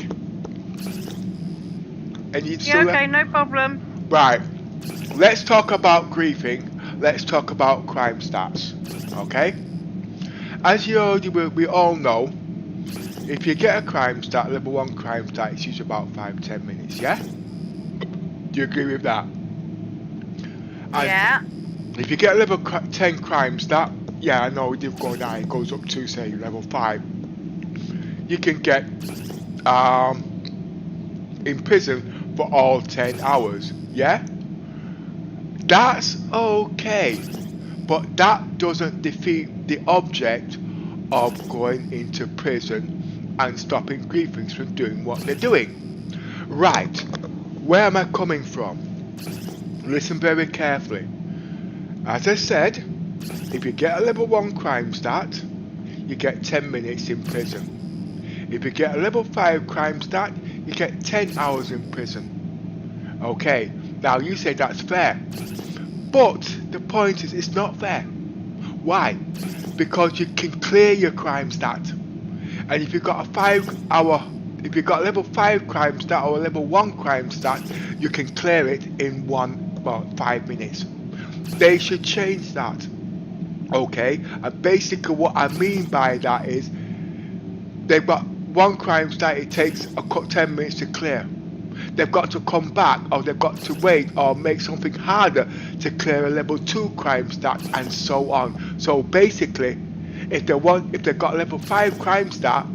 And you Yeah, still okay, no problem. Right, let's talk about griefing. Let's talk about crime stats. Okay? As we all know, if you get a crime stat, level 1 crime stat, it's usually about 5-10 minutes, yeah? Do you agree with that? Yeah. And if you get a level 10 crime stat, yeah, I know it did go down, it goes up to, say, level 5. You can get in prison for all 10 hours, yeah? That's okay, but that doesn't defeat the object of going into prison and stopping griefings from doing what they're doing. Right, where am I coming from? Listen very carefully. As I said, if you get a level 1 crime stat, you get 10 minutes in prison. If you get a level 5 crime stat, you get 10 hours in prison. Okay, now you say that's fair. But the point is, it's not fair. Why? Because you can clear your crime stat. And if you've got if you've got a level 5 crime stat or a level 1 crime stat, you can clear it in 5 minutes. They should change that. Okay? And basically what I mean by that is, they've got 1 crime stat, it takes 10 minutes to clear. They've got to come back, or they've got to wait, or make something harder to clear a level 2 crime stat, and so on. So basically, if they've got a level 5 crime stat,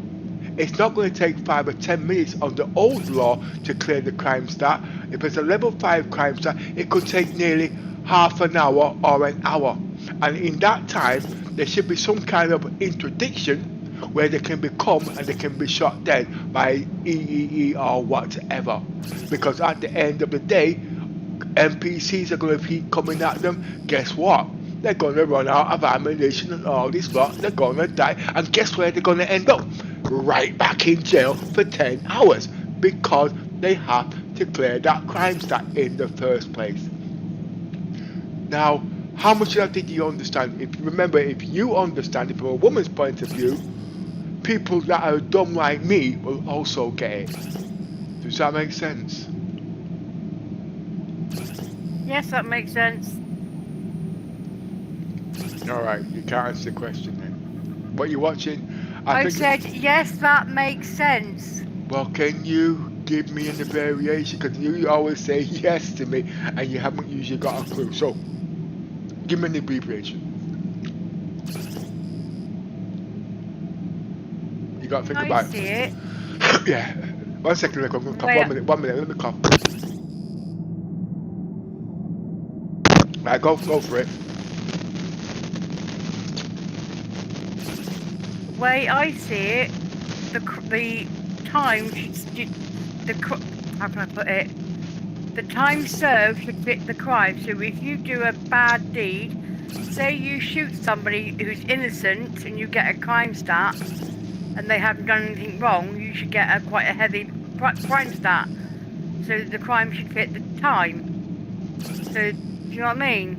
it's not going to take 5 or 10 minutes on the old law to clear the crime stat. If it's a level 5 crime stat, it could take nearly half an hour or an hour. And in that time, there should be some kind of interdiction where they can become and they can be shot dead by EEE or whatever. Because at the end of the day, NPCs are going to keep coming at them. Guess what? They're going to run out of ammunition and all this lot. They're going to die. And guess where they're going to end up? Right back in jail for 10 hours. Because they have to clear that crime stat in the first place. Now, how much of that did you understand? If you understand it from a woman's point of view, people that are dumb like me will also get it. Does that make sense? Yes, that makes sense. Alright, you can't answer the question then. What you're watching? I said, yes, that makes sense. Well, can you give me a variation? Because you always say yes to me and you haven't usually got a clue. So, give me an abbreviation. You got to think about it. I see it. Yeah. 1 second, look, I'm going to cough. 1 minute, let me cough. Right, go for it. The way I see it, the time how can I put it? The time served should fit the crime. So if you do a bad deed, say you shoot somebody who's innocent and you get a crime stat, and they haven't done anything wrong, you should get quite a heavy crime stat. So the crime should fit the time. So, do you know what I mean?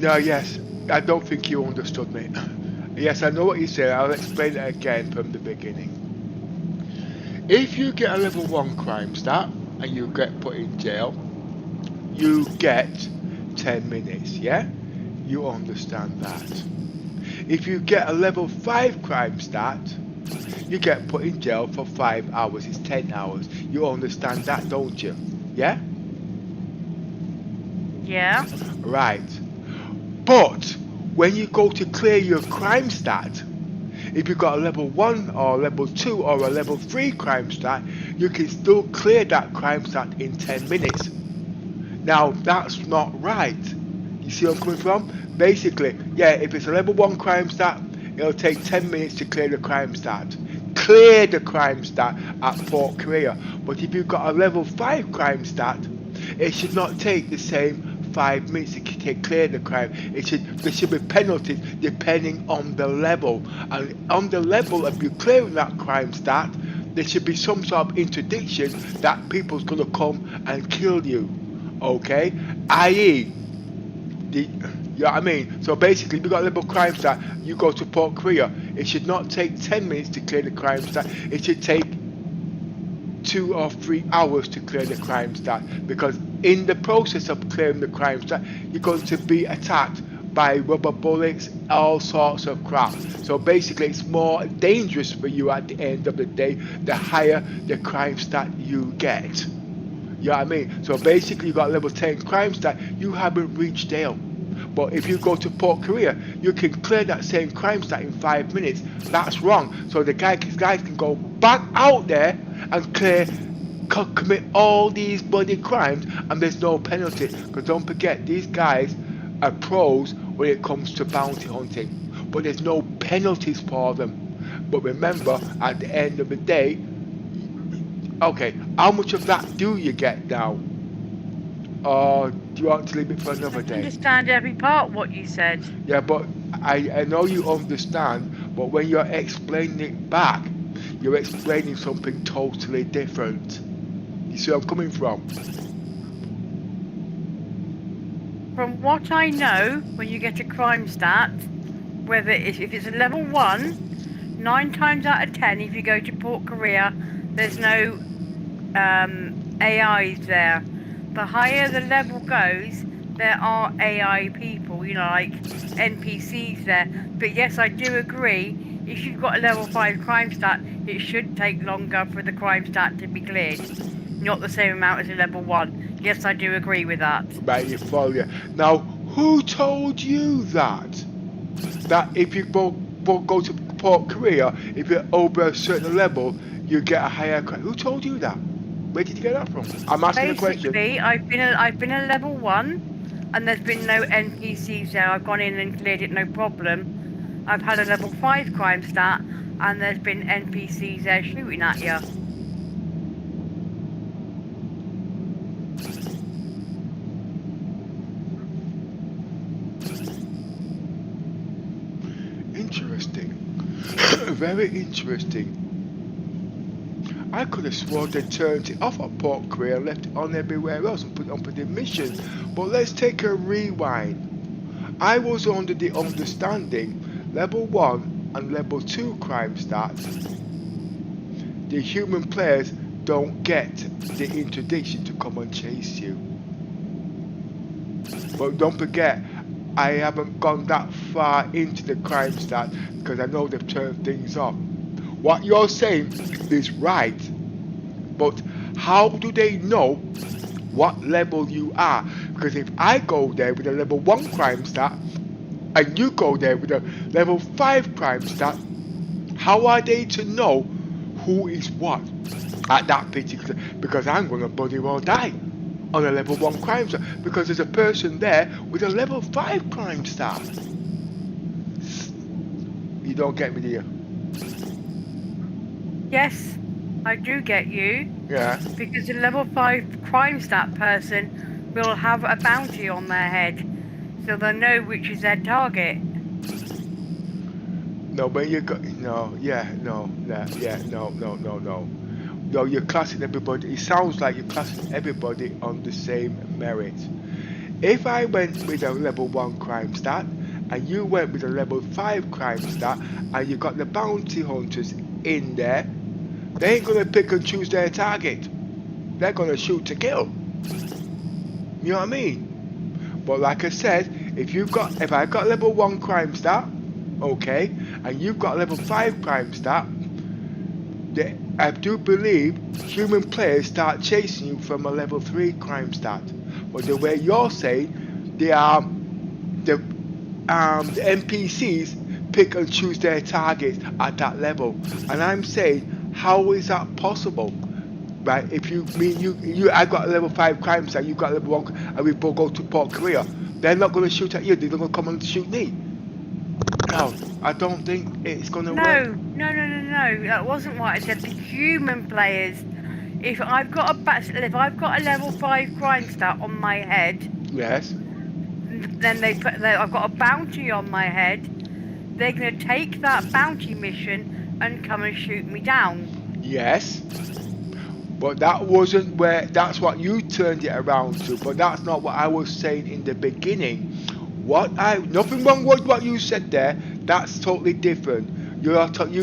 No, yes. I don't think you understood me. Yes, I know what you said. I'll explain it again from the beginning. If you get a level 1 crime stat and you get put in jail, you get 10 minutes, yeah? You understand that. If you get a level 5 crime stat, you get put in jail for 5 hours. It's 10 hours. You understand that, don't you? Yeah? Yeah. Right. But when you go to clear your crime stat, if you've got a level 1 or level 2 or a level 3 crime stat, you can still clear that crime stat in 10 minutes. Now, that's not right. You see where I'm coming from? Basically, yeah, if it's a level 1 crime stat, it'll take 10 minutes to clear the crime stat. Clear the crime stat at Port Korea. But if you've got a level 5 crime stat, it should not take the same 5 minutes to clear the crime. There should be penalties depending on the level. And on the level of you clearing that crime stat, there should be some sort of interdiction that people's gonna come and kill you. Okay? I.e., You know what I mean? So basically, if you got a level crime stat, you go to Port Korea. It should not take 10 minutes to clear the crime stat. It should take 2 or 3 hours to clear the crime stat, because in the process of clearing the crime stat, you're going to be attacked by rubber bullets, all sorts of crap. So basically, it's more dangerous for you at the end of the day, the higher the crime stat you get. You know what I mean? So basically, you got level 10 crime stat, you haven't reached Dale. But if you go to Port Korea, you can clear that same crime stat in 5 minutes. That's wrong. So the guys can go back out there and commit all these bloody crimes, and there's no penalty. Because don't forget, these guys are pros when it comes to bounty hunting, but there's no penalties for them. But remember, at the end of the day, okay, how much of that do you get now? Or do you want to leave it for another day? I understand every part what you said. Yeah, but I know you understand, but when you're explaining it back, you're explaining something totally different. You see where I'm coming from? From what I know, when you get a crime stat, whether if it's a level 1, 9 times out of 10, if you go to Port Korea, there's no AIs there. The higher the level goes, there are AI people, you know, like NPCs there. But yes, I do agree, if you've got a level 5 crime stat, it should take longer for the crime stat to be cleared. Not the same amount as a level 1. Yes, I do agree with that. Right, you follow you. Now, who told you that? That if you go to Port Korea, if you're over a certain level, you get a higher crime. Who told you that? Where did you get that from? I'm asking a question. Basically, I've been a level 1, and there's been no NPCs there. I've gone in and cleared it, no problem. I've had a level 5 crime stat, and there's been NPCs there shooting at you. Interesting. Very interesting. I could have sworn they turned it off at Port Korea and left it on everywhere else and put it on for the missions. But let's take a rewind. I was under the understanding level 1 and level 2 crime stats, the human players don't get the interdiction to come and chase you. But don't forget, I haven't gone that far into the crime stat because I know they've turned things off. What you're saying is right, but how do they know what level you are? Because if I go there with a level 1 crime stat and you go there with a level 5 crime stat, how are they to know who is what at that particular? Because I'm going to bloody well die on a level 1 crime stat because there's a person there with a level 5 crime stat. You don't get me, do you? Yes, I do get you. Yeah. Because a level 5 crime stat person will have a bounty on their head, so they'll know which is their target. No, but you got no, you're classing everybody. It sounds like you're classing everybody on the same merit. If I went with a level 1 crime stat and you went with a level 5 crime stat and you got the bounty hunters in there, they ain't gonna pick and choose their target. They're gonna shoot to kill. You know what I mean? But like I said, if I got level 1 crime stat, okay, and you've got level 5 crime stat, I do believe human players start chasing you from a level 3 crime stat. But the way you're saying, the NPCs pick and choose their targets at that level, and I'm saying, how is that possible? Right? If I got a level 5 crime stat, you got a level 1, and we both go to Port Korea, they're not going to shoot at you. They're going to come and shoot me. No, I don't think it's going to work. No. That wasn't what I said. The human players. If I've got a level 5 crime stat on my head. Yes. Then I've got a bounty on my head. They're going to take that bounty mission and come and shoot me down. Yes. But that wasn't that's what you turned it around to. But that's not what I was saying in the beginning. Nothing wrong with what you said there. That's totally different. You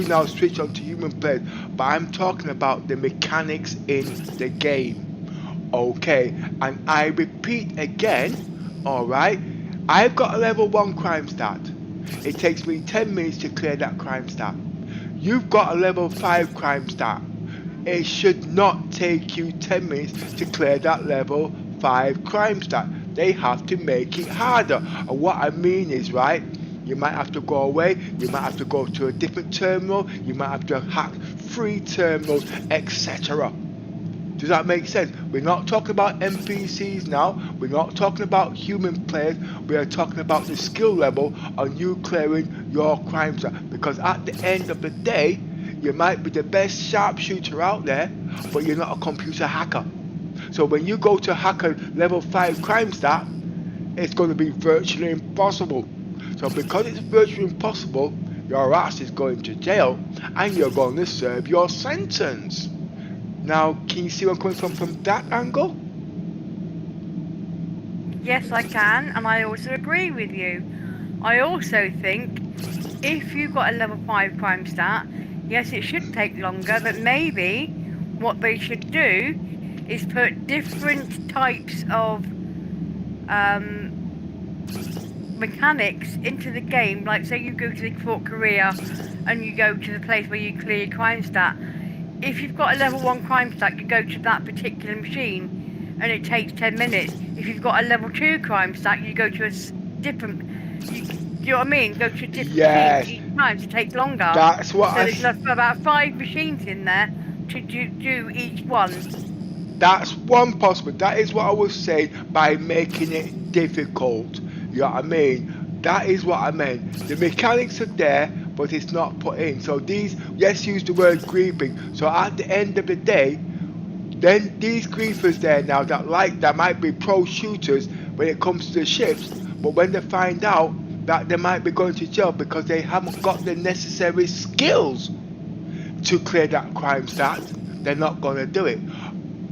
now switch on to human players, but I'm talking about the mechanics in the game. Okay, and I repeat again, alright, I've got a level 1 crime stat. It takes me 10 minutes to clear that crime stat. You've got a level 5 crime stat. It should not take you 10 minutes to clear that level 5 crime stat. They have to make it harder. And what I mean is, right, you might have to go away, you might have to go to a different terminal, you might have to hack 3 terminals, etc. Does that make sense? We're not talking about NPCs now, we're not talking about human players, we are talking about the skill level on you clearing your crime stat. Because at the end of the day, you might be the best sharpshooter out there, but you're not a computer hacker. So when you go to hack a level 5 crime stat, it's going to be virtually impossible. So because it's virtually impossible, your ass is going to jail and you're going to serve your sentence. Now, can you see where I'm coming from that angle? Yes, I can, and I also agree with you. I also think if you've got a level 5 crime stat, yes, it should take longer, but maybe what they should do is put different types of mechanics into the game. Like, say you go to the Fort Korea and you go to the place where you clear your crime stat. If you've got a level 1 crime stat, you go to that particular machine and it takes 10 minutes. If you've got a level 2 crime stat, you go to a different... You know what I mean? Go to a different machine each time, so it takes longer. That's what so there's about 5 machines in there to do each one. That's one possible. That is what I was saying by making it difficult. You know what I mean? That is what I meant. The mechanics are there, but it's not put in. So let's use the word griefing. So at the end of the day, then these griefers there now that might be pro shooters when it comes to the ships, but when they find out that they might be going to jail because they haven't got the necessary skills to clear that crime stat, they're not going to do it.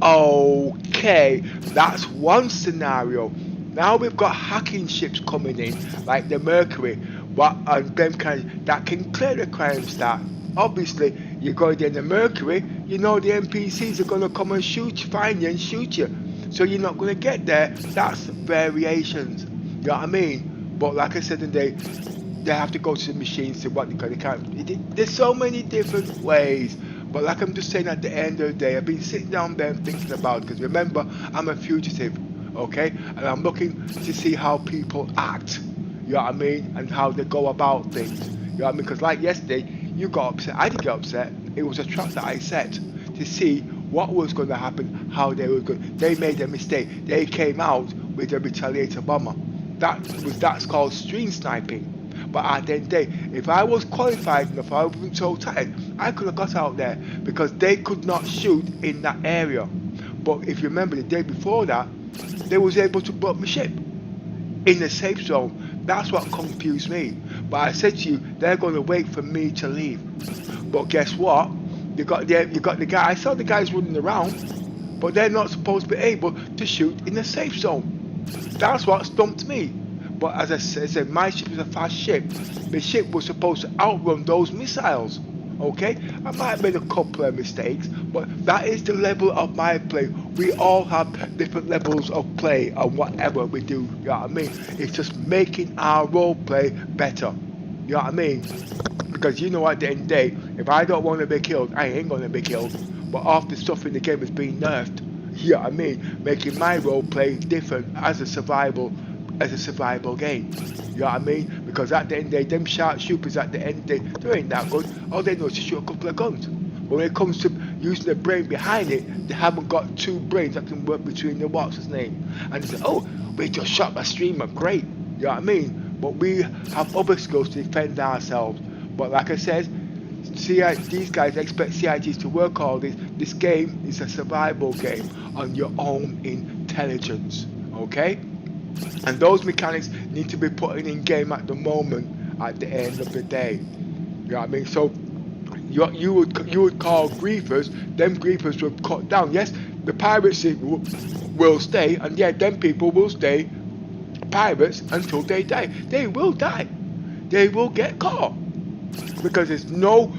Okay, that's one scenario. Now we've got hacking ships coming in, like the Mercury, that can clear the crime stat. Obviously, you go in the Mercury, you know the NPCs are going to come and find you and shoot you. So you're not going to get there. That's variations. You know what I mean? But like I said today, they have to go to the machines to what they can't. There's so many different ways. But like I'm just saying, at the end of the day, I've been sitting down there and thinking about it. Because remember, I'm a fugitive, okay? And I'm looking to see how people act, you know what I mean? And how they go about things, you know what I mean? Because like yesterday, you got upset, I didn't get upset. It was a trap that I set to see what was going to happen, how they were going. They made a mistake. They came out with a retaliator bomber. That's called stream sniping. But at the end of the day, if I was qualified enough, I wasn't so tired, I could have got out there because they could not shoot in that area. But if you remember the day before that, they was able to blow up my ship in the safe zone. That's what confused me. But I said to you, they're going to wait for me to leave. But guess what? You got the guy. I saw the guys running around, but they're not supposed to be able to shoot in the safe zone. That's what stumped me. But as I said, my ship is a fast ship. The ship was supposed to outrun those missiles. Okay? I might have made a couple of mistakes, but that is the level of my play. We all have different levels of play on whatever we do. You know what I mean? It's just making our role play better. You know what I mean? Because you know, at the end of the day, if I don't want to be killed, I ain't going to be killed. But half the stuff in the game is being nerfed. You know what I mean? Making my role play different as a survival game. You know what I mean? Because at the end of the day, them sharpshooters at the end of the day, they ain't that good. All they know is to shoot a couple of guns. But when it comes to using the brain behind it, they haven't got 2 brains that can work between the what's his name. And they say, oh, we just shot a streamer, great. You know what I mean? But we have other skills to defend ourselves. But like I said, these guys expect CIGs to work all this. This game is a survival game on your own intelligence. Okay? And those mechanics need to be put in game at the moment, at the end of the day. You know what I mean? So you would call griefers, them griefers will cut down. Yes, the piracy will stay, and yeah, them people will stay pirates until they die. They will die. They will get caught. Because there's no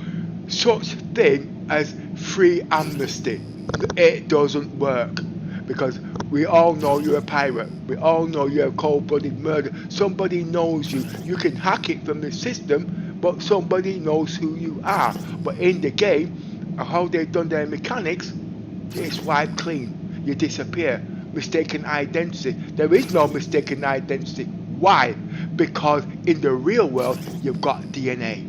such thing as free amnesty. It doesn't work. Because we all know you're a pirate. We all know you're a cold-blooded murderer. Somebody knows you. You can hack it from the system, but somebody knows who you are. But in the game, how they've done their mechanics, it's wiped clean. You disappear. Mistaken identity. There is no mistaken identity. Why? Because in the real world, you've got DNA.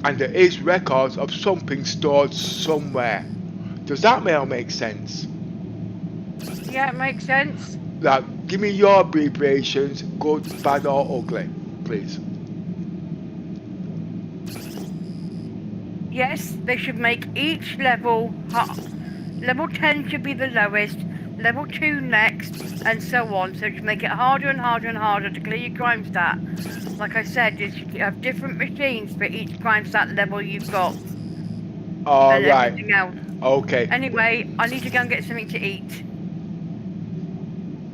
And there is records of something stored somewhere. Does that make sense? Yeah, it makes sense. Now, give me your abbreviations, good, bad or ugly, please. Yes, they should make each level level 10 should be the lowest, level 2 next, and so on. So to make it harder and harder and harder to clear your crime stat. Like I said, you have different machines for each crime stat level you've got. All and right. everything else. Okay. Anyway, I need to go and get something to eat.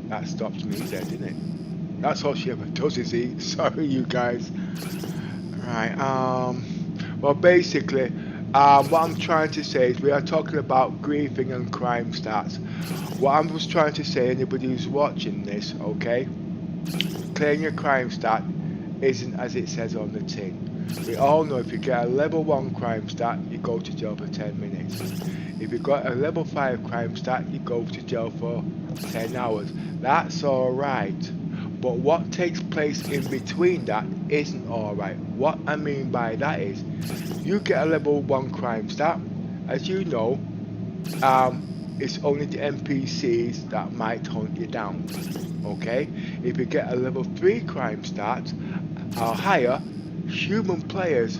That stops me dead, didn't it? That's all she ever does is eat. Sorry, you guys. Right. Well, basically, what I'm trying to say is we are talking about griefing and crime stats. What I'm just trying to say, anybody who's watching this, okay, clearing your crime stat isn't as it says on the tin. We all know if you get a level 1 crime stat, you go to jail for 10 minutes. If you got a level 5 crime stat, you go to jail for 10 hours. That's alright. But what takes place in between that isn't alright. What I mean by that is, you get a level 1 crime stat, as you know, it's only the NPCs that might hunt you down. Okay? If you get a level 3 crime stat or higher, human players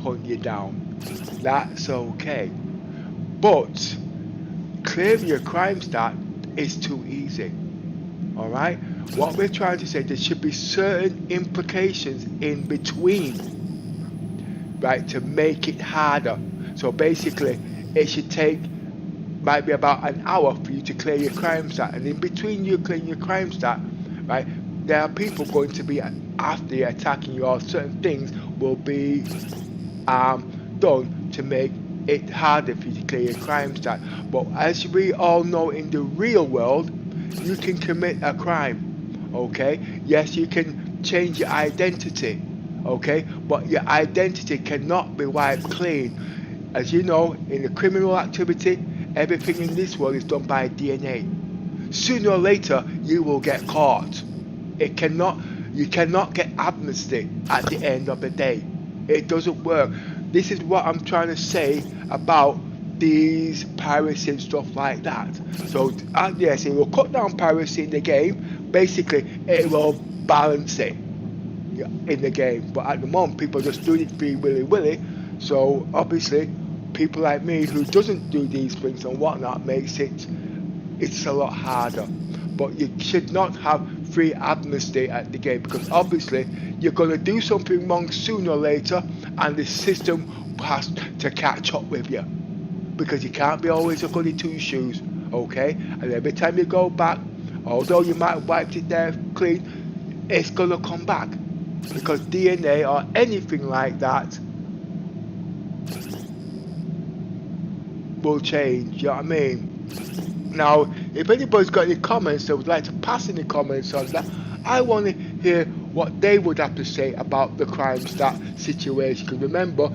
hunt you down. That's okay. But clearing your crime stat is too easy. Alright? What we're trying to say, there should be certain implications in between, right, to make it harder. So basically, it should take, might be about an hour for you to clear your crime stat, and in between you clearing your crime stat, right, there are people going to be after you, attacking you, or certain things will be done to make it harder for you to clear your crime stat. But as we all know, in the real world, you can commit a crime. Okay, yes, you can change your identity, okay, but your identity cannot be wiped clean. As you know, in the criminal activity, everything in this world is done by DNA. Sooner or later, you will get caught. You cannot get amnesty at the end of the day. It doesn't work. This is what I'm trying to say about these piracy and stuff like that. So yes, it will cut down piracy in the game. Basically, it will balance it in the game. But at the moment, people are just doing it free willy. So obviously, people like me who doesn't do these things and whatnot makes it's a lot harder. But you should not have free amnesty at the game, because obviously you're going to do something wrong sooner or later, and the system has to catch up with you, because you can't be always a goody two shoes. Okay, and every time you go back, although you might have wiped it there clean, it's gonna come back, because DNA or anything like that will change. You know what I mean? Now, if anybody's got any comments they would like to pass any comments on that, I want to hear what they would have to say about the crime stat situation. Because remember,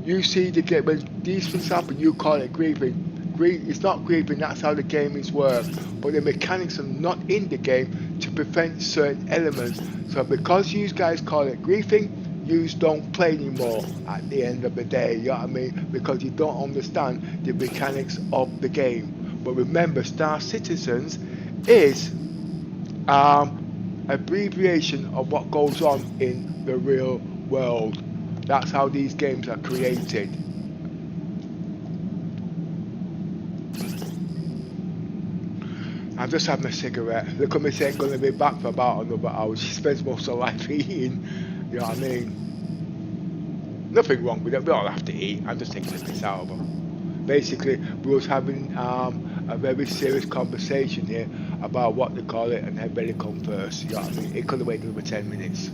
you see the game, when these things happen, you call it grieving. It's not grieving, that's how the game is worked. But the mechanics are not in the game to prevent certain elements. So because you guys call it grieving, you don't play anymore at the end of the day, you know what I mean? Because you don't understand the mechanics of the game. But remember, Star Citizens is abbreviation of what goes on in the real world. That's how these games are created. I'm just having a cigarette. Look at me saying going to be back for about another hour. She spends most of her life eating. You know what I mean? Nothing wrong with it. We all have to eat. I'm just taking the piss out of her. Basically, we was having a a very serious conversation here about what they call it, and then ready come first. You know what I mean? It could have waited over 10 minutes.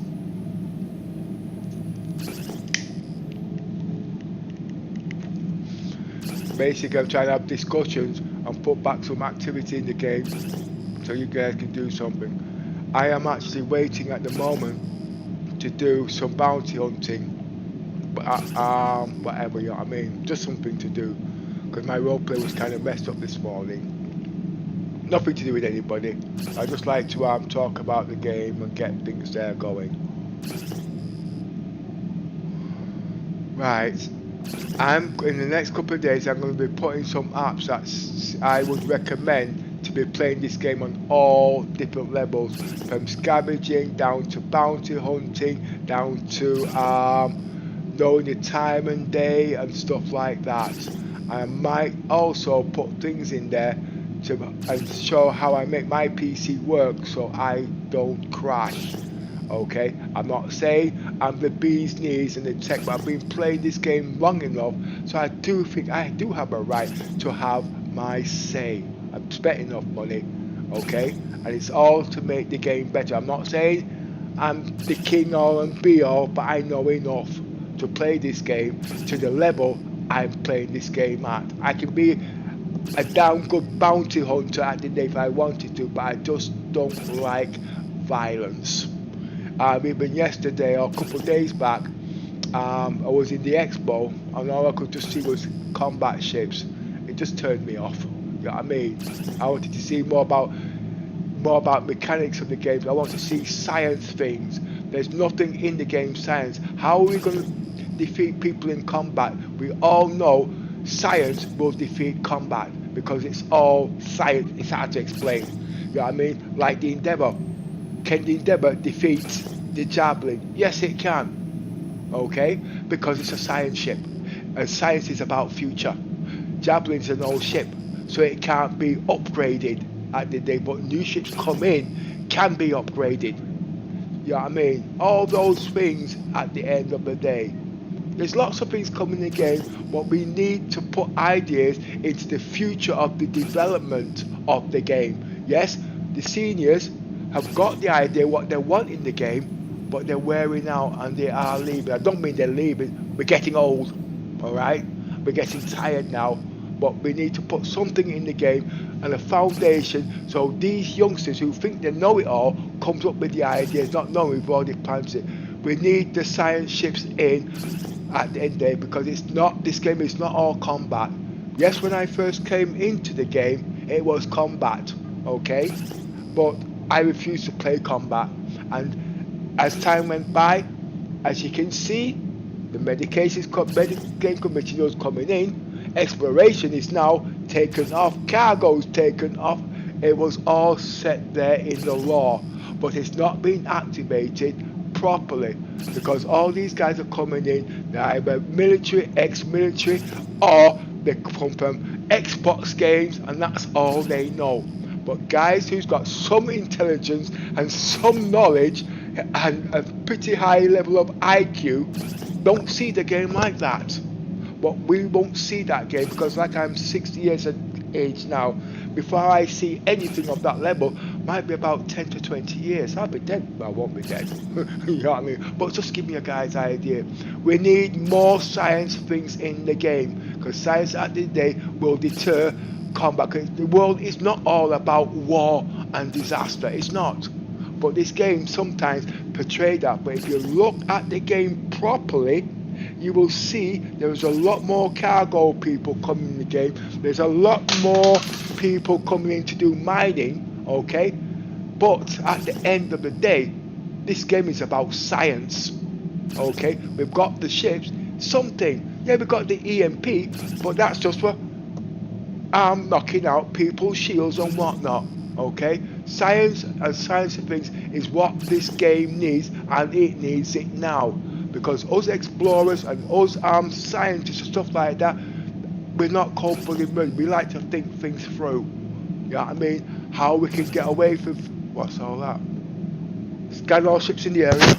Basically, I'm trying to have discussions and put back some activity in the game so you guys can do something. I am actually waiting at the moment to do some bounty hunting, but whatever, you know what I mean, just something to do, because my roleplay was kind of messed up this morning. Nothing to do with anybody. I just like to talk about the game and get things there going. Right, in the next couple of days I'm going to be putting some apps that I would recommend to be playing this game on all different levels, from scavenging down to bounty hunting, down to knowing the time and day and stuff like that. I might also put things in there and show how I make my PC work so I don't crash. Okay, I'm not saying I'm the bee's knees in the tech, but I've been playing this game long enough, so I do think I do have a right to have my say. I've spent enough money, okay, and it's all to make the game better. I'm not saying I'm the king all and be all, but I know enough to play this game to the level I'm playing this game at. I can be a damn good bounty hunter at the day if I wanted to, but I just don't like violence. Even yesterday or a couple of days back, I was in the expo and all I could just see was combat ships. It just turned me off. You know what I mean? I wanted to see more about mechanics of the game. I want to see science things. There's nothing in the game science. How are we going to defeat people in combat? We all know science will defeat combat because it's all science. It's hard to explain. You know what I mean? Like the Endeavour. Can the Endeavour defeat the Javelin? Yes, it can. Okay? Because it's a science ship. And science is about future. Javelin's an old ship, so it can't be upgraded at the day. But new ships come in, can be upgraded. You know what I mean? All those things at the end of the day. There's lots of things coming in the game, but we need to put ideas into the future of the development of the game. Yes, the seniors have got the idea what they want in the game, but they're wearing out and they are leaving. I don't mean they're leaving, we're getting old, alright? We're getting tired now, but we need to put something in the game and a foundation so these youngsters who think they know it all comes up with the ideas, not knowing we've already planned it. We need the science ships in at the end of the day, because this game is not all combat. Yes, when I first came into the game, it was combat, okay? But I refused to play combat, and as time went by, as you can see, the medication commission was coming in, exploration is now taken off, cargo's taken off. It was all set there in the law, but it's not being activated properly because all these guys are coming in, they're either military, ex-military, or they come from Xbox games, and that's all they know. But guys who's got some intelligence and some knowledge and a pretty high level of IQ don't see the game like that. But we won't see that game because, like, I'm 60 years of age now. Before I see anything of that level, might be about 10 to 20 years. I'll be dead. Well, I won't be dead. You know what I mean? But just give me a guy's idea. We need more science things in the game, because science at the day will deter combat. The world is not all about war and disaster. It's not. But this game sometimes portrays that. But if you look at the game properly, you will see there's a lot more cargo people coming in the game. There's a lot more people coming in to do mining, okay? But at the end of the day, this game is about science, okay? We've got the ships, something. Yeah, we've got the EMP, but that's just for knocking out people's shields and whatnot, okay? Science and science things is what this game needs, and it needs it now. Because us explorers and us scientists and stuff like that, we're not cold-blooded men. We like to think things through. You know what I mean? How we can get away from... What's all that? Scan all ships in the area.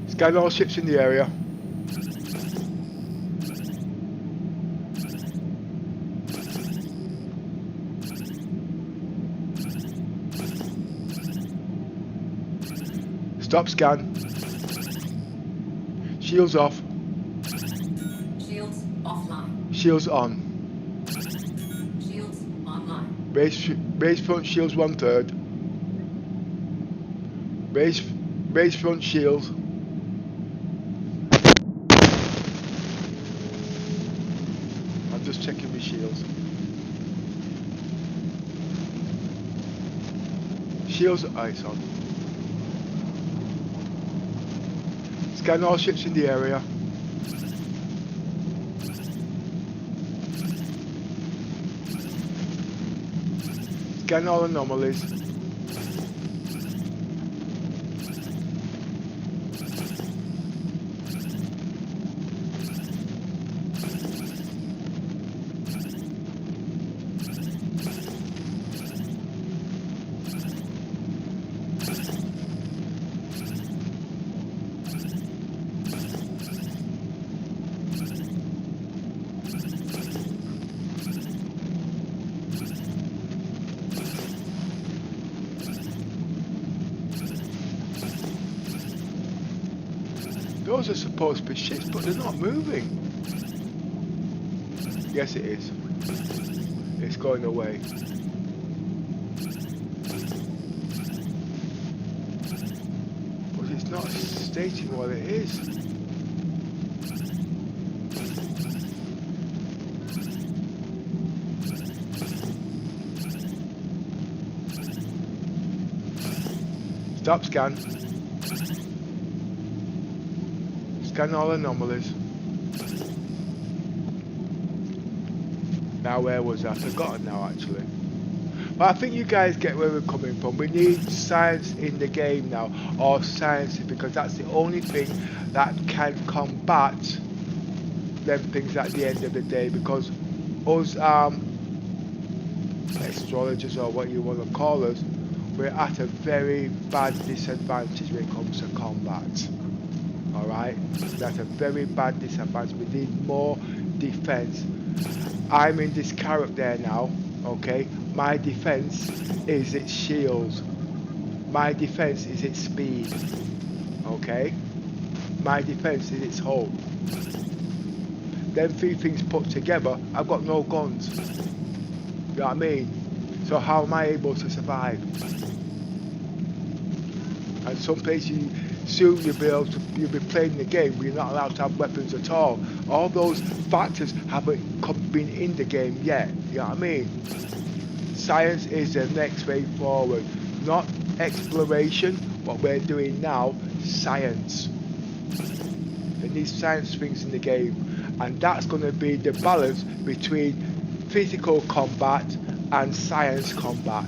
Scan all ships in the area. Stop scan. Shields off. Shields offline. Shields on. Shields online. Base front shields 1/3. Base front shields. I'm just checking my shields. Shields, it's on. Scan all ships in the area. Scan all anomalies. Those are supposed to be ships, but they're not moving. Yes, it is. It's going away. But it's not stating what it is. Stop scan. Scan all anomalies. Now where was I? I've forgotten now actually. But I think you guys get where we're coming from. We need science in the game now, or science, because that's the only thing that can combat them things at the end of the day. Because us astrologers, or what you want to call us, we're at a very bad disadvantage when it comes to combat. Alright, that's a very bad disadvantage. We need more defense. I'm in this Carrack there now, okay? My defense is its shields. My defense is its speed, okay? My defense is its hull. Them three things put together, I've got no guns. You know what I mean? So how am I able to survive? And some places soon you'll be playing the game where you're not allowed to have weapons at all. All those factors haven't been in the game yet. You know what I mean? Science is the next way forward. Not exploration, what we're doing now, science. There needs science things in the game. And that's going to be the balance between physical combat and science combat.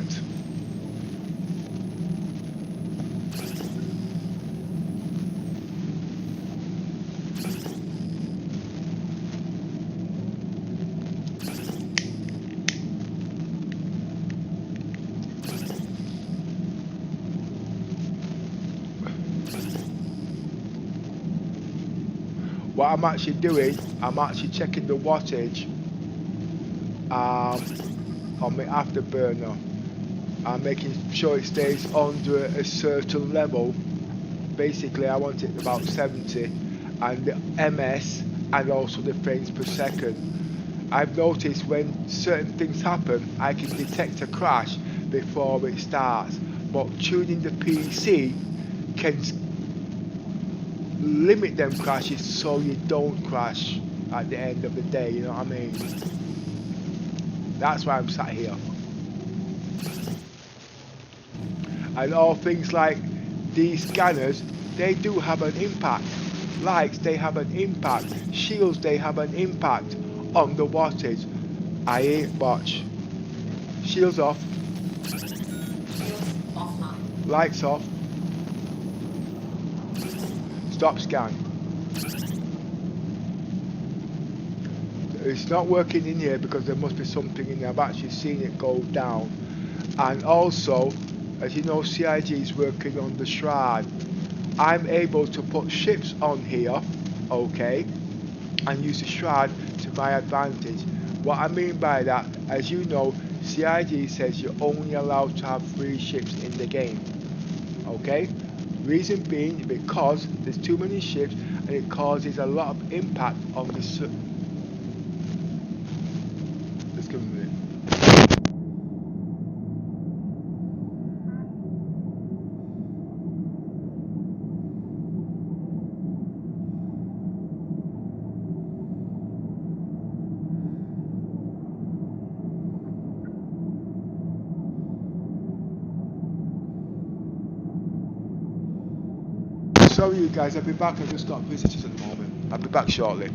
What I'm actually doing, I'm actually checking the wattage on my afterburner. I'm making sure it stays under a certain level. Basically, I want it about 70, and the MS, and also the frames per second. I've noticed when certain things happen, I can detect a crash before it starts, but tuning the PC can limit them crashes so you don't crash at the end of the day, you know what I mean? That's why I'm sat here. And all things like these scanners, they do have an impact. Lights, they have an impact. Shields, they have an impact on the wattage. I ain't watch. Shields off. Shields offline. Lights off. Stop scan. It's not working in here because there must be something in there. I've actually seen it go down. And also, as you know, CIG is working on the shroud. I'm able to put ships on here, okay, and use the shroud to my advantage. What I mean by that, as you know, CIG says you're only allowed to have 3 ships in the game, okay? Reason being because there's too many ships and it causes a lot of impact on the let's give them a minute. Sorry you guys, I'll be back. I just got visitors at the moment. I'll be back shortly.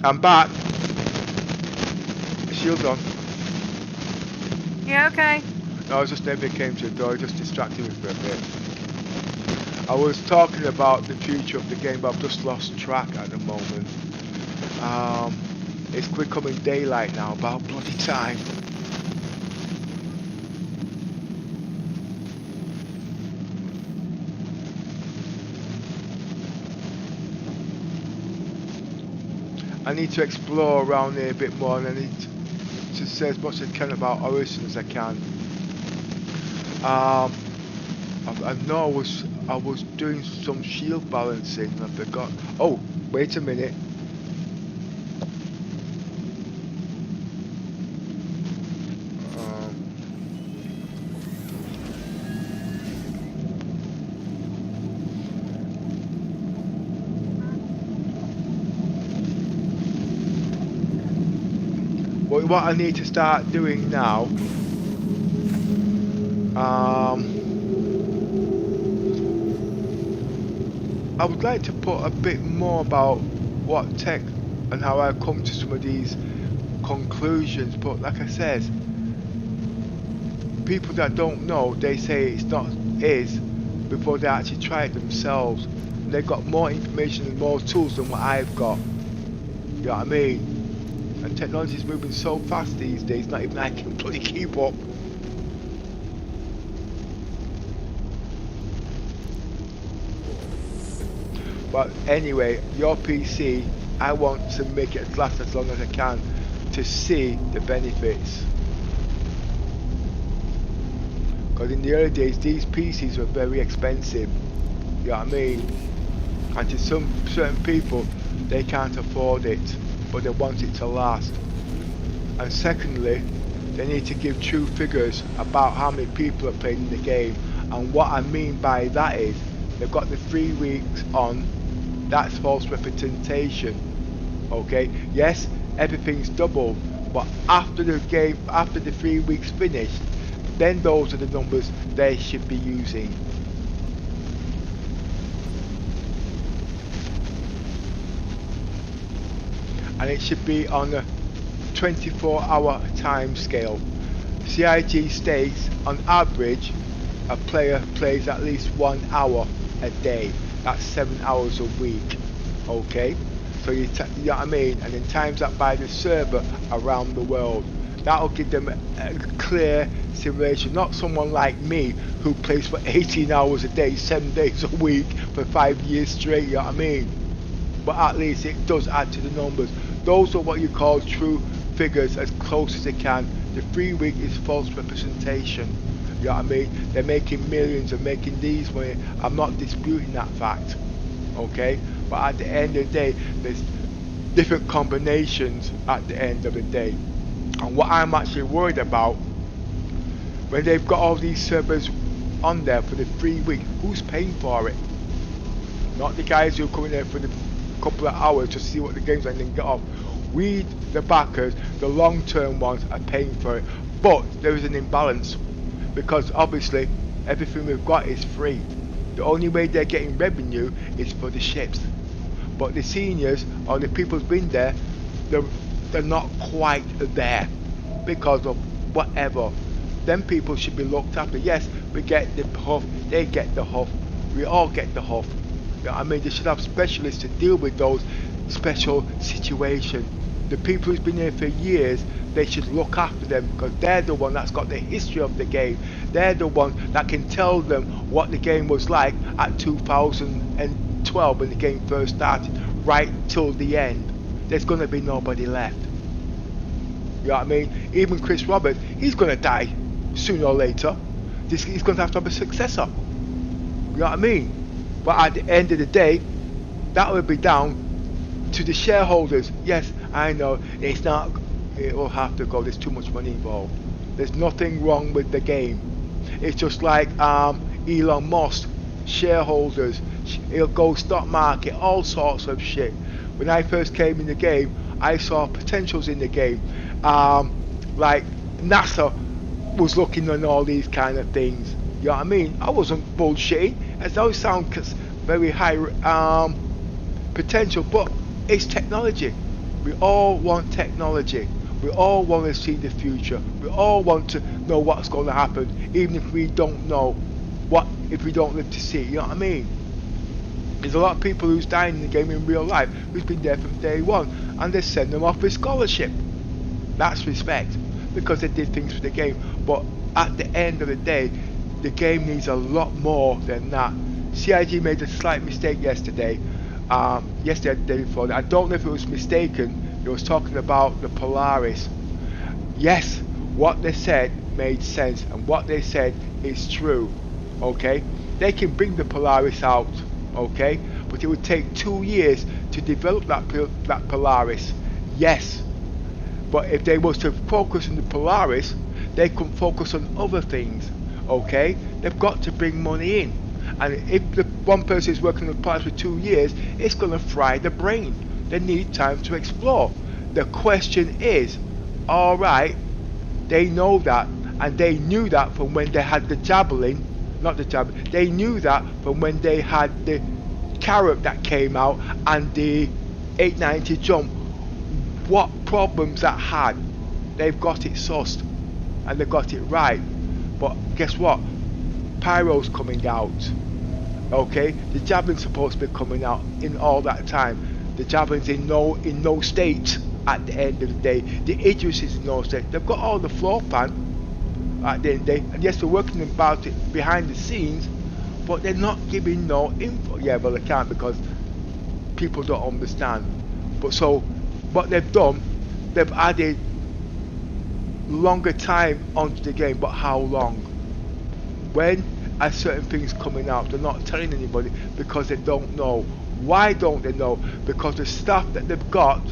I'm back. Shield on. Yeah, okay. No, I was just never came to the door, it just distracted me for a bit. I was talking about the future of the game, but I've just lost track at the moment. It's becoming daylight now, about bloody time. I need to explore around here a bit more, and I need to say as much as I can about Orison as I can. I know I was doing some shield balancing and I forgot. Oh, wait a minute. But what I need to start doing now, I would like to put a bit more about what tech and how I come to some of these conclusions, but like I said, people that don't know, they say it's not is before they actually try it themselves. They've got more information and more tools than what I've got. You know what I mean? And technology is moving so fast these days, not even I can bloody keep up. But anyway, your PC, I want to make it last as long as I can to see the benefits. Because in the early days, these PCs were very expensive. You know what I mean? And to some certain people, they can't afford it, but they want it to last. And secondly, they need to give true figures about how many people are playing in the game. And what I mean by that is, they've got the 3 weeks on. That's false representation. Okay, yes, everything's doubled, but after the game, after the 3 weeks finished, then those are the numbers they should be using. And it should be on a 24-hour time scale. CIG states on average a player plays at least 1 hour a day. That's 7 hours a week. Okay, so you know what I mean, and then times that by the server around the world. That'll give them a clear simulation. Not someone like me who plays for 18 hours a day, 7 days a week for 5 years straight. You know what I mean? But at least it does add to the numbers. Those are what you call true figures, as close as they can. The 3 week is false representation. You know what I mean? They're making millions and making these money. I'm not disputing that fact. Okay? But at the end of the day, there's different combinations at the end of the day. And what I'm actually worried about, when they've got all these servers on there for the 3 weeks, who's paying for it? Not the guys who are coming there for the couple of hours to see what the game's like and then get off. We, the backers, the long-term ones, are paying for it. But there is an imbalance, because obviously everything we've got is free. The only way they're getting revenue is for the ships. But the seniors, or the people who've been there, they're not quite there because of whatever. Them people should be looked after. Yes, we get the huff, they get the huff, we all get the huff. You know what I mean? They should have specialists to deal with those special situations. The people who's been here for years, they should look after them, because they're the one that's got the history of the game. They're the one that can tell them what the game was like at 2012 when the game first started, right till the end. There's going to be nobody left. You know what I mean? Even Chris Roberts, he's going to die sooner or later. He's going to have a successor. You know what I mean? But at the end of the day, that will be down to the shareholders. Yes, I know it's not. It will have to go. There's too much money involved. There's nothing wrong with the game. It's just like Elon Musk, shareholders. He'll go stock market, all sorts of shit. When I first came in the game, I saw potentials in the game. Like NASA was looking on all these kind of things. You know what I mean? I wasn't bullshitting. It always sounds very high potential, but it's technology. We all want technology. We all want to see the future. We all want to know what's going to happen, even if we don't know what, if we don't live to see it, you know what I mean? There's a lot of people who's dying in the game in real life, who's been there from day one, and they send them off with scholarship. That's respect, because they did things for the game. But at the end of the day, the game needs a lot more than that. CIG made a slight mistake yesterday. Yesterday, the day before. I don't know if it was mistaken. It was talking about the Polaris. Yes, what they said made sense, and what they said is true. Okay, they can bring the Polaris out. Okay, but it would take 2 years to develop that Polaris. Yes, but if they was to focus on the Polaris, they can focus on other things. Okay, they've got to bring money in, and if the one person is working on the Polaris for 2 years, it's going to fry the brain. They need time to explore. The question is, all right, they know that, and they knew that from when they had the Javelin, not the Javelin, they knew that from when they had the Carrack that came out and the 890 jump, what problems that had. They've got it sussed, and they got it right. But guess what? Pyro's coming out. Okay, the Javelin's supposed to be coming out in all that time. The Javelin's in no state at the end of the day. The Idris is in no state. They've got all the floor plan at the end of the day, and yes, they're working about it behind the scenes, but they're not giving no info. Yeah, well, they can't, because people don't understand. But so what they've done, they've added longer time onto the game. But how long? When are certain things coming out? They're not telling anybody because they don't know. Why don't they know? Because the staff that they've got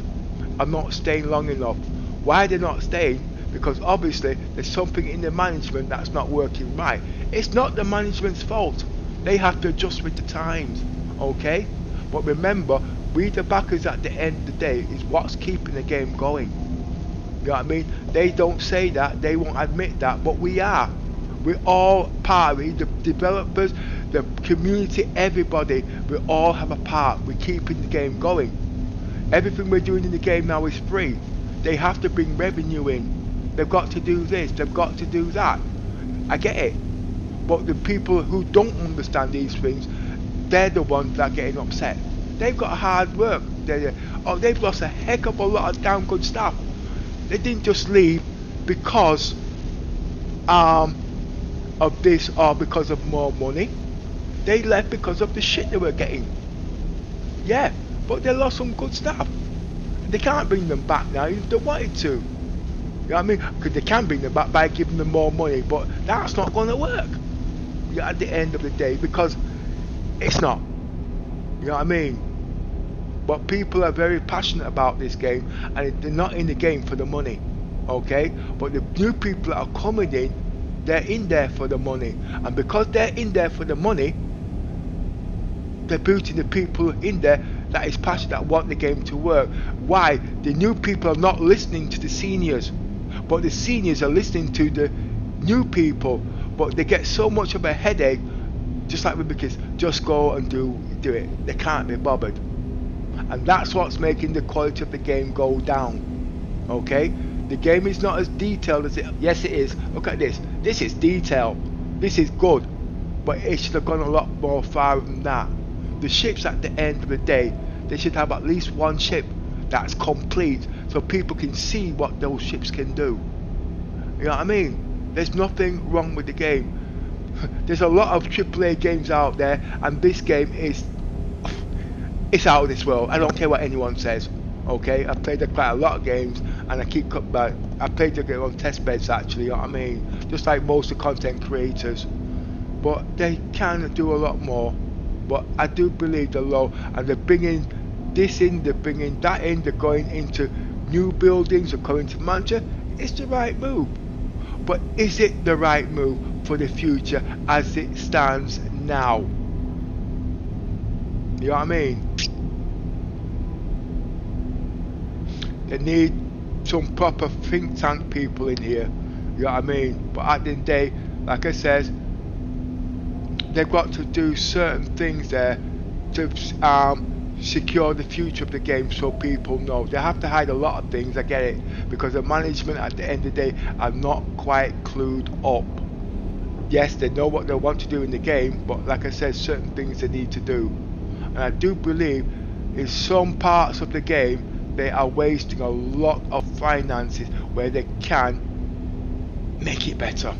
are not staying long enough. Why they're not staying? Because obviously there's something in the management that's not working right. It's not the management's fault. They have to adjust with the times. Okay? But remember, we the backers at the end of the day is what's keeping the game going. You know what I mean? They don't say that, they won't admit that, but we are. We're all part of it, the developers, the community, everybody. We all have a part. We're keeping the game going. Everything we're doing in the game now is free. They have to bring revenue in. They've got to do this, they've got to do that. I get it. But the people who don't understand these things, they're the ones that are getting upset. They've got hard work. They've lost a heck of a lot of damn good stuff. They didn't just leave because of this or because of more money. They left because of the shit they were getting. Yeah, but they lost some good stuff. They can't bring them back now if they wanted to. You know what I mean? Because they can bring them back by giving them more money, but that's not going to work at the end of the day, because it's not. You know what I mean? But people are very passionate about this game, and they're not in the game for the money. Okay? But the new people that are coming in, they're in there for the money, and because they're in there for the money, they're booting the people in there that is passionate, that want the game to work. Why? The new people are not listening to the seniors, but the seniors are listening to the new people. But they get so much of a headache, just like with the kids, just go and do it. They can't be bothered, and that's what's making the quality of the game go down. Okay? The game is not as detailed as it. Yes, it is. Look at this. This is detailed. This is good, but it should have gone a lot more far than that. The ships at the end of the day, they should have at least one ship that's complete, so people can see what those ships can do. You know what I mean? There's nothing wrong with the game. There's a lot of AAA games out there, and this game is, it's out of this world. I don't care what anyone says. Okay, I've played quite a lot of games, and I keep cut back. I played the game on test beds actually. You know what I mean? Just like most of the content creators, but they can do a lot more. But I do believe they're low, and they're bringing this in, they're bringing that in, they're going into new buildings, they're going to Manchester. It's the right move, but is it the right move for the future as it stands now? You know what I mean? They need some proper think tank people in here. You know what I mean? But at the end of the day, like I said, they've got to do certain things there to secure the future of the game so people know. They have to hide a lot of things, I get it, because the management at the end of the day are not quite clued up. Yes, they know what they want to do in the game, but like I said, certain things they need to do. And I do believe in some parts of the game they are wasting a lot of finances where they can make it better.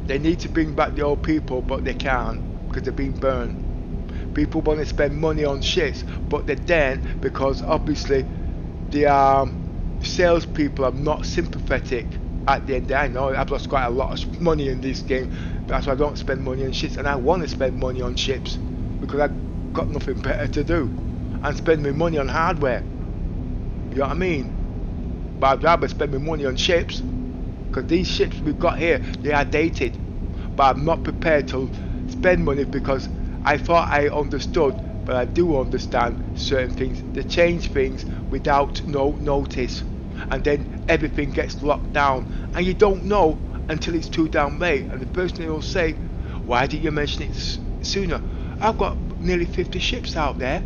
They need to bring back the old people, but they can't because they're being burned. People want to spend money on shits, but they don't, because obviously the salespeople are not sympathetic at the end. I know I've lost quite a lot of money in this game. That's why I don't spend money on ships, and I want to spend money on ships because I've got nothing better to do and spend my money on hardware. You know what I mean? But I'd rather spend my money on ships, because these ships we've got here, they are dated. But I'm not prepared to spend money because I thought I understood, but I do understand certain things. They change things without no notice, and then everything gets locked down, and you don't know until it's too damn late. And the person will say, why didn't you mention it sooner? I've got nearly 50 ships out there.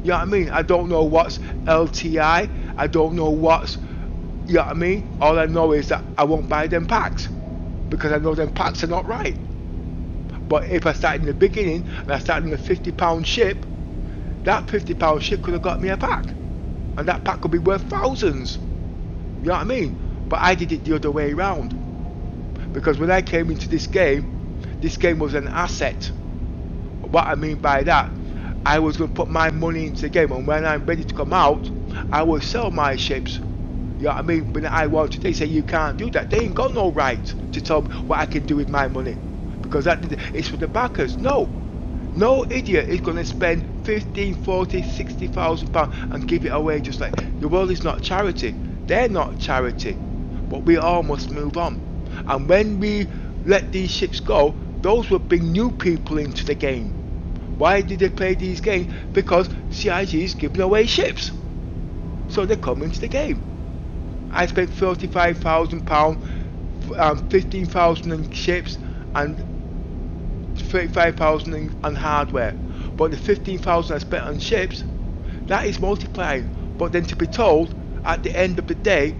You know what I mean? I don't know what's LTI, I don't know what's, you know what I mean? All I know is that I won't buy them packs because I know them packs are not right. But if I started in the beginning and I started in a £50 ship, that £50 ship could have got me a pack, and that pack could be worth thousands. You know what I mean? But I did it the other way around, because when I came into this game was an asset. What I mean by that, I was going to put my money into the game, and when I'm ready to come out, I will sell my ships. You know what I mean? When I want to, they say you can't do that. They ain't got no right to tell me what I can do with my money, because that it's for the backers. No idiot is going to spend 15, 40, 60,000 pounds and give it away just like. The world is not charity. They're not charity, but we all must move on. And when we let these ships go, those will bring new people into the game. Why did they play these games? Because CIG is giving away ships, so they come into the game. I spent £35,000, 15,000 in ships and 35,000 on hardware. But the 15,000 I spent on ships, that is multiplying. But then to be told at the end of the day,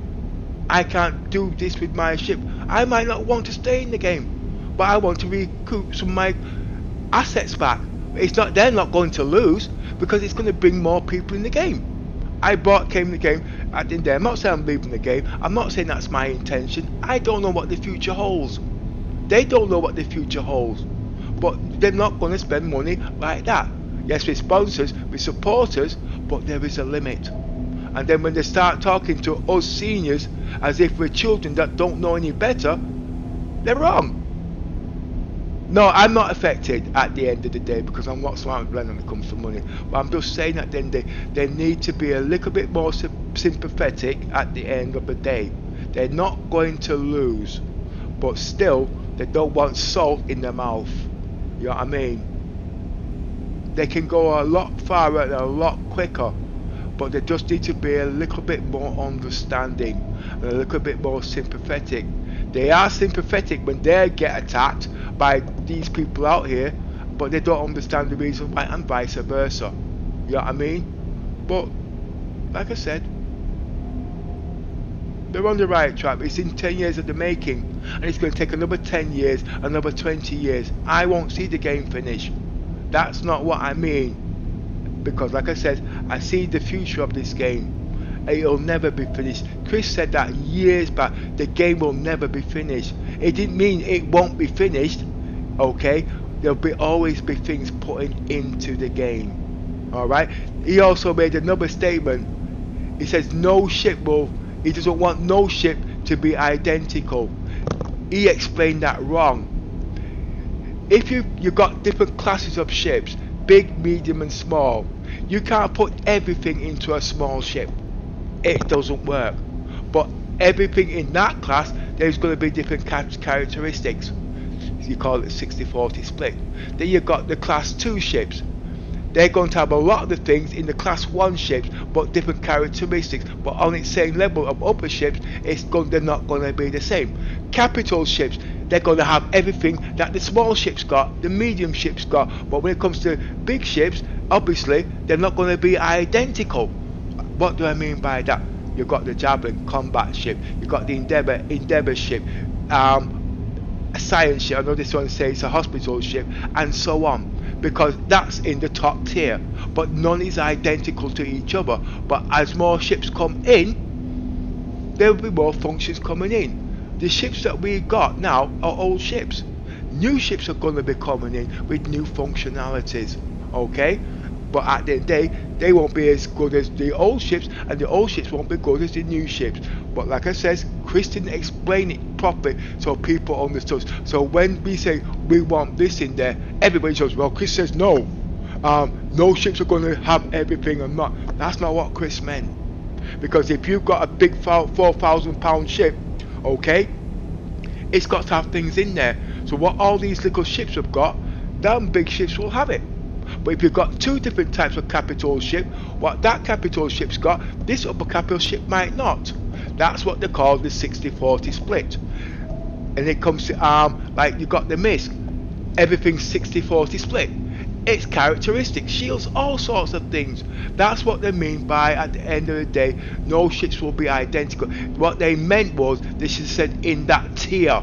I can't do this with my ship. I might not want to stay in the game, but I want to recoup some of my assets back. It's not, they're not going to lose, because it's going to bring more people in the game. Came in the game at the end there. I'm not saying I'm leaving the game. I'm not saying that's my intention. I don't know what the future holds. They don't know what the future holds. But they're not going to spend money like that. Yes, with sponsors, with supporters, but there is a limit. And then when they start talking to us seniors as if we're children that don't know any better, they're wrong. No, I'm not affected at the end of the day, because I'm not smart when it comes to money. But I'm just saying that then they need to be a little bit more sympathetic at the end of the day. They're not going to lose, but still they don't want salt in their mouth. You know what I mean? They can go a lot farther and a lot quicker, but they just need to be a little bit more understanding and a little bit more sympathetic. They are sympathetic when they get attacked by these people out here, but they don't understand the reason why, and vice versa. You know what I mean? But like I said, they're on the right track. It's in 10 years of the making, and it's going to take another 10 years, another 20 years. I won't see the game finish. That's not what I mean, because like I said, I see the future of this game. It'll never be finished. Chris said that years back. The game will never be finished. It didn't mean it won't be finished. Okay, there'll always be things put into the game. All right. He also made another statement. He says no ship will. He doesn't want no ship to be identical. He explained that wrong. If you've got different classes of ships, big, medium, and small, you can't put everything into a small ship. It doesn't work. But everything in that class, there's going to be different characteristics. You call it 60-40 split. Then you've got the class 2 ships. They're going to have a lot of the things in the class 1 ships, but different characteristics. But on its same level of upper ships, they're not going to be the same. Capital ships, they're going to have everything that the small ships got, the medium ships got. But when it comes to big ships, obviously they're not going to be identical. What do I mean by that? You've got the Javelin combat ship, you've got the Endeavour ship, a science ship, I know this one says it's a hospital ship, and so on, because that's in the top tier. But none is identical to each other. But as more ships come in, there will be more functions coming in. The ships that we got now are old ships. New ships are going to be coming in with new functionalities, okay? But at the end of the day, they won't be as good as the old ships, and the old ships won't be good as the new ships. But like I said, Chris didn't explain it properly so people understood. So when we say we want this in there, everybody says, well, Chris says no. No ships are going to have everything or not. That's not what Chris meant. Because if you've got a big 4,000 pound ship, okay, it's got to have things in there. So what all these little ships have got, them big ships will have it. But if you've got two different types of capital ship, what that capital ship's got, this upper capital ship might not. That's what they call the 60-40 split. And it comes to like you got the MISC, everything's 60-40 split. Its characteristics, shields, all sorts of things. That's what they mean by, at the end of the day, no ships will be identical. What they meant was, they should have said in that tier.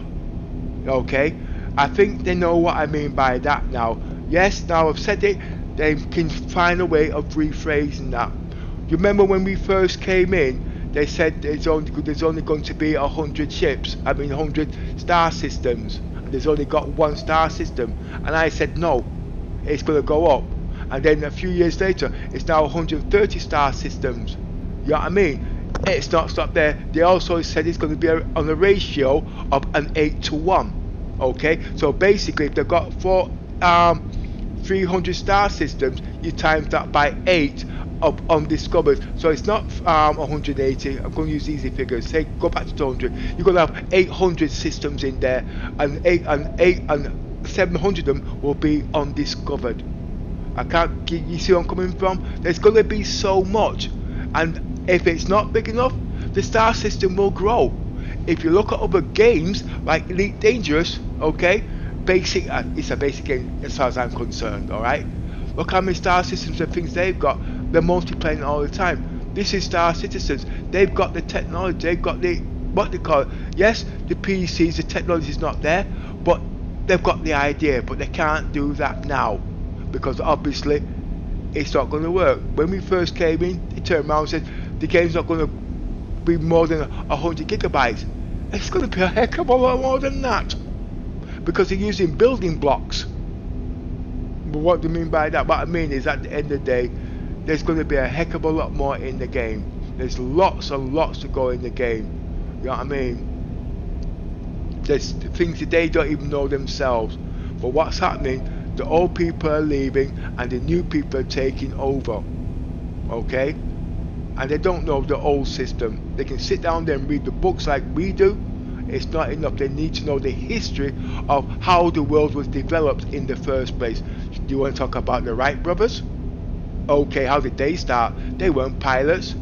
Okay? I think they know what I mean by that now. Yes, now I've said it, they can find a way of rephrasing that. You remember when we first came in, they said there's only going to be 100 ships, 100 star systems. There's only got one star system. And I said no, it's going to go up. And then a few years later, it's now 130 star systems. You know what I mean? It's not stopped there. They also said it's going to be on a ratio of an 8-to-1. Okay, so basically if they've got 300 star systems, you times that by 8 of undiscovered. So it's not 180. I'm going to use easy figures. Say go back to 200. You're going to have 800 systems in there, and 700 of them will be undiscovered. You see where I'm coming from? There's going to be so much, and if it's not big enough, the star system will grow. If you look at other games like Elite Dangerous, okay, it's a basic game as far as I'm concerned. All right, look how many star systems and things they've got. They're multiplaying all the time. This is Star Citizens. They've got the technology. They've got the what they call it. Yes, the PCs, the technology is not there, but they've got the idea. But they can't do that now because obviously it's not going to work. When we first came in, they turned around and said the game's not going to be more than 100 gigabytes. It's going to be a heck of a lot more than that because they're using building blocks. But what do you mean by that? What I mean is at the end of the day, there's going to be a heck of a lot more in the game. There's lots and lots to go in the game. You know what I mean? There's things that they don't even know themselves. But what's happening, the old people are leaving and the new people are taking over. Okay? And they don't know the old system. They can sit down there and read the books like we do. It's not enough. They need to know the history of how the world was developed in the first place. Do you want to talk about the Wright brothers? Okay, how did they start? They weren't pilots.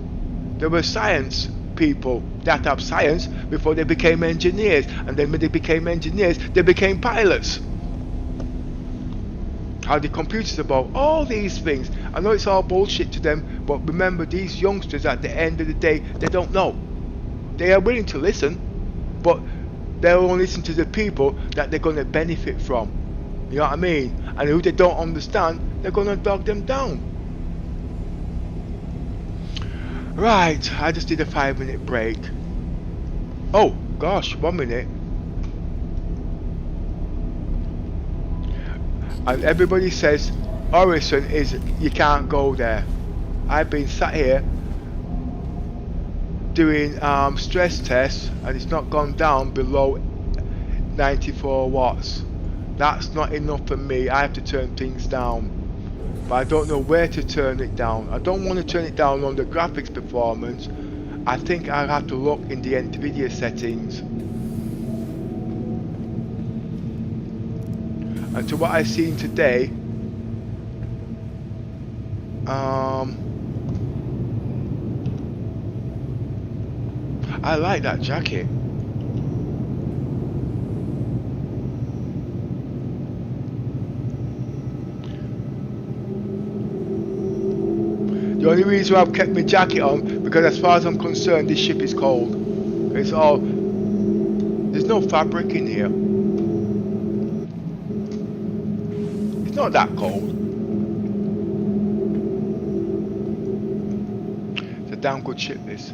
They were science people that have science before they became engineers. And then when they became engineers, they became pilots. How the computers evolved, all these things. I know it's all bullshit to them, but remember these youngsters at the end of the day, they don't know. They are willing to listen, but they'll only listen to the people that they're going to benefit from. You know what I mean? And who they don't understand, they're going to dog them down. Right, I just did a 5-minute break. Oh gosh, 1 minute. And everybody says Orison is, you can't go there. I've been sat here doing stress tests and it's not gone down below 94 watts. That's not enough for me. I have to turn things down, but I don't know where to turn it down. I don't want to turn it down on the graphics performance. I think I'll have to look in the NVIDIA settings. And to what I've seen today, I like that jacket. only reason I've kept my jacket on, because as far as I'm concerned, this ship is cold. It's all, there's no fabric in here. It's not that cold. It's a damn good ship, this.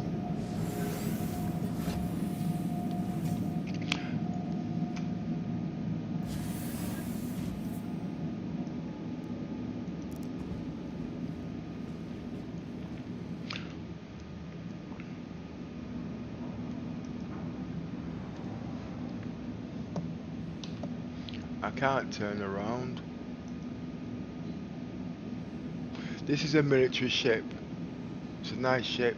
I can't turn around. This is a military ship. It's a nice ship.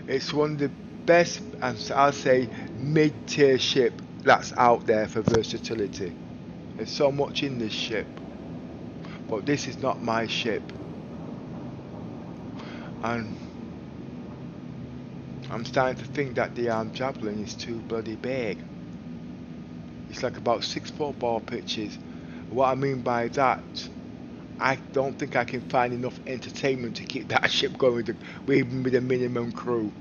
It's one of the best, and I'll say mid-tier ship that's out there for versatility. There's so much in this ship, but this is not my ship, and I'm starting to think that the armed javelin is too bloody big. It's like about 6 football pitches. What I mean by that, I don't think I can find enough entertainment to keep that ship going even with a minimum crew.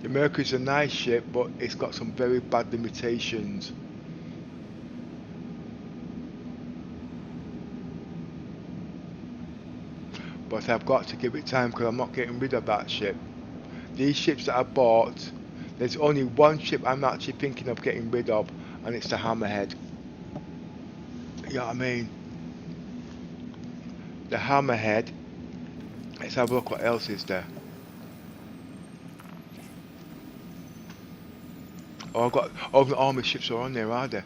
The Mercury's a nice ship, but it's got some very bad limitations. But I've got to give it time, because I'm not getting rid of that ship. These ships that I bought, there's only one ship I'm actually thinking of getting rid of, and it's the Hammerhead. You know what I mean? The Hammerhead. Let's have a look what else is there. Oh, all my ships are on there, are they?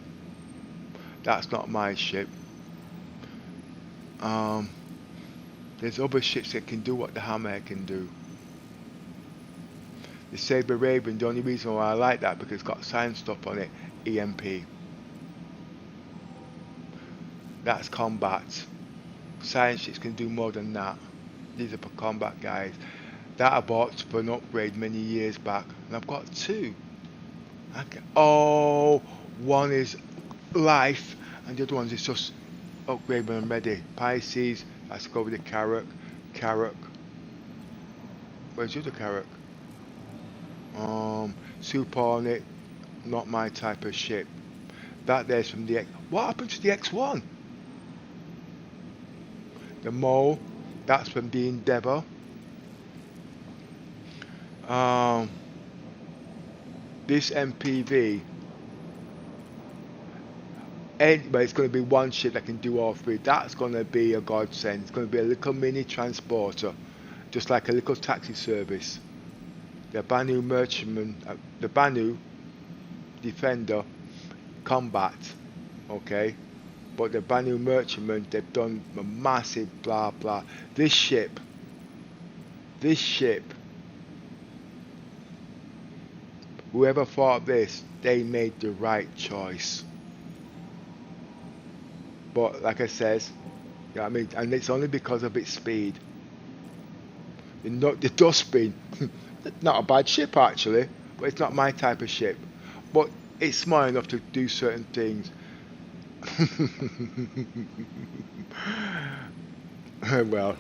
That's not my ship. There's other ships that can do what the Hammerhead can do. The Sabre Raven, the only reason why I like that, because it's got science stuff on it, EMP. That's combat. Science ships can do more than that. These are for combat guys. That I bought for an upgrade many years back, and I've got 2. Oh, one is life, and the other one is just upgrade when I'm ready. Pisces, let's go with the Carrack. Carrack. Where's the other Carrack? Super Hornet, not my type of ship. That there's from the X. What happened to the X1? The Mole, that's from the Endeavour. This MPV. Anyway, it's going to be one ship that can do all 3. That's going to be a godsend. It's going to be a little mini transporter, just like a little taxi service. The Banu Merchantman, the Banu Defender Combat, okay, but the Banu Merchantman, they've done a massive blah blah. This ship, whoever thought of this, they made the right choice. But like I says, you know what I mean, and it's only because of its speed. The Dustbin. Not a bad ship actually, but it's not my type of ship. But it's smart enough to do certain things. Well,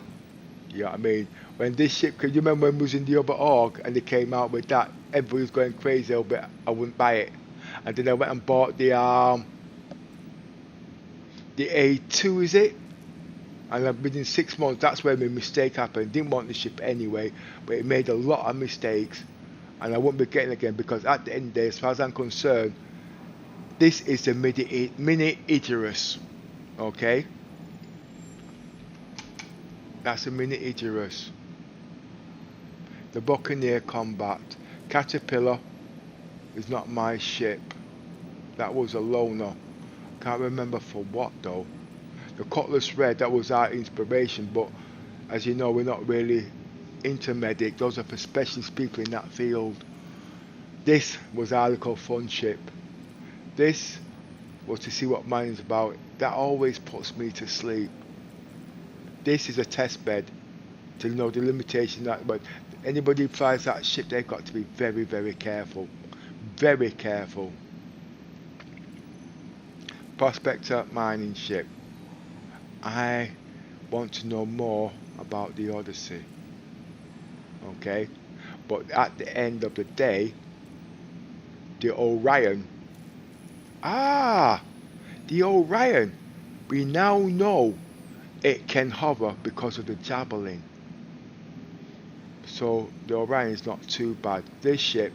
you know what I mean? When this ship, can you remember when we was in the other org and they came out with that? Everybody was going crazy over it. I wouldn't buy it. And then I went and bought the A2, is it? And within 6 months, that's where my mistake happened. Didn't want the ship anyway, but it made a lot of mistakes, and I won't be getting it again, because at the end of the day, as far as I'm concerned, this is the mini Icarus, okay? That's a mini Icarus. The Buccaneer Combat. Caterpillar is not my ship. That was a loaner. Can't remember for what though. The Cutlass Red, that was our inspiration, but as you know, we're not really into medic. Those are for specialist people in that field. This was our little fun ship. This was to see what mine's about. That always puts me to sleep. This is a test bed to know the limitation that, but anybody who flies that ship, they've got to be very, very careful. Very careful. Prospector mining ship. I want to know more about the Odyssey. Okay? But at the end of the day, the Orion. The Orion. We now know it can hover because of the javelin. So the Orion is not too bad. This ship.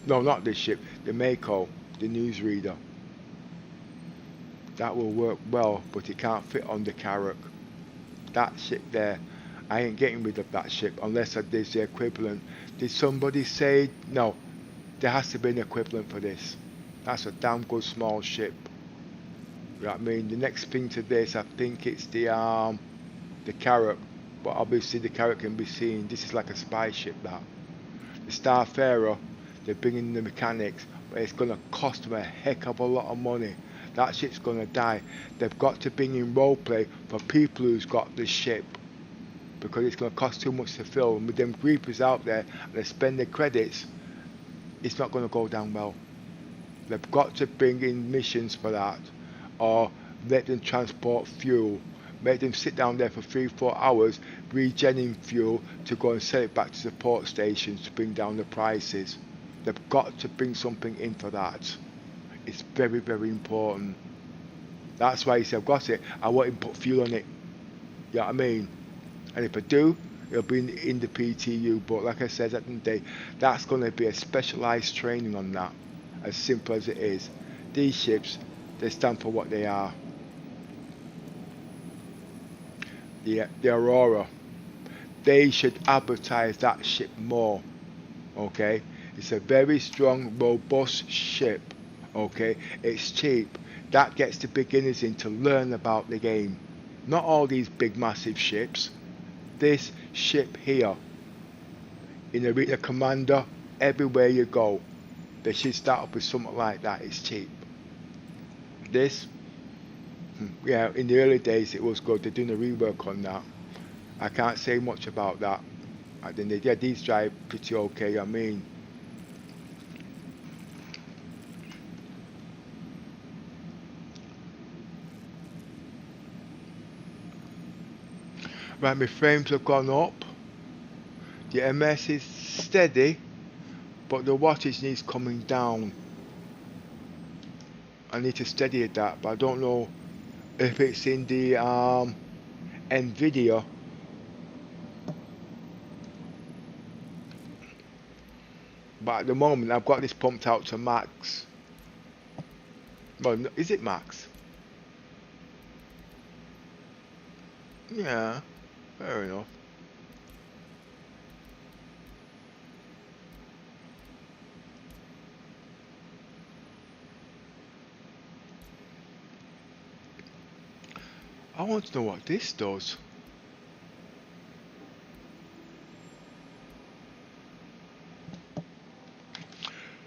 No, not this ship. The Mako, the newsreader. That will work well, but it can't fit on the Carrack. That ship there, I ain't getting rid of that ship unless there's the equivalent. Did somebody say no? There has to be an equivalent for this. That's a damn good small ship. You know what I mean? The next thing to this, I think it's the Carrack, but obviously the Carrack can be seen. This is like a spy ship. That the Starfarer, they're bringing the mechanics, but it's gonna cost them a heck of a lot of money. That ship's gonna die. They've got to bring in roleplay for people who's got this ship, because it's gonna cost too much to fill. And with them creepers out there and they spend their credits, it's not gonna go down well. They've got to bring in missions for that, or let them transport fuel. Make them sit down there for 3-4 hours, regenerating fuel to go and sell it back to the port stations to bring down the prices. They've got to bring something in for that. It's very, very important. That's why he said, I've got it, I want him to put fuel on it. You know what I mean? And if I do, it'll be in the PTU. But like I said, at the end of the day, that's going to be a specialised training on that. As simple as it is. These ships, they stand for what they are. The Aurora. They should advertise that ship more. Okay? It's a very strong, robust ship. Okay, it's cheap. That gets the beginners in to learn about the game. Not all these big massive ships. This ship here, in Arena Commander, everywhere you go, they should start up with something like that. It's cheap. This, yeah, in the early days it was good. They're doing a rework on that. I can't say much about that. I think yeah, these drive pretty okay. I mean. Right, my frames have gone up. The MS is steady, but the wattage needs coming down. I need to steady that, but I don't know if it's in the NVIDIA. But at the moment, I've got this pumped out to max. Well, is it max? Yeah. Fair enough. I want to know what this does.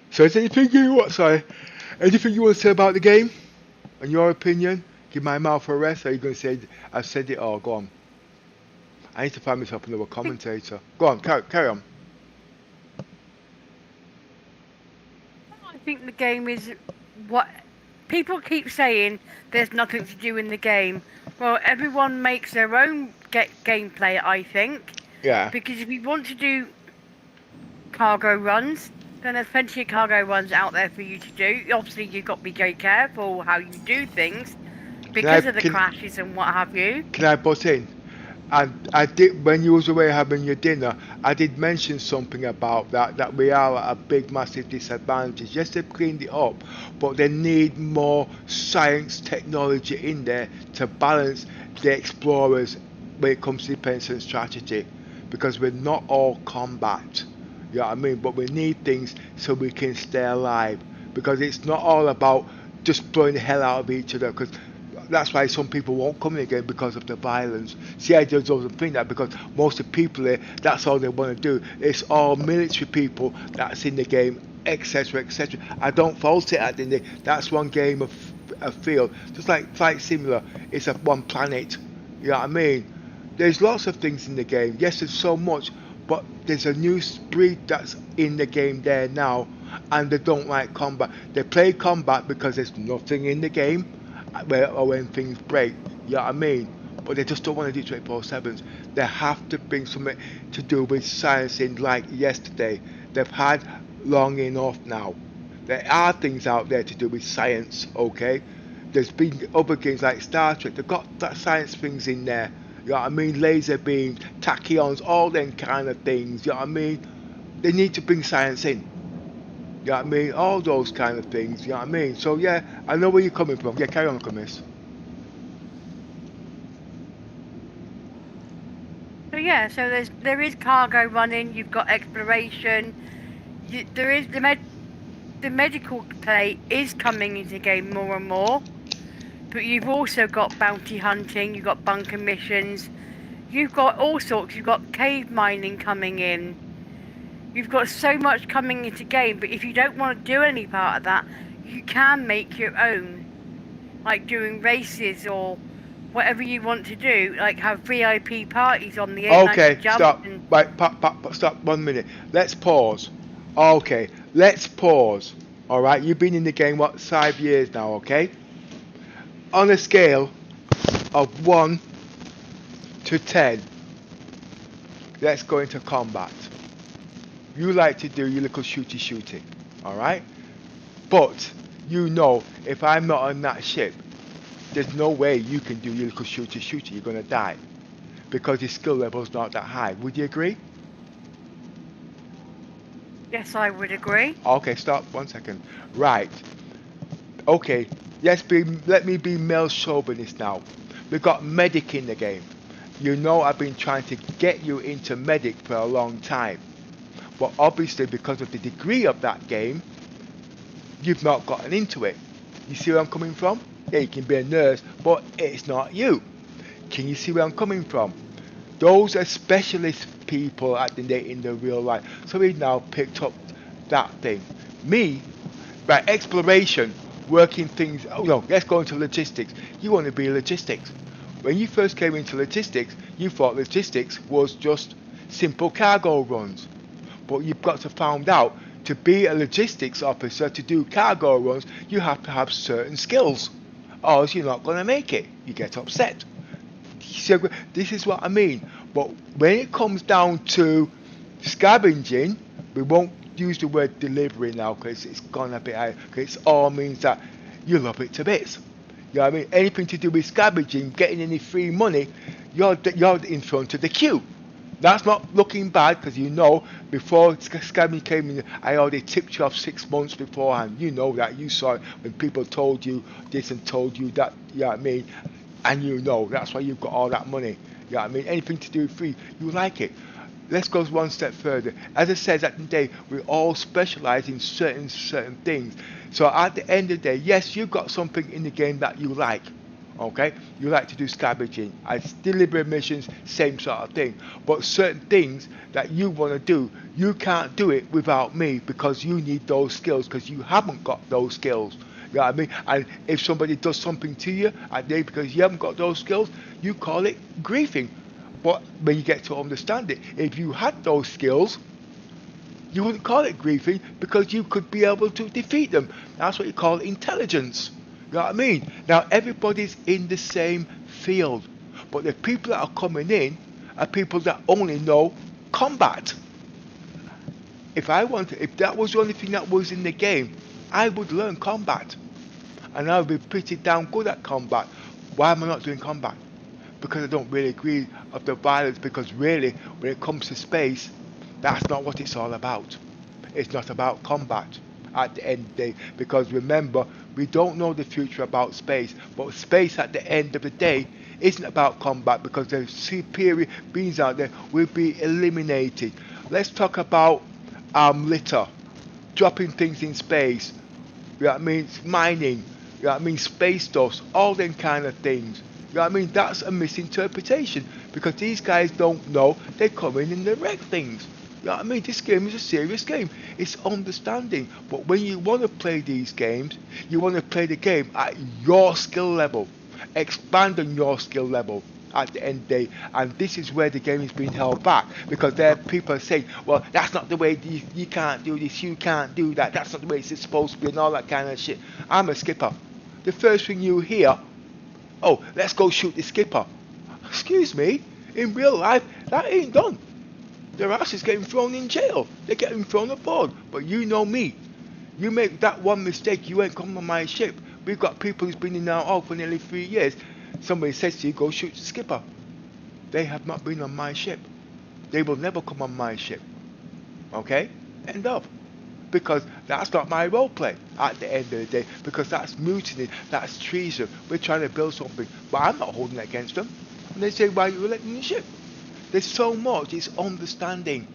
So is anything you want to say about the game? In your opinion? Give my mouth a rest, or are you going to say I've said it all? Go on. I need to find myself another commentator. Go on, carry on. I think the game is what people keep saying. There's nothing to do in the game. Well, everyone makes their own gameplay, I think. Yeah. Because if you want to do cargo runs, then there's plenty of cargo runs out there for you to do. Obviously, you've got to be very careful how you do things because of the crashes and what have you. Can I butt in? And I did, when you was away having your dinner, I did mention something about that we are at a big massive disadvantage. Yes, they've cleaned it up, but they need more science technology in there to balance the explorers when it comes to defense and strategy, because we're not all combat, you know what I mean, but we need things so we can stay alive, because it's not all about just blowing the hell out of each other, because that's why some people won't come in again, because of the violence. CI doesn't think that, because most of the people there, that's all they want to do. It's all military people that's in the game, etc, etc. I don't fault it at the end. That's one game of field, just like Flight Simulator. It's a one planet. You know what I mean? There's lots of things in the game. Yes, there's so much, but there's a new breed that's in the game there now, and they don't like combat. They play combat because there's nothing in the game or when things break, you know what I mean? But they just don't want to do 24/7s. They have to bring something to do with science in, like yesterday. They've had long enough now. There are things out there to do with science, okay? There's been other games like Star Trek, they've got that science things in there. You know what I mean? Laser beams, tachyons, all them kind of things, you know what I mean? They need to bring science in. You know what I mean? All those kind of things, you know what I mean? So yeah, I know where you're coming from. Yeah, carry on, Miss. So yeah, so there is cargo running. You've got exploration. There is the medical play is coming into the game more and more. But you've also got bounty hunting. You've got bunker missions. You've got all sorts. You've got cave mining coming in. You've got so much coming into game. But if you don't want to do any part of that, you can make your own, like doing races or whatever you want to do, like have VIP parties on the Okay, stop. Right, stop 1 minute. Let's pause. Okay, let's pause. All right, you've been in the game, what, 5 years now, okay? On a scale of 1 to 10, let's go into combat. You like to do your little shooty, all right? But you know, if I'm not on that ship, there's no way you can do your little shooty. You're gonna die because your skill level's not that high. Would you agree? Yes, I would agree. Okay, stop 1 second. Right. Okay, let me be male chauvinist now. We've got medic in the game. You know I've been trying to get you into medic for a long time. But obviously because of the degree of that game, you've not gotten into it. You see where I'm coming from? Yeah, you can be a nurse, but it's not you. Can you see where I'm coming from? Those are specialist people in the real life. So we've now picked up that thing. Me, by exploration, working things, oh no, let's go into logistics. You want to be logistics. When you first came into logistics, you thought logistics was just simple cargo runs. But you've got to find out, to be a logistics officer, to do cargo runs, you have to have certain skills. Or else you're not going to make it. You get upset. So this is what I mean. But when it comes down to scavenging, we won't use the word delivery now because it's gone a bit out. Because it all means that you love it to bits. You know what I mean? Anything to do with scavenging, getting any free money, you're in front of the queue. That's not looking bad because you know before scavenging came in, I already tipped you off 6 months beforehand. You know that. You saw it when people told you this and told you that. You know what I mean? And you know that's why you've got all that money. You know what I mean? Anything to do with free, you like it. Let's go one step further. As I said at the day, we all specialize in certain things. So at the end of the day, yes, you've got something in the game that you like. Okay, you like to do scavenging, deliberate missions, same sort of thing. But certain things that you want to do, you can't do it without me because you need those skills because you haven't got those skills. You know what I mean? And if somebody does something to you because you haven't got those skills, you call it griefing. But when you get to understand it, if you had those skills, you wouldn't call it griefing because you could be able to defeat them. That's what you call intelligence. You know what I mean? Now everybody's in the same field, but the people that are coming in are people that only know combat. If that was the only thing that was in the game, I would learn combat, and I would be pretty damn good at combat. Why am I not doing combat? Because I don't really agree of the violence. Because really, when it comes to space, that's not what it's all about. It's not about combat at the end of the day, because remember, we don't know the future about space, but space at the end of the day isn't about combat because the superior beings out there will be eliminated. Let's talk about litter, dropping things in space, you know what I mean, mining, you know what I mean, space dust, all them kind of things. You know what I mean? That's a misinterpretation because these guys don't know, they come in and they wreck things. You know what I mean? This game is a serious game. It's understanding. But when you want to play these games, you want to play the game at your skill level. Expand on your skill level. at the end of the day, and this is where the game is being held back, because there are people saying, well, that's not the way, you can't do this, you can't do that, that's not the way it's supposed to be, and all that kind of shit. I'm a skipper. The first thing you hear, oh, let's go shoot the skipper. Excuse me, in real life, that ain't done. Their ass is getting thrown in jail. They're getting thrown aboard. But you know me. You make that one mistake, you ain't come on my ship. We've got people who's been in our hull for nearly 3 years. Somebody says to you, go shoot the skipper. They have not been on my ship. They will never come on my ship. Okay? End of. Because that's not my role play at the end of the day. Because that's mutiny, that's treason. We're trying to build something. But I'm not holding it against them. And they say, why are you letting the ship? There's so much, it's understanding.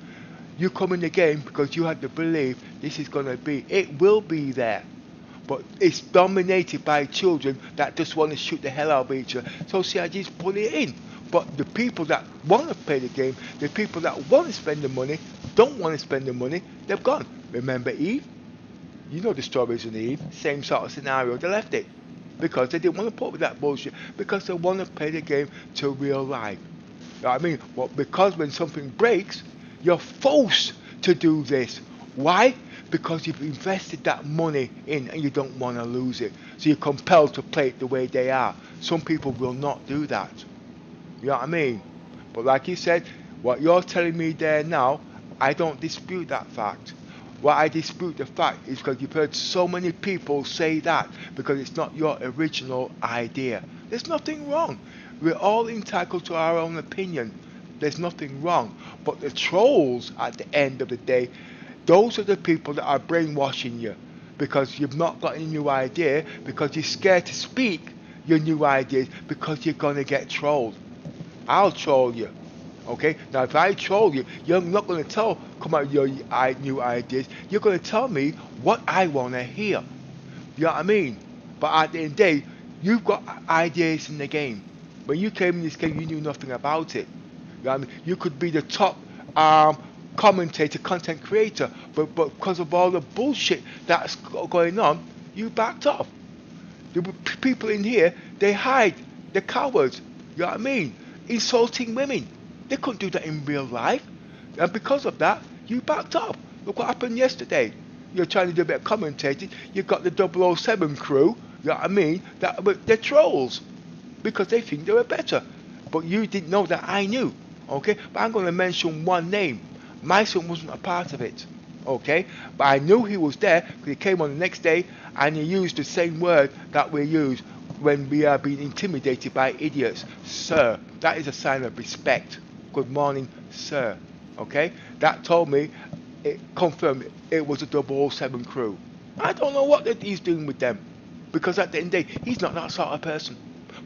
You come in the game because you had to believe this is going to be, it will be there. But it's dominated by children that just want to shoot the hell out of each other. So see, I just put it in. But the people that want to play the game, the people that want to spend the money, don't want to spend the money, they've gone. Remember Eve? You know the stories in Eve, same sort of scenario, they left it. Because they didn't want to put with that bullshit. Because they want to play the game to real life. You know what I mean? But because when something breaks, you're forced to do this. Why? Because you've invested that money in and you don't want to lose it. So you're compelled to play it the way they are. Some people will not do that. You know what I mean? But like you said, what you're telling me there now, I don't dispute that fact. What I dispute the fact is because you've heard so many people say that because it's not your original idea. There's nothing wrong. We're all entitled to our own opinion. There's nothing wrong. But the trolls at the end of the day, those are the people that are brainwashing you because you've not got any new idea, because you're scared to speak your new ideas because you're going to get trolled. I'll troll you. Okay? Now if I troll you, you're not going to come out with your new ideas. You're going to tell me what I want to hear. You know what I mean? But at the end of the day, you've got ideas in the game. When you came in this game, you knew nothing about it. You know what I mean? You could be the top commentator, content creator, but because of all the bullshit that's going on, you backed off. The people in here, they hide. They're cowards. You know what I mean? Insulting women. They couldn't do that in real life. And because of that, you backed off. Look what happened yesterday. You're trying to do a bit of commentating. You've got the 007 crew, you know what I mean? They're trolls. Because they think they were better. But you didn't know that I knew. Okay? But I'm going to mention one name. My son wasn't a part of it. Okay? But I knew he was there because he came on the next day and he used the same word that we use when we are being intimidated by idiots. Sir. That is a sign of respect. Good morning, sir. Okay? That told me, it confirmed it was a 007 crew. I don't know what he's doing with them. Because at the end of the day, he's not that sort of person.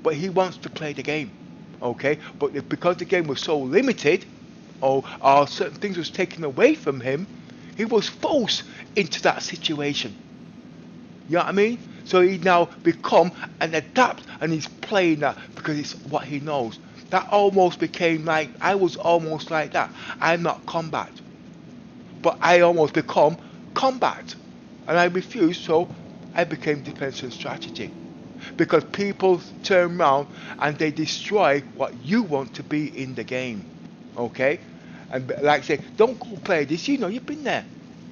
But he wants to play the game. Okay? But because the game was so limited, or certain things was taken away from him, he was forced into that situation. You know what I mean? So he now become and adapt, and he's playing that because it's what he knows. That almost became like, I was almost like that. I'm not combat. But I almost become combat. And I refused, so I became defense and strategy. Because people turn around and they destroy what you want to be in the game. Okay? And like I say, don't go play this, you know, you've been there.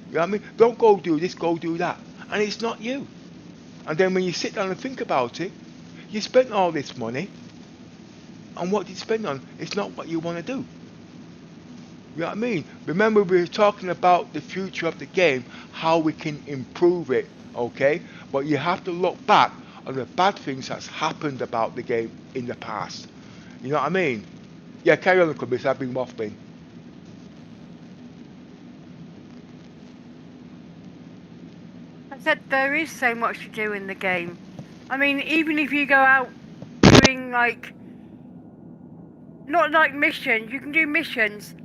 You know what I mean? Don't go do this, go do that. And it's not you. And then when you sit down and think about it, you spent all this money, and what you spend on, it's not what you want to do. You know what I mean? Remember, we were talking about the future of the game, how we can improve it, okay? But you have to look back on the bad things that's happened about the game in the past. You know what I mean? Yeah, carry on, Chris, I've been waffling. I said there is so much to do in the game. I mean, even if you go out doing like, not like missions, you can do missions.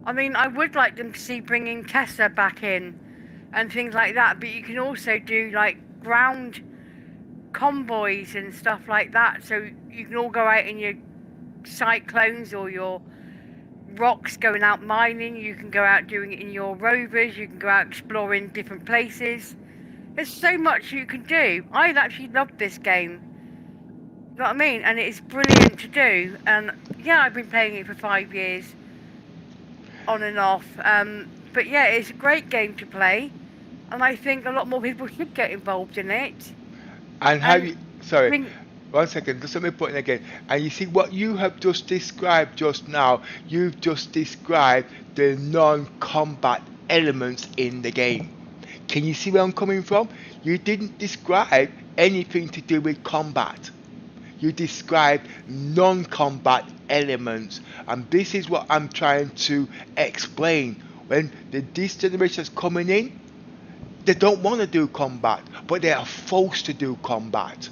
I mean, I would like them to see bringing Tessa back in and things like that, but you can also do like ground convoys and stuff like that, so you can all go out in your cyclones or your rocks going out mining, you can go out doing it in your rovers, you can go out exploring different places. There's so much you can do. I actually love this game. You know what I mean? And it's brilliant to do. And yeah, I've been playing it for 5 years, on and off. But yeah, it's a great game to play, and I think a lot more people should get involved in it. And have And you, sorry, bring, 1 second, just let me put it again. And you see what you have just described just now, you've just described the non-combat elements in the game. Can you see where I'm coming from? You didn't describe anything to do with combat. You described non-combat elements, and this is what I'm trying to explain. When this generation is coming in, they don't want to do combat, but they are forced to do combat.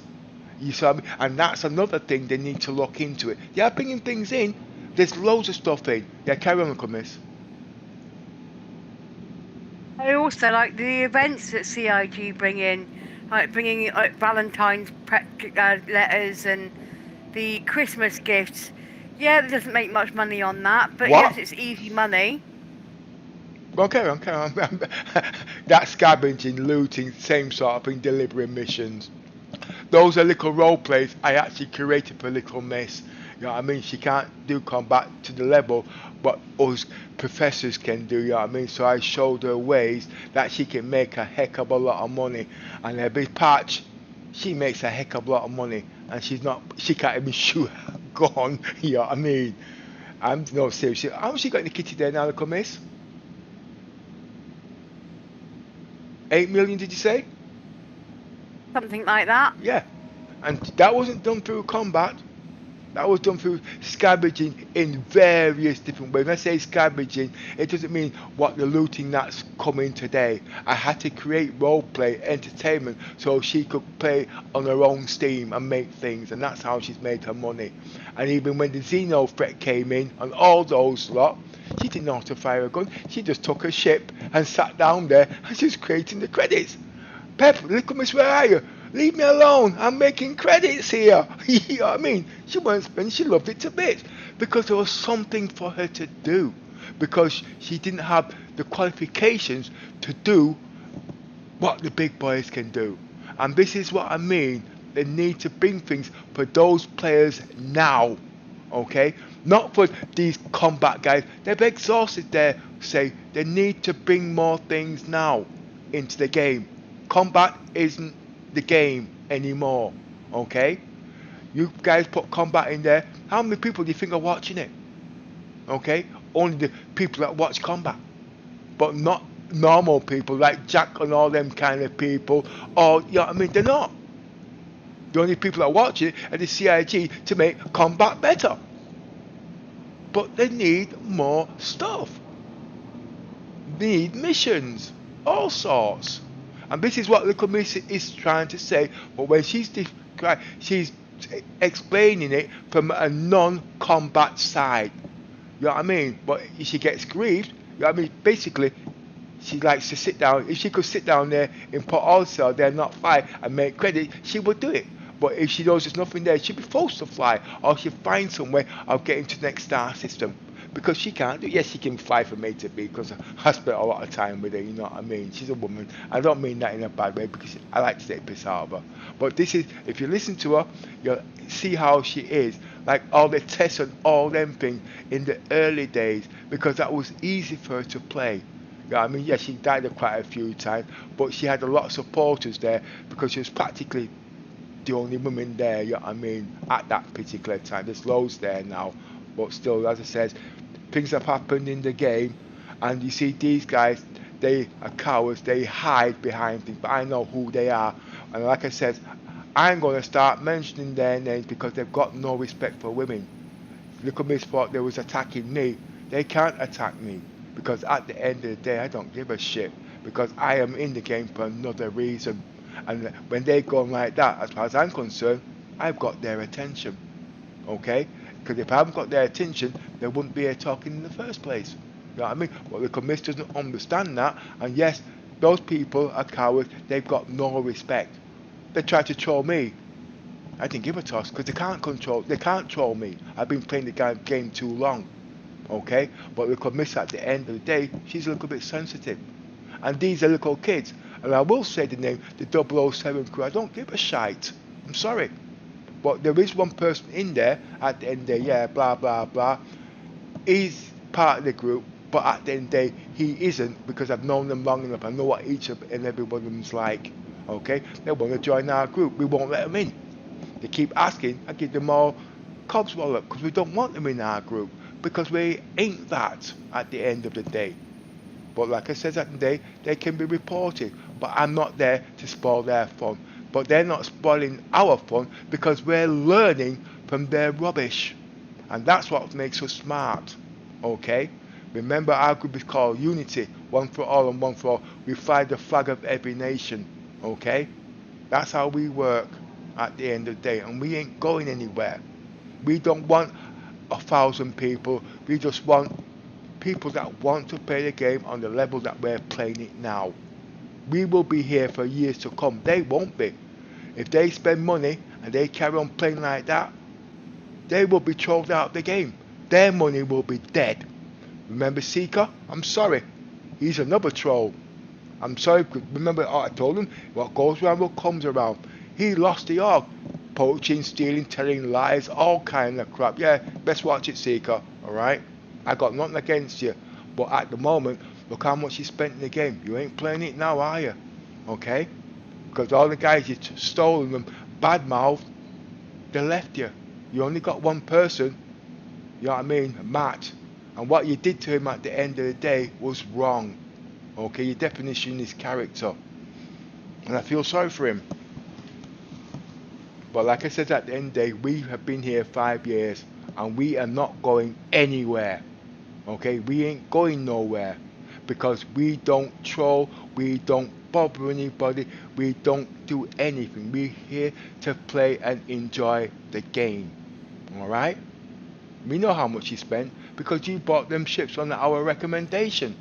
You see what I mean? And that's another thing they need to look into it. They are bringing things in. There's loads of stuff in. Yeah, carry on, Miss. I also like the events that CIG bring in, like bringing Valentine's letters and the Christmas gifts. Yeah, it doesn't make much money on that, but What? yes, it's easy money. Well, carry on. That's scavenging, looting, same sort of thing, delivering missions. Those are little role plays I actually created for Little Miss. You know what I mean? She can't do combat to the level what us professors can do, you know what I mean? So I showed her ways that she can make a heck of a lot of money. And a big patch, she makes a heck of a lot of money, and she can't even shoot a gun, you know what I mean? I'm no seriously. How much she got in the kitty there now, Little Miss? 8 million, did you say? Something like that. Yeah. And that wasn't done through combat. That was done through scavenging in various different ways. When I say scavenging, it doesn't mean what the looting that's coming today. I had to create roleplay, entertainment, so she could play on her own steam and make things, and that's how she's made her money. And even when the Xeno threat came in, and all those lot, she didn't know how to fire a gun. She just took a ship and sat down there, and she's creating the credits. Pep, look, Miss, where are you? Leave me alone. I'm making credits here. You know what I mean? She wasn't spending. She loved it to bits because there was something for her to do. Because she didn't have the qualifications to do what the big boys can do. And this is what I mean. They need to bring things for those players now. Okay? Not for these combat guys. They've exhausted their say. They need to bring more things now into the game. Combat isn't the game anymore, okay? You guys put combat in there. How many people do you think are watching it? Okay? Only the people that watch combat, but not normal people like Jack and all them kind of people. Or you know what I mean? They're not. The only people that watch it are the CIG to make combat better. But they need more stuff. They need missions, all sorts. And this is what Little Miss is trying to say, but when she's explaining it from a non-combat side. You know what I mean? But if she gets grieved, you know what I mean? Basically, she likes to sit down. If she could sit down there and put all cell there, not fight, and make credit, she would do it. But if she knows there's nothing there, she'd be forced to fly, or she'd find some way of getting to the next star system. Because she can't do it. Yes, she can fly from A to B because I spent a lot of time with her, you know what I mean? She's a woman. I don't mean that in a bad way because I like to take piss out of her. But this is, if you listen to her, you'll see how she is. Like all the tests and all them things in the early days, because that was easy for her to play. You know what I mean? Yes, she died quite a few times, but she had a lot of supporters there because she was practically the only woman there, you know what I mean, at that particular time. There's loads there now, but still, as I said, things have happened in the game, and you see these guys, they are cowards, they hide behind things, but I know who they are, and like I said, I'm going to start mentioning their names because they've got no respect for women. Look at Miss thought they was attacking me. They can't attack me, because at the end of the day, I don't give a shit, because I am in the game for another reason. And when they go like that, as far as I'm concerned, I've got their attention. Okay? Because if I haven't got their attention, they wouldn't be here talking in the first place. You know what I mean? Well, the commission doesn't understand that. And yes, those people are cowards. They've got no respect. They tried to troll me. I didn't give a toss because they can't troll me. I've been playing the game too long. Okay? But the commission at the end of the day, she's a little bit sensitive. And these are little kids. And I will say the name, the 007 crew. I don't give a shite. I'm sorry. But there is one person in there at the end of the day, yeah, blah, blah, blah. He's part of the group, but at the end of the day, he isn't, because I've known them long enough. I know what each and every one of them's like. Okay? They want to join our group. We won't let them in. They keep asking. I give them all codswallop because we don't want them in our group, because we ain't that at the end of the day. But like I said at the day, they can be reported. But I'm not there to spoil their fun. But they're not spoiling our fun because we're learning from their rubbish. And that's what makes us smart. Okay? Remember, our group is called Unity. One for all and one for all. We fly the flag of every nation. Okay? That's how we work at the end of the day. And we ain't going anywhere. We don't want 1,000 people. We just want people that want to play the game on the level that we're playing it now. We will be here for years to come. They won't be. If they spend money and they carry on playing like that, they will be thrown out of the game. Their money will be dead. Remember Seeker? I'm sorry. He's another troll. I'm sorry. Remember I told him, what goes around will comes around. He lost the org. Poaching, stealing, telling lies, all kind of crap. Yeah, best watch it, Seeker. Alright? I got nothing against you. But at the moment, look how much you spent in the game. You ain't playing it now, are you? Okay? Because all the guys you stolen them, bad-mouthed, they left you. You only got one person, you know what I mean, Matt. And what you did to him at the end of the day was wrong. Okay, your definition is character. And I feel sorry for him. But like I said at the end of the day, we have been here 5 years and we are not going anywhere. Okay, we ain't going nowhere. Because we don't troll, we don't bother anybody, we don't do anything. We're here to play and enjoy the game. Alright? We know how much you spent because you bought them ships on our recommendation.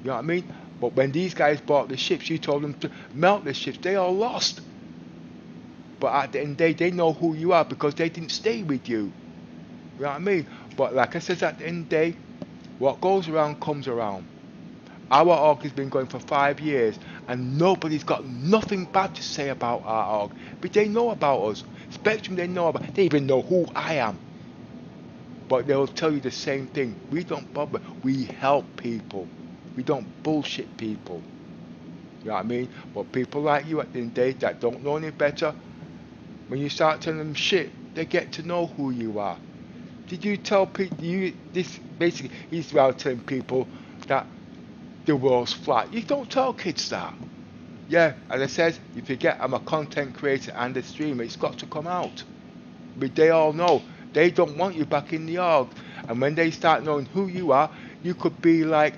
You know what I mean? But when these guys bought the ships, you told them to melt the ships. They all lost. But at the end of the day, they know who you are because they didn't stay with you. You know what I mean? But like I said, at the end of the day, what goes around comes around. Our org has been going for 5 years and nobody's got nothing bad to say about our org. But they know about us. Spectrum they know about. They even know who I am. But they'll tell you the same thing. We don't bother. We help people. We don't bullshit people. You know what I mean? But people like you at the end of the day that don't know any better, when you start telling them shit, they get to know who you are. Did you tell people, this basically, he's around telling people that the world's flat. You don't tell kids that. Yeah, as I said, you forget I'm a content creator and a streamer, it's got to come out. But they all know, they don't want you back in the org. And when they start knowing who you are, you could be like,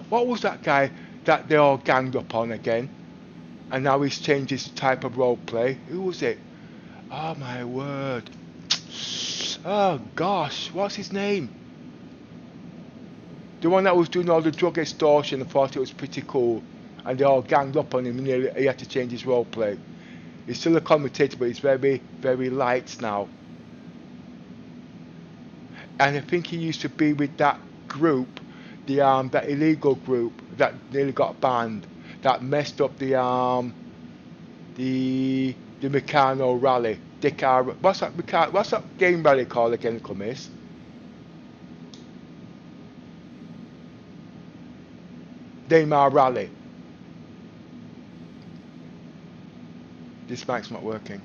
what was that guy that they all ganged up on again? And now he's changed his type of roleplay. Who was it? Oh my word. Oh gosh, what's his name? The one that was doing all the drug extortion and thought it was pretty cool. And they all ganged up on him and he had to change his roleplay. He's still a commentator, but he's very, very light now. And I think he used to be with that group, that illegal group that nearly got banned, that messed up the Meccano rally. What's that game rally called again, Cummins? Daymar Rally. This mic's not working.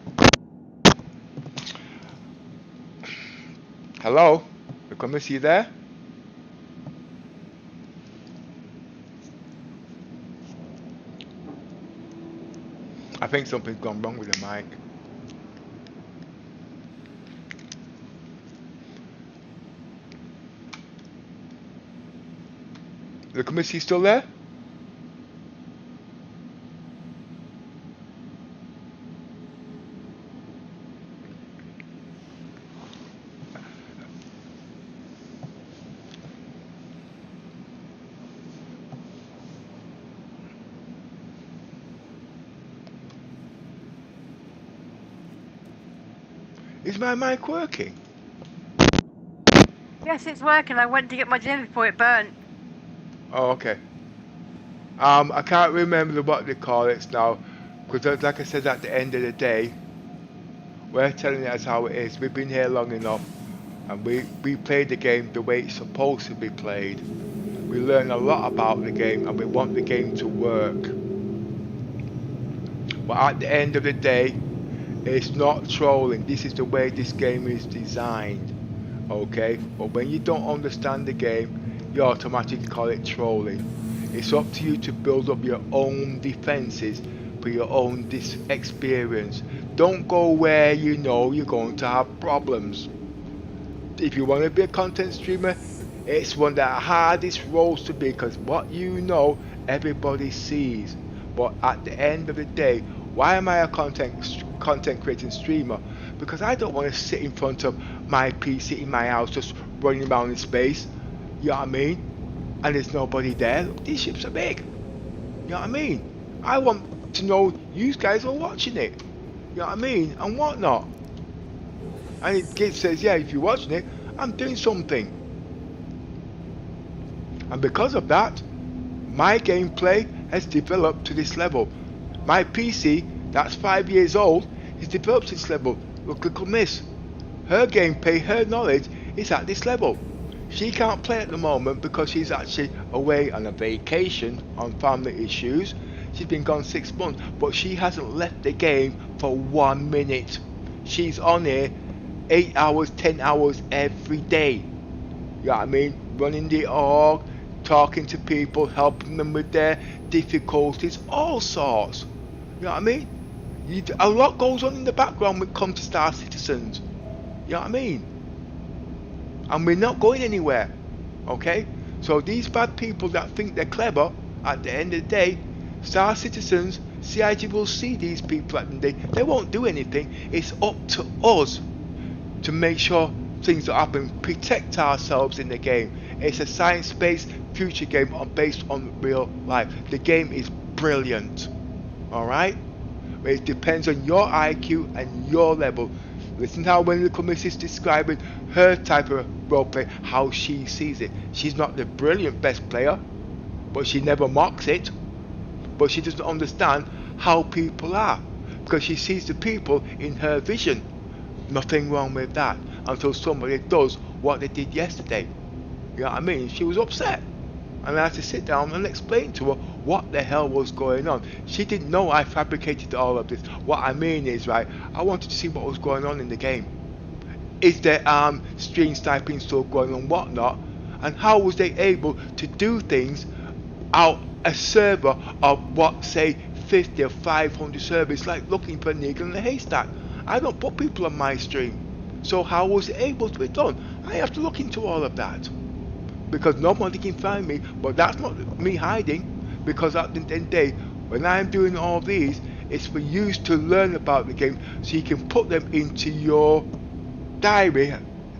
Hello? Cummins, you there? I think something's gone wrong with the mic. The committee still there? Is my mic working? Yes, it's working. I went to get my gin before it burnt. Oh, okay. I can't remember what they call it now, because like I said at the end of the day, We're telling it as how it is. We've been here long enough, and we played the game the way it's supposed to be played. We learn a lot about the game, and we want the game to work. But at the end of the day, it's not trolling. This is the way this game is designed. Okay? But when you don't understand the game, you automatically call it trolling. It's up to you to build up your own defenses for your own experience. Don't go where you know you're going to have problems. If you want to be a content streamer, it's one of the hardest roles to be, because what you know, everybody sees. But at the end of the day, why am I a content creating streamer? Because I don't want to sit in front of my PC in my house just running around in space. You know what I mean? And there's nobody there. Look, these ships are big. You know what I mean? I want to know you guys are watching it. You know what I mean? And whatnot. And it says, yeah, if you're watching it, I'm doing something. And because of that, my gameplay has developed to this level. My PC, that's 5 years old, is developed to this level. Look at Miss. Her gameplay, her knowledge is at this level. She can't play at the moment because she's actually away on a vacation on family issues. She's been gone 6 months, but she hasn't left the game for 1 minute. She's on here 8 hours, 10 hours every day. You know what I mean? Running the org, talking to people, helping them with their difficulties, all sorts. You know what I mean? A lot goes on in the background when it comes to Star Citizens. You know what I mean? And we're not going anywhere. Okay? So these bad people that think they're clever, at the end of the day, Star Citizens, CIG will see these people at the end of the day. They won't do anything. It's up to us to make sure things that happen, protect ourselves in the game. It's a science-based future game based on real life. The game is brilliant. Alright? But it depends on your IQ and your level. Listen how when little Miss is describing her type of roleplay, how she sees it. She's not the brilliant best player, but she never mocks it. But she doesn't understand how people are, because she sees the people in her vision. Nothing wrong with that until somebody does what they did yesterday. You know what I mean? She was upset, and I had to sit down and explain to her what the hell was going on. She didn't know I fabricated all of this. What I mean is, right, I wanted to see what was going on in the game. Is there stream sniping still going on, whatnot, and how was they able to do things out a server of what, say 50 or 500 servers, like looking for a needle in a haystack. I don't put people on my stream, so how was it able to be done? I have to look into all of that, because nobody can find me. But that's not me hiding, because at the end of the day, when I'm doing all these, it's for you to learn about the game, so you can put them into your diary,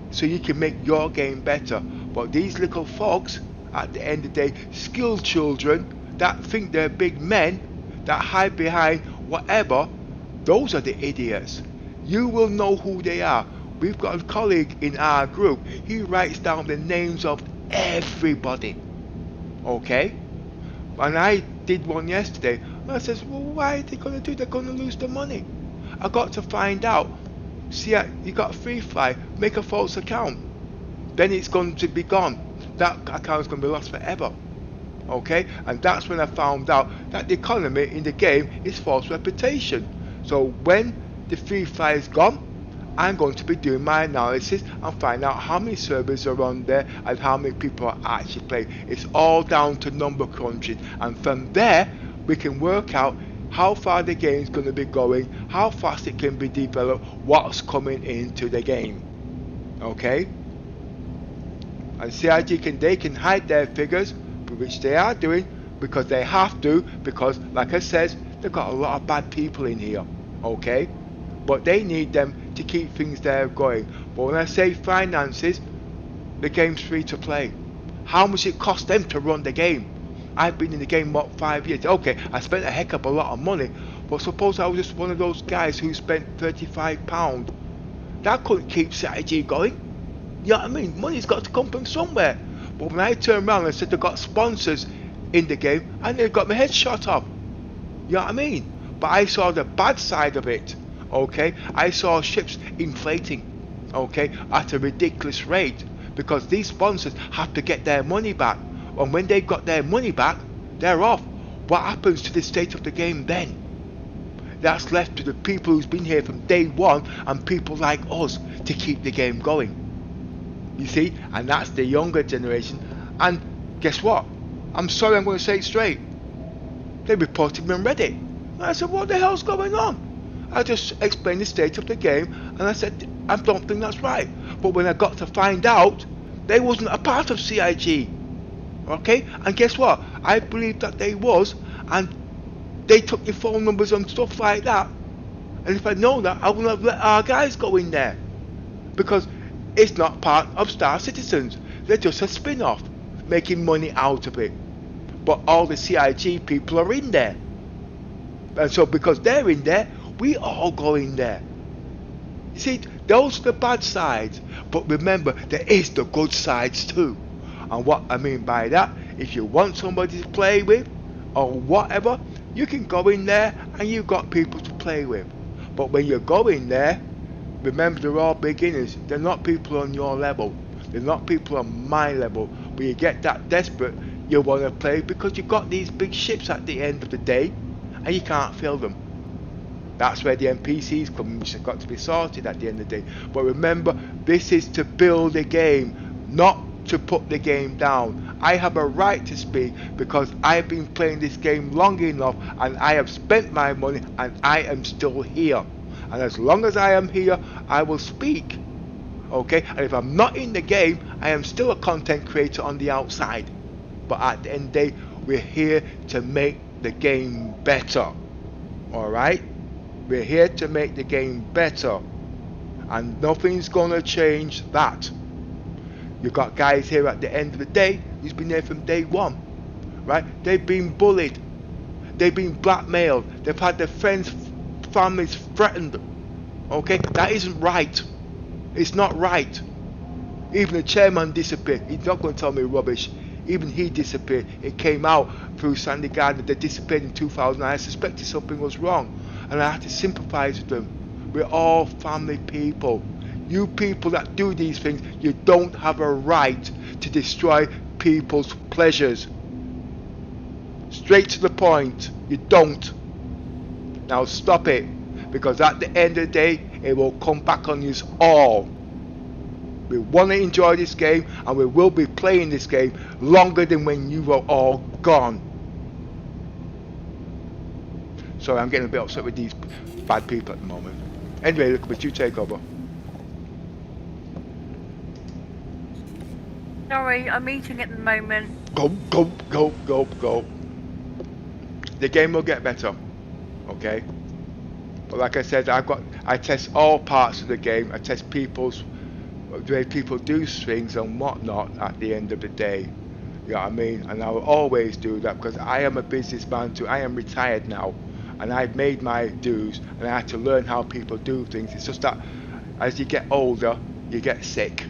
so you can make your game better. But these little folks, at the end of the day, skilled children that think they're big men, that hide behind whatever, those are the idiots. You will know who they are. We've got a colleague in our group, he writes down the names of everybody. Okay? And I did one yesterday, and I says, well, why are they going to do? They're going to lose the money. I got to find out. See, you got a free fly, make a false account, then it's going to be gone. That account is going to be lost forever. Okay? And that's when I found out that the economy in the game is false reputation. So when the free fly is gone, I'm going to be doing my analysis and find out how many servers are on there and how many people are actually playing. It's all down to number crunching, and from there we can work out how far the game is going to be going, how fast it can be developed, what's coming into the game. Okay? And CIG they can hide their figures, which they are doing, because they have to, because like I said, they've got a lot of bad people in here. Okay? But they need them to keep things there going. But when I say finances, the game's free to play. How much it costs them to run the game? I've been in the game, what, 5 years? Okay, I spent a heck of a lot of money, but suppose I was just one of those guys who spent £35. That couldn't keep CIG going. You know what I mean? Money's got to come from somewhere. But when I turned around and said they've got sponsors in the game, and they've got my head shot off. You know what I mean? But I saw the bad side of it. Okay, I saw ships inflating, okay, at a ridiculous rate because these sponsors have to get their money back, and when they've got their money back, they're off. What happens to the state of the game then? That's left to the people who's been here from day one and people like us to keep the game going. You see, and that's the younger generation. And guess what? I'm sorry, I'm going to say it straight. They reported me on Reddit. And I said, what the hell's going on? I just explained the state of the game, and I said, I don't think that's right. But when I got to find out, they wasn't a part of CIG. Okay? And guess what? I believe that they was, and they took your phone numbers and stuff like that. And if I'd known that, I wouldn't have let our guys go in there. Because it's not part of Star Citizens. They're just a spin-off, making money out of it. But all the CIG people are in there. And so because they're in there, we all go in there. You see, those are the bad sides. But remember, there is the good sides too. And what I mean by that, if you want somebody to play with, or whatever, you can go in there and you've got people to play with. But when you go in there, remember they're all beginners. They're not people on your level. They're not people on my level. When you get that desperate, you want to play because you've got these big ships at the end of the day and you can't fill them. That's where the NPCs come, which has got to be sorted at the end of the day. But remember, this is to build a game, not to put the game down. I have a right to speak because I've been playing this game long enough and I have spent my money and I am still here. And as long as I am here, I will speak. Okay? And if I'm not in the game, I am still a content creator on the outside. But at the end of the day, we're here to make the game better. Alright? We're here to make the game better. And nothing's gonna change that. You've got guys here at the end of the day who's been there from day one. Right? They've been bullied. They've been blackmailed. They've had their friends, families threatened. Okay? That isn't right. It's not right. Even the chairman disappeared. He's not going to tell me rubbish. Even he disappeared. It came out through Sandy Gardner. They disappeared in 2000. I suspected something was wrong. And I had to sympathise with them. We're all family people. You people that do these things, you don't have a right to destroy people's pleasures. Straight to the point, you don't. Now stop it, because at the end of the day, it will come back on you all. We want to enjoy this game, and we will be playing this game longer than when you were all gone. Sorry, I'm getting a bit upset with these bad people at the moment. Anyway, look, but you take over. Sorry, I'm eating at the moment. Go, go, go, go, go. The game will get better, okay? But like I said, I test all parts of the game. I test the way people do things and whatnot at the end of the day. You know what I mean? And I will always do that because I am a businessman too. I am retired now, and I've made my dues, and I had to learn how people do things. It's just that as you get older, you get sick.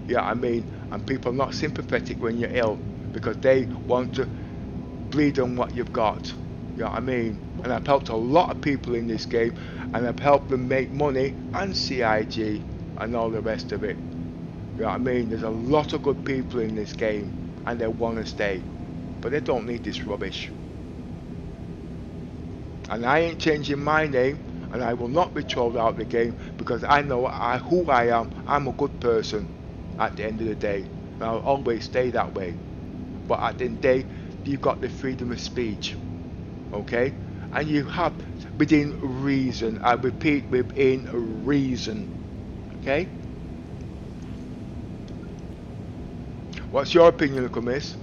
You know what I mean? And people are not sympathetic when you're ill because they want to bleed on what you've got. You know what I mean? And I've helped a lot of people in this game, and I've helped them make money and CIG and all the rest of it. You know what I mean? There's a lot of good people in this game, and they want to stay, but they don't need this rubbish. And I ain't changing my name, and I will not be trolled out of the game because I know who I am. I'm a good person at the end of the day, and I'll always stay that way. But at the end of the day, you've got the freedom of speech, okay? And you have within reason. I repeat, within reason, okay? What's your opinion, little miss?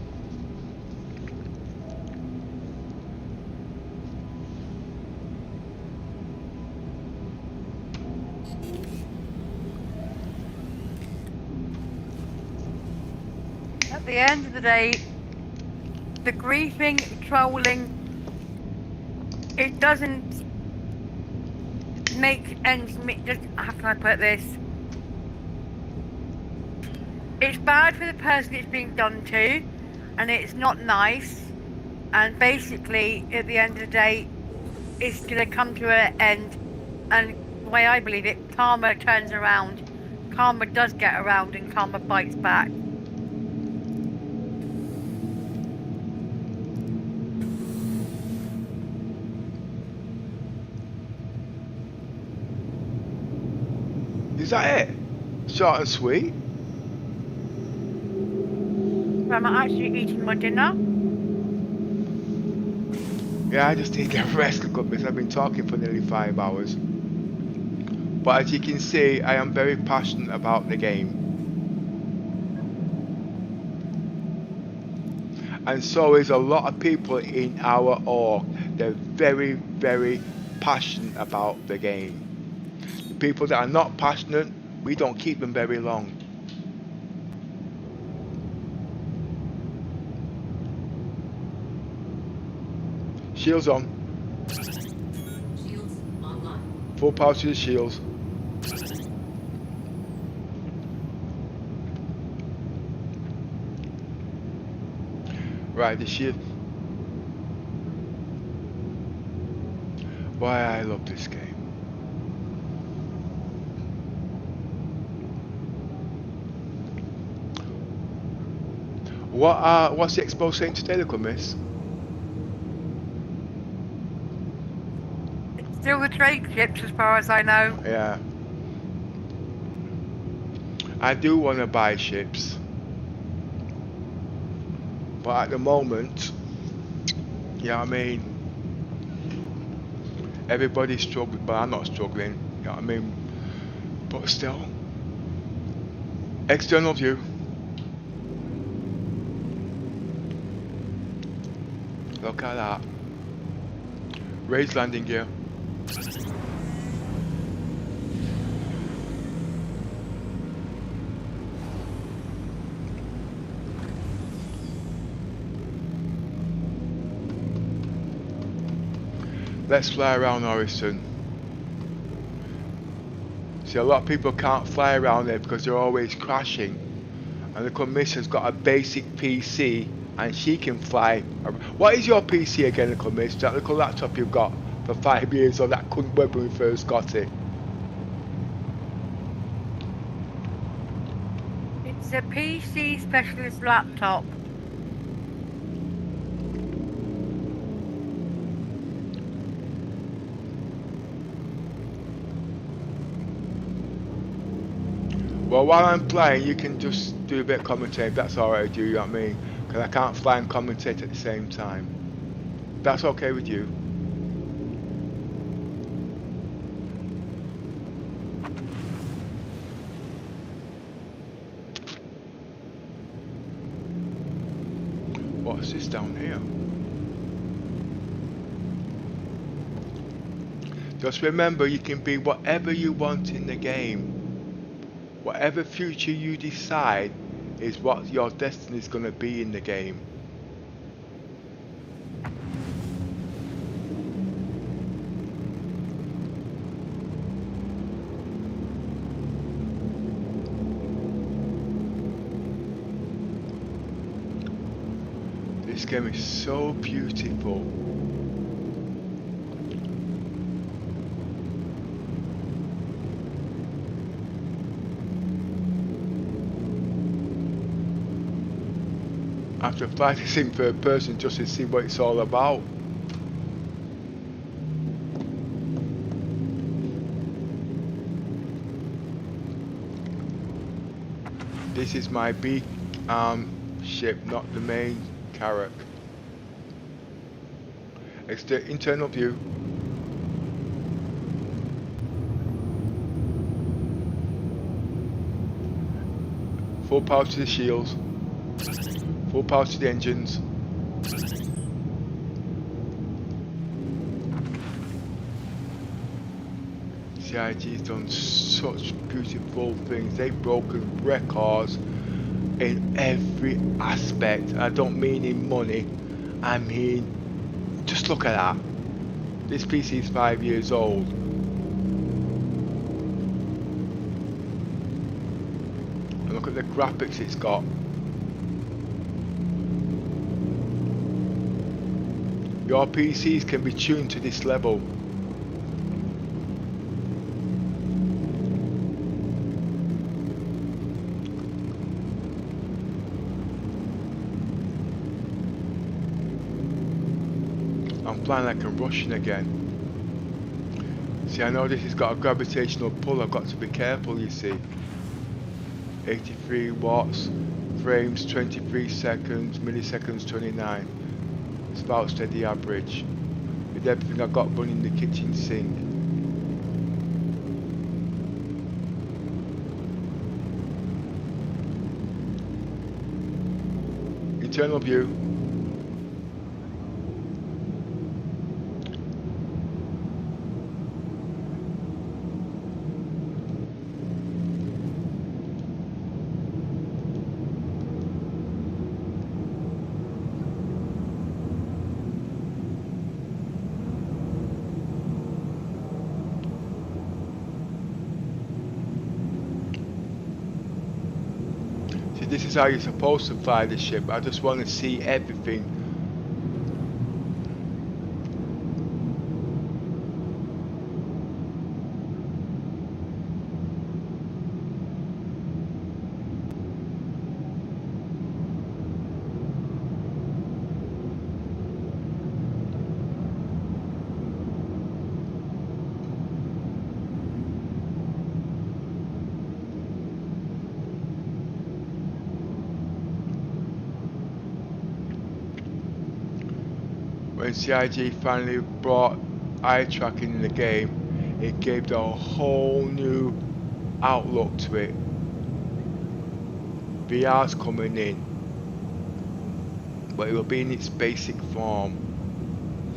At the end of the day, the griefing, trolling, it doesn't make ends meet. How can I put this? It's bad for the person it's being done to, and it's not nice. And basically, at the end of the day, it's going to come to an end. And the way I believe it, karma turns around. Karma does get around and karma fights back. Is that it? Short and sweet? I'm actually eating my dinner. Yeah, I just need to get rest a bit. I've been talking for nearly 5 hours. But as you can see, I am very passionate about the game. And so is a lot of people in our org. They're very, very passionate about the game. The people that are not passionate, we don't keep them very long. Shields on. Shields online. Full power to the shields. Right, the shield. Why I love this game. What's the expo saying today, little miss? It's still the trade ships as far as I know. Yeah. I do want to buy ships. But at the moment, yeah, I mean, everybody's struggling, but I'm not struggling, you know what I mean? But still, external view. Look at that. Raised landing gear. Let's fly around Orison. See, a lot of people can't fly around there because they're always crashing. And the commission's got a basic PC and she can fly. What is your PC again, the commission? That little laptop you've got for 5 years or that couldn't work when we first got it? It's a PC specialist laptop. Well, while I'm playing, you can just do a bit of commentating. That's alright with you, you know what I mean? Because I can't fly and commentate at the same time. That's okay with you. What's this down here? Just remember, you can be whatever you want in the game. Whatever future you decide is what your destiny is going to be in the game. This game is so beautiful. I have to fly this in third person just to see what it's all about. This is my B ship, not the main Carrack. It's the internal view. Full power to the shields. Full power to the engines. CIG's done such beautiful things. They've broken records in every aspect. I don't mean in money. I mean, just look at that. This PC is 5 years old. And look at the graphics it's got. Your PCs can be tuned to this level. I'm flying like I'm Russian again. See, I know this has got a gravitational pull, I've got to be careful, you see. 83 watts, frames 23 seconds, milliseconds 29. It's about steady average. With everything I got running in the kitchen sink. Internal view. This is how you're supposed to fly the ship. I just want to see everything. When CIG finally brought eye tracking in the game, it gave a whole new outlook to it. VR's coming in, but it will be in its basic form.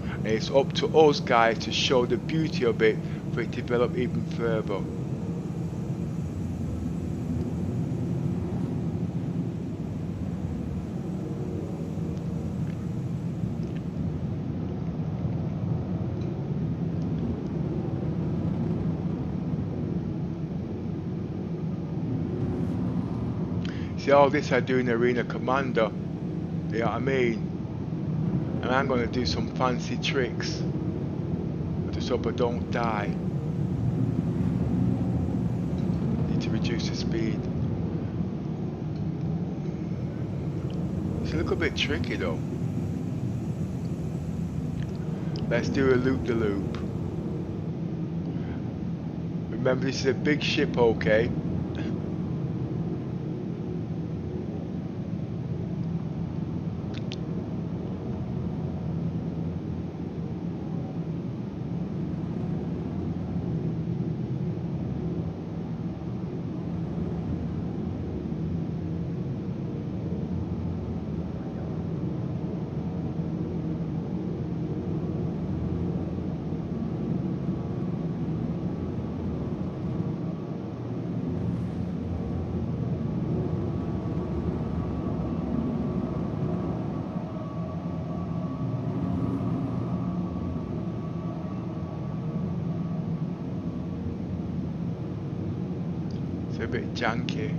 And it's up to us guys to show the beauty of it for it to develop even further. See, all this I do in Arena Commander, you know what I mean? And I'm going to do some fancy tricks. I just hope I don't die. Need to reduce the speed. It's a little bit tricky though. Let's do a loop-de-loop. Remember, this is a big ship, okay? A bit janky.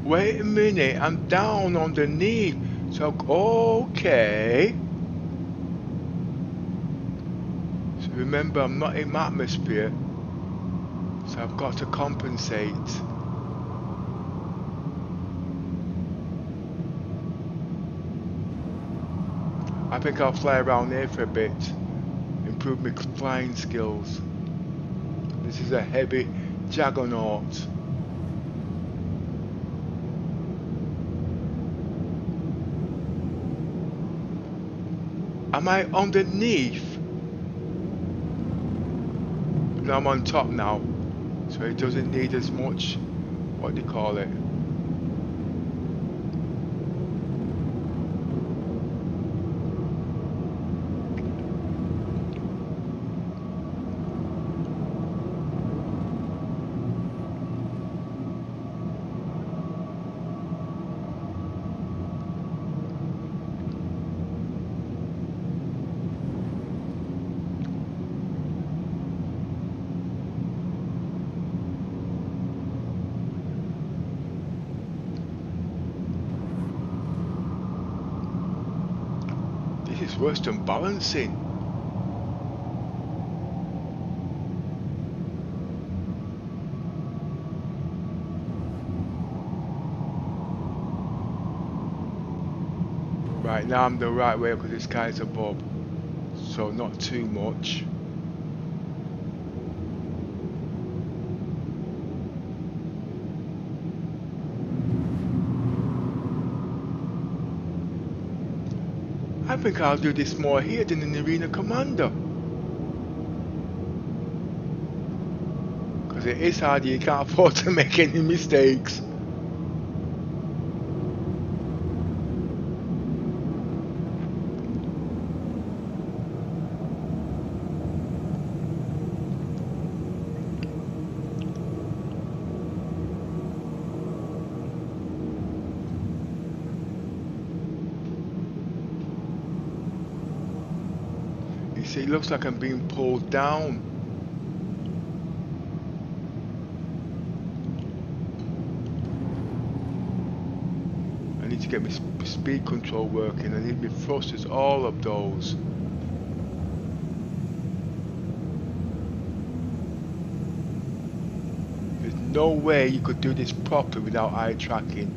Wait a minute, I'm down underneath. So okay. So remember, I'm not in my atmosphere. So I've got to compensate. I think I'll fly around here for a bit. Improve my flying skills. This is a heavy juggernaut. Am I underneath? No, I'm on top now, so it doesn't need as much, what do you call it? This is worse than balancing. Right, now I'm the right way because this guy's above. So not too much. I think I'll do this more here than in Arena Commander. Because it is hard, you can't afford to make any mistakes. You see, it looks like I'm being pulled down. I need to get my speed control working. I need my thrusters, all of those. There's no way you could do this properly without eye tracking.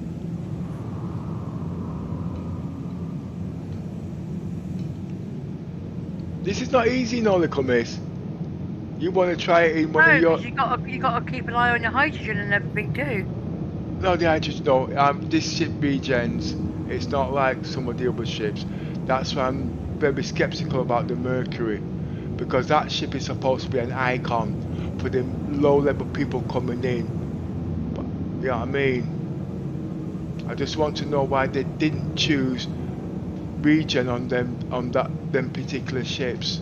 This is not easy, no, little miss. You want to try it in one of your... you got to keep an eye on your hydrogen and everything too. No, the hydrogen, no. This ship regens. It's not like some of the other ships. That's why I'm very skeptical about the Mercury, because that ship is supposed to be an icon for the low-level people coming in. But, you know what I mean? I just want to know why they didn't choose regen on them particular ships,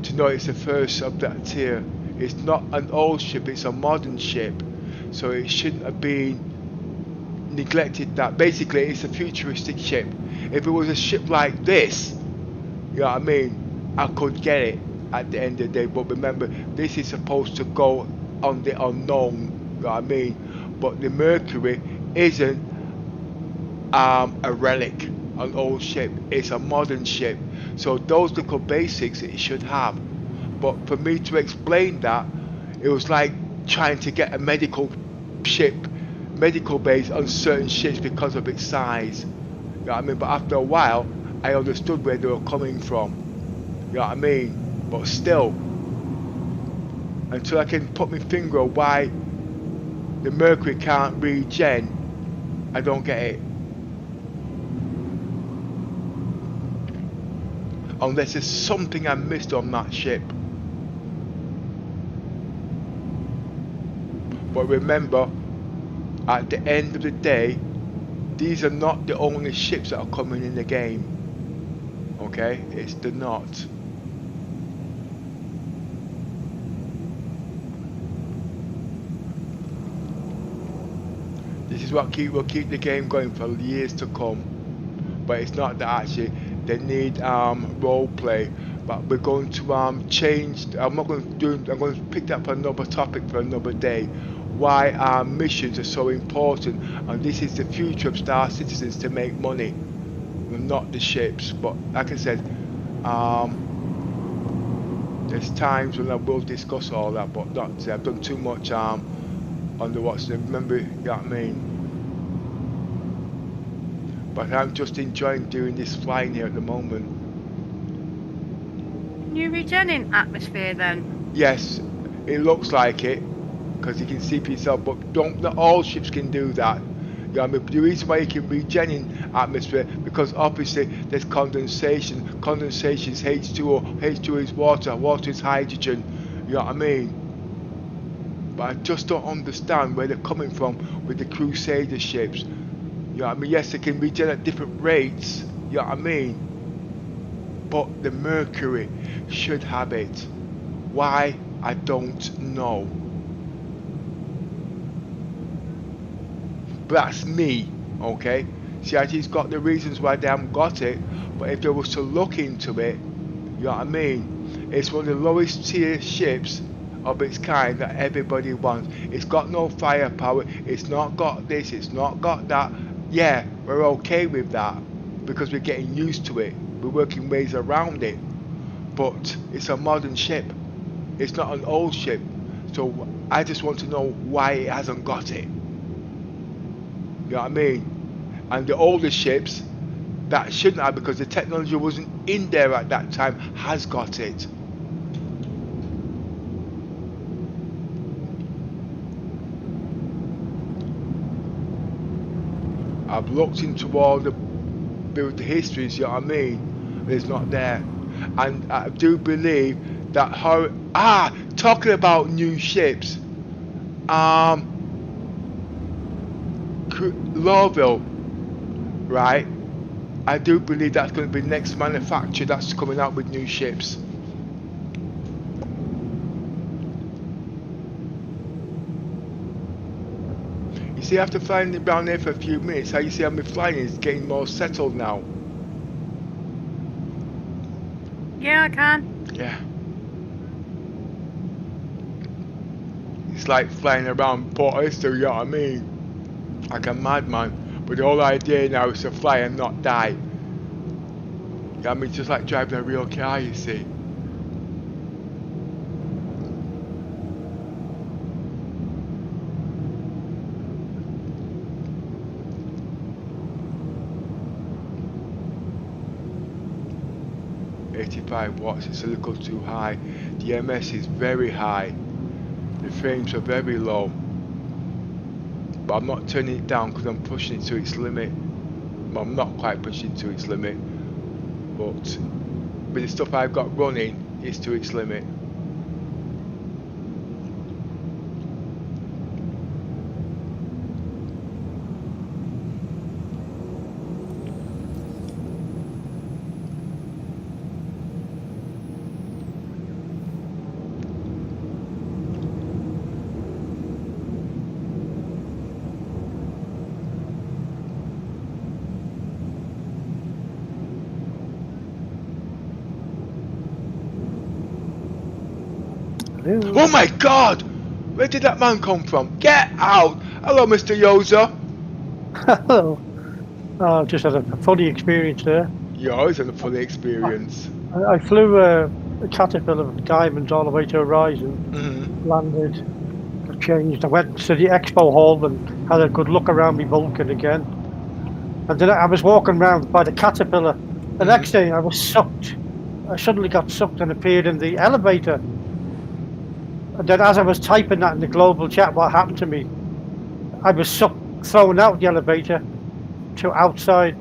to know it's the first of that tier. It's not an old ship, it's a modern ship, so it shouldn't have been neglected. That basically it's a futuristic ship. If it was a ship like this, you know what I mean, I could get it at the end of the day, but remember, this is supposed to go on the unknown, you know what I mean. But the Mercury isn't a relic, an old ship, it's a modern ship, so those little basics it should have. But for me to explain that, it was like trying to get a medical base on certain ships because of its size, you know what I mean. But after a while I understood where they were coming from, you know what I mean. But still, until I can put my finger on why the Mercury can't regen, I don't get it. Unless there's something I missed on that ship. But remember, at the end of the day, these are not the only ships that are coming in the game. Okay? They're not. This is what will keep the game going for years to come. But it's not that actually they need role play. But we're going to change. I'm going to pick that up another topic for another day. Why our missions are so important, and this is the future of Star Citizens, to make money, not the ships. But like I said, there's times when I will discuss all that, but not today. I've done too much on the what's name. Remember, you know what I mean. But I'm just enjoying doing this flying here at the moment. You regening atmosphere then? Yes, it looks like it, because you can see for yourself, but not all ships can do that. You know, I mean, the reason why you can regen in atmosphere, because obviously there's condensation. Condensation is H2O. H2O is water. Water is hydrogen. You know what I mean? But I just don't understand where they're coming from with the Crusader ships. You know what I mean? Yes, they can regen at different rates. You know what I mean? But the Mercury should have it. Why? I don't know. But that's me, okay? CIG's got the reasons why they haven't got it, but if they was to look into it, you know what I mean? It's one of the lowest tier ships of its kind that everybody wants. It's got no firepower, it's not got this, it's not got that. Yeah, we're okay with that, because we're getting used to it. We're working ways around it. But it's a modern ship. It's not an old ship. So I just want to know why it hasn't got it. You know what I mean? And the older ships, that shouldn't have, because the technology wasn't in there at that time, has got it. I've looked into all the build histories, you know what I mean? But it's not there. And I do believe that talking about new ships, Lawville, right? I do believe that's going to be the next manufacturer that's coming out with new ships. You see, after flying around there for a few minutes, how you see how my flying is getting more settled now. Yeah, I can. Yeah. It's like flying around Port Oyster, you know what I mean? Like a madman. But the whole idea now is to fly and not die. You know what I mean? Just like driving a real car, you see. Watts, it's a little too high. The MS is very high. The frames are very low. But I'm not turning it down because I'm pushing it to its limit. Well, I'm not quite pushing it to its limit. But with the stuff I've got running, it's to its limit. Oh my God! Where did that man come from? Get out! Hello, Mr. Yoza. Hello. Oh, just had a funny experience there. You always had a funny experience. I flew a Caterpillar of diamonds all the way to Horizon, landed, got changed. I went to the expo hall and had a good look around my Vulcan again. And then I was walking around by the Caterpillar. The next day I was sucked. I suddenly got sucked and appeared in the elevator. And then as I was typing that in the global chat, what happened to me, I was thrown out the elevator to outside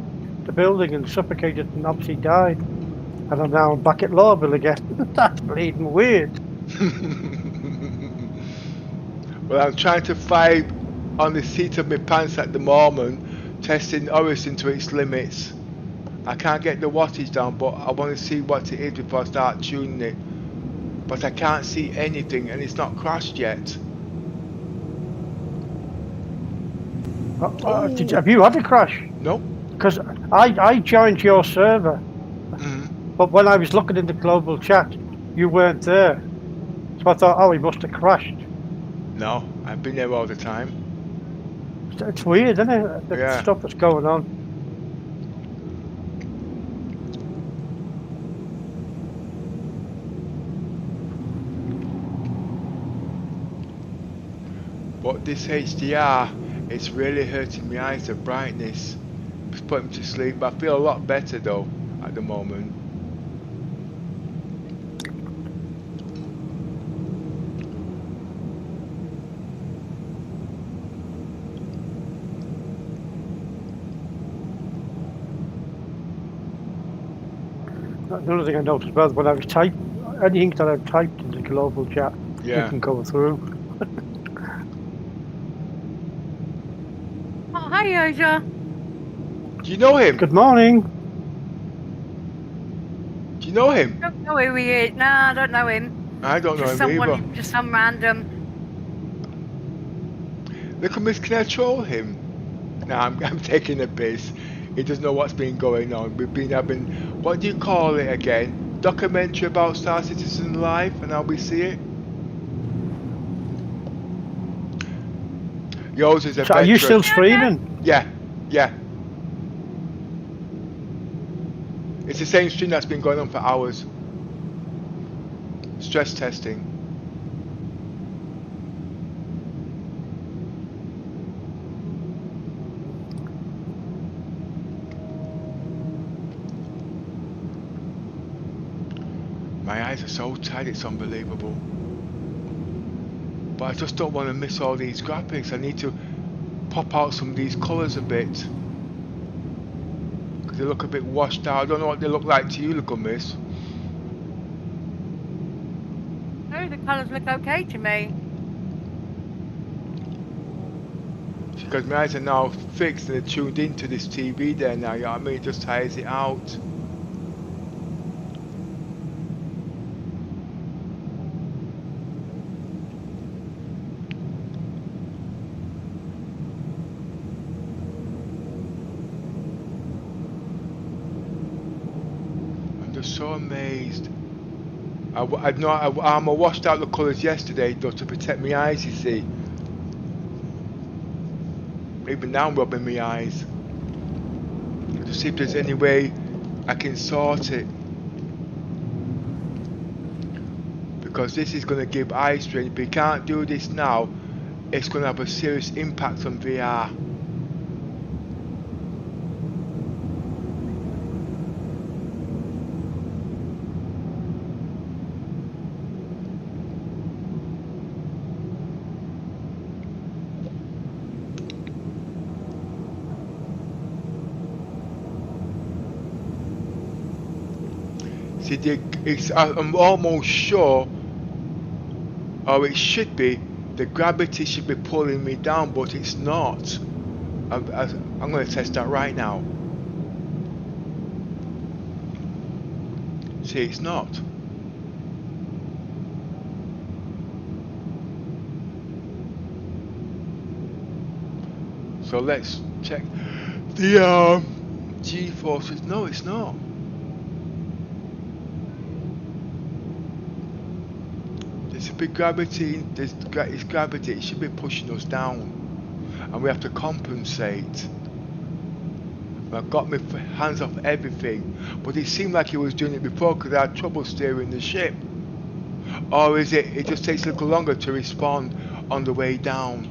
the building and suffocated and obviously died. And I'm now back at Lawville again. That's bleeding weird. Well, I'm trying to fight on the seat of my pants at the moment, testing Orison to its limits. I can't get the wattage down, but I want to see what it is before I start tuning it. But I can't see anything, and it's not crashed yet. Have you had a crash? No. Because I joined your server, but when I was looking in the global chat, you weren't there. So I thought, oh, he must have crashed. No, I've been there all the time. It's weird, isn't it? The stuff that's going on. But this HDR, it's really hurting my eyes, the brightness. It's putting me to sleep, but I feel a lot better though at the moment. Another thing I noticed about when I was typing, anything that I've typed in the global chat, you can go through. Oh, hi, Yoza. Do you know him? Good morning. Do you know him? I don't know who he is. Nah, I don't know him. I don't know him either. Just some random. Look at Miss, can I troll him? Nah, I'm taking a piss. He doesn't know what's been going on. We've been having, what do you call it again? Documentary about Star Citizen life and how we see it. Yours is a So are you still streaming? Yeah. It's the same stream that's been going on for hours. Stress testing. My eyes are so tight, it's unbelievable. But I just don't want to miss all these graphics. I need to pop out some of these colours a bit. Because they look a bit washed out. I don't know what they look like to you, little miss. No, the colours look okay to me. Because my eyes are now fixed and they're tuned into this TV there now, you know what I mean? It just tires it out. I'm just so amazed. I washed out the colours yesterday just to protect my eyes, you see. Even now I'm rubbing my eyes to see if there's any way I can sort it, because this is going to give eye strain. If you can't do this now, it's going to have a serious impact on VR. I'm almost sure, or it should be, the gravity should be pulling me down, but it's not. I'm going to test that right now. See, it's not. So let's check the G-forces. No, it's not. There's a big gravity, it's gravity, it should be pushing us down, and we have to compensate. I've got my hands off everything, but it seemed like he was doing it before because I had trouble steering the ship. Or is it just takes a little longer to respond on the way down?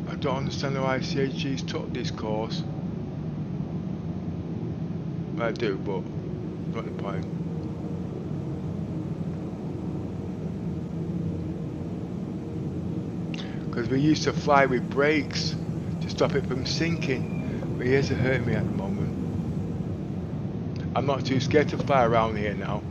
I don't understand how ICHG's took this course. I do, but not the point. Because we used to fly with brakes to stop it from sinking, but here's it hurting me at the moment. I'm not too scared to fly around here now.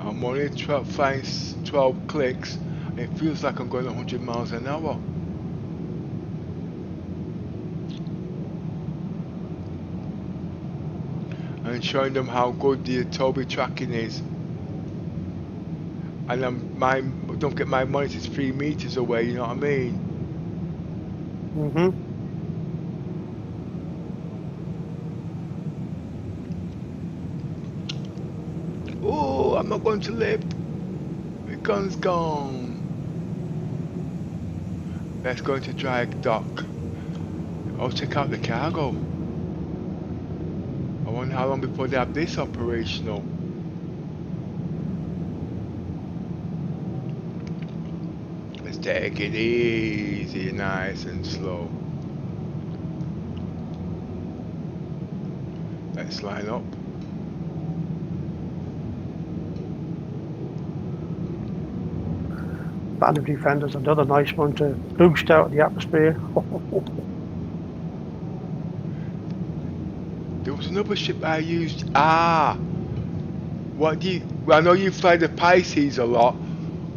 I'm only flying 12 clicks, and it feels like I'm going 100 miles an hour. And showing them how good the Adobe tracking is. And don't get my monitor's 3 meters away, you know what I mean? Oh, I'm not going to live. The gun's gone. Let's go into dry dock. I'll check out the cargo. I wonder how long before they have this operational. Let's take it easy, nice and slow. Let's line up. Band of Defenders, another nice one to boost out the atmosphere. There was another ship I used. What do you? Well, I know you fly the Pisces a lot.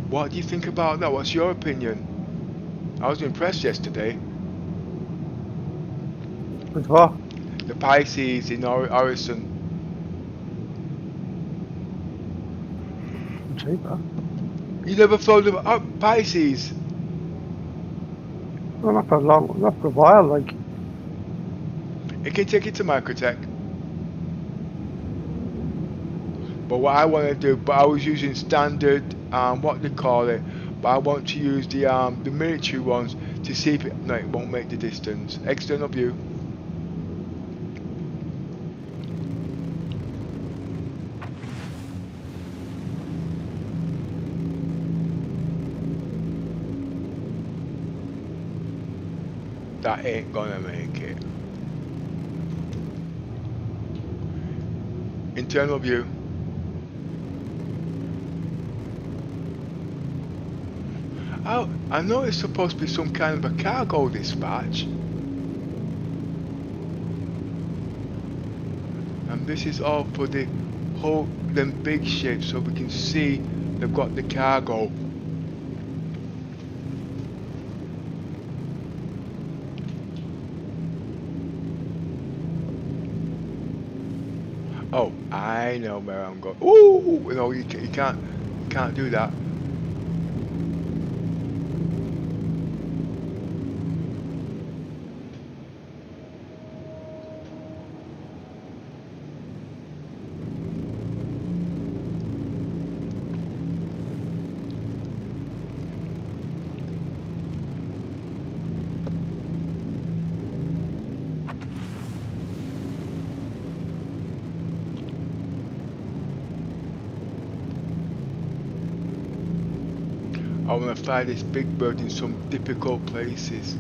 What do you think about that? What's your opinion? I was impressed yesterday. With what? The Pisces in Orison. Cheaper. You never flown the Pisces? Well, not for a while, like. It can take it to Microtech. But what I want to do, but I was using standard, what they call it, but but I want to use the military ones to see if it, no, it won't make the distance. External view. That ain't gonna make it. Internal view. Oh, I know it's supposed to be some kind of a cargo dispatch. And this is all for the whole them big ships, so we can see they've got the cargo. Oh, I know where I'm going. Ooh, no, you can't do that. I want to fly this big bird in some difficult places.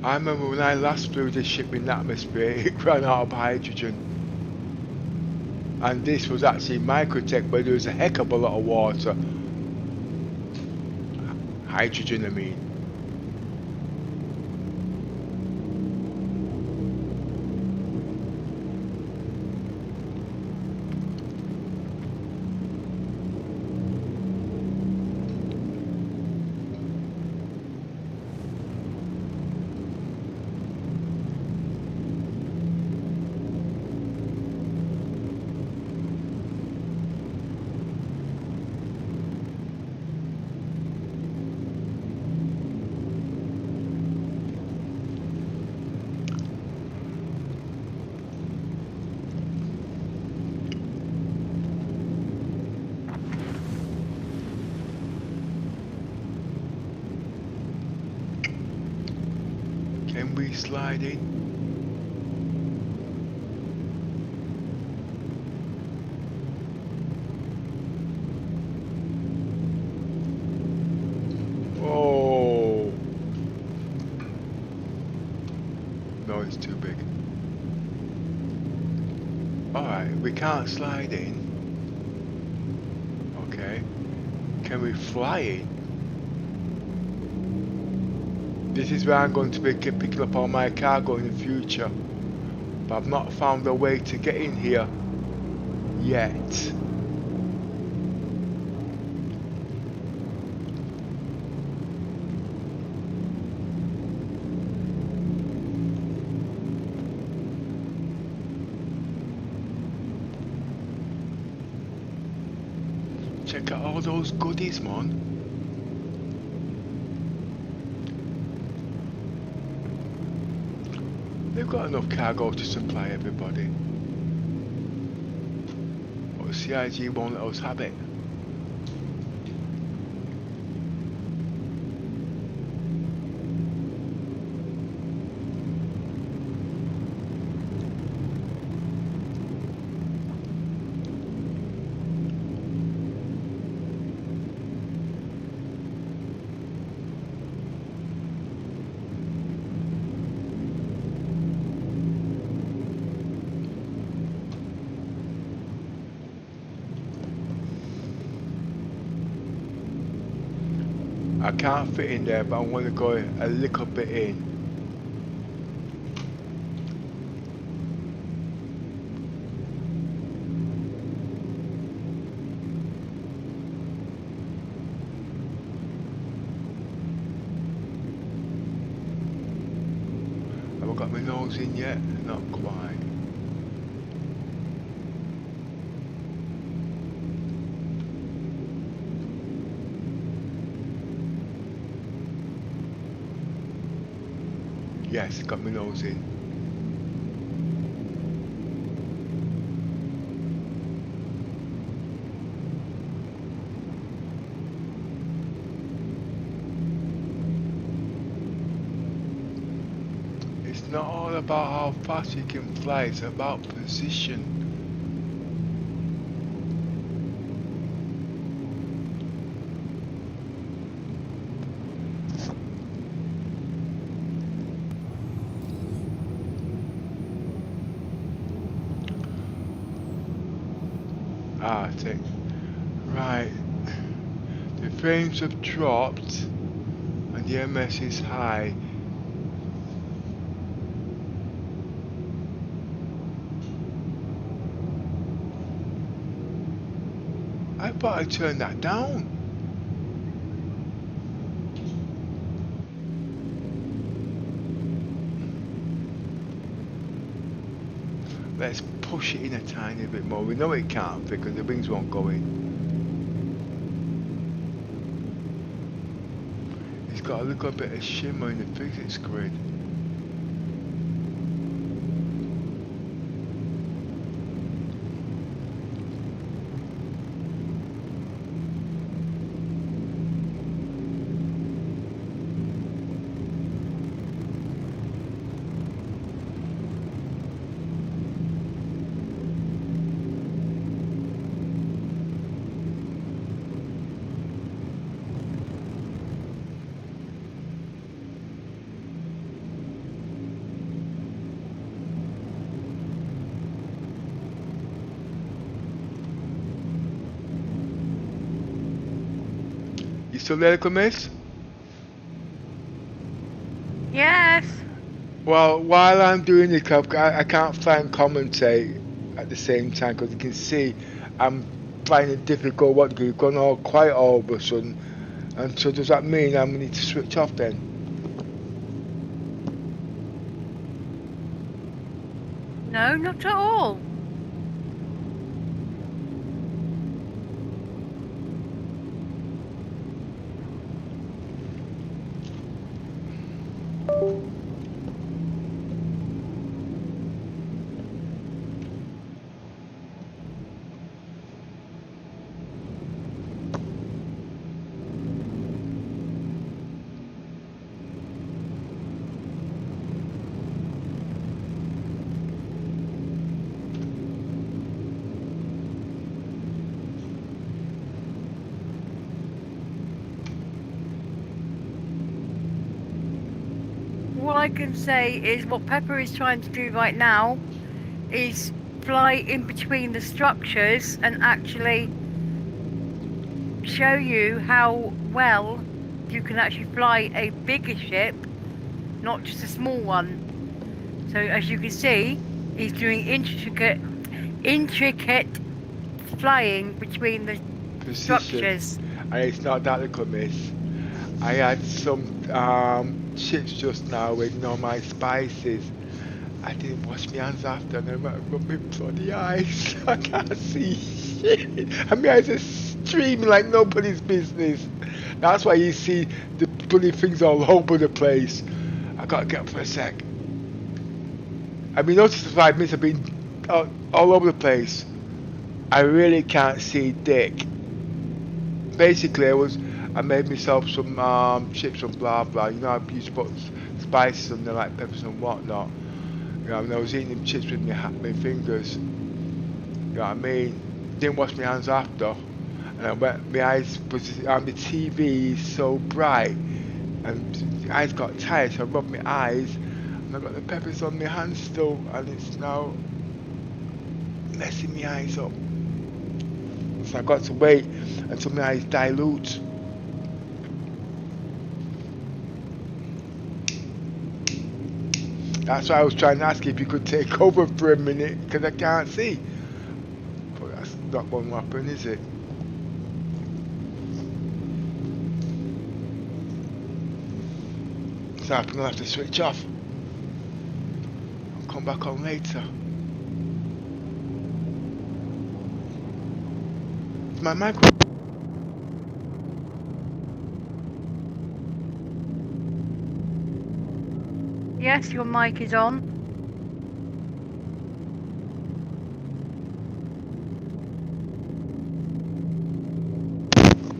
I remember when I last flew this ship in the atmosphere, it ran out of hydrogen. And this was actually microtech, where there was a heck of a lot of water. Hydrogen, I mean. Can we slide in? Oh no, it's too big. Alright, we can't slide in. Okay. Can we fly in? This is where I'm going to be picking up all my cargo in the future. But I've not found a way to get in here yet. Check out all those goodies, man. They've got enough cargo to supply everybody. But CIG won't let us have it. I can't fit in there, but I want to go a little bit in. Have I got my nose in yet? Not quite. Yes, got my nose in. all about how fast you can fly, it's about position. Ah, I think. Right. The frames have dropped and the MS is high. I thought I turned that down. Let's push it in a tiny bit more. We know it can't because the wings won't go in. It's got a little bit of shimmer in the physics grid. You still there, Miss? Yes. Well, while I'm doing it, I can't fly and commentate at the same time because you can see I'm finding it difficult. What you've gone all quiet all of a sudden, and so does that mean I'm going to need to switch off then? No, not at all. All I can say is what Pepper is trying to do right now is fly in between the structures and actually show you how well you can actually fly a bigger ship, not just a small one. So as you can see, he's doing intricate flying between the structures. And it's not that little miss. I had some chips just now with my spices. I didn't wash my hands after and I rubbed my bloody eyes. I can't see shit. And my eyes are streaming like nobody's business. That's why you see the bloody things all over the place. I gotta get up for a sec. I've been noticing for 5 minutes I've been all over the place. I really can't see dick. Basically I made myself some chips and blah blah. You know, I used to put spices on there like peppers and whatnot. You know, and I was eating them chips with my fingers. You know what I mean? Didn't wash my hands after. And I went, my eyes was the TV is so bright, and my eyes got tired. So I rubbed my eyes, and I got the peppers on my hands still, and it's now messing my eyes up. So I got to wait until my eyes dilute. That's why I was trying to ask if you could take over for a minute, because I can't see. But that's not going to happen, is it? So I'm going to have to switch off. I'll come back on later. Is my microphone? Yes, your mic is on.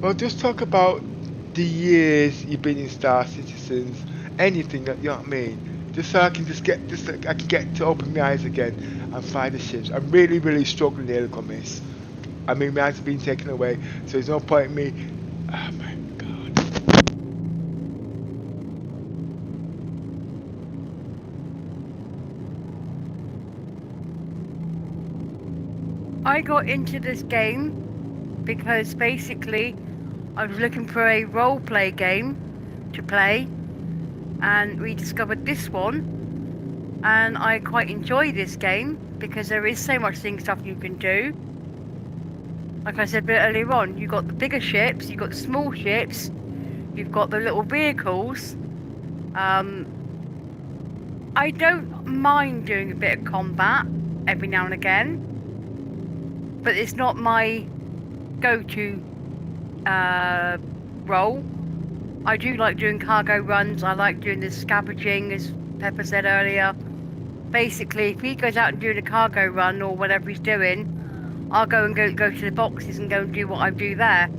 Well, just talk about the years you've been in Star Citizens, anything that, you know what I mean? just so I can I can get to open my eyes again and find the ships. I'm really, really struggling here, look on this. I mean, my eyes have been taken away, so there's no point in me. Oh my god. I got into this game because basically I was looking for a roleplay game to play, and we discovered this one, and I quite enjoy this game because there is so much stuff you can do. Like I said a bit earlier on, you've got the bigger ships, you've got the small ships, you've got the little vehicles. I don't mind doing a bit of combat every now and again, but it's not my go-to role. I do like doing cargo runs, I like doing the scavenging, as Pepper said earlier. Basically, if he goes out and doing a cargo run or whatever he's doing, I'll go to the boxes and go and do what I do there.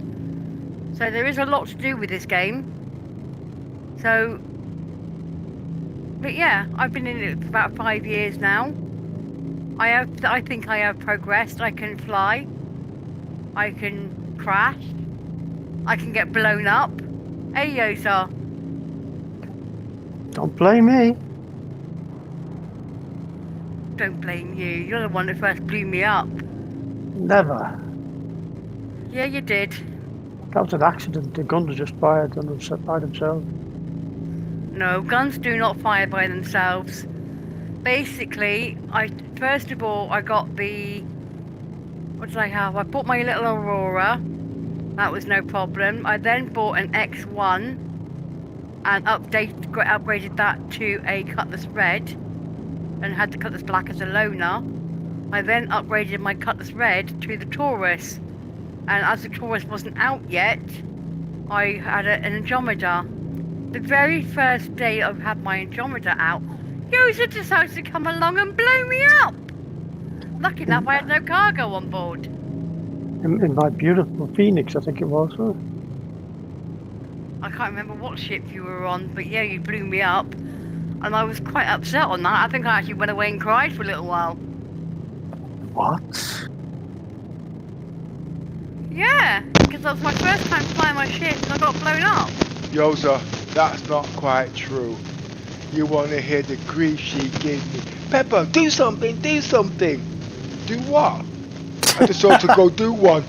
So there is a lot to do with this game. So, but yeah, I've been in it for about 5 years now. I think I have progressed. I can fly. I can crash. I can get blown up. Hey, Yosa. Don't blame me. Don't blame you. You're the one that first blew me up. Never. Yeah, you did. That was an accident. The gun was just fired on them by themselves. No, guns do not fire by themselves. Basically, first of all, I got the... What did I have? I bought my little Aurora. That was no problem. I then bought an X1 and upgraded that to a Cutlass Red and had the Cutlass Black as a loner. I then upgraded my Cutlass Red to the Taurus, and as the Taurus wasn't out yet, I had an Andromeda. The very first day I've had my Andromeda out, Yosa decided to come along and blow me up. Lucky enough, I had no cargo on board. In my beautiful Phoenix, I think it was. Huh? I can't remember what ship you were on, but yeah, you blew me up, and I was quite upset on that. I think I actually went away and cried for a little while. What? Yeah, because that was my first time flying my ship and I got blown up. Yosa, that's not quite true. You want to hear the grief she gave me. Pepper, do something, do something. Do what? I just ought to go do one.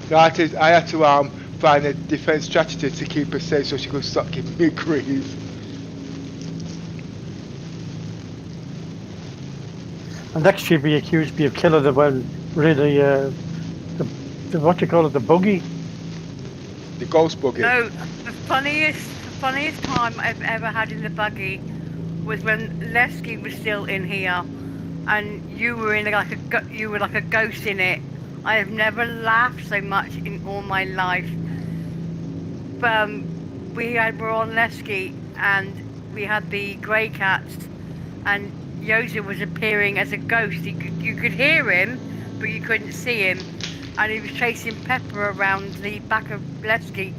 No, I had to find a defense strategy to keep her safe so she could stop giving me grief. And next year, he accused me of killing them when really the what you call it, the buggy. The ghost buggy. No, the funniest time I've ever had in the buggy was when Lesky was still in here, and you were like a ghost in it. I have never laughed so much in all my life. We're on Lesky, and we had the grey cats, and Yosa was appearing as a ghost. You could hear him, but you couldn't see him. And he was chasing Pepper around the back of Lesky,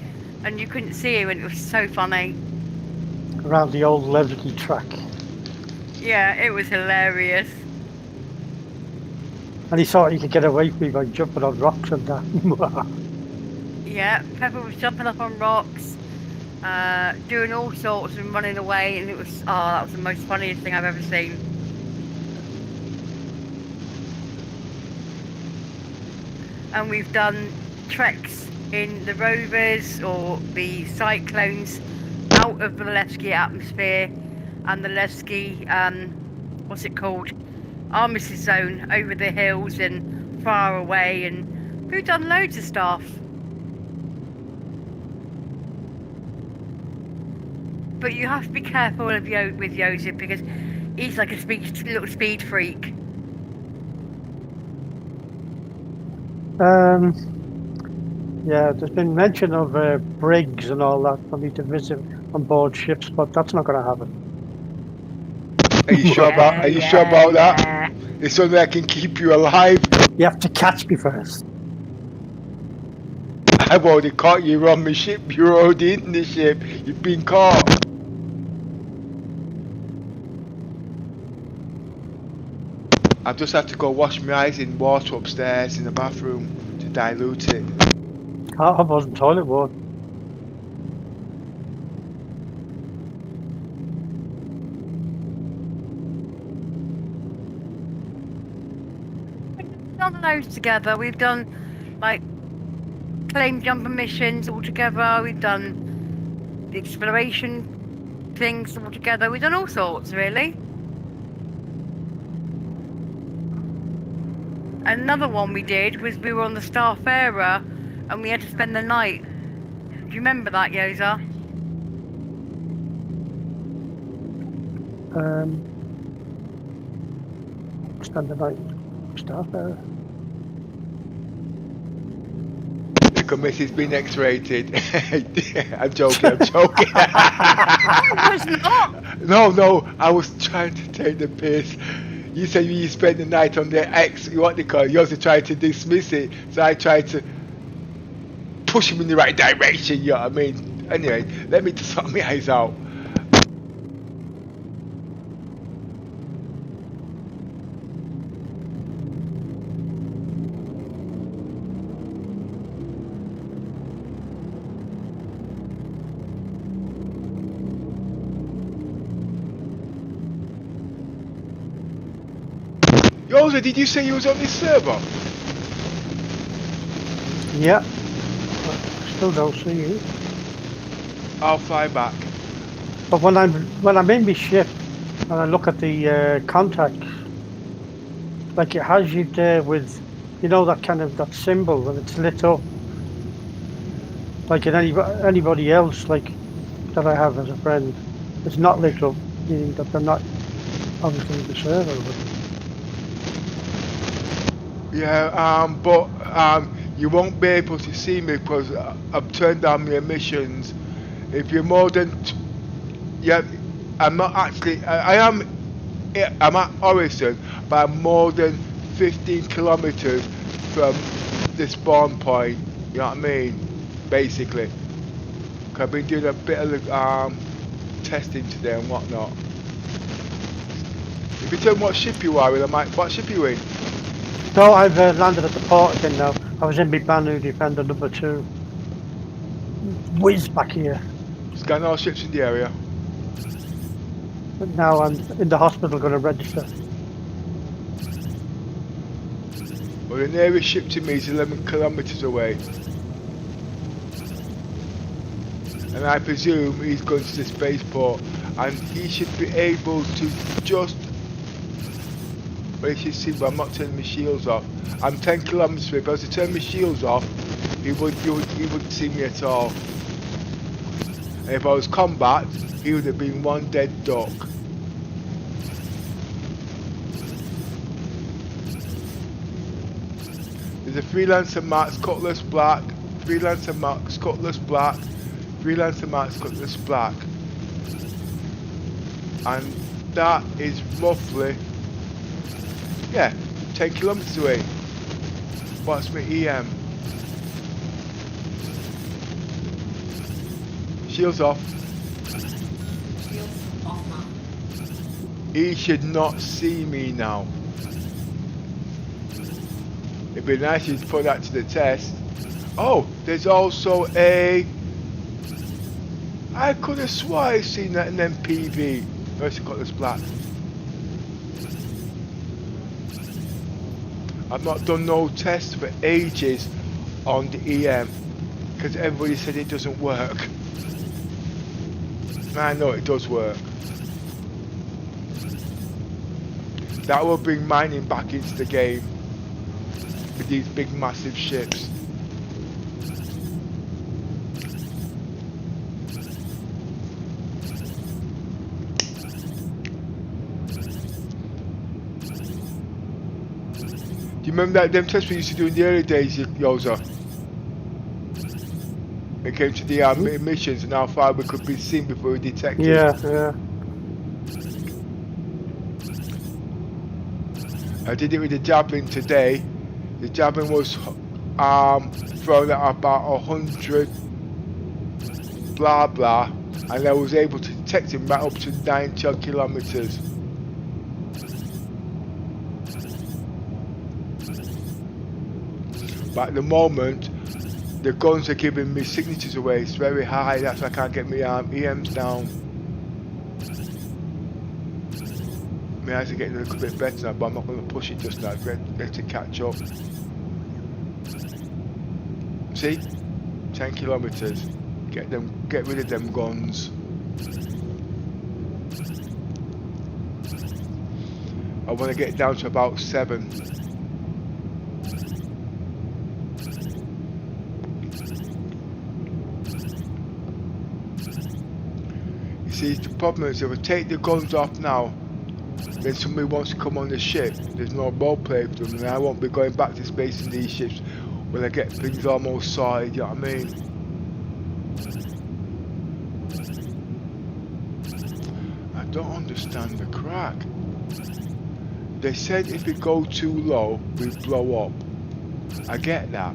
and you couldn't see him, and it was so funny. Around the old Lesky track. Yeah, it was hilarious. And he thought he could get away from me by jumping on rocks and that. Yeah, Pepper was jumping up on rocks, doing all sorts and running away, and it was, that was the most funniest thing I've ever seen. And we've done treks in the rovers or the cyclones out of the Lesky atmosphere and the Lesky, what's it called? Armistice zone over the hills and far away, and we've done loads of stuff. But you have to be careful with Yosa because he's like a little speed freak. Yeah, there's been mention of brigs and all that for me to visit on board ships, but that's not going to happen. Are you sure about that? It's something that can keep you alive. You have to catch me first. I've already caught you on my ship. You're already in the ship. You've been caught. I've just had to go wash my eyes in water upstairs in the bathroom to dilute it. I wasn't toilet water. We've done those together. We've done like claim jumper missions all together. We've done the exploration things all together. We've done all sorts, really. Another one we did was we were on the Starfarer and we had to spend the night. Do you remember that, Yoza? Spend the night Starfarer. The committee's been X-rated. I'm joking, I'm joking. I was not. No, I was trying to take the piss. You said you spent the night on the X, what they call it. You also tried to dismiss it, so I tried to push him in the right direction, you know what I mean? Anyway, let me just sort my eyes out. Yoza, did you say you was on this server? Yeah. Still don't see you. I'll fly back. But when I'm in my ship and I look at the contacts, like it has you there with, you know, that kind of that symbol and it's lit up. Like in anybody else, like that I have as a friend, it's not lit up, meaning that they're not obviously the server. But yeah, but you won't be able to see me because I've turned down my emissions. If you're more than, yeah, I'm not actually. I'm at Orison, but I'm more than 15 kilometers from the spawn point. You know what I mean? Basically, 'cause I've been doing a bit of testing today and whatnot. If you tell me what ship you are, what ship are you in? no, I've landed at the port again now. I was in my Banu Defender number 2. Whiz back here. Scan all ships in the area. But now I'm in the hospital going to register. Well, the nearest ship to me is 11 kilometers away. And I presume he's going to the spaceport and he should be able to just, well, you should see, but I'm not turning my shields off. I'm 10 kilometers away, but as I turn my shields off, he wouldn't see me at all. And if I was combat, he would have been one dead duck. There's a Freelancer Max Cutlass Black, Freelancer Max Cutlass Black, Freelancer Max Cutlass Black. And that is roughly, yeah, 10 kilometers away. What's my EM? Shields off. Shields off now. He should not see me now. It'd be nice if you put that to the test. Oh, there's also a... I could have swore I've seen that in MPV. Where's the Cutlass Black? I've not done no tests for ages on the EM because everybody said it doesn't work. I know it does work. That will bring mining back into the game with these big massive ships. Do you remember them tests we used to do in the early days, Yoza? It came to the missions and how far we could be seen before we detected. Yeah. I did it with the javelin today. The javelin was thrown at about 100 blah blah, and I was able to detect him right up to 90 kilometers. But at the moment, the guns are giving me signatures away. It's very high. That's why I can't get my EMs down. My eyes are getting a little bit better now, but I'm not going to push it just now. Let it catch up. See? 10 kilometers. Get rid of them guns. I want to get down to about 7. You see, the problem is if I take the guns off now, then somebody wants to come on the ship. There's no roleplay for them, and I won't be going back to space in these ships when I get things almost sorted, you know what I mean? I don't understand the crack. They said if it go too low, we blow up. I get that.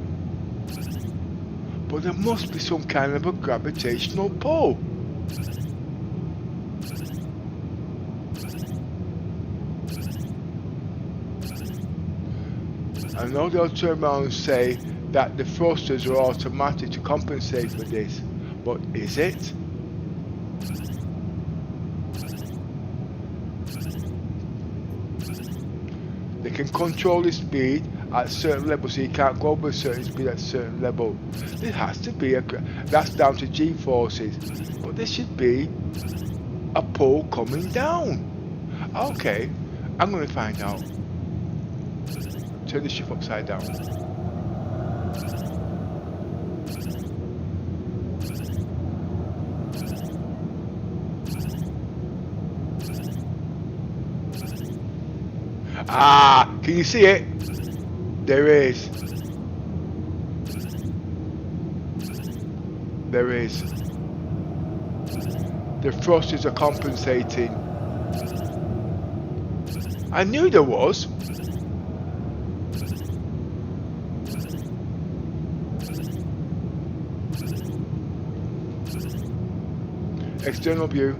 But there must be some kind of a gravitational pull. I know they'll turn around and say that the thrusters are automatic to compensate for this, but is it? They can control the speed at certain levels, so you can't go over a certain speed at a certain level. There has to be that's down to G-forces, but there should be a pull coming down. Okay, I'm going to find out. Turn the ship upside down. Ah, can you see it? There is. There is. The thrusters are compensating. I knew there was. External view.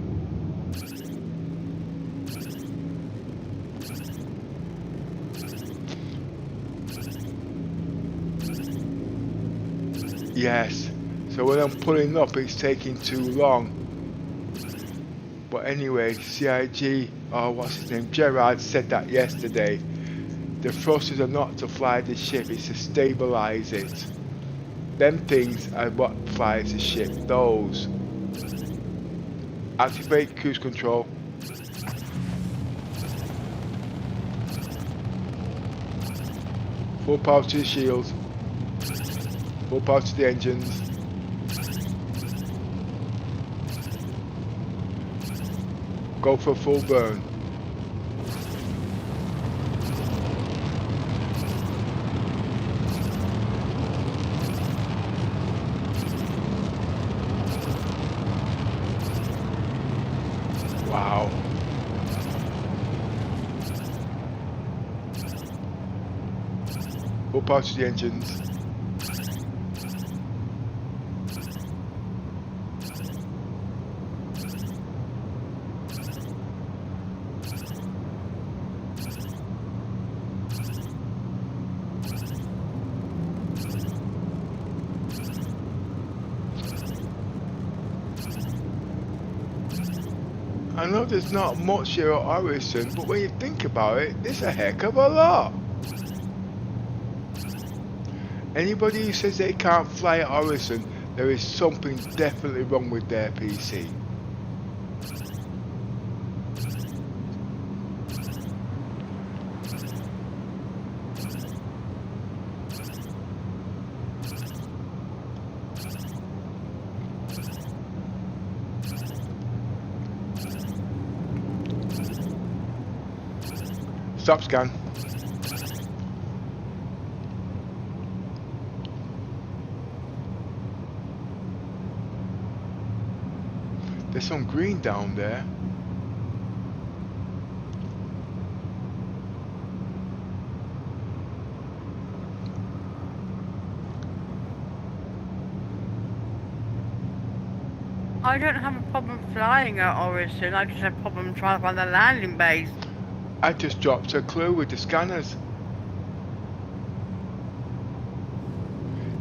Yes. So when I'm pulling up, it's taking too long. But anyway, CIG, oh, what's his name? Gerard said that yesterday. The thrusters are not to fly the ship, it's to stabilize it. Them things are what flies the ship. Those. Activate cruise control. Full power to the shields. Full power to the engines. Go for full burn. Wow. Full power to the engines. I know there's not much here at Orison, but when you think about it, there's a heck of a lot. Anybody who says they can't fly at Orison, there is something definitely wrong with their PC. Stop scan. There's some green down there. I don't have a problem flying at Orison, I just have a problem trying to find the landing base. I just dropped a clue with the scanners.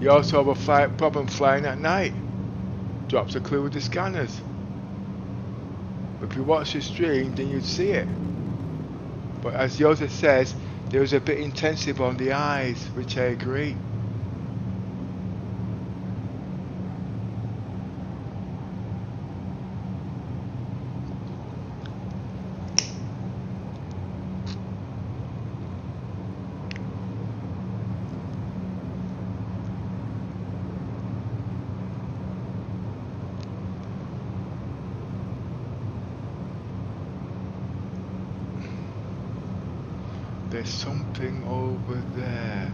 You also have a flight problem flying at night. Drops a clue with the scanners. If you watch the stream, then you'd see it. But as Yoda says, there was a bit intensive on the eyes, which I agree. There's something over there.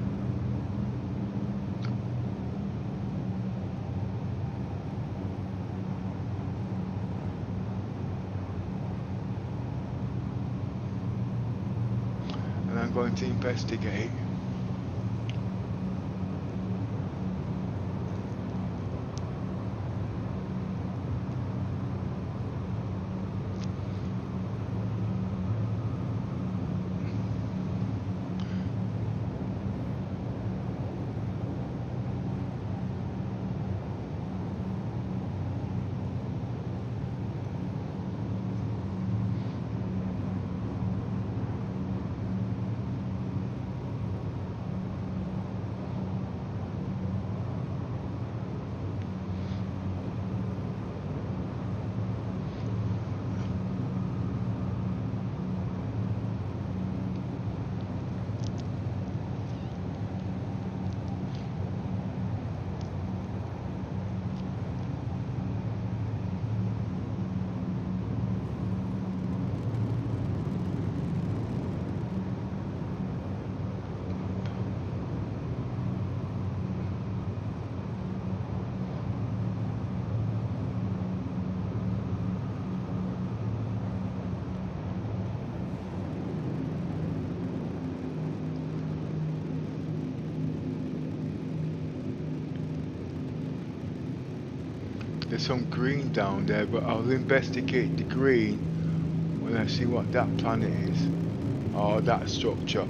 And I'm going to investigate. There's some green down there, but I'll investigate the green when I see what that planet is, or that structure.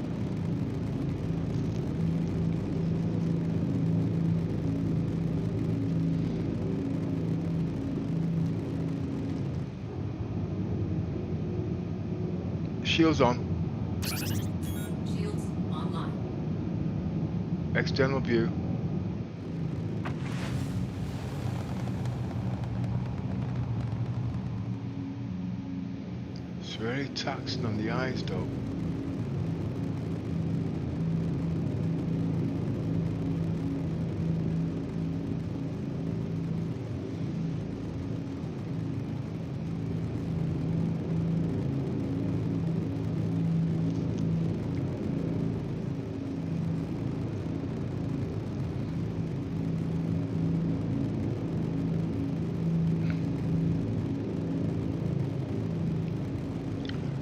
Shields on. Shields online. External view. It's very taxing on the eyes though.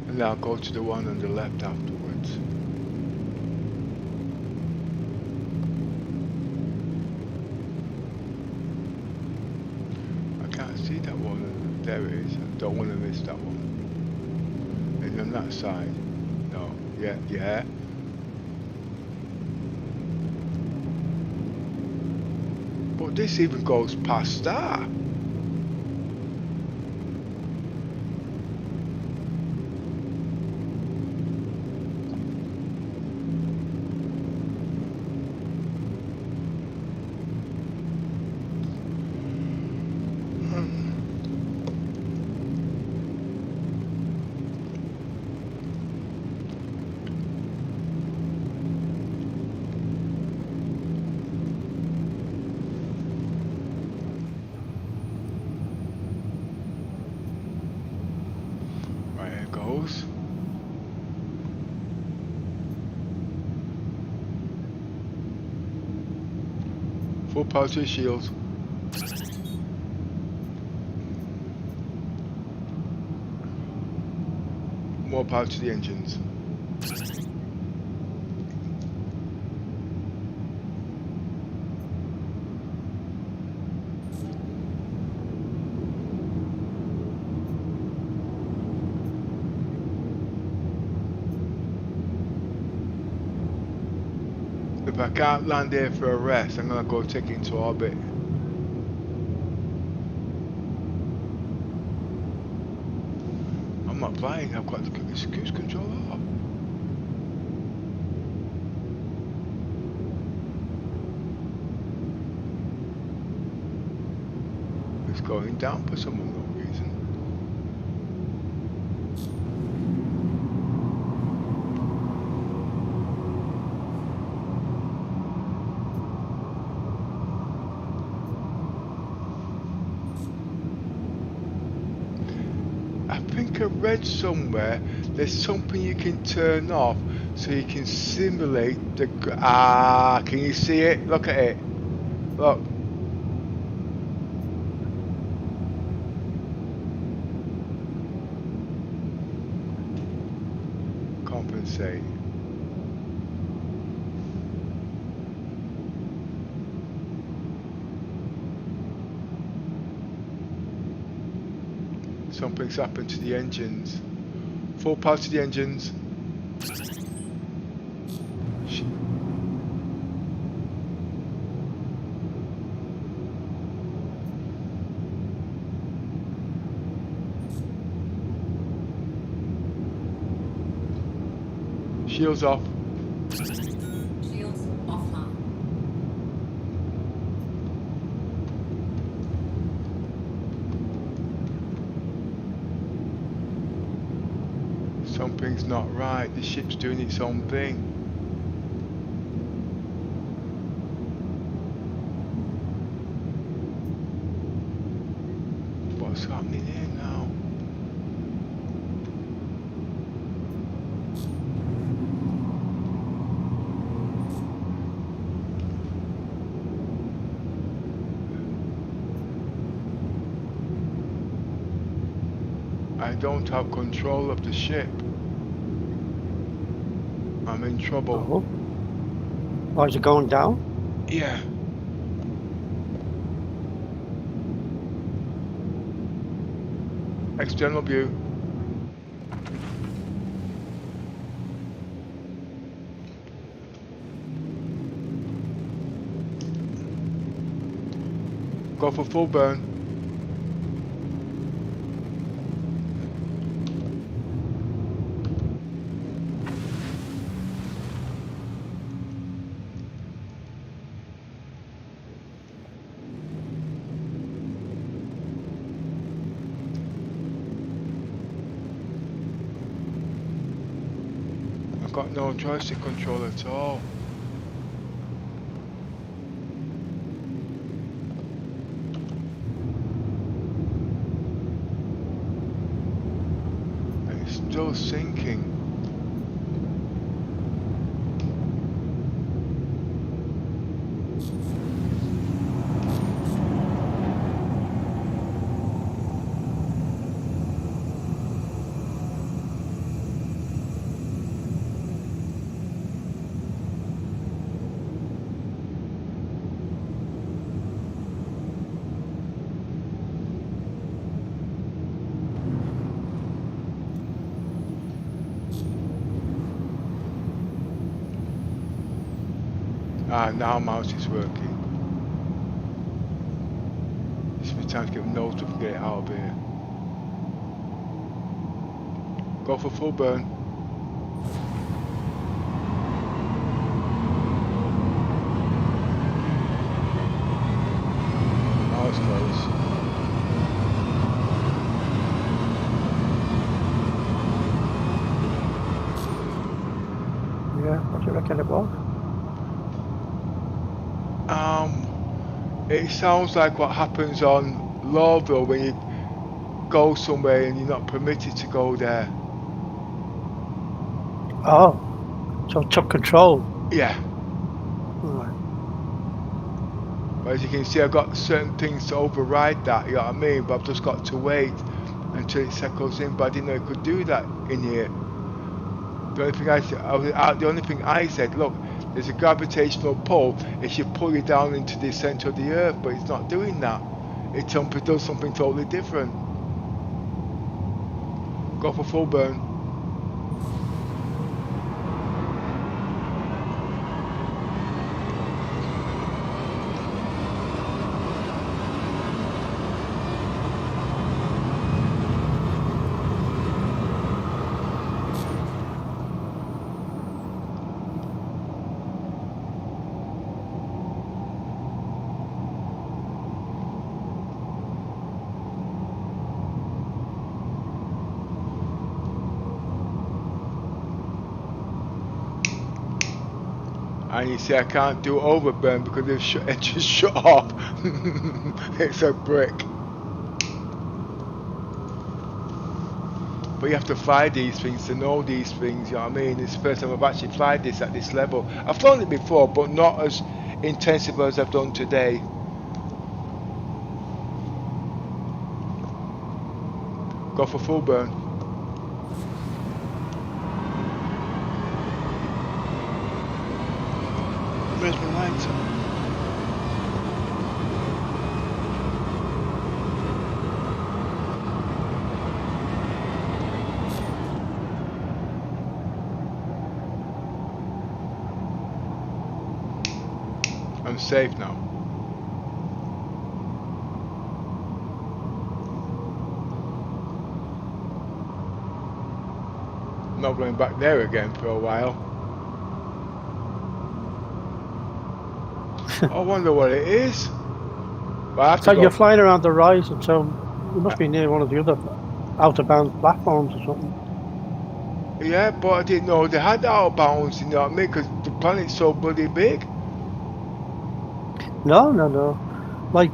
And I'll go to the one on the left afterwards. I can't see that one. There it is. I don't want to miss that one. And on that side. No. Yeah, yeah. But this even goes past that. Full power to your shields. More power to the engines. The If I can't land here for a rest, I'm gonna go take it into orbit. I'm not flying, I've got the cruise control off. It's going down for some unknown reason. I think I read somewhere there's something you can turn off so you can simulate the can you see it? Look at it. Look. Compensate. Something's happened to the engines. Full power to the engines. Shields off. Shields offline. Something's not right. The ship's doing its own thing. What's happening here now? I don't have control of the ship. I'm in trouble. Oh. Why is it going down? Yeah. External view. Go for full burn. Got no joystick control at all. And it's still sinking. Now mouse is working. It's my time to get notes to get it out of here. Go for full burn. Oh, it's close. Yeah, what do you reckon it was? It sounds like what happens on Lawville when you go somewhere and you're not permitted to go there. Oh, so it took control. Yeah. Right. But as you can see, I've got certain things to override that, you know what I mean? But I've just got to wait until it settles in. But I didn't know it could do that in here. The only thing I said, look, there's a gravitational pull. It should pull you down into the center of the Earth, but it's not doing that. It does something totally different. Go for full burn. And you say I can't do overburn because the engine shut off. It's a brick. But you have to fly these things to know these things, you know what I mean? It's the first time I've actually flied this at this level. I've flown it before, but not as intensive as I've done today. Go for full burn. Where's my lighter? I'm safe now. Not going back there again for a while. I wonder what it is. Well, I have So to you're go. flying around the horizon, so you must be near one of the other out-of-bounds platforms or something. Yeah, but I didn't know they had out of bounds, you know what I mean? Because the planet's so bloody big. No. Like,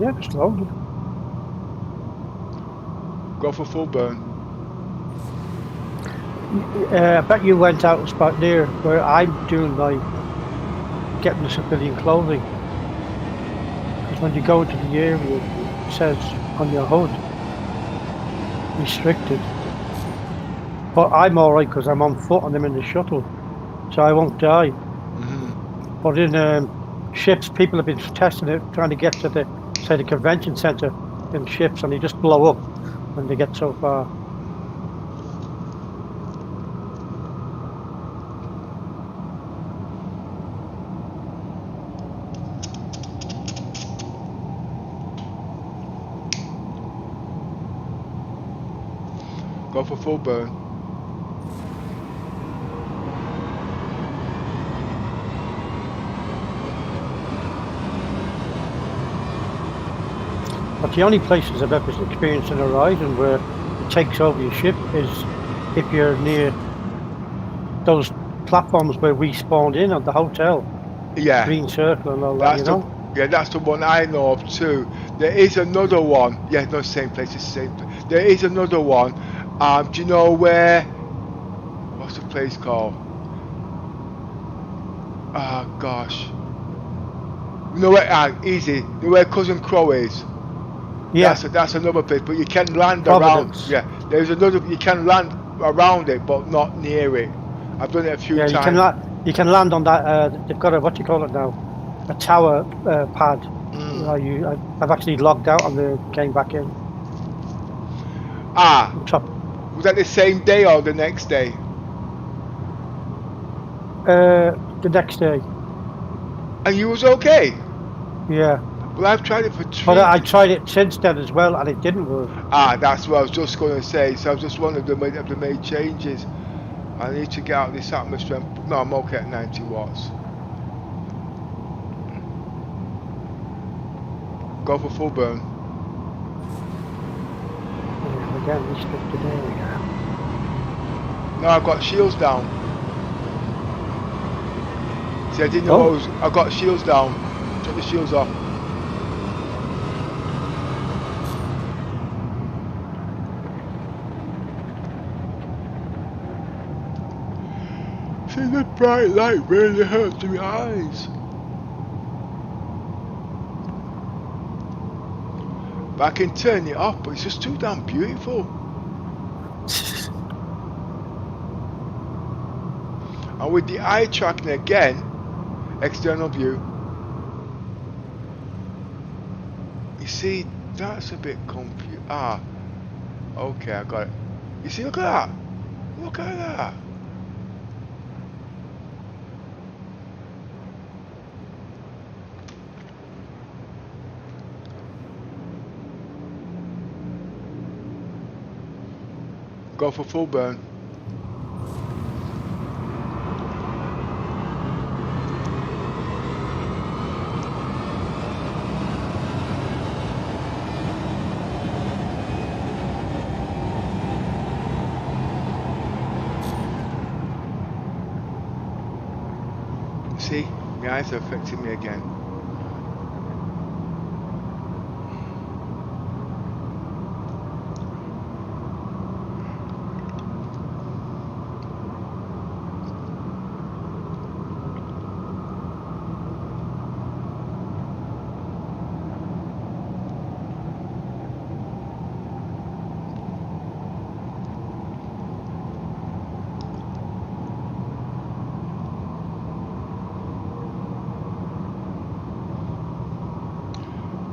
yeah, it's loaded. Go for full burn. I bet you went out a spot near where I'm doing my getting the civilian clothing. Because when you go into the area, it says on your HUD, restricted. But I'm alright because I'm on foot and I'm in the shuttle, so I won't die. Mm-hmm. But in ships, people have been testing it, trying to get to the, say, the convention centre in ships, and they just blow up when they get so far. Go for full burn. But the only places I've ever experienced an horizon where it takes over your ship is if you're near those platforms where we spawned in at the hotel. Yeah. Green circle and all that, you know? Yeah, that's the one I know of too. There is another one. Yeah, no, same place, it's the same place. There is another one. Do you know where? What's the place called? Oh gosh. You know where? Easy. You know where Cousin Crow is? Yeah. That's another place, but you can land Providence. around. Yeah, there's another. You can land around it, but not near it. I've done it a few times. You can land on that. They've got a, what do you call it now? A tower pad. I've actually logged out and then came back in. Was that the same day or the next day? The next day. And you was okay? Yeah. Well, I've tried it for 3 But I tried it since then as well, and it didn't work. That's what I was just going to say. So I was just wondering if they made changes. I need to get out of this atmosphere. No, I'm okay at 90 watts. Go for full burn. Again, restricted area. No, I've got shields down. See, I didn't know what was. I got shields down. Took the shields off. See, the bright light really hurts my eyes. But I can turn it off, but it's just too damn beautiful. And with the eye tracking again, external view, you see, that's a bit confused. Okay, I got it. You see, look at that. Look at that. Go for full burn. see, my eyes are affecting me again.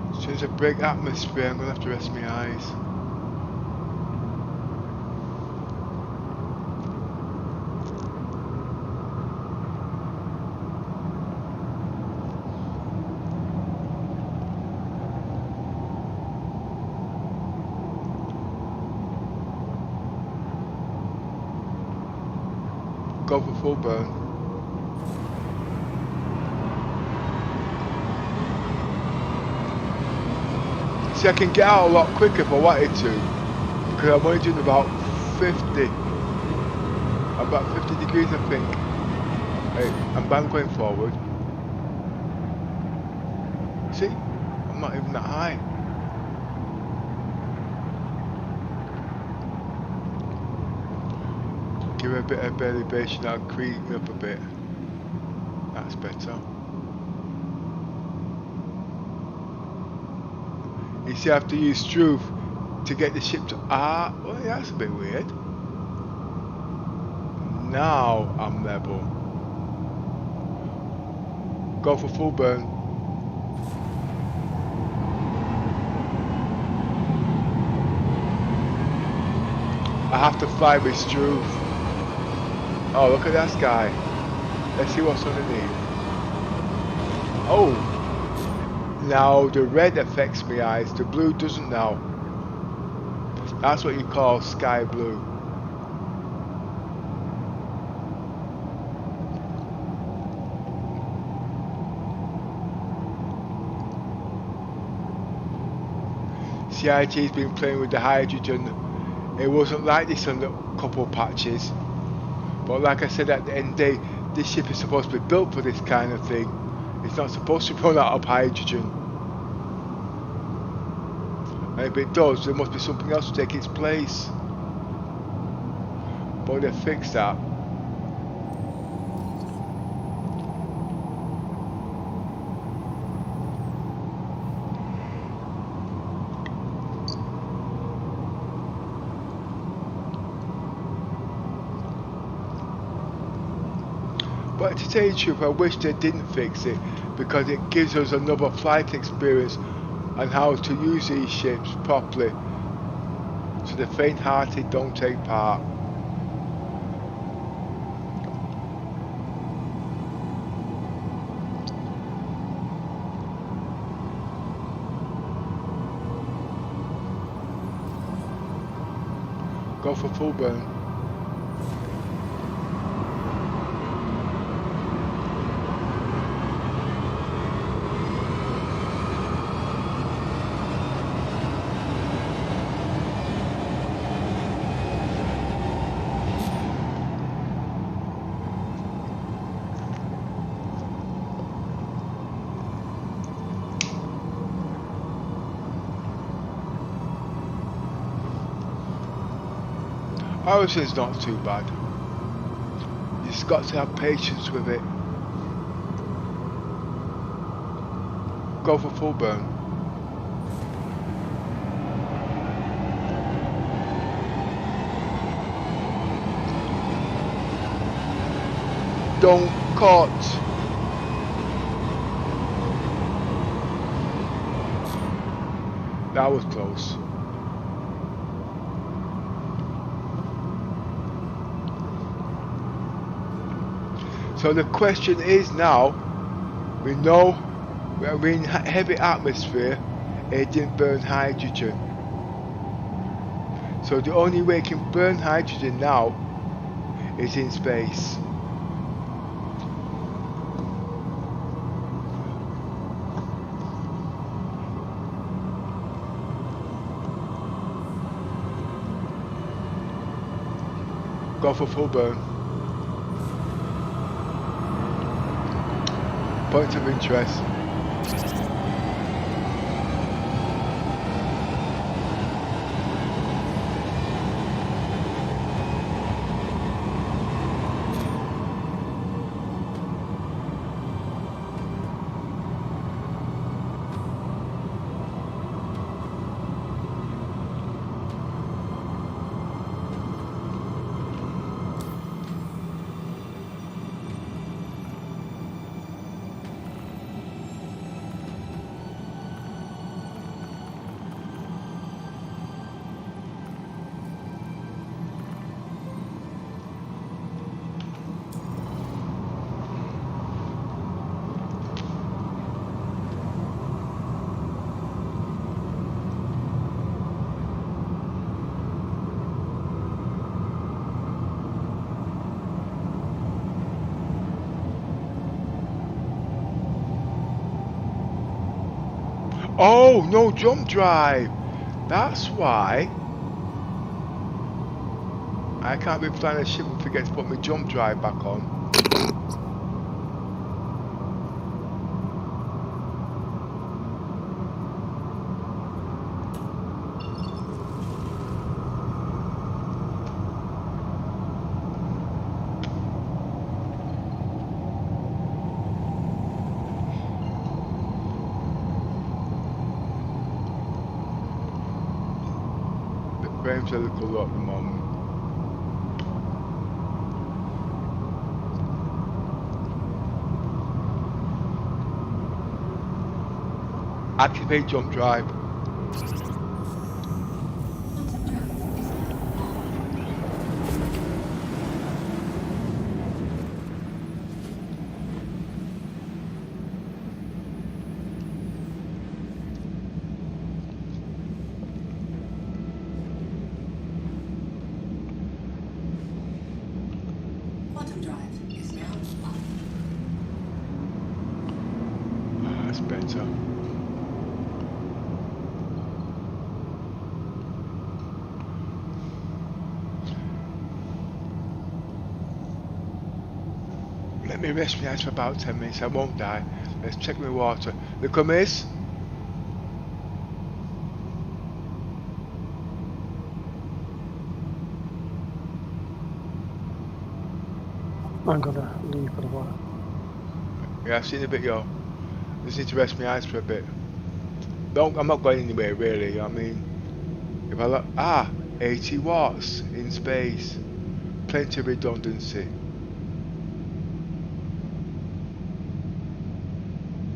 As soon as I break atmosphere, I'm gonna have to rest my eyes. Go for full burn. See, I can get out a lot quicker if I wanted to, because I'm only doing about 50 degrees, I think. Hey, I'm going forward. See, I'm not even that high. Give it a bit of elevation, that'll creep me up a bit. That's better. You see, I have to use Struve to get the ship to... well, yeah, that's a bit weird. Now I'm level. Go for full burn. I have to fly with Struve. Oh, look at that sky. Let's see what's underneath. Oh! Now the red affects my eyes, the blue doesn't now. That's what you call sky blue. CIT's been playing with the hydrogen. It wasn't like this on a couple of patches. But like I said, at the end of the day, this ship is supposed to be built for this kind of thing. It's not supposed to run out of hydrogen. And if it does, there must be something else to take its place. But they fixed that. But to tell you the truth, I wish they didn't fix it, because it gives us another flight experience on how to use these ships properly, so the faint-hearted don't take part. Go for full burn. Harrison's not too bad. You just got to have patience with it. Go for full burn. Don't cut. That was close. So the question is now, we know we're in heavy atmosphere, it didn't burn hydrogen. So the only way it can burn hydrogen now is in space. Go for full burn. Point of interest. Oh, no jump drive. That's why I can't be flying a ship and forget to put my jump drive back on. Frames a little low at the moment. Activate jump drive. That's better. Let me rest my eyes for about 10 minutes, I won't die. Let's check my water. Look, miss. I'm gonna leave for a while. Yeah, I've seen a bit, yo. Just need to rest my eyes for a bit. I'm not going anywhere really. I mean, if I look, 80 watts in space, plenty of redundancy.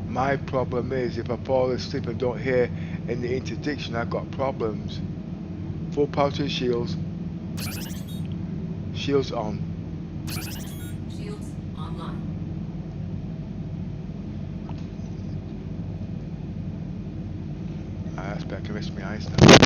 My problem is if I fall asleep and don't hear any interdiction, I've got problems. Full power to the shields. Shields on. Shields online. That's better. I can rest my eyes now.